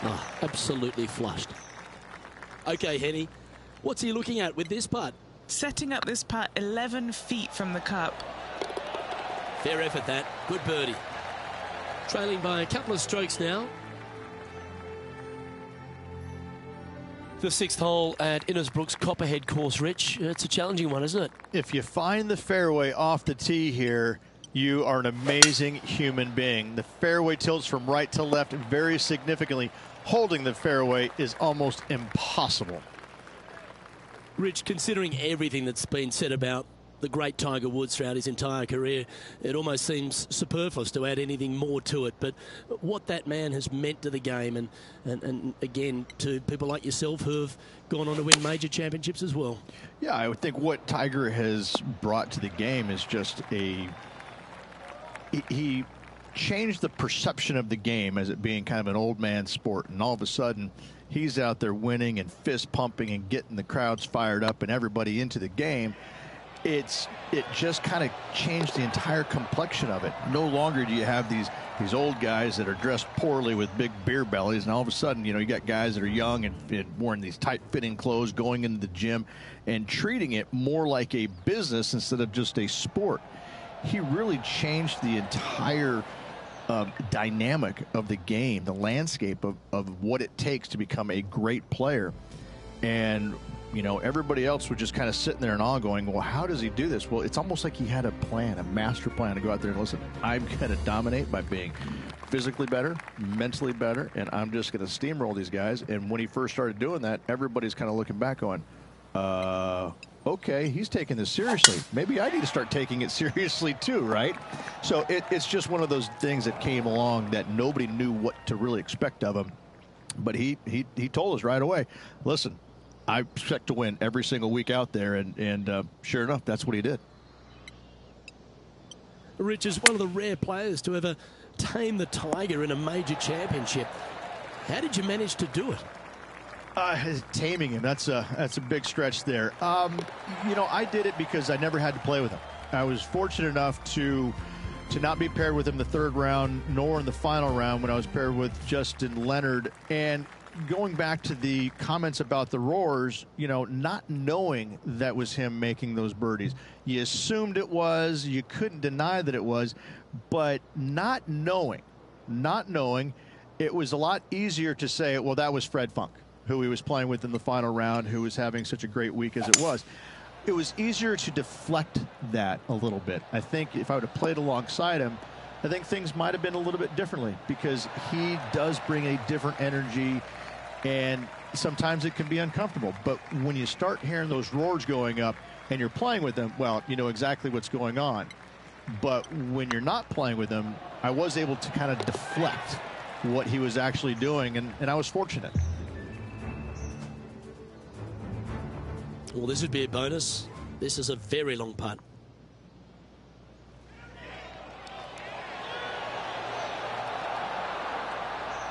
Oh, absolutely flushed. Okay, Henny, what's he looking at with this putt? Setting up this putt 11 feet from the cup. Fair effort, that. Good birdie. Trailing by a couple of strokes now. The 6th hole at Innisbrook's Copperhead course, Rich. It's a challenging one, isn't it? If you find the fairway off the tee here, you are an amazing human being. The fairway tilts from right to left very significantly. Holding the fairway is almost impossible. Rich, considering everything that's been said about the great Tiger Woods throughout his entire career, it almost seems superfluous to add anything more to it. But what that man has meant to the game and again, to people like yourself who have gone on to win major championships as well. Yeah, I would think what Tiger has brought to the game is just he changed the perception of the game as it being kind of an old man sport, and all of a sudden he's out there winning and fist pumping and getting the crowds fired up and everybody into the game. It just kind of changed the entire complexion of it. No longer do you have these old guys that are dressed poorly with big beer bellies, and all of a sudden, you got guys that are young and wearing these tight-fitting clothes, going into the gym and treating it more like a business instead of just a sport. He really changed the entire dynamic of the game, the landscape of what it takes to become a great player. And everybody else was just kind of sitting there in awe going, well, how does he do this? Well, it's almost like he had a plan, a master plan to go out there and listen, I'm going to dominate by being physically better, mentally better, and I'm just going to steamroll these guys. And when he first started doing that, everybody's kind of looking back going, okay, he's taking this seriously. Maybe I need to start taking it seriously too, right? So it's just one of those things that came along that nobody knew what to really expect of him. But he told us right away, listen, I expect to win every single week out there, and sure enough, that's what he did. Rich is one of the rare players to ever tame the Tiger in a major championship. How did you manage to do it? Taming him, that's a big stretch there. I did it because I never had to play with him. I was fortunate enough to not be paired with him in the 3rd round, nor in the final round when I was paired with Justin Leonard. And going back to the comments about the roars, not knowing that was him making those birdies. You assumed it was, you couldn't deny that it was, but not knowing, it was a lot easier to say, well, that was Fred Funk, who he was playing with in the final round, who was having such a great week as it was. It was easier to deflect that a little bit. I think if I would have played alongside him, I think things might have been a little bit differently, because he does bring a different energy, and sometimes it can be uncomfortable. But when you start hearing those roars going up and you're playing with them, well, you know exactly what's going on. But when you're not playing with him, I was able to kind of deflect what he was actually doing, and I was fortunate. Well, this would be a bonus. This is a very long putt.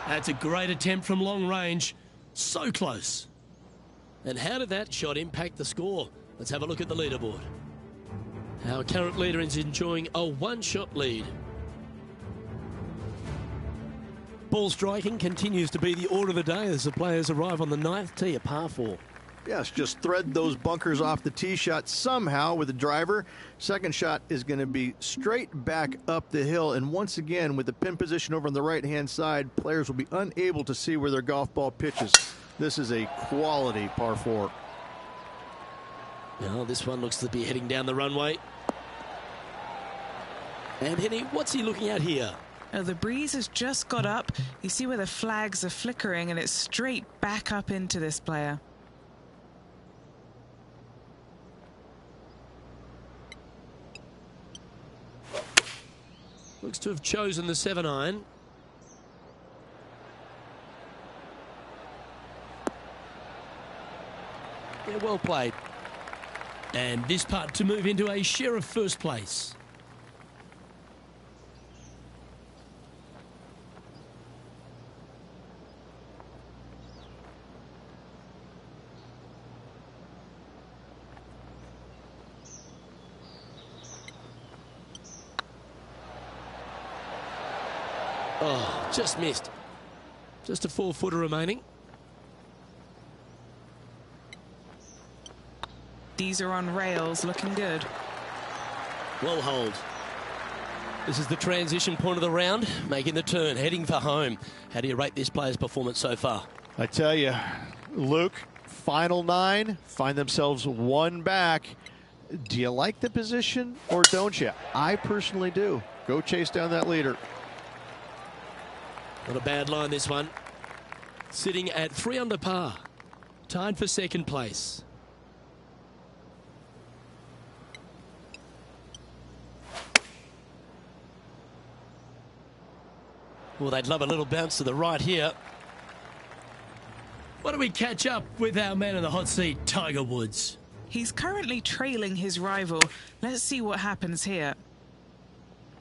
That's a great attempt from long range. So close. And how did that shot impact the score? Let's have a look at the leaderboard. Our current leader is enjoying a one-shot lead. Ball striking continues to be the order of the day as the players arrive on the 9th tee, a par 4. Yes, just thread those bunkers off the tee shot somehow with the driver. Second shot is going to be straight back up the hill. And once again, with the pin position over on the right-hand side, players will be unable to see where their golf ball pitches. This is a quality par 4. Now, this one looks to be heading down the runway. And Henny, what's he looking at here? Oh, the breeze has just got up. You see where the flags are flickering, and it's straight back up into this player. Looks to have chosen the 7-iron. Yeah, well played. And this putt to move into a share of first place. Oh, just missed. Just a 4-footer remaining. These are on rails, looking good. Well hold. This is the transition point of the round, making the turn, heading for home. How do you rate this player's performance so far? I tell you, Luke, final 9, find themselves one back. Do you like the position or don't you? I personally do. Go chase down that leader. Not a bad line, this one. Sitting at 3 under par. Tied for second place. Well, they'd love a little bounce to the right here. Why don't we catch up with our man in the hot seat, Tiger Woods? He's currently trailing his rival. Let's see what happens here.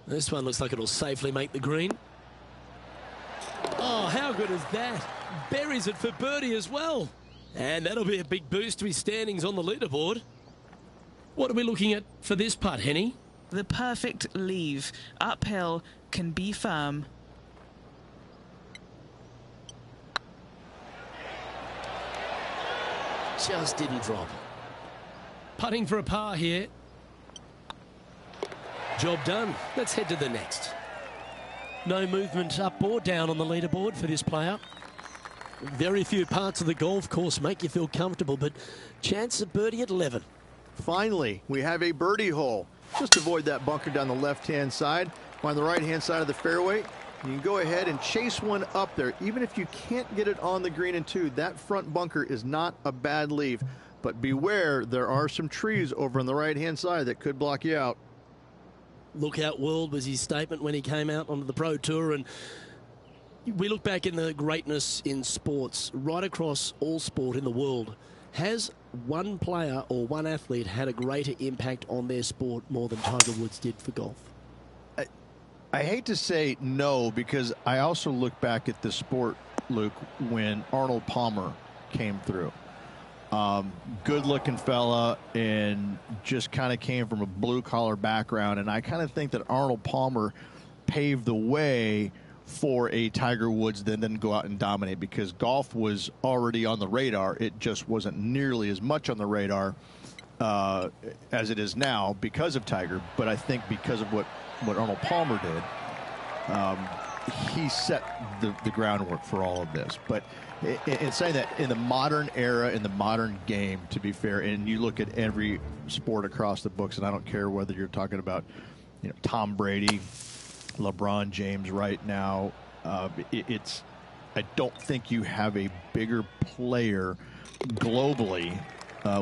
This one looks like it'll safely make the green. Oh, how good is that? Buries it for birdie as well. And that'll be a big boost to his standings on the leaderboard. What are we looking at for this putt, Henny? The perfect leave. Uphill, can be firm. Just didn't drop. Putting for a par here. Job done. Let's head to the next. No movement up or down on the leaderboard for this player. Very few parts of the golf course make you feel comfortable, but chance of birdie at 11. Finally, we have a birdie hole. Just avoid that bunker down the left-hand side. Find the right-hand side of the fairway. You can go ahead and chase one up there. Even if you can't get it on the green in 2, that front bunker is not a bad leave. But beware, there are some trees over on the right-hand side that could block you out. Look out world was his statement when he came out onto the Pro Tour, and we look back in the greatness in sports right across all sport in the world. Has one player or one athlete had a greater impact on their sport more than Tiger Woods did for golf? I hate to say no, because I also look back at the sport, Luke, when Arnold Palmer came through. Good-looking fella, and just kind of came from a blue-collar background. And I kind of think that Arnold Palmer paved the way for a Tiger Woods that didn't go out and dominate, because golf was already on the radar. It just wasn't nearly as much on the radar as it is now because of Tiger. But I think because of what Arnold Palmer did, he set the groundwork for all of this. But in saying that, in the modern era, in the modern game, to be fair, and you look at every sport across the books, and I don't care whether you're talking about, you know, Tom Brady, LeBron James right now, I don't think you have a bigger player globally,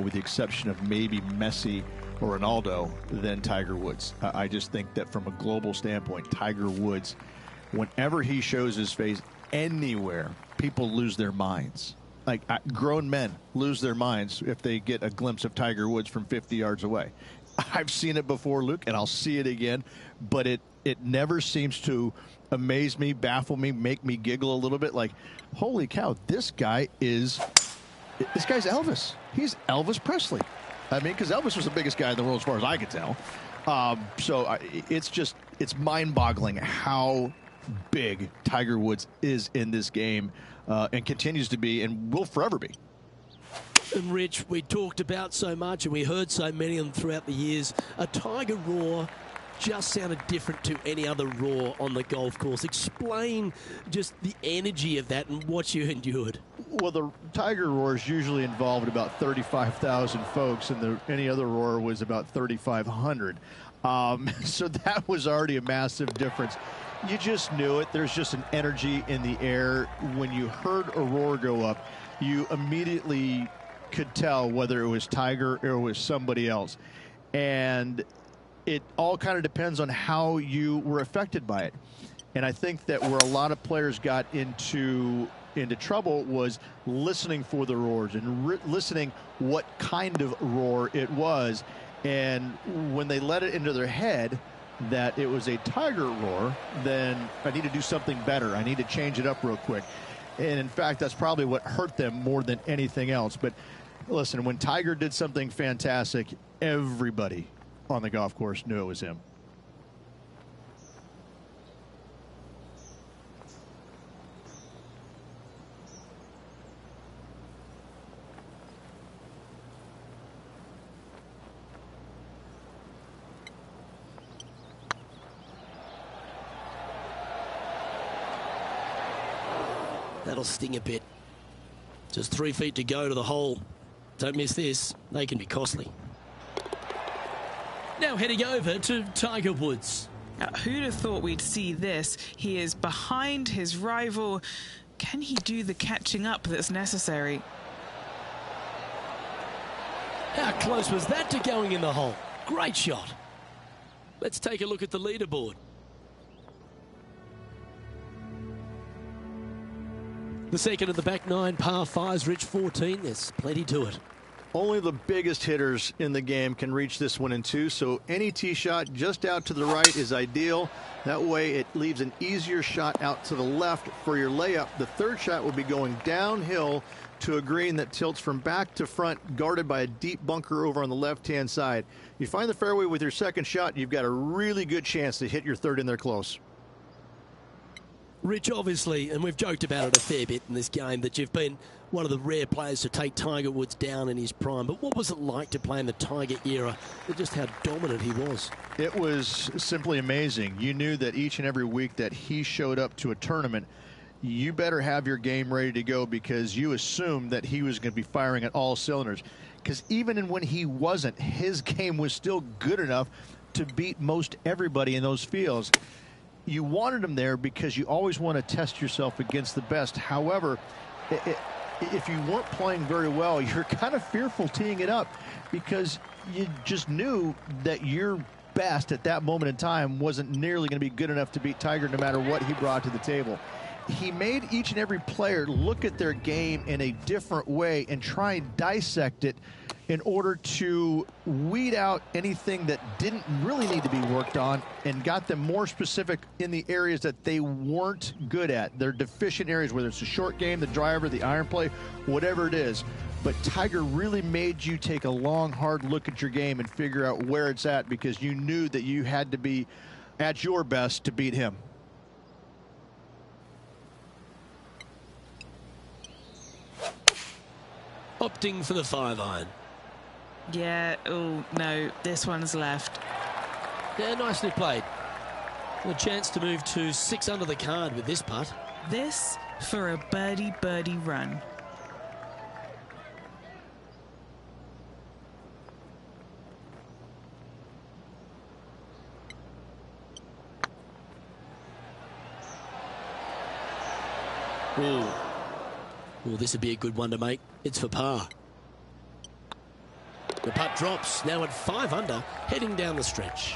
with the exception of maybe Messi or Ronaldo, than Tiger Woods. I just think that from a global standpoint, Tiger Woods, whenever he shows his face anywhere, people lose their minds. Like, grown men lose their minds if they get a glimpse of Tiger Woods from 50 yards away. I've seen it before, Luke, and I'll see it again, but it never seems to amaze me, baffle me, make me giggle a little bit. Like, holy cow, this guy's Elvis. He's Elvis Presley. I mean, because Elvis was the biggest guy in the world as far as I could tell. It's mind-boggling how big Tiger Woods is in this game, and continues to be, and will forever be. And Rich, we talked about so much, and we heard so many of them throughout the years. A Tiger roar just sounded different to any other roar on the golf course. Explain just the energy of that and what you endured. Well, the Tiger roars usually involved about 35,000 folks, and any other roar was about 3,500. So that was already a massive difference. You just knew it. There's just an energy in the air. When you heard a roar go up, you immediately could tell whether it was Tiger or it was somebody else. And it all kind of depends on how you were affected by it. And I think that where a lot of players got into trouble was listening for the roars and listening what kind of roar it was. And when they let it into their head that it was a Tiger roar, then I need to do something better. I need to change it up real quick. And in fact, that's probably what hurt them more than anything else. But listen, when Tiger did something fantastic, everybody on the golf course knew it was him. That'll sting a bit. Just 3 feet to go to the hole. Don't miss this. They can be costly. Now heading over to Tiger Woods. Who'd have thought we'd see this? He is behind his rival. Can he do the catching up that's necessary? How close was that to going in the hole? Great shot. Let's take a look at the leaderboard. The second of the back 9 par 5s, Rich, 14. There's plenty to it. Only the biggest hitters in the game can reach this one in 2, so any tee shot just out to the right is ideal. That way it leaves an easier shot out to the left for your layup. The third shot will be going downhill to a green that tilts from back to front, guarded by a deep bunker over on the left-hand side. You find the fairway with your second shot, you've got a really good chance to hit your third in there close. Rich, obviously, and we've joked about it a fair bit in this game, that you've been one of the rare players to take Tiger Woods down in his prime. But what was it like to play in the Tiger era, and just how dominant he was? It was simply amazing. You knew that each and every week that he showed up to a tournament, you better have your game ready to go, because you assumed that he was going to be firing at all cylinders. Because even when he wasn't, his game was still good enough to beat most everybody in those fields. You wanted him there because you always want to test yourself against the best. However, if you weren't playing very well, you're kind of fearful teeing it up, because you just knew that your best at that moment in time wasn't nearly going to be good enough to beat Tiger no matter what he brought to the table. He made each and every player look at their game in a different way and try and dissect it in order to weed out anything that didn't really need to be worked on, and got them more specific in the areas that they weren't good at. Their deficient areas, whether it's the short game, the driver, the iron play, whatever it is. But Tiger really made you take a long, hard look at your game and figure out where it's at, because you knew that you had to be at your best to beat him. Opting for the 5-iron. Yeah, oh no, this one's left. Yeah, nicely played. A chance to move to 6 under the card with this putt. This for a birdie run. Ooh. Well, this would be a good one to make. It's for par. The putt drops, now at 5 under, heading down the stretch.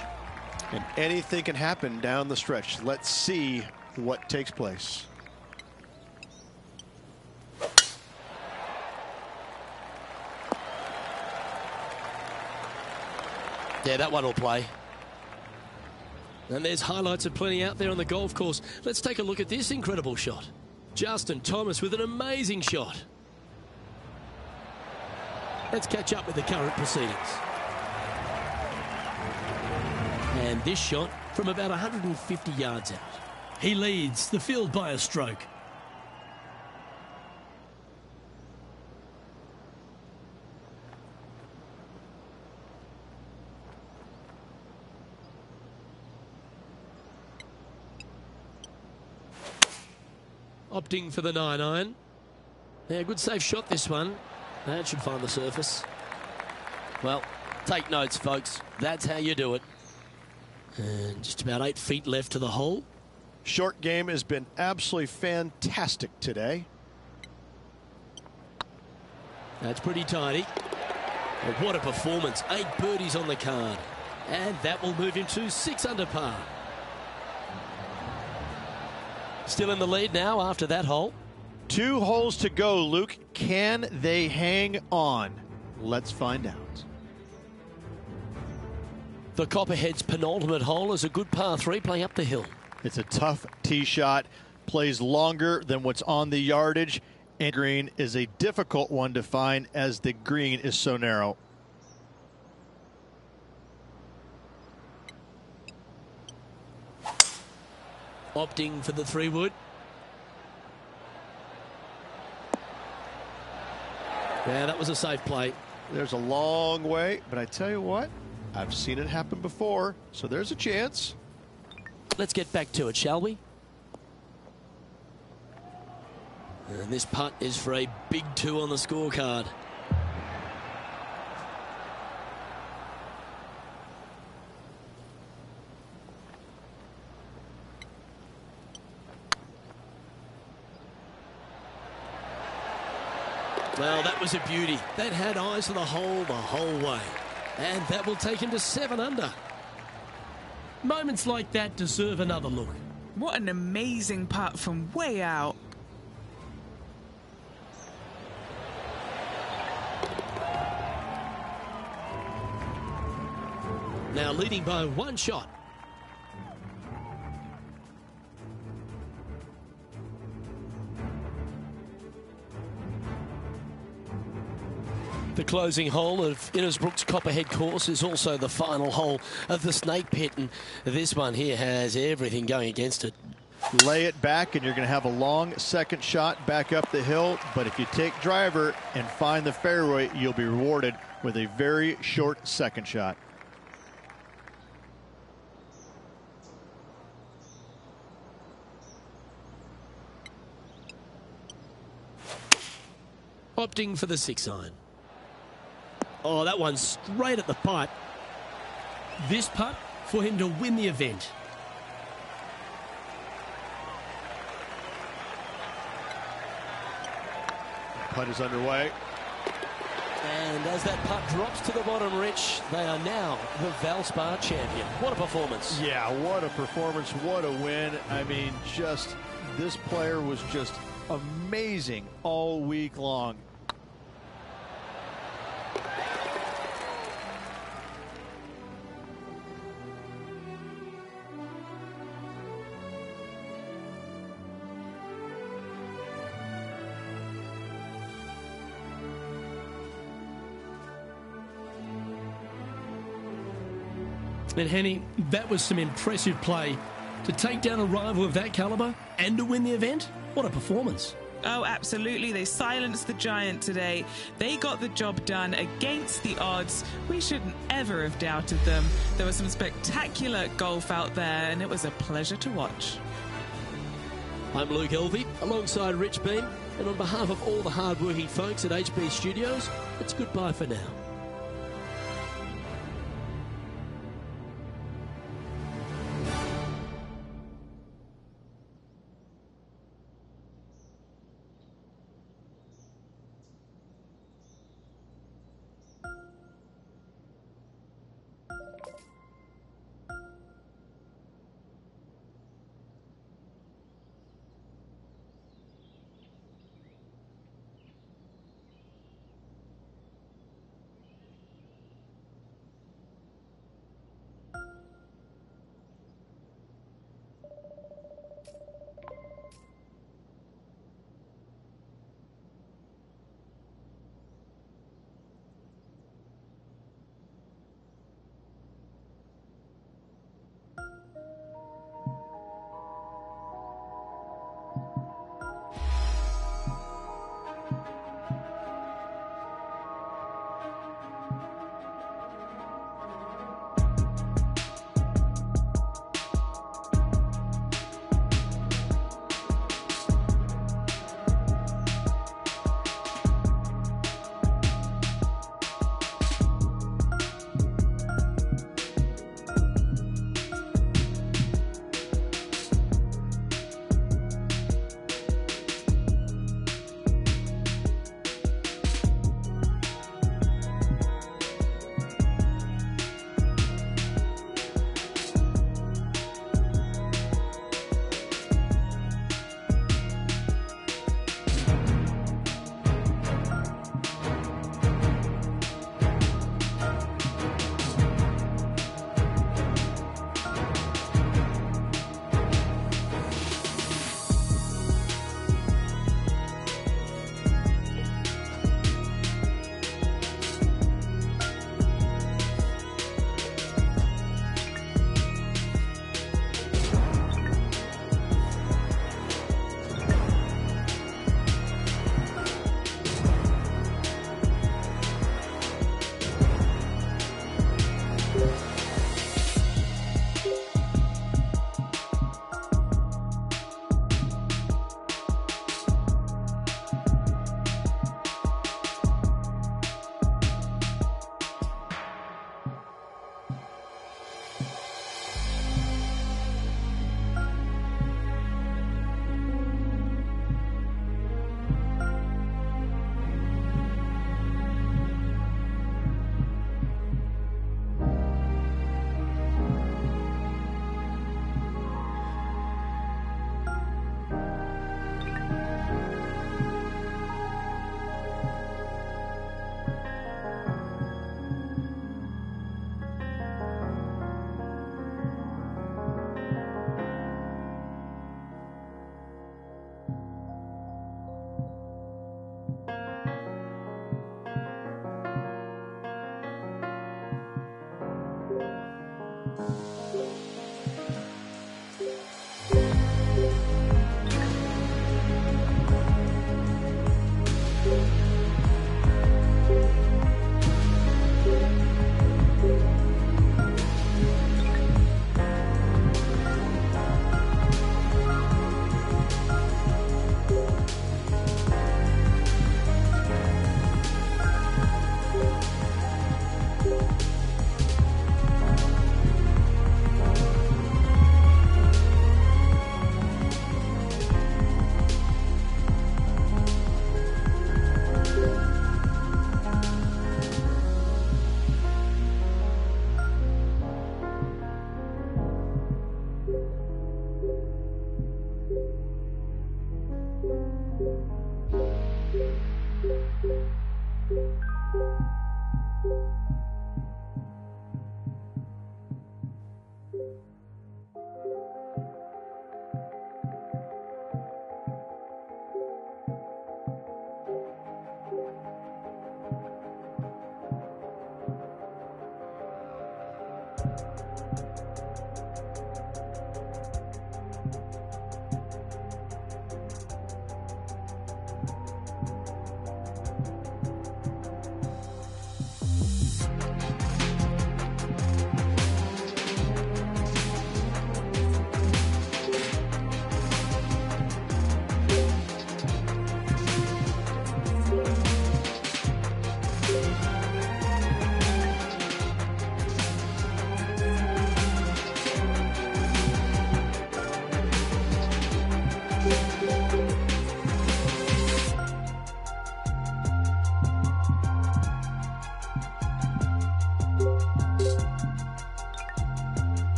And anything can happen down the stretch. Let's see what takes place. Yeah, that one will play. And there's highlights of plenty out there on the golf course. Let's take a look at this incredible shot. Justin Thomas with an amazing shot. Let's catch up with the current proceedings. And this shot from about 150 yards out. He leads the field by a stroke. Opting for the 9-iron. Yeah, good safe shot this one. That should find the surface. Well, take notes, folks. That's how you do it. And just about 8 feet left to the hole. Short game has been absolutely fantastic today. That's pretty tidy. Well, what a performance. 8 birdies on the card. And that will move him to 6 under par. Still in the lead now after that hole. 2 holes to go, Luke. Can they hang on? Let's find out. The Copperhead's penultimate hole is a good par 3 playing up the hill. It's a tough tee shot, plays longer than what's on the yardage, and green is a difficult one to find as the green is so narrow. Opting for the 3-wood. Yeah, that was a safe play. There's a long way, but I tell you what, I've seen it happen before, so there's a chance. Let's get back to it, shall we? And this putt is for a big 2 on the scorecard. Well, that was a beauty. That had eyes for the whole way. And that will take him to 7 under. Moments like that deserve another look. What an amazing putt from way out. Now leading by 1 shot. The closing hole of Innisbrook's Copperhead course is also the final hole of the Snake Pit, and this one here has everything going against it. Lay it back and you're going to have a long second shot back up the hill, but if you take driver and find the fairway, you'll be rewarded with a very short second shot. Opting for the 6-iron. Oh, that one's straight at the pipe. This putt for him to win the event. Putt is underway. And as that putt drops to the bottom, Rich, they are now the Valspar champion. What a performance. Yeah, what a performance, what a win. I mean, just this player was just amazing all week long. And Henny, that was some impressive play. To take down a rival of that calibre and to win the event, what a performance. Oh, absolutely. They silenced the giant today. They got the job done against the odds. We shouldn't ever have doubted them. There was some spectacular golf out there, and it was a pleasure to watch. I'm Luke Elvey, alongside Rich Beam, and on behalf of all the hard-working folks at HB Studios, it's goodbye for now.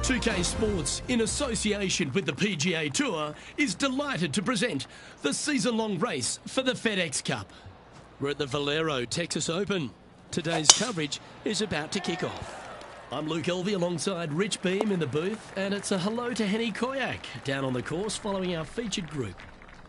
2K Sports, in association with the PGA Tour, is delighted to present the season-long race for the FedEx Cup. We're at the Valero Texas Open. Today's coverage is about to kick off. I'm Luke Elvey alongside Rich Beam in the booth, and it's a hello to Henny Koyak down on the course following our featured group.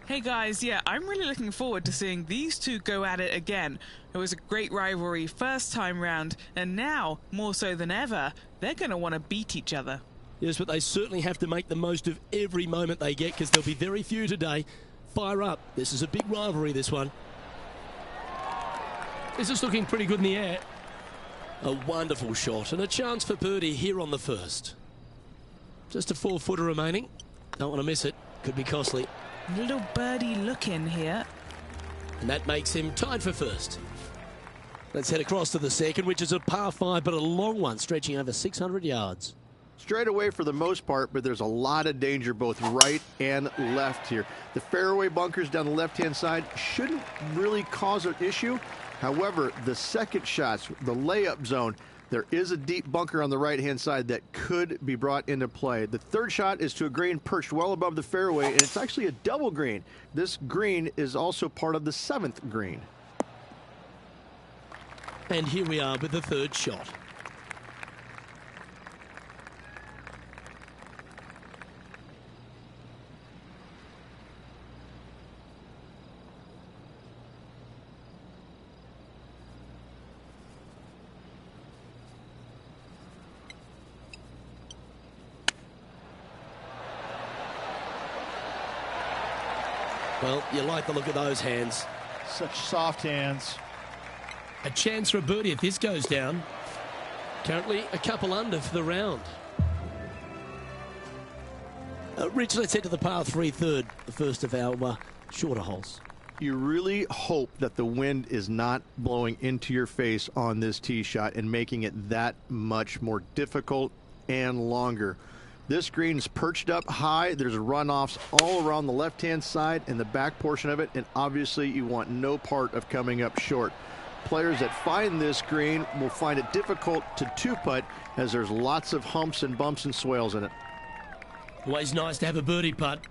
Hey guys, yeah, I'm really looking forward to seeing these two go at it again. It was a great rivalry first time round, and now, more so than ever, they're going to want to beat each other. Yes, but they certainly have to make the most of every moment they get, because there'll be very few today. Fire up. This is a big rivalry, this one. This is looking pretty good in the air. A wonderful shot and a chance for birdie here on the first. Just a 4-footer remaining. Don't want to miss it. Could be costly. Little birdie look in here. And that makes him tied for first. Let's head across to the second, which is a par 5, but a long one, stretching over 600 yards. Straight away for the most part, but there's a lot of danger both right and left here. The fairway bunkers down the left-hand side shouldn't really cause an issue. However, the second shots, the layup zone, there is a deep bunker on the right-hand side that could be brought into play. The third shot is to a green perched well above the fairway, and it's actually a double green. This green is also part of the 7th green. And here we are with the third shot. Well, you like the look of those hands. Such soft hands. A chance for a birdie if this goes down. Currently a couple under for the round. Rich, let's head to the par 3 third, the first of our shorter holes. You really hope that the wind is not blowing into your face on this tee shot and making it that much more difficult and longer. This green's perched up high. There's runoffs all around the left-hand side and the back portion of it, and obviously you want no part of coming up short. Players that find this green will find it difficult to two-putt as there's lots of humps and bumps and swales in it. Always nice to have a birdie putt.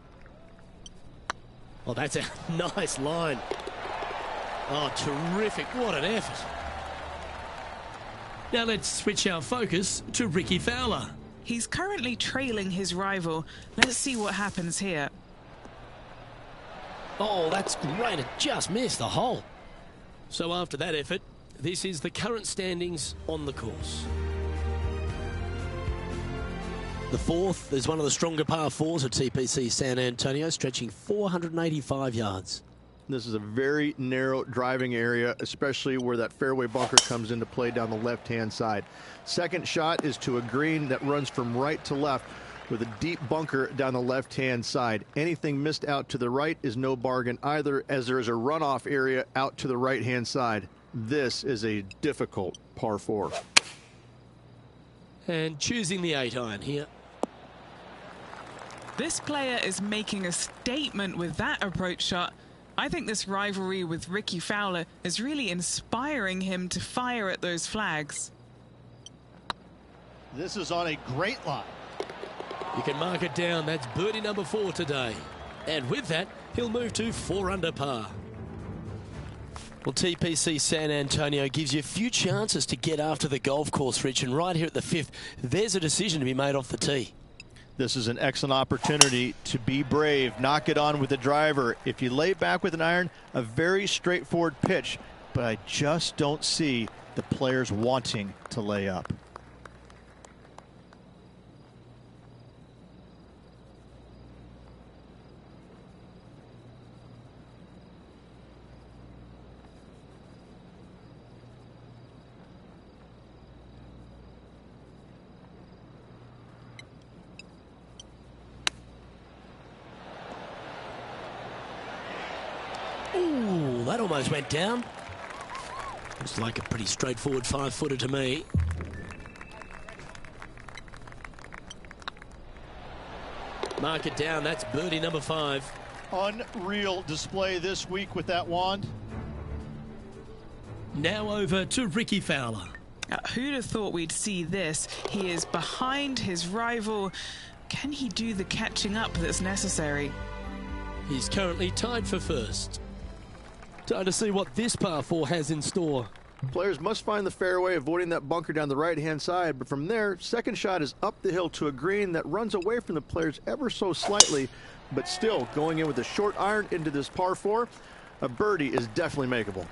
Oh, that's a nice line. Oh, terrific. What an effort. Now let's switch our focus to Ricky Fowler. He's currently trailing his rival. Let's see what happens here. Oh, that's great. It just missed the hole. So after that effort, this is the current standings on the course. The fourth is one of the stronger par 4s at TPC San Antonio, stretching 485 yards. This is a very narrow driving area, especially where that fairway bunker comes into play down the left-hand side. Second shot is to a green that runs from right to left with a deep bunker down the left-hand side. Anything missed out to the right is no bargain either, as there is a runoff area out to the right-hand side. This is a difficult par 4. And choosing the 8-iron here. This player is making a statement with that approach shot. I think this rivalry with Ricky Fowler is really inspiring him to fire at those flags. This is on a great line. You can mark it down. That's birdie number 4 today. And with that, he'll move to 4 under par. Well, TPC San Antonio gives you a few chances to get after the golf course, Rich. And right here at the 5th, there's a decision to be made off the tee. This is an excellent opportunity to be brave, knock it on with the driver. If you lay back with an iron, a very straightforward pitch, but I just don't see the players wanting to lay up. Ooh, that almost went down. Looks like a pretty straightforward 5-footer to me. Mark it down. That's birdie number 5. Unreal display this week with that wand. Now over to Ricky Fowler. Who'd have thought we'd see this? He is behind his rival. Can he do the catching up that's necessary? He's currently tied for first. Time to see what this par 4 has in store. Players must find the fairway, avoiding that bunker down the right-hand side. But from there, second shot is up the hill to a green that runs away from the players ever so slightly, but still going in with a short iron into this par 4. A birdie is definitely makeable.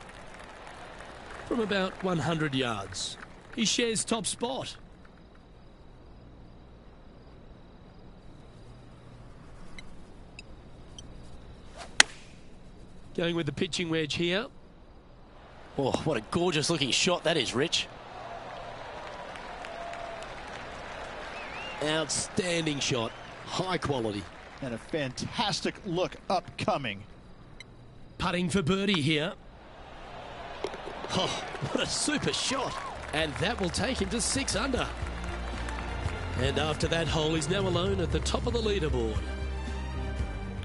From about 100 yards, he shares top spot. Going with the pitching wedge here. Oh, what a gorgeous looking shot that is, Rich. Outstanding shot. High quality. And a fantastic look upcoming. Putting for birdie here. Oh, what a super shot. And that will take him to 6 under. And after that hole, he's now alone at the top of the leaderboard.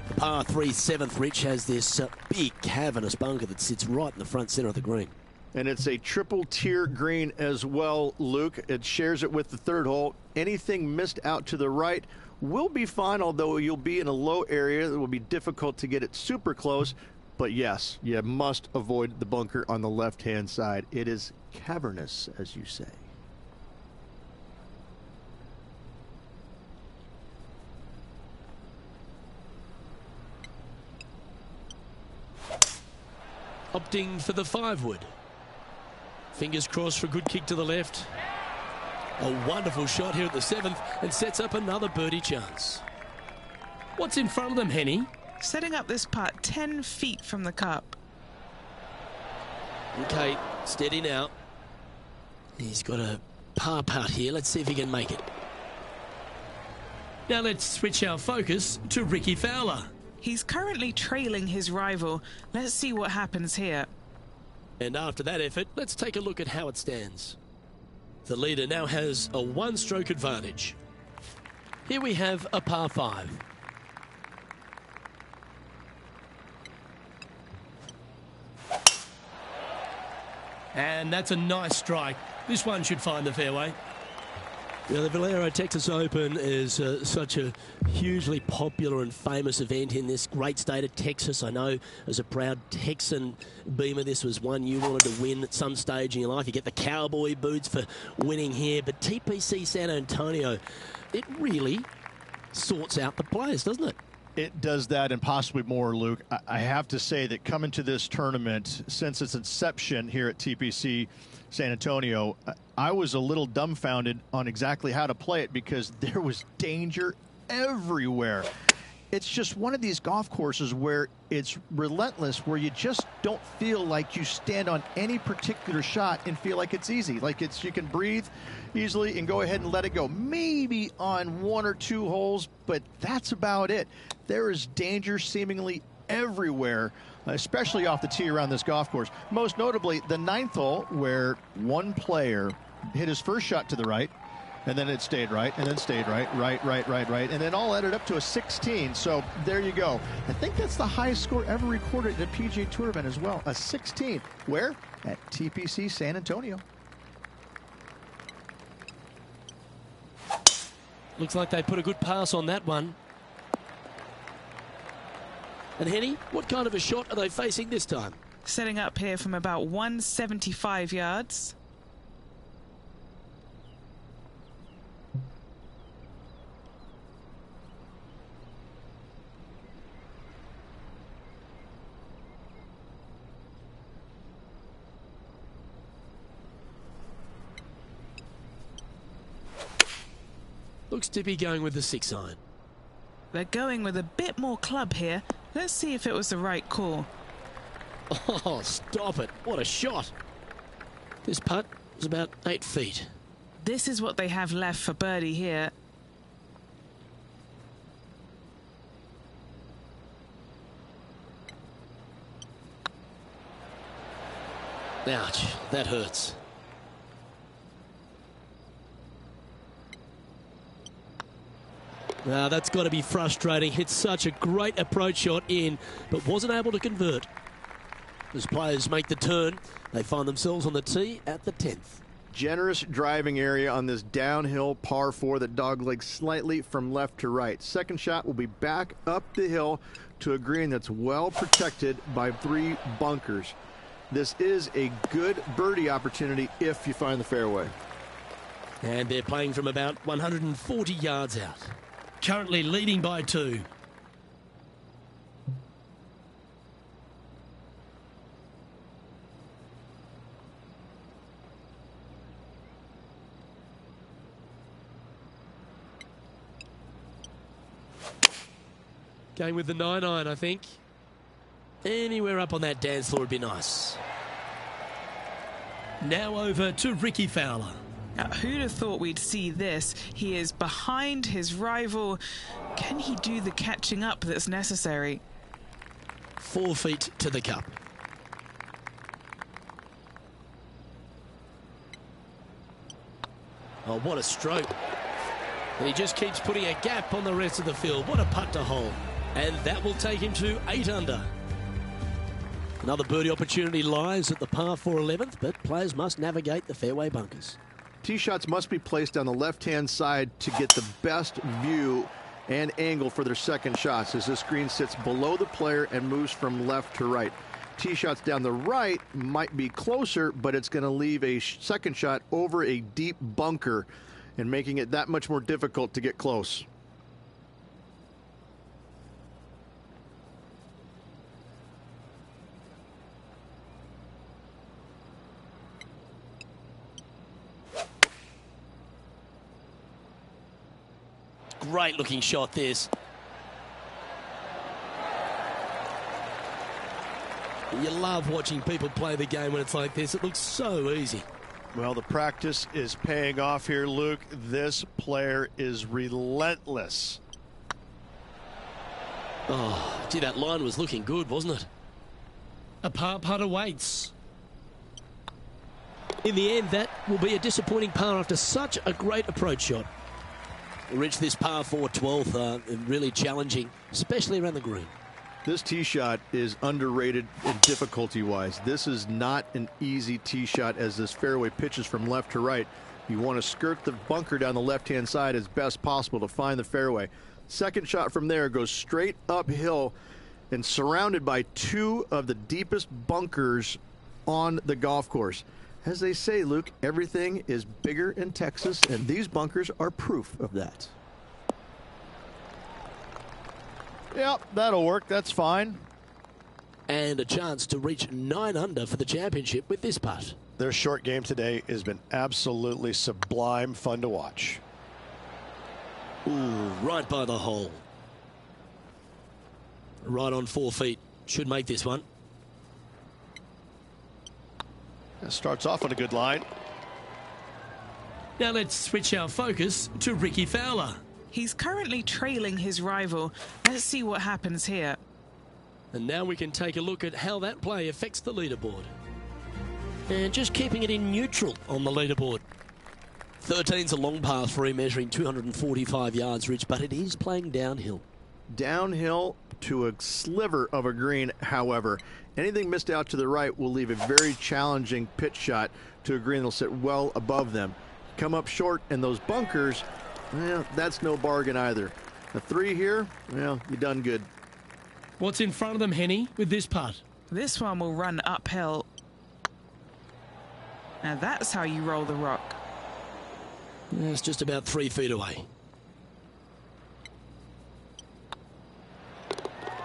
The par 3 7th, Rich, has this big cavernous bunker that sits right in the front centre of the green. And it's a triple tier green as well, Luke. It shares it with the third hole. Anything missed out to the right will be fine, although you'll be in a low area that will be difficult to get it super close. But yes, you must avoid the bunker on the left-hand side. It is cavernous, as you say. Opting for the 5-wood. Fingers crossed for a good kick to the left. A wonderful shot here at the 7th and sets up another birdie chance. What's in front of them, Henny? Setting up this putt 10 feet from the cup. Okay, steady now. He's got a par putt here. Let's see if he can make it. Now let's switch our focus to Ricky Fowler. He's currently trailing his rival. Let's see what happens here. And after that effort, let's take a look at how it stands. The leader now has a 1-stroke advantage. Here we have a par 5. And that's a nice strike. This one should find the fairway. Now, the Valero Texas Open is such a hugely popular and famous event in this great state of Texas. I know as a proud Texan, Beamer, this was one you wanted to win at some stage in your life. You get the cowboy boots for winning here. But TPC San Antonio, it really sorts out the players, doesn't it? It does that and possibly more, Luke. I have to say that coming to this tournament, since its inception here at TPC San Antonio, I was a little dumbfounded on exactly how to play it because there was danger everywhere. It's just one of these golf courses where it's relentless, where you just don't feel like you stand on any particular shot and feel like it's easy. Like you can breathe easily and go ahead and let it go. Maybe on 1 or 2 holes, but that's about it. There is danger seemingly everywhere, especially off the tee around this golf course. Most notably, the 9th hole, where one player hit his first shot to the right, and then it stayed right, and then stayed right, and then all added up to a 16. So there you go. I think that's the highest score ever recorded at a PGA Tour event as well, a 16. Where? At TPC San Antonio. Looks like they put a good pass on that one. And Henny, what kind of a shot are they facing this time? Setting up here from about 175 yards. Looks to be going with the 6-iron. They're going with a bit more club here. Let's see if it was the right call. Oh, stop it. What a shot. This putt was about 8 feet. This is what they have left for birdie here. Ouch, that hurts. Now that's got to be frustrating. Hit such a great approach shot in, but wasn't able to convert. As players make the turn, they find themselves on the tee at the 10th. Generous driving area on this downhill par 4 that doglegs slightly from left to right. Second shot will be back up the hill to a green that's well protected by 3 bunkers. This is a good birdie opportunity if you find the fairway. And they're playing from about 140 yards out. Currently leading by 2. Going with the 9-iron, I think. Anywhere up on that dance floor would be nice. Now over to Ricky Fowler. Now, who'd have thought we'd see this? He is behind his rival. Can he do the catching up that's necessary? 4 feet to the cup. Oh, what a stroke. And he just keeps putting a gap on the rest of the field. What a putt to hole. And that will take him to 8 under. Another birdie opportunity lies at the par 4 11th, but players must navigate the fairway bunkers. Tee shots must be placed on the left-hand side to get the best view and angle for their second shots, as this green sits below the player and moves from left to right. Tee shots down the right might be closer, but it's going to leave a second shot over a deep bunker and making it that much more difficult to get close. Great looking shot, this. You love watching people play the game when it's like this. It looks so easy. Well, the practice is paying off here, Luke. This player is relentless. Oh, gee, that line was looking good, wasn't it? A par putt awaits. In the end, that will be a disappointing par after such a great approach shot. Reached this par 4 12th, really challenging, especially around the green. This tee shot is underrated in difficulty-wise. This is not an easy tee shot as this fairway pitches from left to right. You want to skirt the bunker down the left-hand side as best possible to find the fairway. Second shot from there goes straight uphill and surrounded by 2 of the deepest bunkers on the golf course. As they say, Luke, everything is bigger in Texas, and these bunkers are proof of that. Yep, that'll work. That's fine. And a chance to reach 9 under for the championship with this putt. Their short game today has been absolutely sublime fun to watch. Ooh, right by the hole. Right on 4 feet. Should make this one. It starts off on a good line. Now let's switch our focus to Ricky Fowler. He's currently trailing his rival. Let's see what happens here. And now we can take a look at how that play affects the leaderboard. And just keeping it in neutral on the leaderboard. 13's a long par 3 measuring 245 yards, Rich, but it is playing downhill. Downhill to a sliver of a green, however. Anything missed out to the right will leave a very challenging pitch shot to a green that'll sit well above them. Come up short in those bunkers, well, that's no bargain either. A 3 here, well, you done good. What's in front of them, Henny, with this putt? This one will run uphill. Now that's how you roll the rock. It's just about 3 feet away.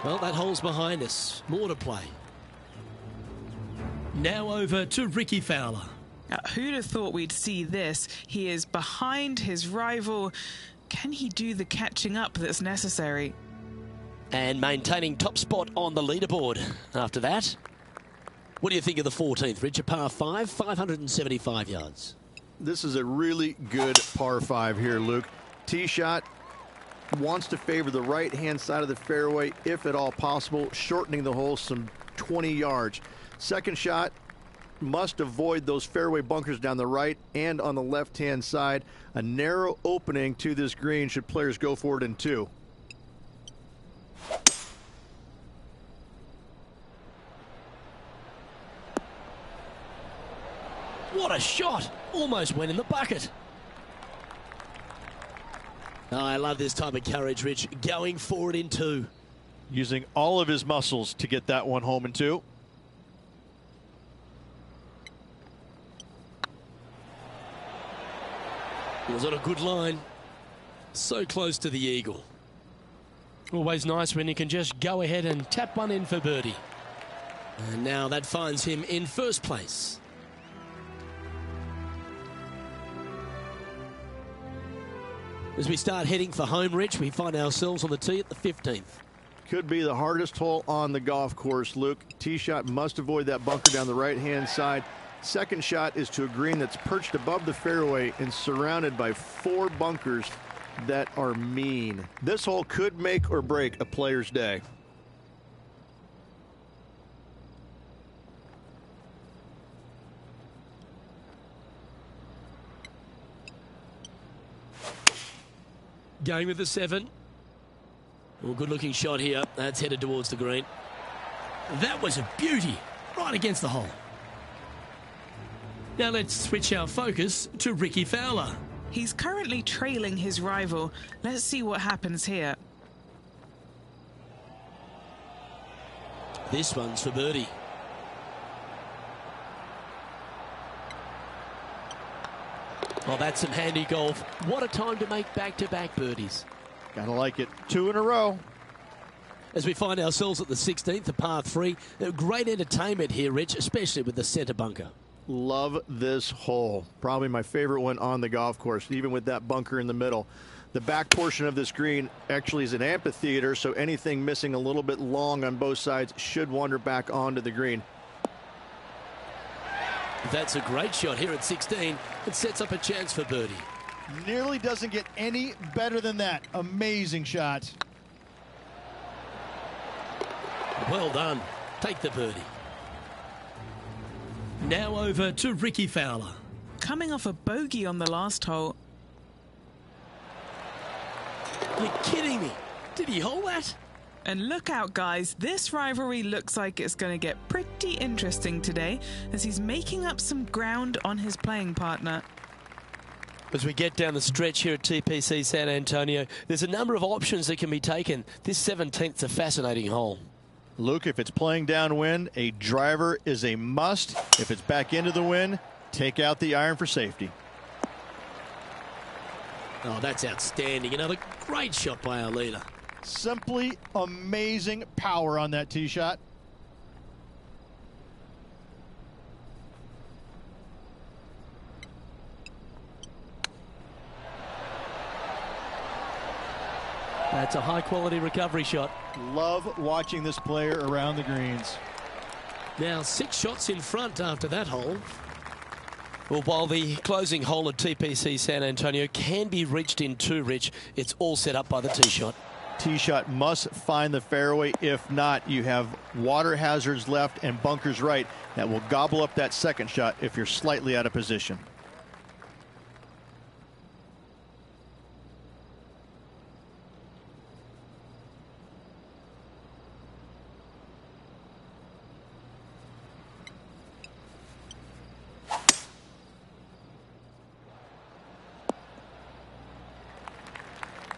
Well, that hole's behind us. More to play. Now over to Ricky Fowler. Now, who'd have thought we'd see this? He is behind his rival. Can he do the catching up that's necessary? And maintaining top spot on the leaderboard after that. What do you think of the 14th, Rich? A par 5, 575 yards. This is a really good par 5 here, Luke. Tee shot wants to favor the right-hand side of the fairway, if at all possible, shortening the hole some 20 yards. Second shot must avoid those fairway bunkers down the right and on the left-hand side. A narrow opening to this green should players go for it in 2. What a shot! Almost went in the bucket. Oh, I love this type of courage, Rich. Going forward in two. Using all of his muscles to get that one home in two. It was on a good line. So close to the eagle. Always nice when you can just go ahead and tap one in for birdie. And now that finds him in first place. As we start heading for home, Rich, we find ourselves on the tee at the 15th. Could be the hardest hole on the golf course, Luke. Tee shot must avoid that bunker down the right-hand side. Second shot is to a green that's perched above the fairway and surrounded by 4 bunkers that are mean. This hole could make or break a player's day. Going with the 7. Well, good looking shot here. That's headed towards the green. That was a beauty. Right against the hole. Now let's switch our focus to Ricky Fowler. He's currently trailing his rival. Let's see what happens here. This one's for birdie. Oh, that's some handy golf. What a time to make back-to-back birdies. Gotta like it. 2 in a row. As we find ourselves at the 16th, a par 3. Great entertainment here, Rich, especially with the centre bunker. Love this hole. Probably my favorite one on the golf course, even with that bunker in the middle. The back portion of this green actually is an amphitheater, so anything missing a little bit long on both sides should wander back onto the green. That's a great shot here at 16. It sets up a chance for birdie. Nearly doesn't get any better than that. Amazing shot. Well done. Take the birdie. Now over to Ricky Fowler. Coming off a bogey on the last hole. You're kidding me. Did he hold that? And look out, guys. This rivalry looks like it's going to get pretty interesting today as he's making up some ground on his playing partner. As we get down the stretch here at TPC San Antonio, there's a number of options that can be taken. This 17th's a fascinating hole. Luke, if it's playing downwind, a driver is a must. If it's back into the wind, take out the iron for safety. Oh, that's outstanding. Another great shot by our leader. Simply amazing power on that tee shot. That's a high-quality recovery shot. Love watching this player around the greens. Now 6 shots in front after that hole. Well, while the closing hole at TPC San Antonio can be reached in 2, Rich, it's all set up by the tee shot. Tee shot must find the fairway. If not, you have water hazards left and bunkers right that will gobble up that second shot if you're slightly out of position.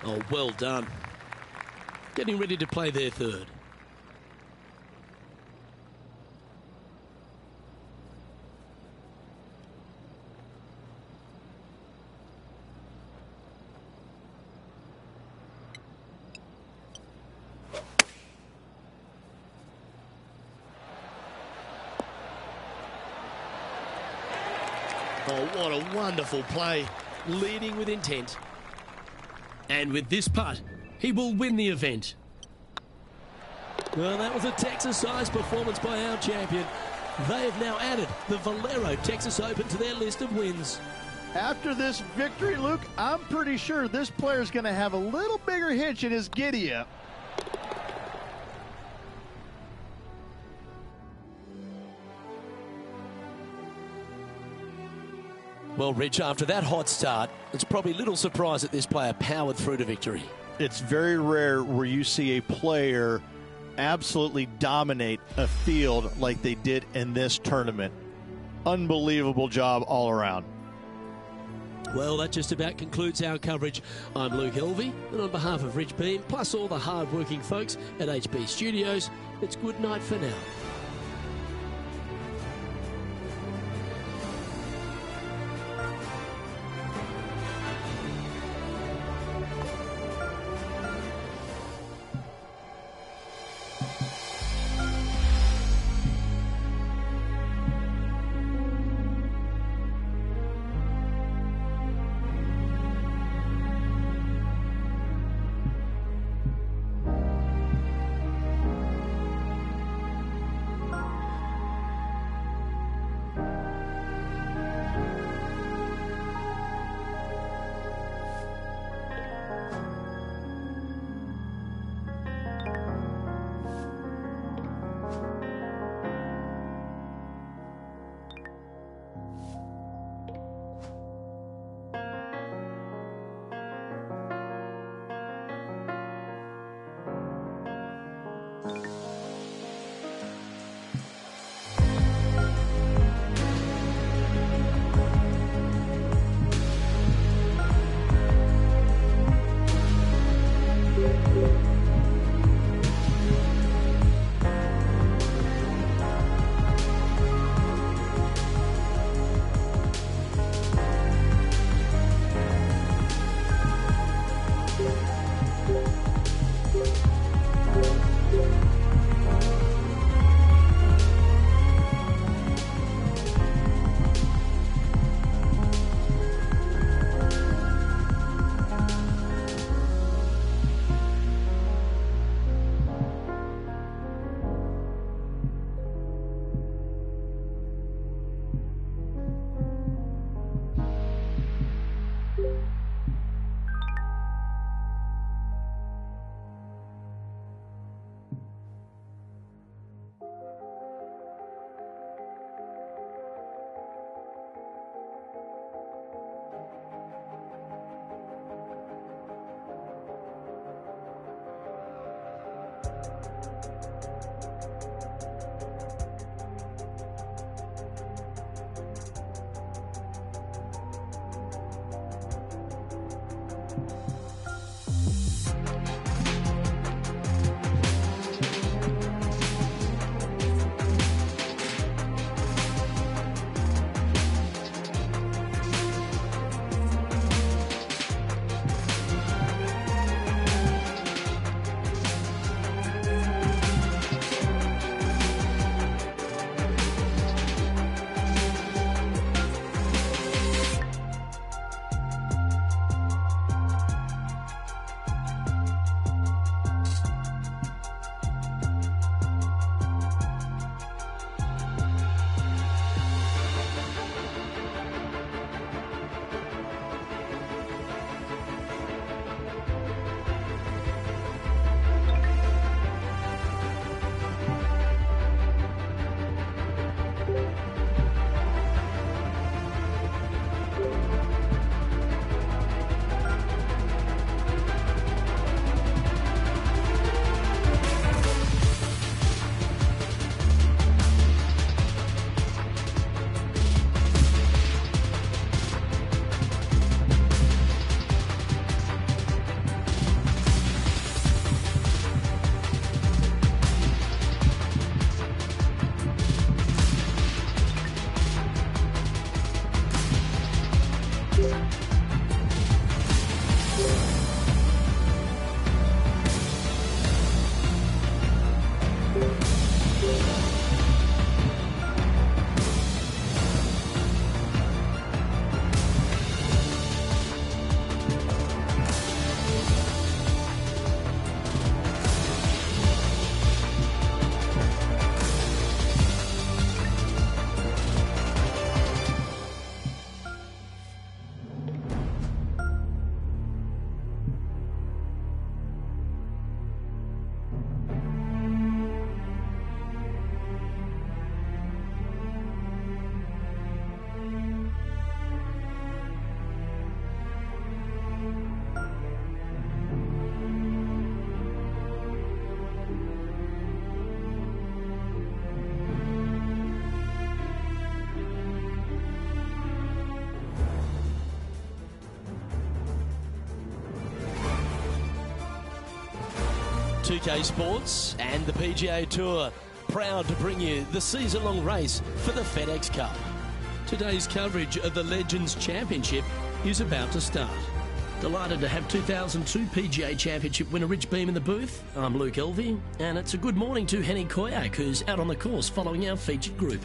Oh, well done. Getting ready to play their 3rd. Oh, what a wonderful play. Leading with intent. And with this putt, he will win the event. Well, that was a Texas-sized performance by our champion. They have now added the Valero Texas Open to their list of wins. After this victory, Luke, I'm pretty sure this player's going to have a little bigger hitch in his giddy-up. Well, Rich, after that hot start, it's probably little surprise that this player powered through to victory. It's very rare where you see a player absolutely dominate a field like they did in this tournament. unbelievable job all around. Well, that just about concludes our coverage. I'm Luke Helvey, and on behalf of Rich Beam, plus all the hard-working folks at HB Studios, it's good night for now. 2K Sports and the PGA Tour, proud to bring you the season-long race for the FedEx Cup. Today's coverage of the Legends Championship is about to start. Delighted to have 2002 PGA Championship winner Rich Beem in the booth. I'm Luke Elvey, and it's a good morning to Henny Koyak, who's out on the course following our featured group.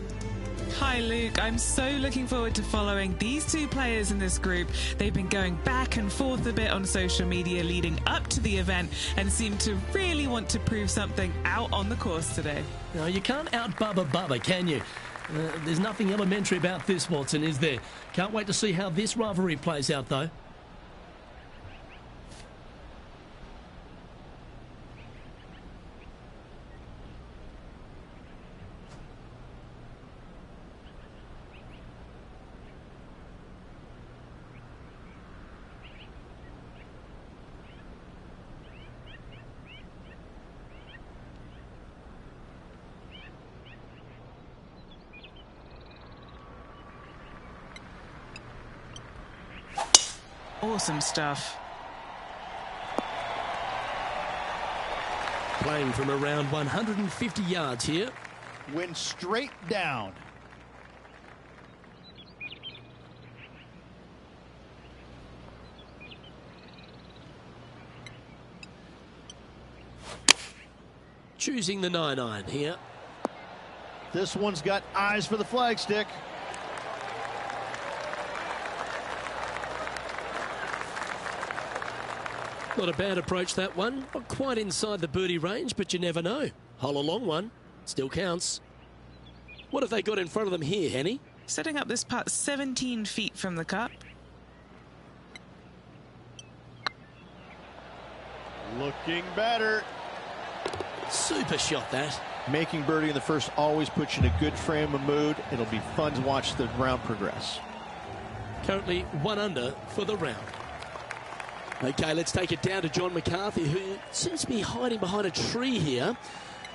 Hi Luke, I'm so looking forward to following these two players in this group. They've been going back and forth a bit on social media leading up to the event and seem to really want to prove something out on the course today. Now, you can't out-Bubba Bubba, can you? There's nothing elementary about this, Watson, is there? Can't wait to see how this rivalry plays out, though. Awesome stuff. Playing from around 150 yards here. Went straight down. Choosing the 9-iron here. This one's got eyes for the flagstick. Not a bad approach, that one. Not quite inside the birdie range, but you never know. Hole a long one. Still counts. What have they got in front of them here, Henny? Setting up this putt 17 feet from the cup. Looking better. Super shot, that. Making birdie in the first always puts you in a good frame of mood. It'll be fun to watch the round progress. Currently 1 under for the round. Okay, let's take it down to John McCarthy, who seems to be hiding behind a tree here.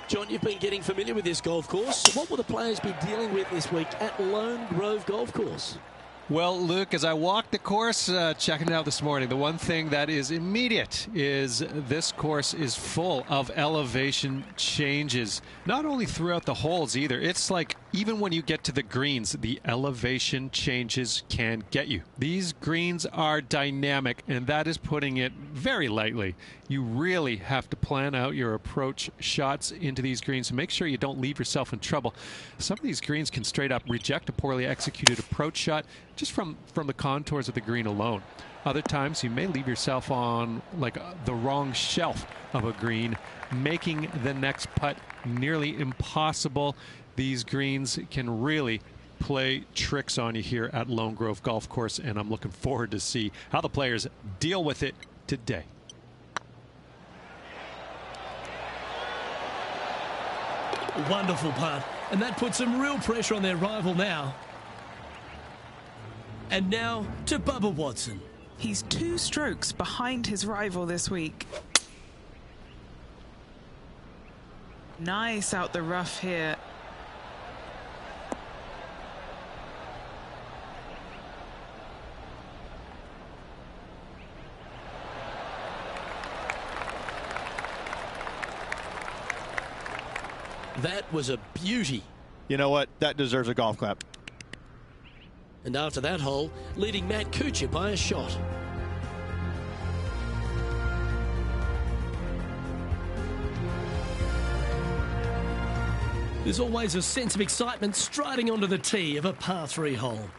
John, you've been getting familiar with this golf course. What will the players be dealing with this week at Lone Grove Golf Course? Well, Luke, as I walked the course, checking it out this morning, the one thing that is immediate is this course is full of elevation changes. Not only throughout the holes either. It's like even when you get to the greens, the elevation changes can get you. These greens are dynamic, and that is putting it very lightly. You really have to plan out your approach shots into these greens to make sure you don't leave yourself in trouble. Some of these greens can straight up reject a poorly executed approach shot just from the contours of the green alone. Other times you may leave yourself on like the wrong shelf of a green, making the next putt nearly impossible. These greens can really play tricks on you here at Lone Grove Golf Course, and I'm looking forward to see how the players deal with it today. Wonderful putt, and that puts some real pressure on their rival now. And now to Bubba Watson. He's 2 strokes behind his rival this week. Nice out the rough here. That was a beauty. You know what? That deserves a golf clap. And after that hole, leading Matt Kuchar by a shot. There's always a sense of excitement striding onto the tee of a par 3 hole.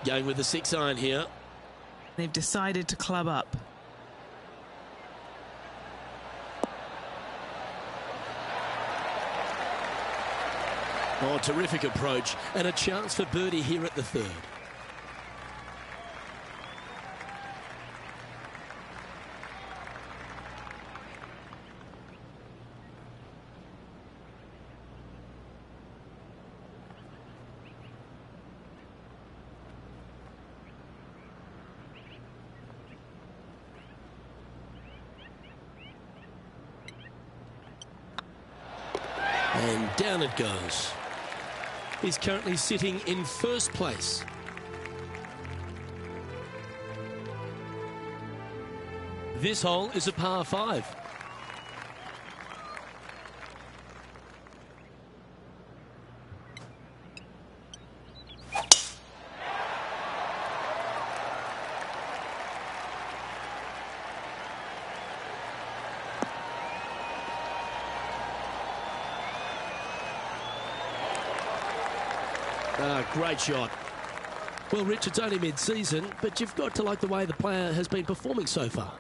Going with the 6-iron here. They've decided to club up. Oh, terrific approach, and a chance for birdie here at the 3rd. And down it goes. He's currently sitting in 1st place. This hole is a par 5. Great shot. Well, Rich, it's only mid-season, but you've got to like the way the player has been performing so far.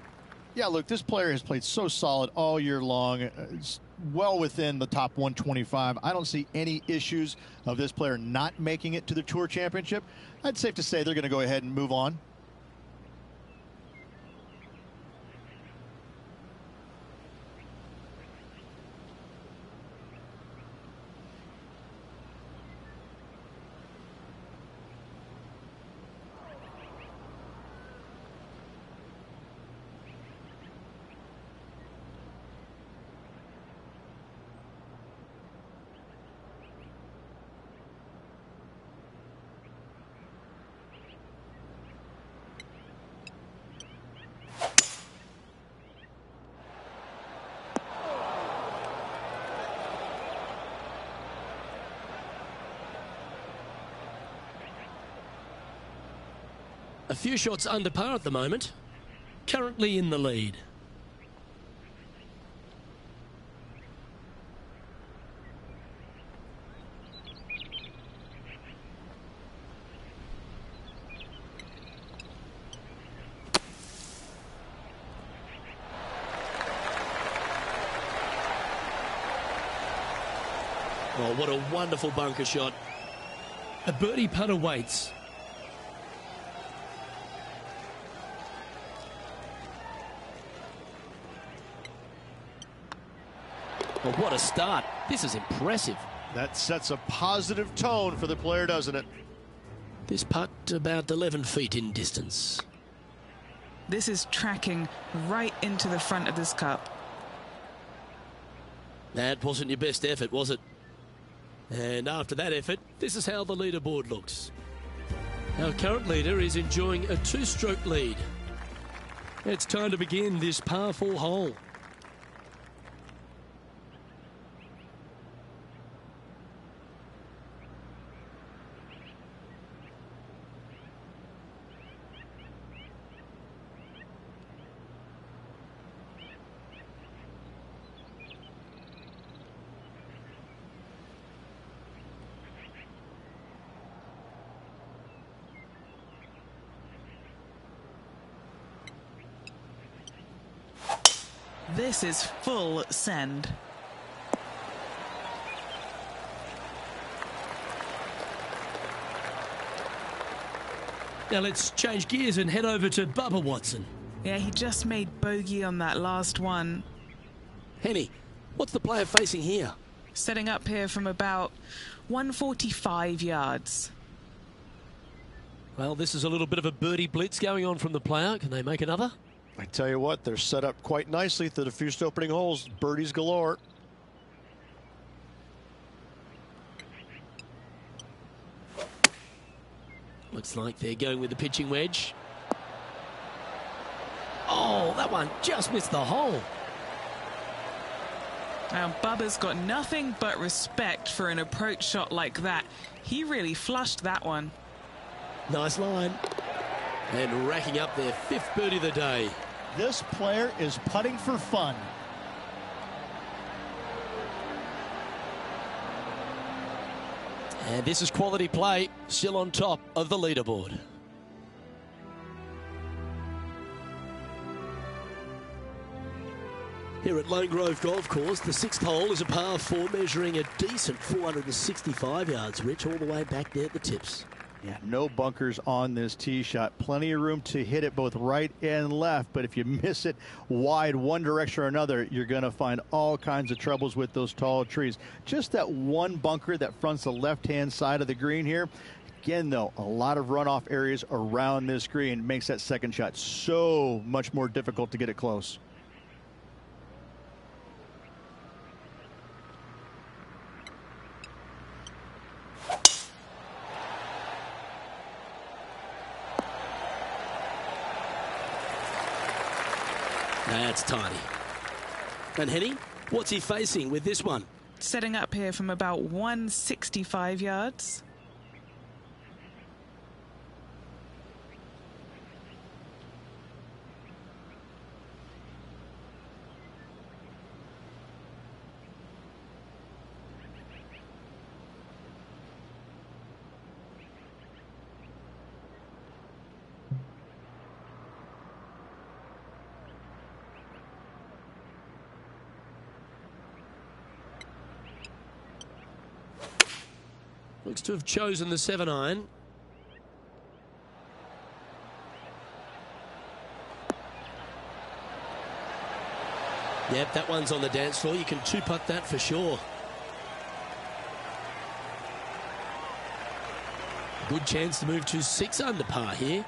Yeah, look, this player has played so solid all year long. It's well within the top 125. I don't see any issues of this player not making it to the Tour Championship. I'd safe to say they're going to go ahead and move on. A few shots under par at the moment. Currently in the lead. Oh, what a wonderful bunker shot. A birdie putt awaits. Well, what a start. This is impressive. That sets a positive tone for the player, doesn't it? This putt about 11 feet in distance. This is tracking right into the front of this cup. That wasn't your best effort, was it? And after that effort, this is how the leaderboard looks. Our current leader is enjoying a 2-stroke lead. It's time to begin this par 4 hole. This is full send. Now let's change gears and head over to Bubba Watson. Yeah, he just made bogey on that last one. Henny, what's the player facing here? Setting up here from about 145 yards. Well, this is a little bit of a birdie blitz going on from the player. Can they make another? I tell you what, they're set up quite nicely through the first opening holes. Birdies galore. Looks like they're going with the pitching wedge. Oh, that one just missed the hole. Now, Bubba's got nothing but respect for an approach shot like that. He really flushed that one. Nice line. And racking up their 5th birdie of the day. This player is putting for fun. And this is quality play, still on top of the leaderboard. Here at Lone Grove Golf Course, the 6th hole is a par 4 measuring a decent 465 yards, Rich, all the way back there at the tips. Yeah, no bunkers on this tee shot. Plenty of room to hit it both right and left, but if you miss it wide one direction or another, you're going to find all kinds of troubles with those tall trees. Just that one bunker that fronts the left-hand side of the green here. Again, though, a lot of runoff areas around this green makes that second shot so much more difficult to get it close. That's tidy. And Henny, what's he facing with this one? Setting up here from about 165 yards. Looks to have chosen the 7-iron. Yep, that one's on the dance floor. You can two-putt that for sure. Good chance to move to 6 under par here.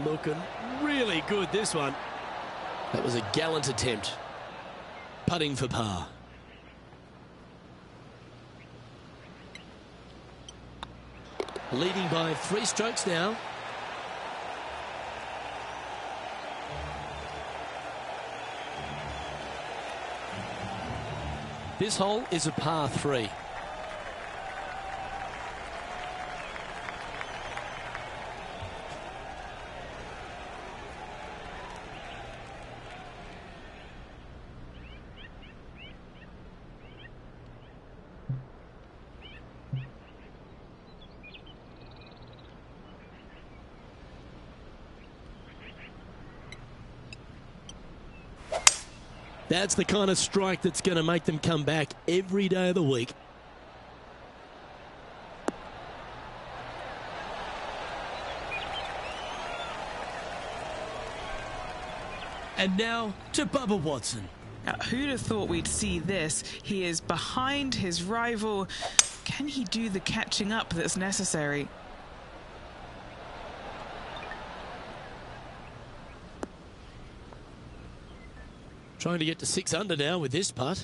Looking really good, this one. That was a gallant attempt. Putting for par. Leading by 3 strokes now. This hole is a par 3. That's the kind of strike that's going to make them come back every day of the week. And now to Bubba Watson. Now, who'd have thought we'd see this? He is behind his rival. Can he do the catching up that's necessary? Trying to get to 6 under now with this putt.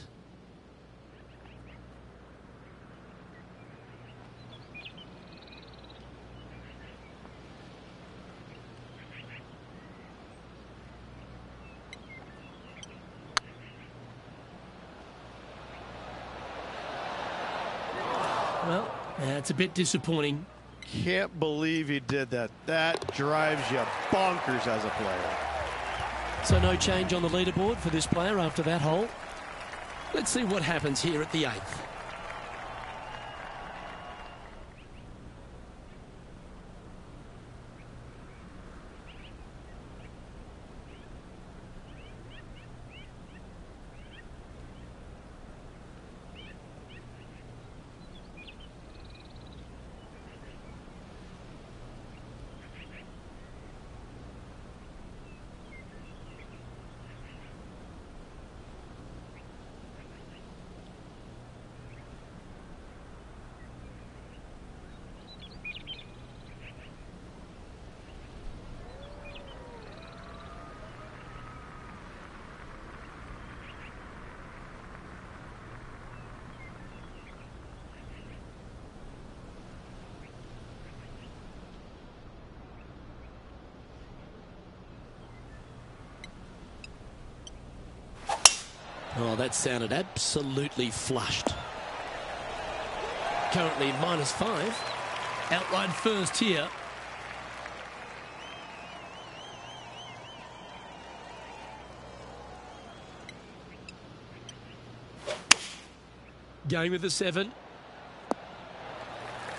Well, that's a bit disappointing. Can't believe he did that. That drives you bonkers as a player. So no change on the leaderboard for this player after that hole. Let's see what happens here at the 8th. Oh, that sounded absolutely flushed. Currently -5. Outright first here. Going with the 7.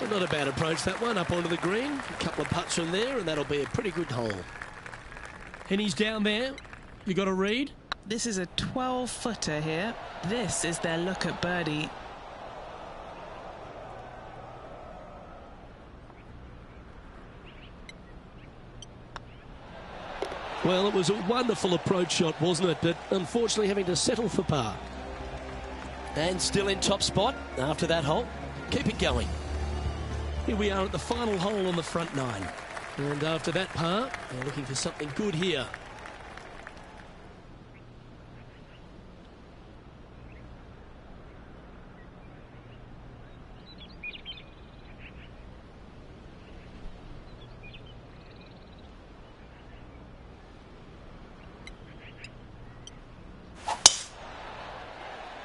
Well, not a bad approach, that one, up onto the green. A couple of putts from there, and that'll be a pretty good hole. And he's down there. You got to read. This is a 12-footer here. This is their look at birdie. Well, it was a wonderful approach shot, wasn't it? But unfortunately having to settle for par. And still in top spot after that hole. Keep it going. Here we are at the final hole on the front 9. And after that par, they're looking for something good here.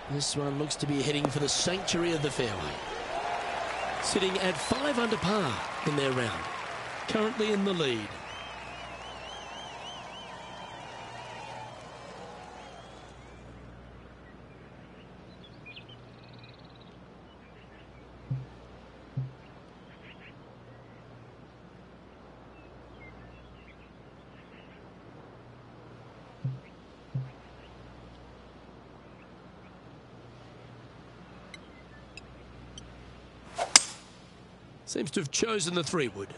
This one looks to be heading for the sanctuary of the fairway. Sitting at 5 under par in their round. Currently in the lead. Seems to have chosen the 3-wood.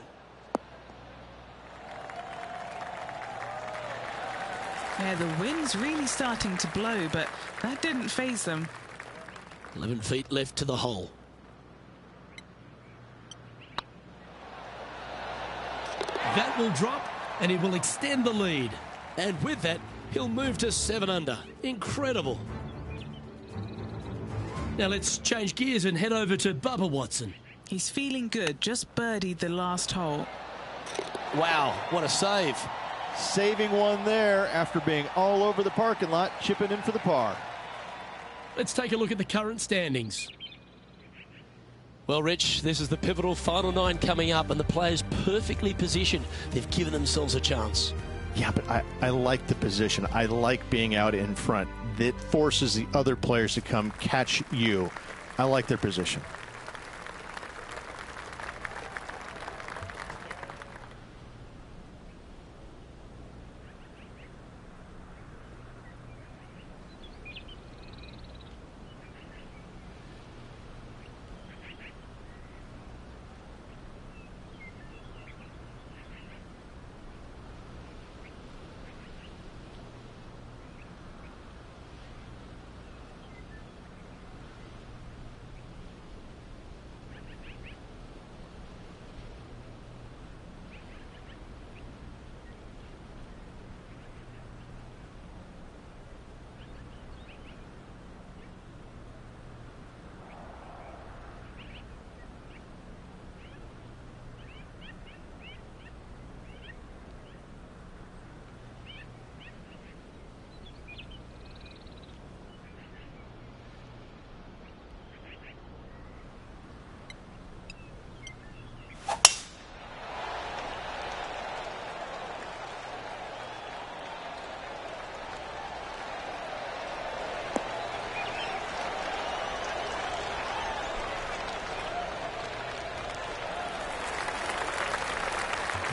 Yeah, the wind's really starting to blow, but that didn't faze them. 11 feet left to the hole. That will drop, and it will extend the lead. And with that, he'll move to 7 under. Incredible. Now let's change gears and head over to Bubba Watson. He's feeling good, just birdied the last hole. Wow, what a save. Saving one there after being all over the parking lot, chipping in for the par. Let's take a look at the current standings. Well, Rich, this is the pivotal final 9 coming up, and the players perfectly positioned. They've given themselves a chance. Yeah, but I like the position. I like being out in front. That forces the other players to come catch you. I like their position.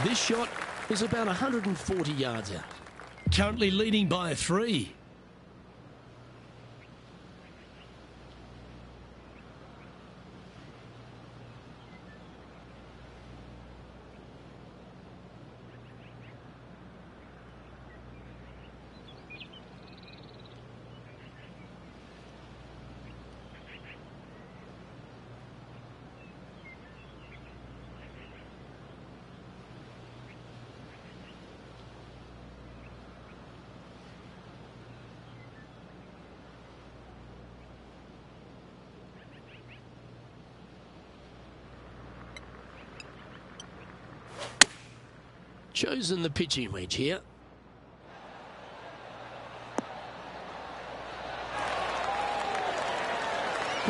This shot is about 140 yards out. Currently leading by 3. Chosen the pitching wedge here.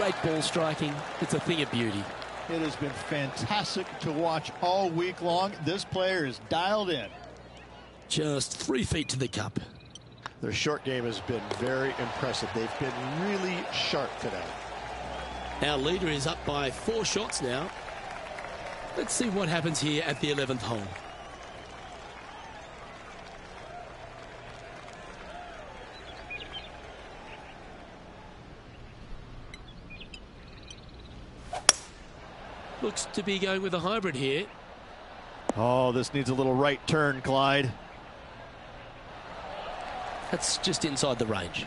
great ball striking. It's a thing of beauty. It has been fantastic to watch all week long. This player is dialed in. Just 3 feet to the cup. Their short game has been very impressive. They've been really sharp today. Our leader is up by 4 shots now. Let's see what happens here at the 11th hole. Looks to be going with a hybrid here. Oh, this needs a little right turn, Clyde. That's just inside the range.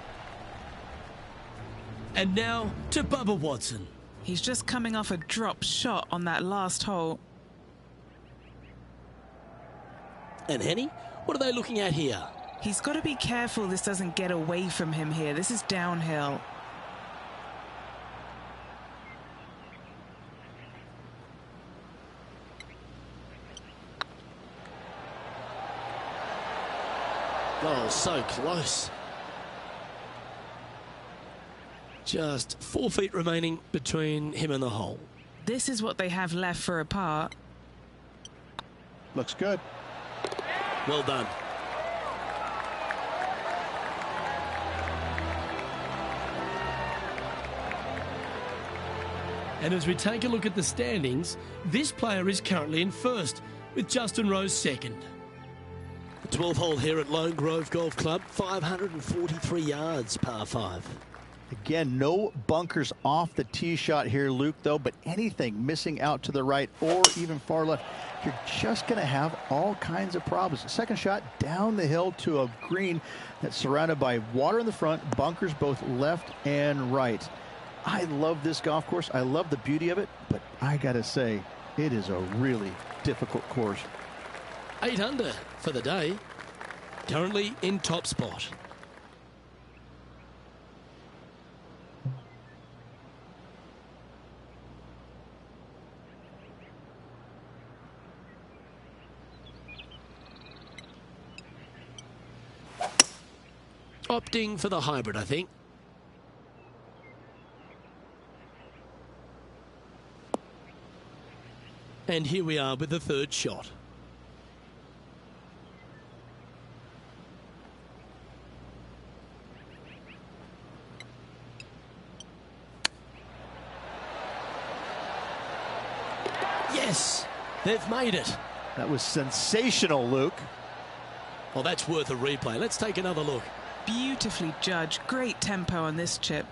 And now to Bubba Watson. He's just coming off a drop shot on that last hole. And Henny, what are they looking at here? He's got to be careful this doesn't get away from him here. This is downhill. Oh, so close. Just 4 feet remaining between him and the hole. This is what they have left for a par. Looks good. Well done. And as we take a look at the standings, this player is currently in first, with Justin Rose second. The 12th hole here at Lone Grove Golf Club, 543 yards, par 5. Again, no bunkers off the tee shot here, Luke, though, but anything missing out to the right or even far left, you're just going to have all kinds of problems. Second shot down the hill to a green that's surrounded by water in the front, bunkers both left and right. I love this golf course. I love the beauty of it, but I got to say, it is a really difficult course. 8 under for the day. Currently in top spot. Opting for the hybrid, I think. And here we are with the third shot. Yes, they've made it. That was sensational, Luke. Well, that's worth a replay. Let's take another look. Beautifully judged. Great tempo on this chip.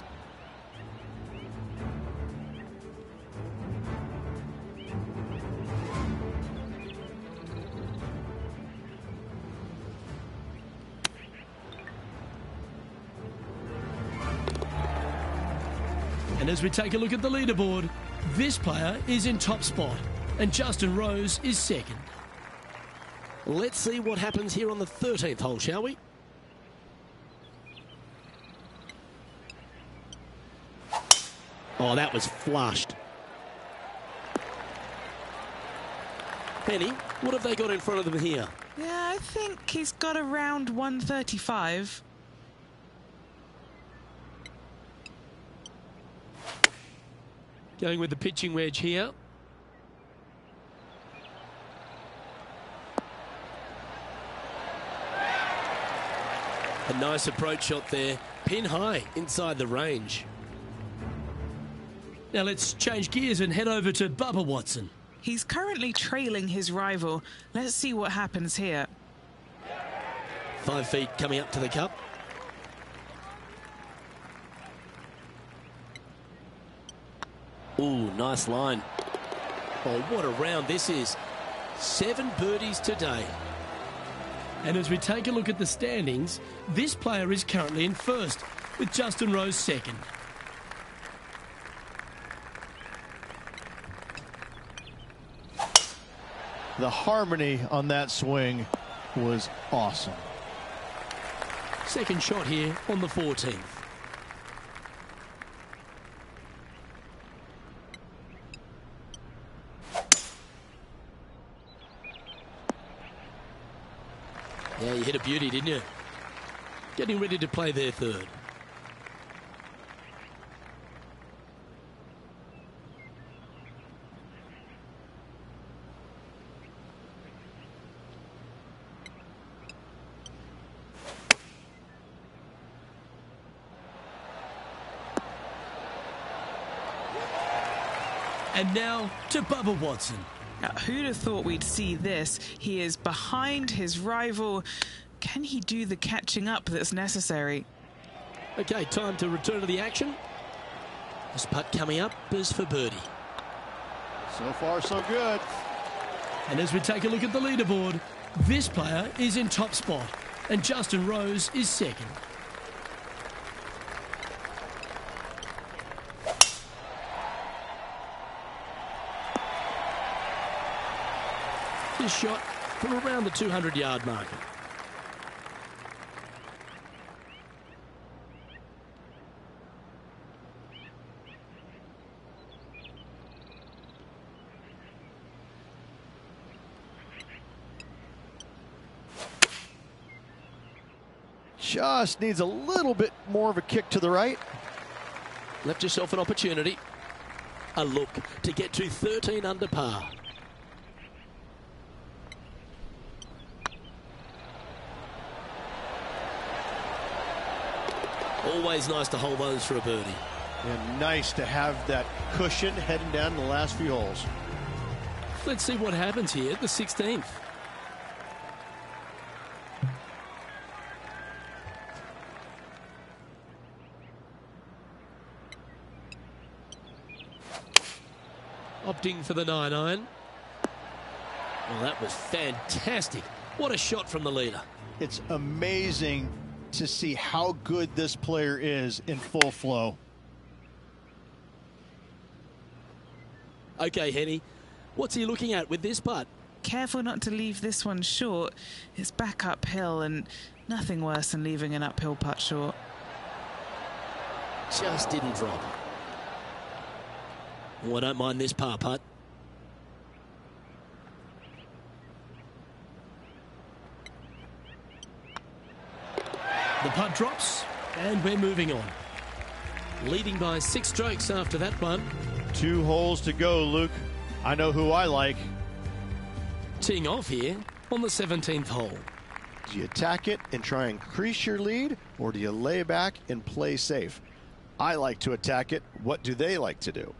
And as we take a look at the leaderboard, this player is in top spot and Justin Rose is second. Let's see what happens here on the 13th hole, shall we? Oh, that was flushed. Penny, what have they got in front of them here? Yeah, I think he's got around 135. Going with the pitching wedge here. A nice approach shot there. Pin high inside the range. Now let's change gears and head over to Bubba Watson. He's currently trailing his rival. Let's see what happens here. 5 feet coming up to the cup. Ooh, nice line. Oh, what a round this is. 7 birdies today. And as we take a look at the standings, this player is currently in first, with Justin Rose second. The harmony on that swing was awesome. Second shot here on the 14th. Yeah, you hit a beauty, didn't you? Getting ready to play their third. And now to Bubba Watson. Now, who'd have thought we'd see this? He is behind his rival. Can he do the catching up that's necessary? Okay, time to return to the action. This putt coming up is for birdie. So far, so good. And as we take a look at the leaderboard, this player is in top spot and Justin Rose is second. This shot from around the 200-yard marker. Just needs a little bit more of a kick to the right. Left yourself an opportunity. A look to get to 13 under par. Always nice to hold those for a birdie. And nice to have that cushion heading down the last few holes. Let's see what happens here at the 16th. Opting for the 9-iron. Well, that was fantastic. What a shot from the leader. It's amazing to see how good this player is in full flow. Okay, Henny, what's he looking at with this putt? Careful not to leave this one short. It's back uphill and nothing worse than leaving an uphill putt short. Just didn't drop. Oh, I don't mind this par putt. The putt drops and we're moving on. Leading by 6 strokes after that one. 2 holes to go, Luke. I know who I like. Teeing off here on the 17th hole. Do you attack it and try and increase your lead, or do you lay back and play safe? I like to attack it. What do they like to do?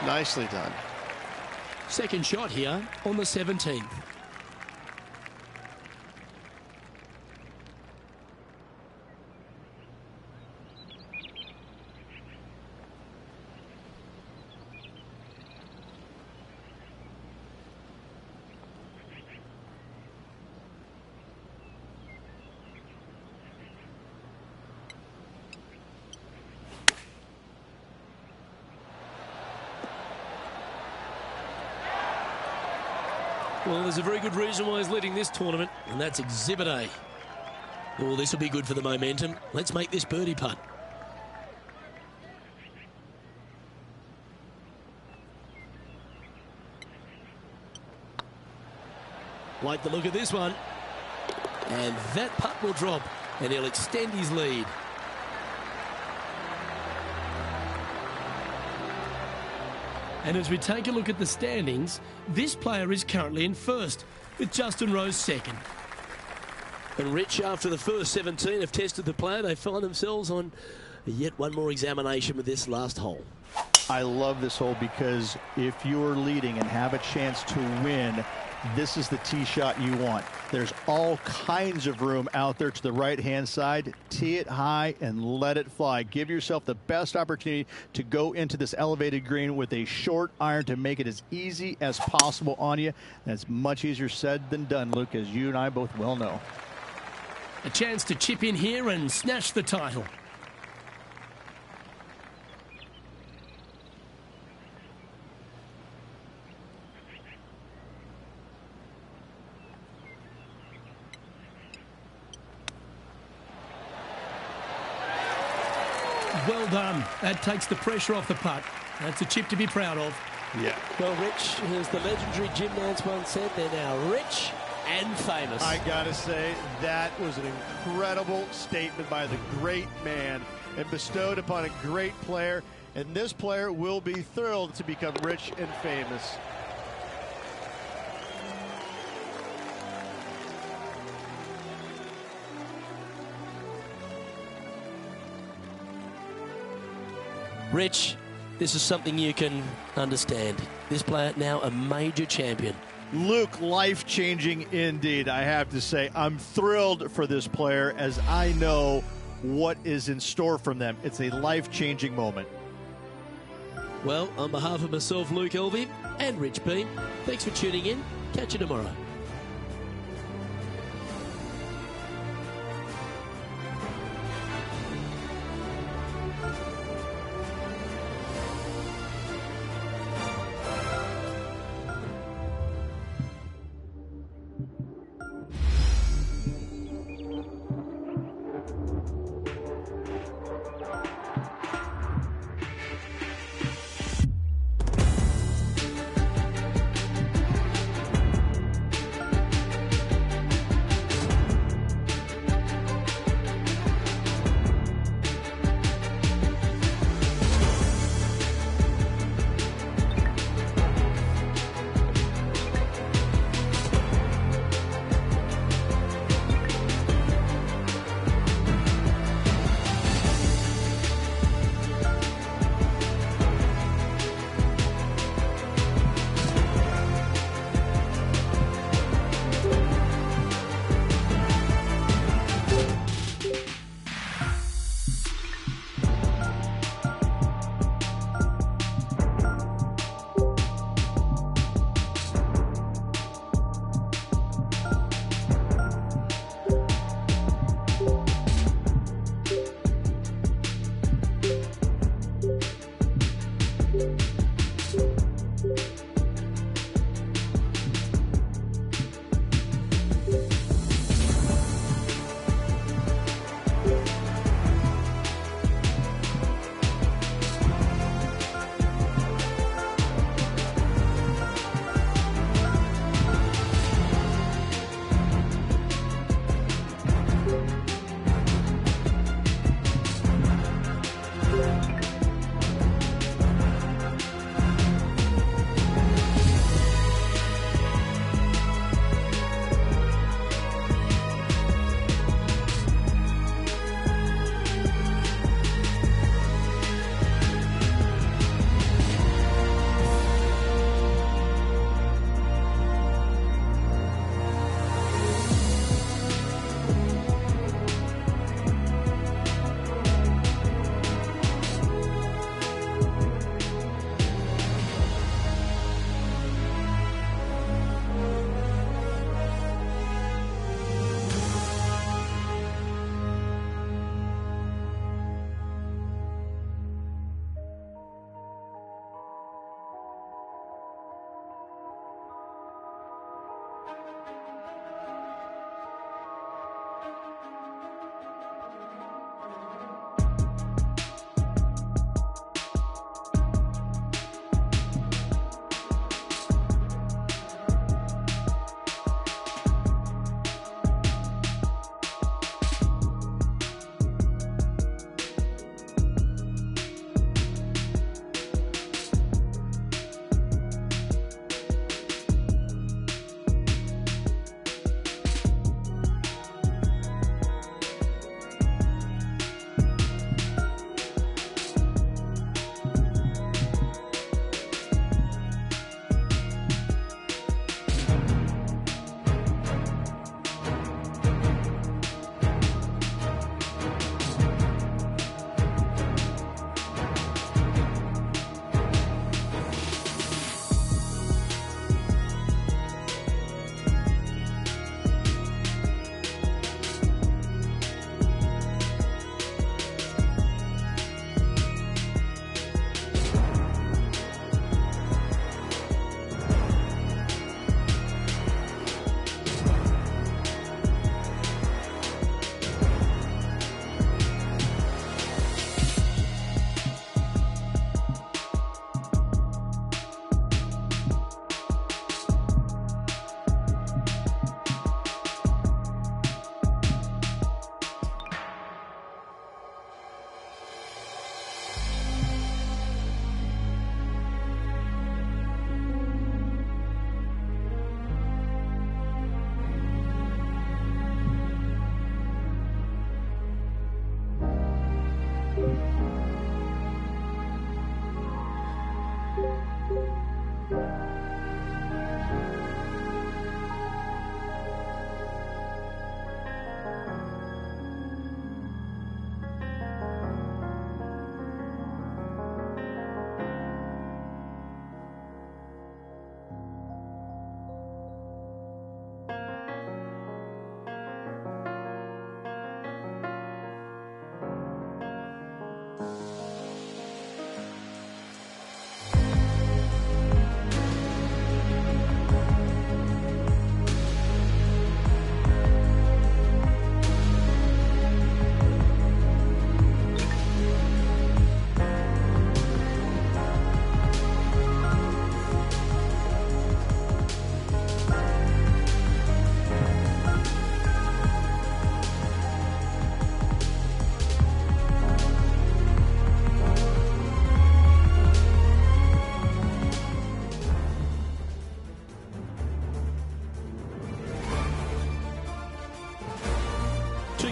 Nicely done. Second shot here on the 17th. Well, there's a very good reason why he's leading this tournament, and that's Exhibit A. Oh, this will be good for the momentum. Let's make this birdie putt. Like the look of this one. And that putt will drop, and he'll extend his lead. And as we take a look at the standings, this player is currently in first, with Justin Rose second. And Rich, after the first 17 have tested the player, they find themselves on yet one more examination with this last hole. I love this hole because if you're leading and have a chance to win, this is the tee shot you want. There's all kinds of room out there to the right-hand side. Tee it high and let it fly. Give yourself the best opportunity to go into this elevated green with a short iron to make it as easy as possible on you. That's much easier said than done, Luke, as you and I both well know. A chance to chip in here and snatch the title. Well done. That takes the pressure off the putt. That's a chip to be proud of. Yeah. Well, Rich, as the legendary Jim Nance once said, they're now rich and famous. I gotta say, that was an incredible statement by the great man and bestowed upon a great player. And this player will be thrilled to become rich and famous. Rich, this is something you can understand. This player now a major champion. Luke, life-changing indeed, I have to say. I'm thrilled for this player as I know what is in store from them. It's a life-changing moment. Well, on behalf of myself, Luke Elvey, and Rich Beam, thanks for tuning in. Catch you tomorrow.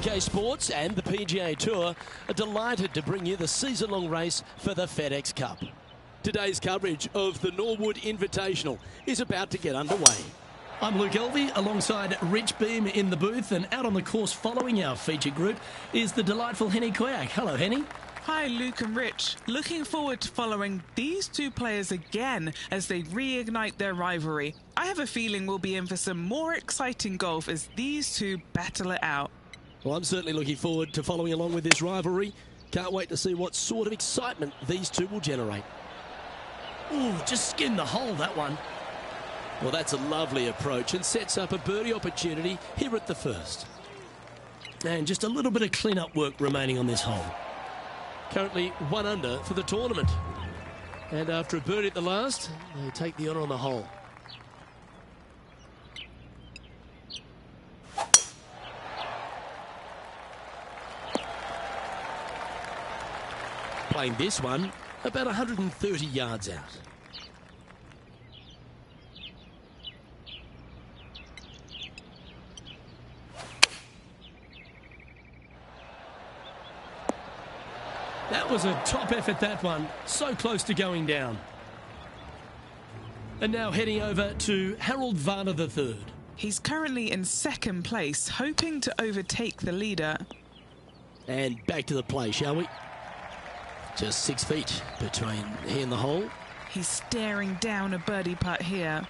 UK Sports and the PGA Tour are delighted to bring you the season-long race for the FedEx Cup. Today's coverage of the Norwood Invitational is about to get underway. I'm Luke Elvey alongside Rich Beam in the booth, and out on the course following our feature group is the delightful Henny Koyak. Hello, Henny. Hi, Luke and Rich. Looking forward to following these two players again as they reignite their rivalry. I have a feeling we'll be in for some more exciting golf as these two battle it out. Well, I'm certainly looking forward to following along with this rivalry. Can't wait to see what sort of excitement these two will generate. Ooh, just skimmed the hole, that one. Well, that's a lovely approach and sets up a birdie opportunity here at the first. And just a little bit of clean-up work remaining on this hole. Currently 1 under for the tournament. And after a birdie at the last, they take the honour on the hole. Playing this one about 130 yards out. That was a top effort, that one. So close to going down. And now heading over to Harold Varner III. He's currently in second place, hoping to overtake the leader. And back to the play, shall we? Just 6 feet between he and the hole. He's staring down a birdie putt here.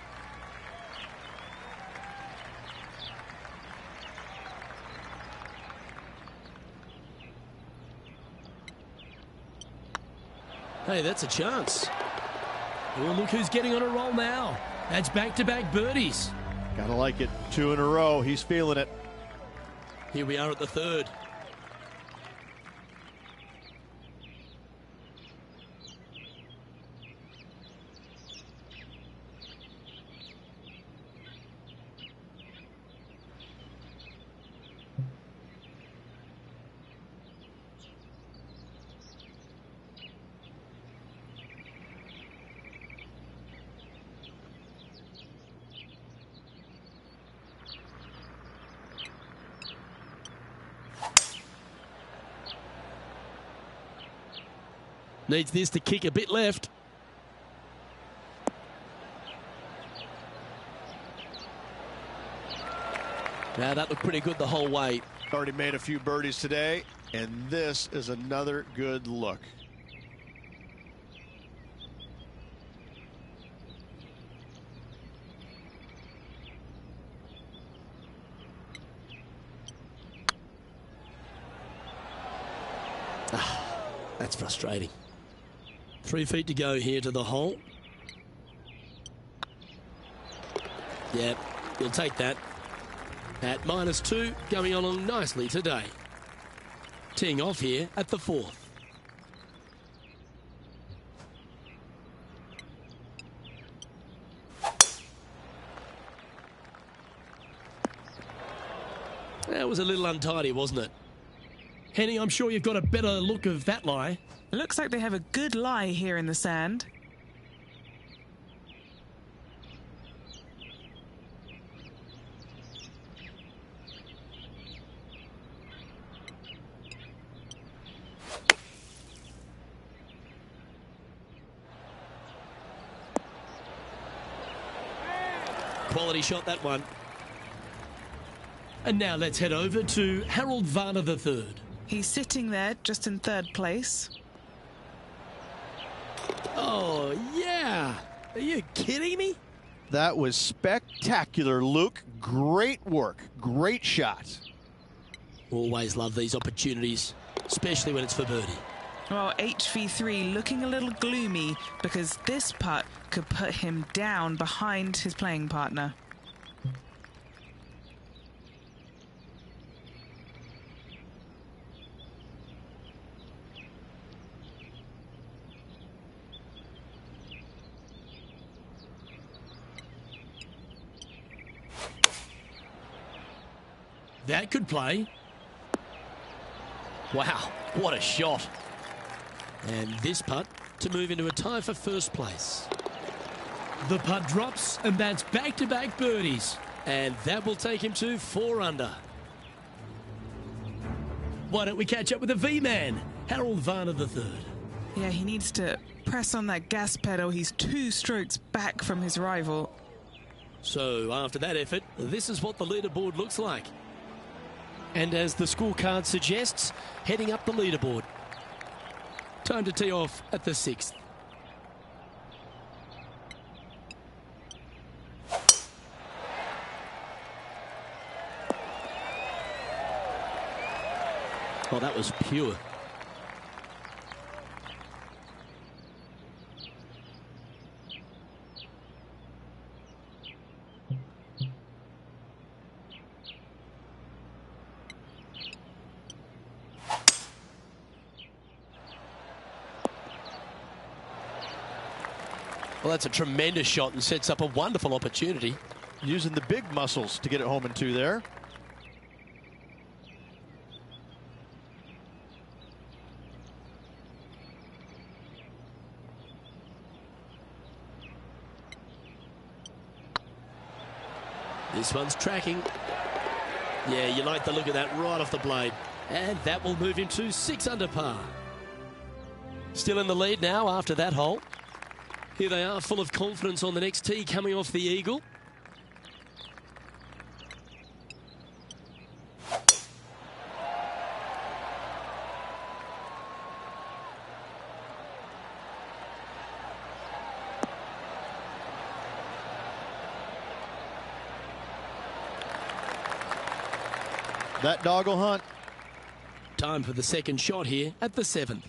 Hey, that's a chance. Oh, look who's getting on a roll now. That's back-to-back birdies. Gotta like it. 2 in a row. He's feeling it. Here we are at the third. Needs this to kick a bit left. Now that looked pretty good the whole way. Already made a few birdies today, and this is another good look. That's frustrating. 3 feet to go here to the hole. Yep, you'll take that. At -2, going along nicely today. Teeing off here at the fourth. That was a little untidy, wasn't it? Henny, I'm sure you've got a better look of that lie. It looks like they have a good lie here in the sand. Quality shot, that one. And now let's head over to Harold Varner III. He's sitting there just in third place. Oh, yeah. Are you kidding me? That was spectacular, Luke. Great work. Great shot. Always love these opportunities, especially when it's for birdie. Well, HV3 looking a little gloomy because this putt could put him down behind his playing partner. That could play. Wow, what a shot. And this putt to move into a tie for first place. The putt drops, and that's back-to-back birdies. And that will take him to 4 under. why don't we catch up with the V-Man, Harold Varner III. Yeah, he needs to press on that gas pedal. He's 2 strokes back from his rival. So after that effort, this is what the leaderboard looks like. And as the scorecard suggests, heading up the leaderboard. Time to tee off at the 6th. Oh, that was pure. Well, that's a tremendous shot and sets up a wonderful opportunity. Using the big muscles to get it home in 2 there. This one's tracking. Yeah, you like the look of that right off the blade. And that will move him to 6 under par. Still in the lead now after that hole. Here they are, full of confidence on the next tee, coming off the eagle. That dog will hunt. Time for the second shot here at the 7th.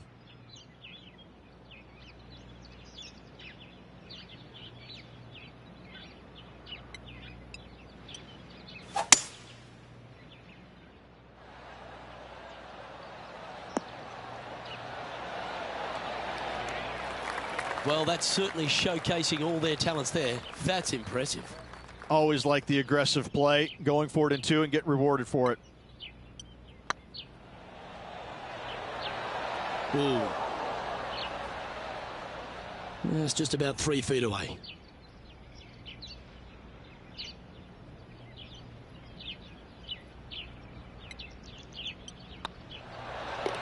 Well, that's certainly showcasing all their talents there. That's impressive. Always like the aggressive play, going for it in 2 and get rewarded for it. Ooh. That's just about 3 feet away.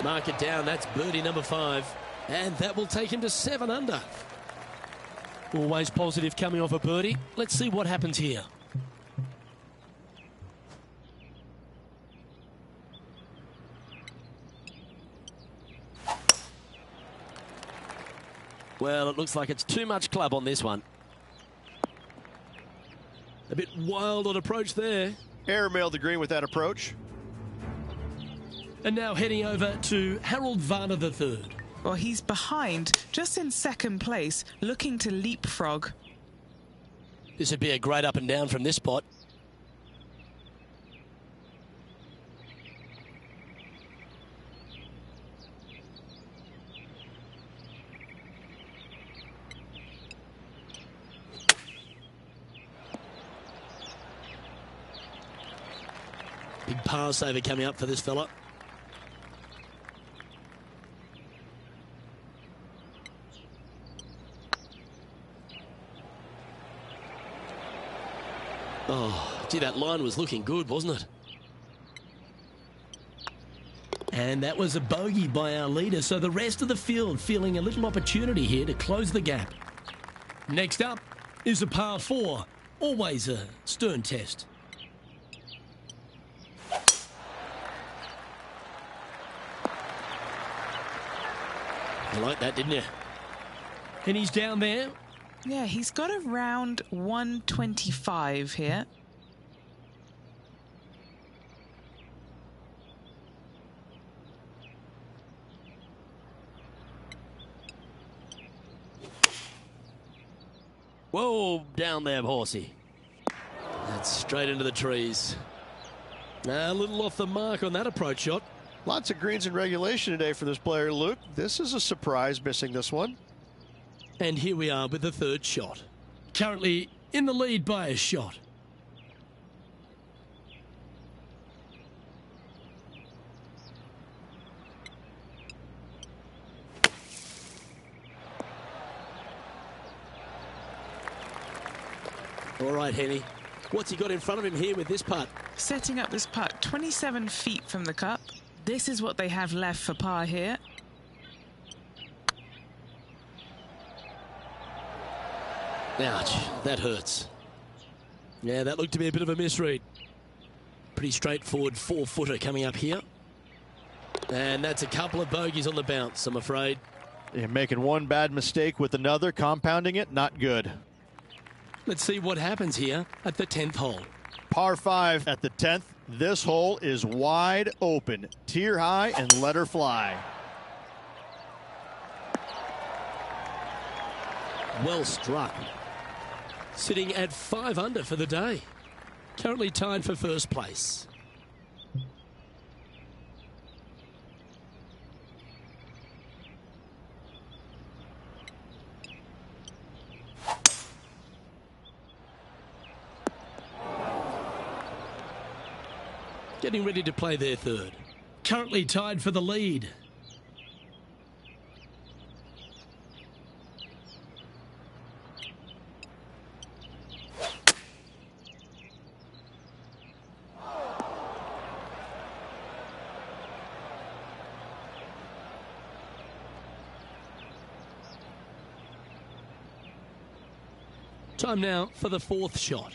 Mark it down, that's birdie number 5. And that will take him to 7 under. Always positive coming off a birdie. Let's see what happens here. Well, it looks like it's too much club on this one. A bit wild on approach there. Airmailed the green with that approach. And now heading over to Harold Varner III. Well, he's behind, just in 2nd place, looking to leapfrog. This would be a great up and down from this spot. Big par saver coming up for this fella. Oh, gee, that line was looking good, wasn't it? And that was a bogey by our leader, so the rest of the field feeling a little opportunity here to close the gap. Next up is a par 4, always a stern test. You like that, didn't you? And he's down there. Yeah, he's got around 125 here. Whoa, down there, horsey. That's straight into the trees. A little off the mark on that approach shot. Lots of greens in regulation today for this player, Luke. This is a surprise, missing this one. And here we are with the 3rd shot. Currently in the lead by a shot. All right, Henny. What's he got in front of him here with this putt? Setting up this putt 27 feet from the cup. This is what they have left for par here. Ouch, that hurts. Yeah, that looked to be a bit of a misread. Pretty straightforward 4-footer coming up here. And that's a couple of bogeys on the bounce, I'm afraid. You're making one bad mistake with another, compounding it, not good. Let's see what happens here at the 10th hole. Par 5 at the 10th. This hole is wide open. Tier high and let her fly. Well struck. Sitting at 5 under for the day. Currently tied for first place. Getting ready to play their third. Currently tied for the lead. Time now for the 4th shot.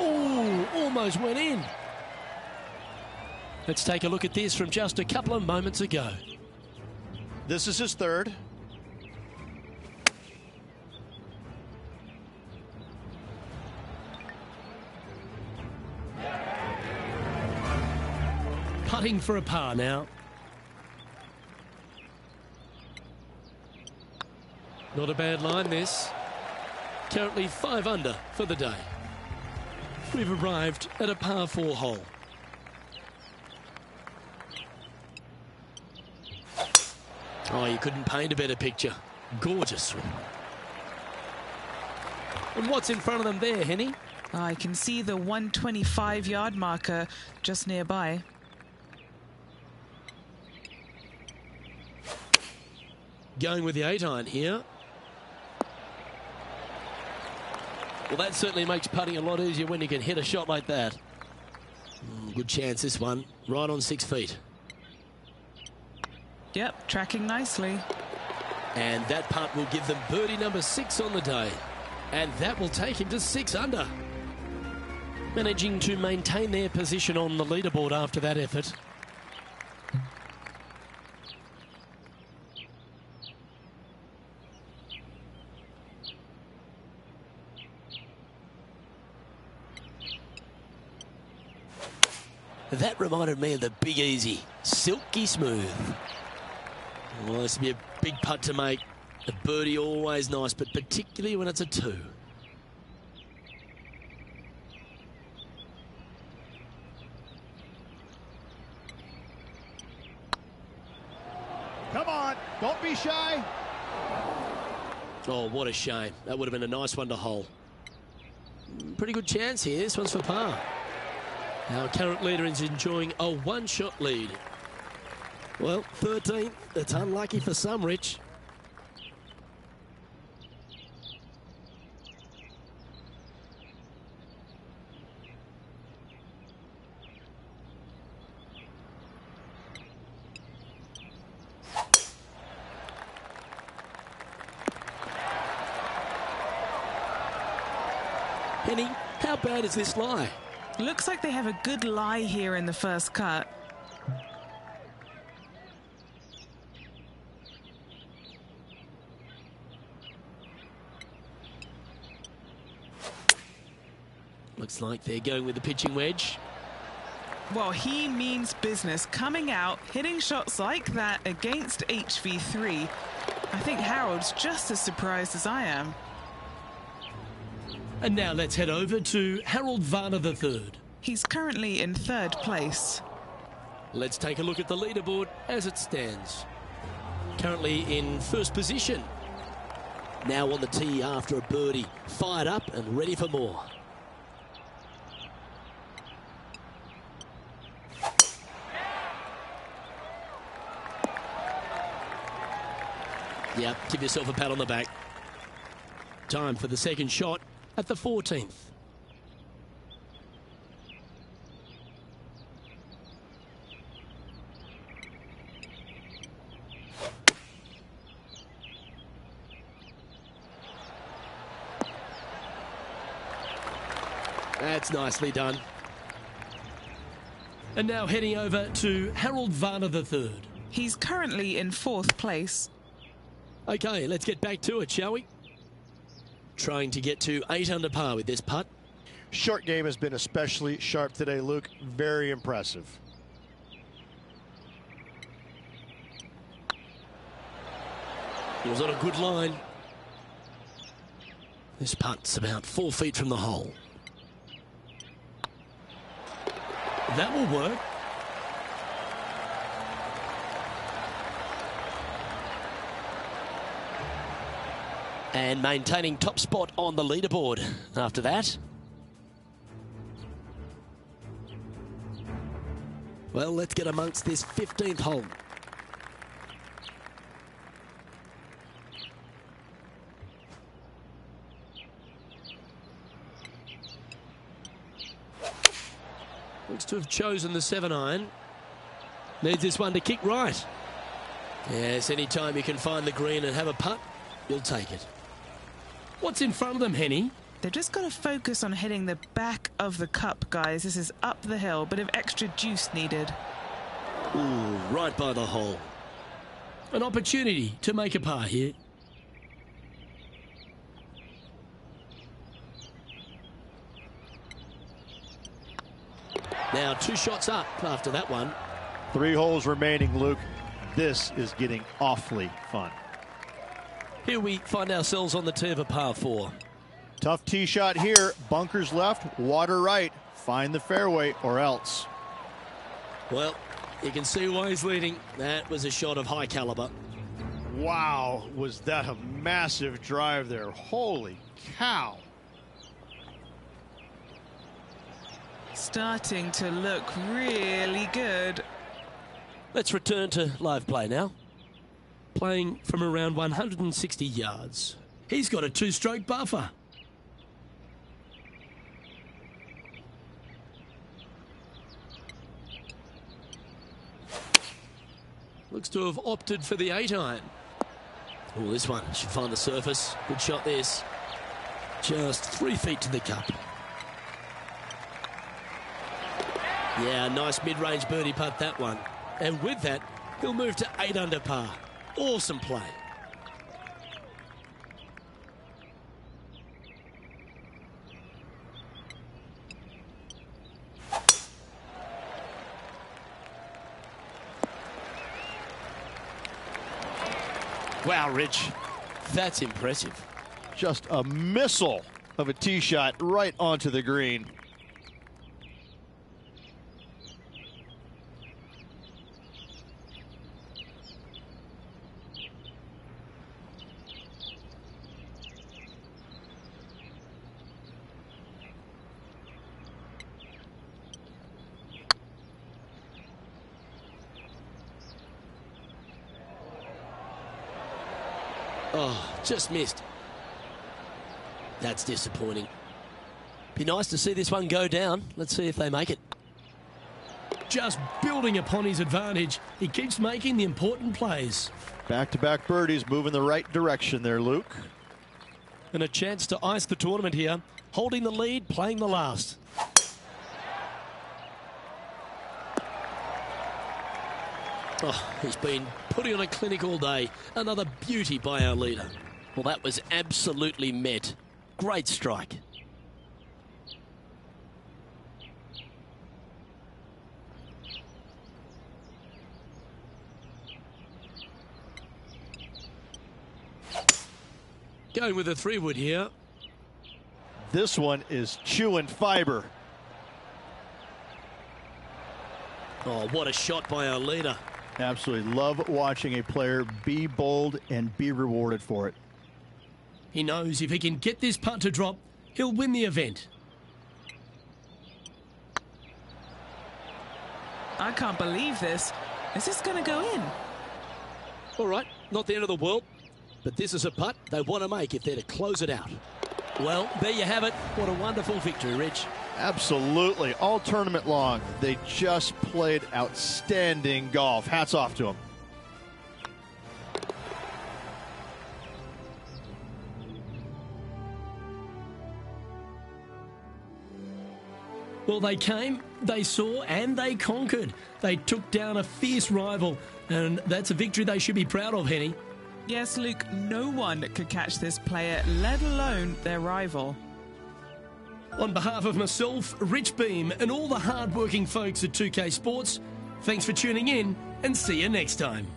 Oh, almost went in. Let's take a look at this from just a couple of moments ago. This is his third. Putting for a par now. Not a bad line, this. Currently 5 under for the day. We've arrived at a par 4 hole. Oh, you couldn't paint a better picture. Gorgeous swing. And what's in front of them there, Henny? I can see the 125-yard marker just nearby. Going with the 8-iron here. Well, that certainly makes putting a lot easier when you can hit a shot like that. Good chance, this one. Right on 6 feet. Yep, tracking nicely. And that putt will give them birdie number 6 on the day. And that will take him to 6 under. Managing to maintain their position on the leaderboard after that effort. That reminded me of the Big Easy. Silky smooth. Well, this would be a big putt to make. A birdie always nice, but particularly when it's a 2. Come on, don't be shy. Oh, what a shame. That would have been a nice one to hole. Pretty good chance here. This one's for par. Our current leader is enjoying a 1-shot lead. Well, 13th. It's unlucky for some, Rich. Penny, how bad is this lie? Looks like they have a good lie here in the first cut. Looks like they're going with the pitching wedge. Well, he means business. Coming out, hitting shots like that against HV3 I think Harold's just as surprised as I am. And now let's head over to Harold Varner III. He's currently in 3rd place. Let's take a look at the leaderboard as it stands. Currently in 1st position. Now on the tee after a birdie. Fired up and ready for more. Yep, give yourself a pat on the back. Time for the 2nd shot at the 14th. That's nicely done. And now heading over to Harold Varner III. He's currently in 4th place. Okay, let's get back to it, shall we? Trying to get to 8 under par with this putt. Short game has been especially sharp today, Luke. Very impressive. He was on a good line. This putt's about 4 feet from the hole. That will work. And maintaining top spot on the leaderboard after that. Well, let's get amongst this 15th hole. Looks to have chosen the 7-iron. Needs this one to kick right. Yes, anytime you can find the green and have a putt, you'll take it. What's in front of them, Henny? They've just got to focus on hitting the back of the cup, guys. This is up the hill, bit of extra juice needed. Ooh, right by the hole. An opportunity to make a par here. Now 2 shots up after that one. 3 holes remaining, Luke. This is getting awfully fun. Here we find ourselves on the tee of a par 4. Tough tee shot here. Bunkers left, water right. Find the fairway or else. Well, you can see why he's leading. That was a shot of high caliber. Wow, was that a massive drive there. Holy cow. Starting to look really good. Let's return to live play now. Playing from around 160 yards. He's got a 2-stroke buffer. Looks to have opted for the 8-iron. Oh, this one should find the surface. Good shot this. Just 3 feet to the cup. Yeah, nice mid-range birdie putt, that one. And with that, he'll move to 8 under par. Awesome play. Wow, Rich, that's impressive. Just a missile of a tee shot right onto the green. Oh, just missed. That's disappointing. Be nice to see this one go down. Let's see if they make it. Just building upon his advantage. He keeps making the important plays. Back-to-back birdies moving the right direction there, Luke. And a chance to ice the tournament here. Holding the lead, playing the last. Oh, he's been putting on a clinic all day. Another beauty by our leader. Well, that was absolutely met. Great strike. Going with a 3-wood here. This one is chewing fiber. Oh, what a shot by our leader. Absolutely love watching a player be bold and be rewarded for it. He knows if he can get this putt to drop, he'll win the event. I can't believe this. Is this going to go in? All right, not the end of the world, but this is a putt they want to make if they're to close it out. Well, there you have it. What a wonderful victory, Rich. Absolutely. All tournament long, they just played outstanding golf. Hats off to them. Well, they came, they saw, and they conquered. They took down a fierce rival, and that's a victory they should be proud of, Henny. Yes, Luke, no one could catch this player, let alone their rival. On behalf of myself, Rich Beam, and all the hard-working folks at 2K Sports, thanks for tuning in, and see you next time.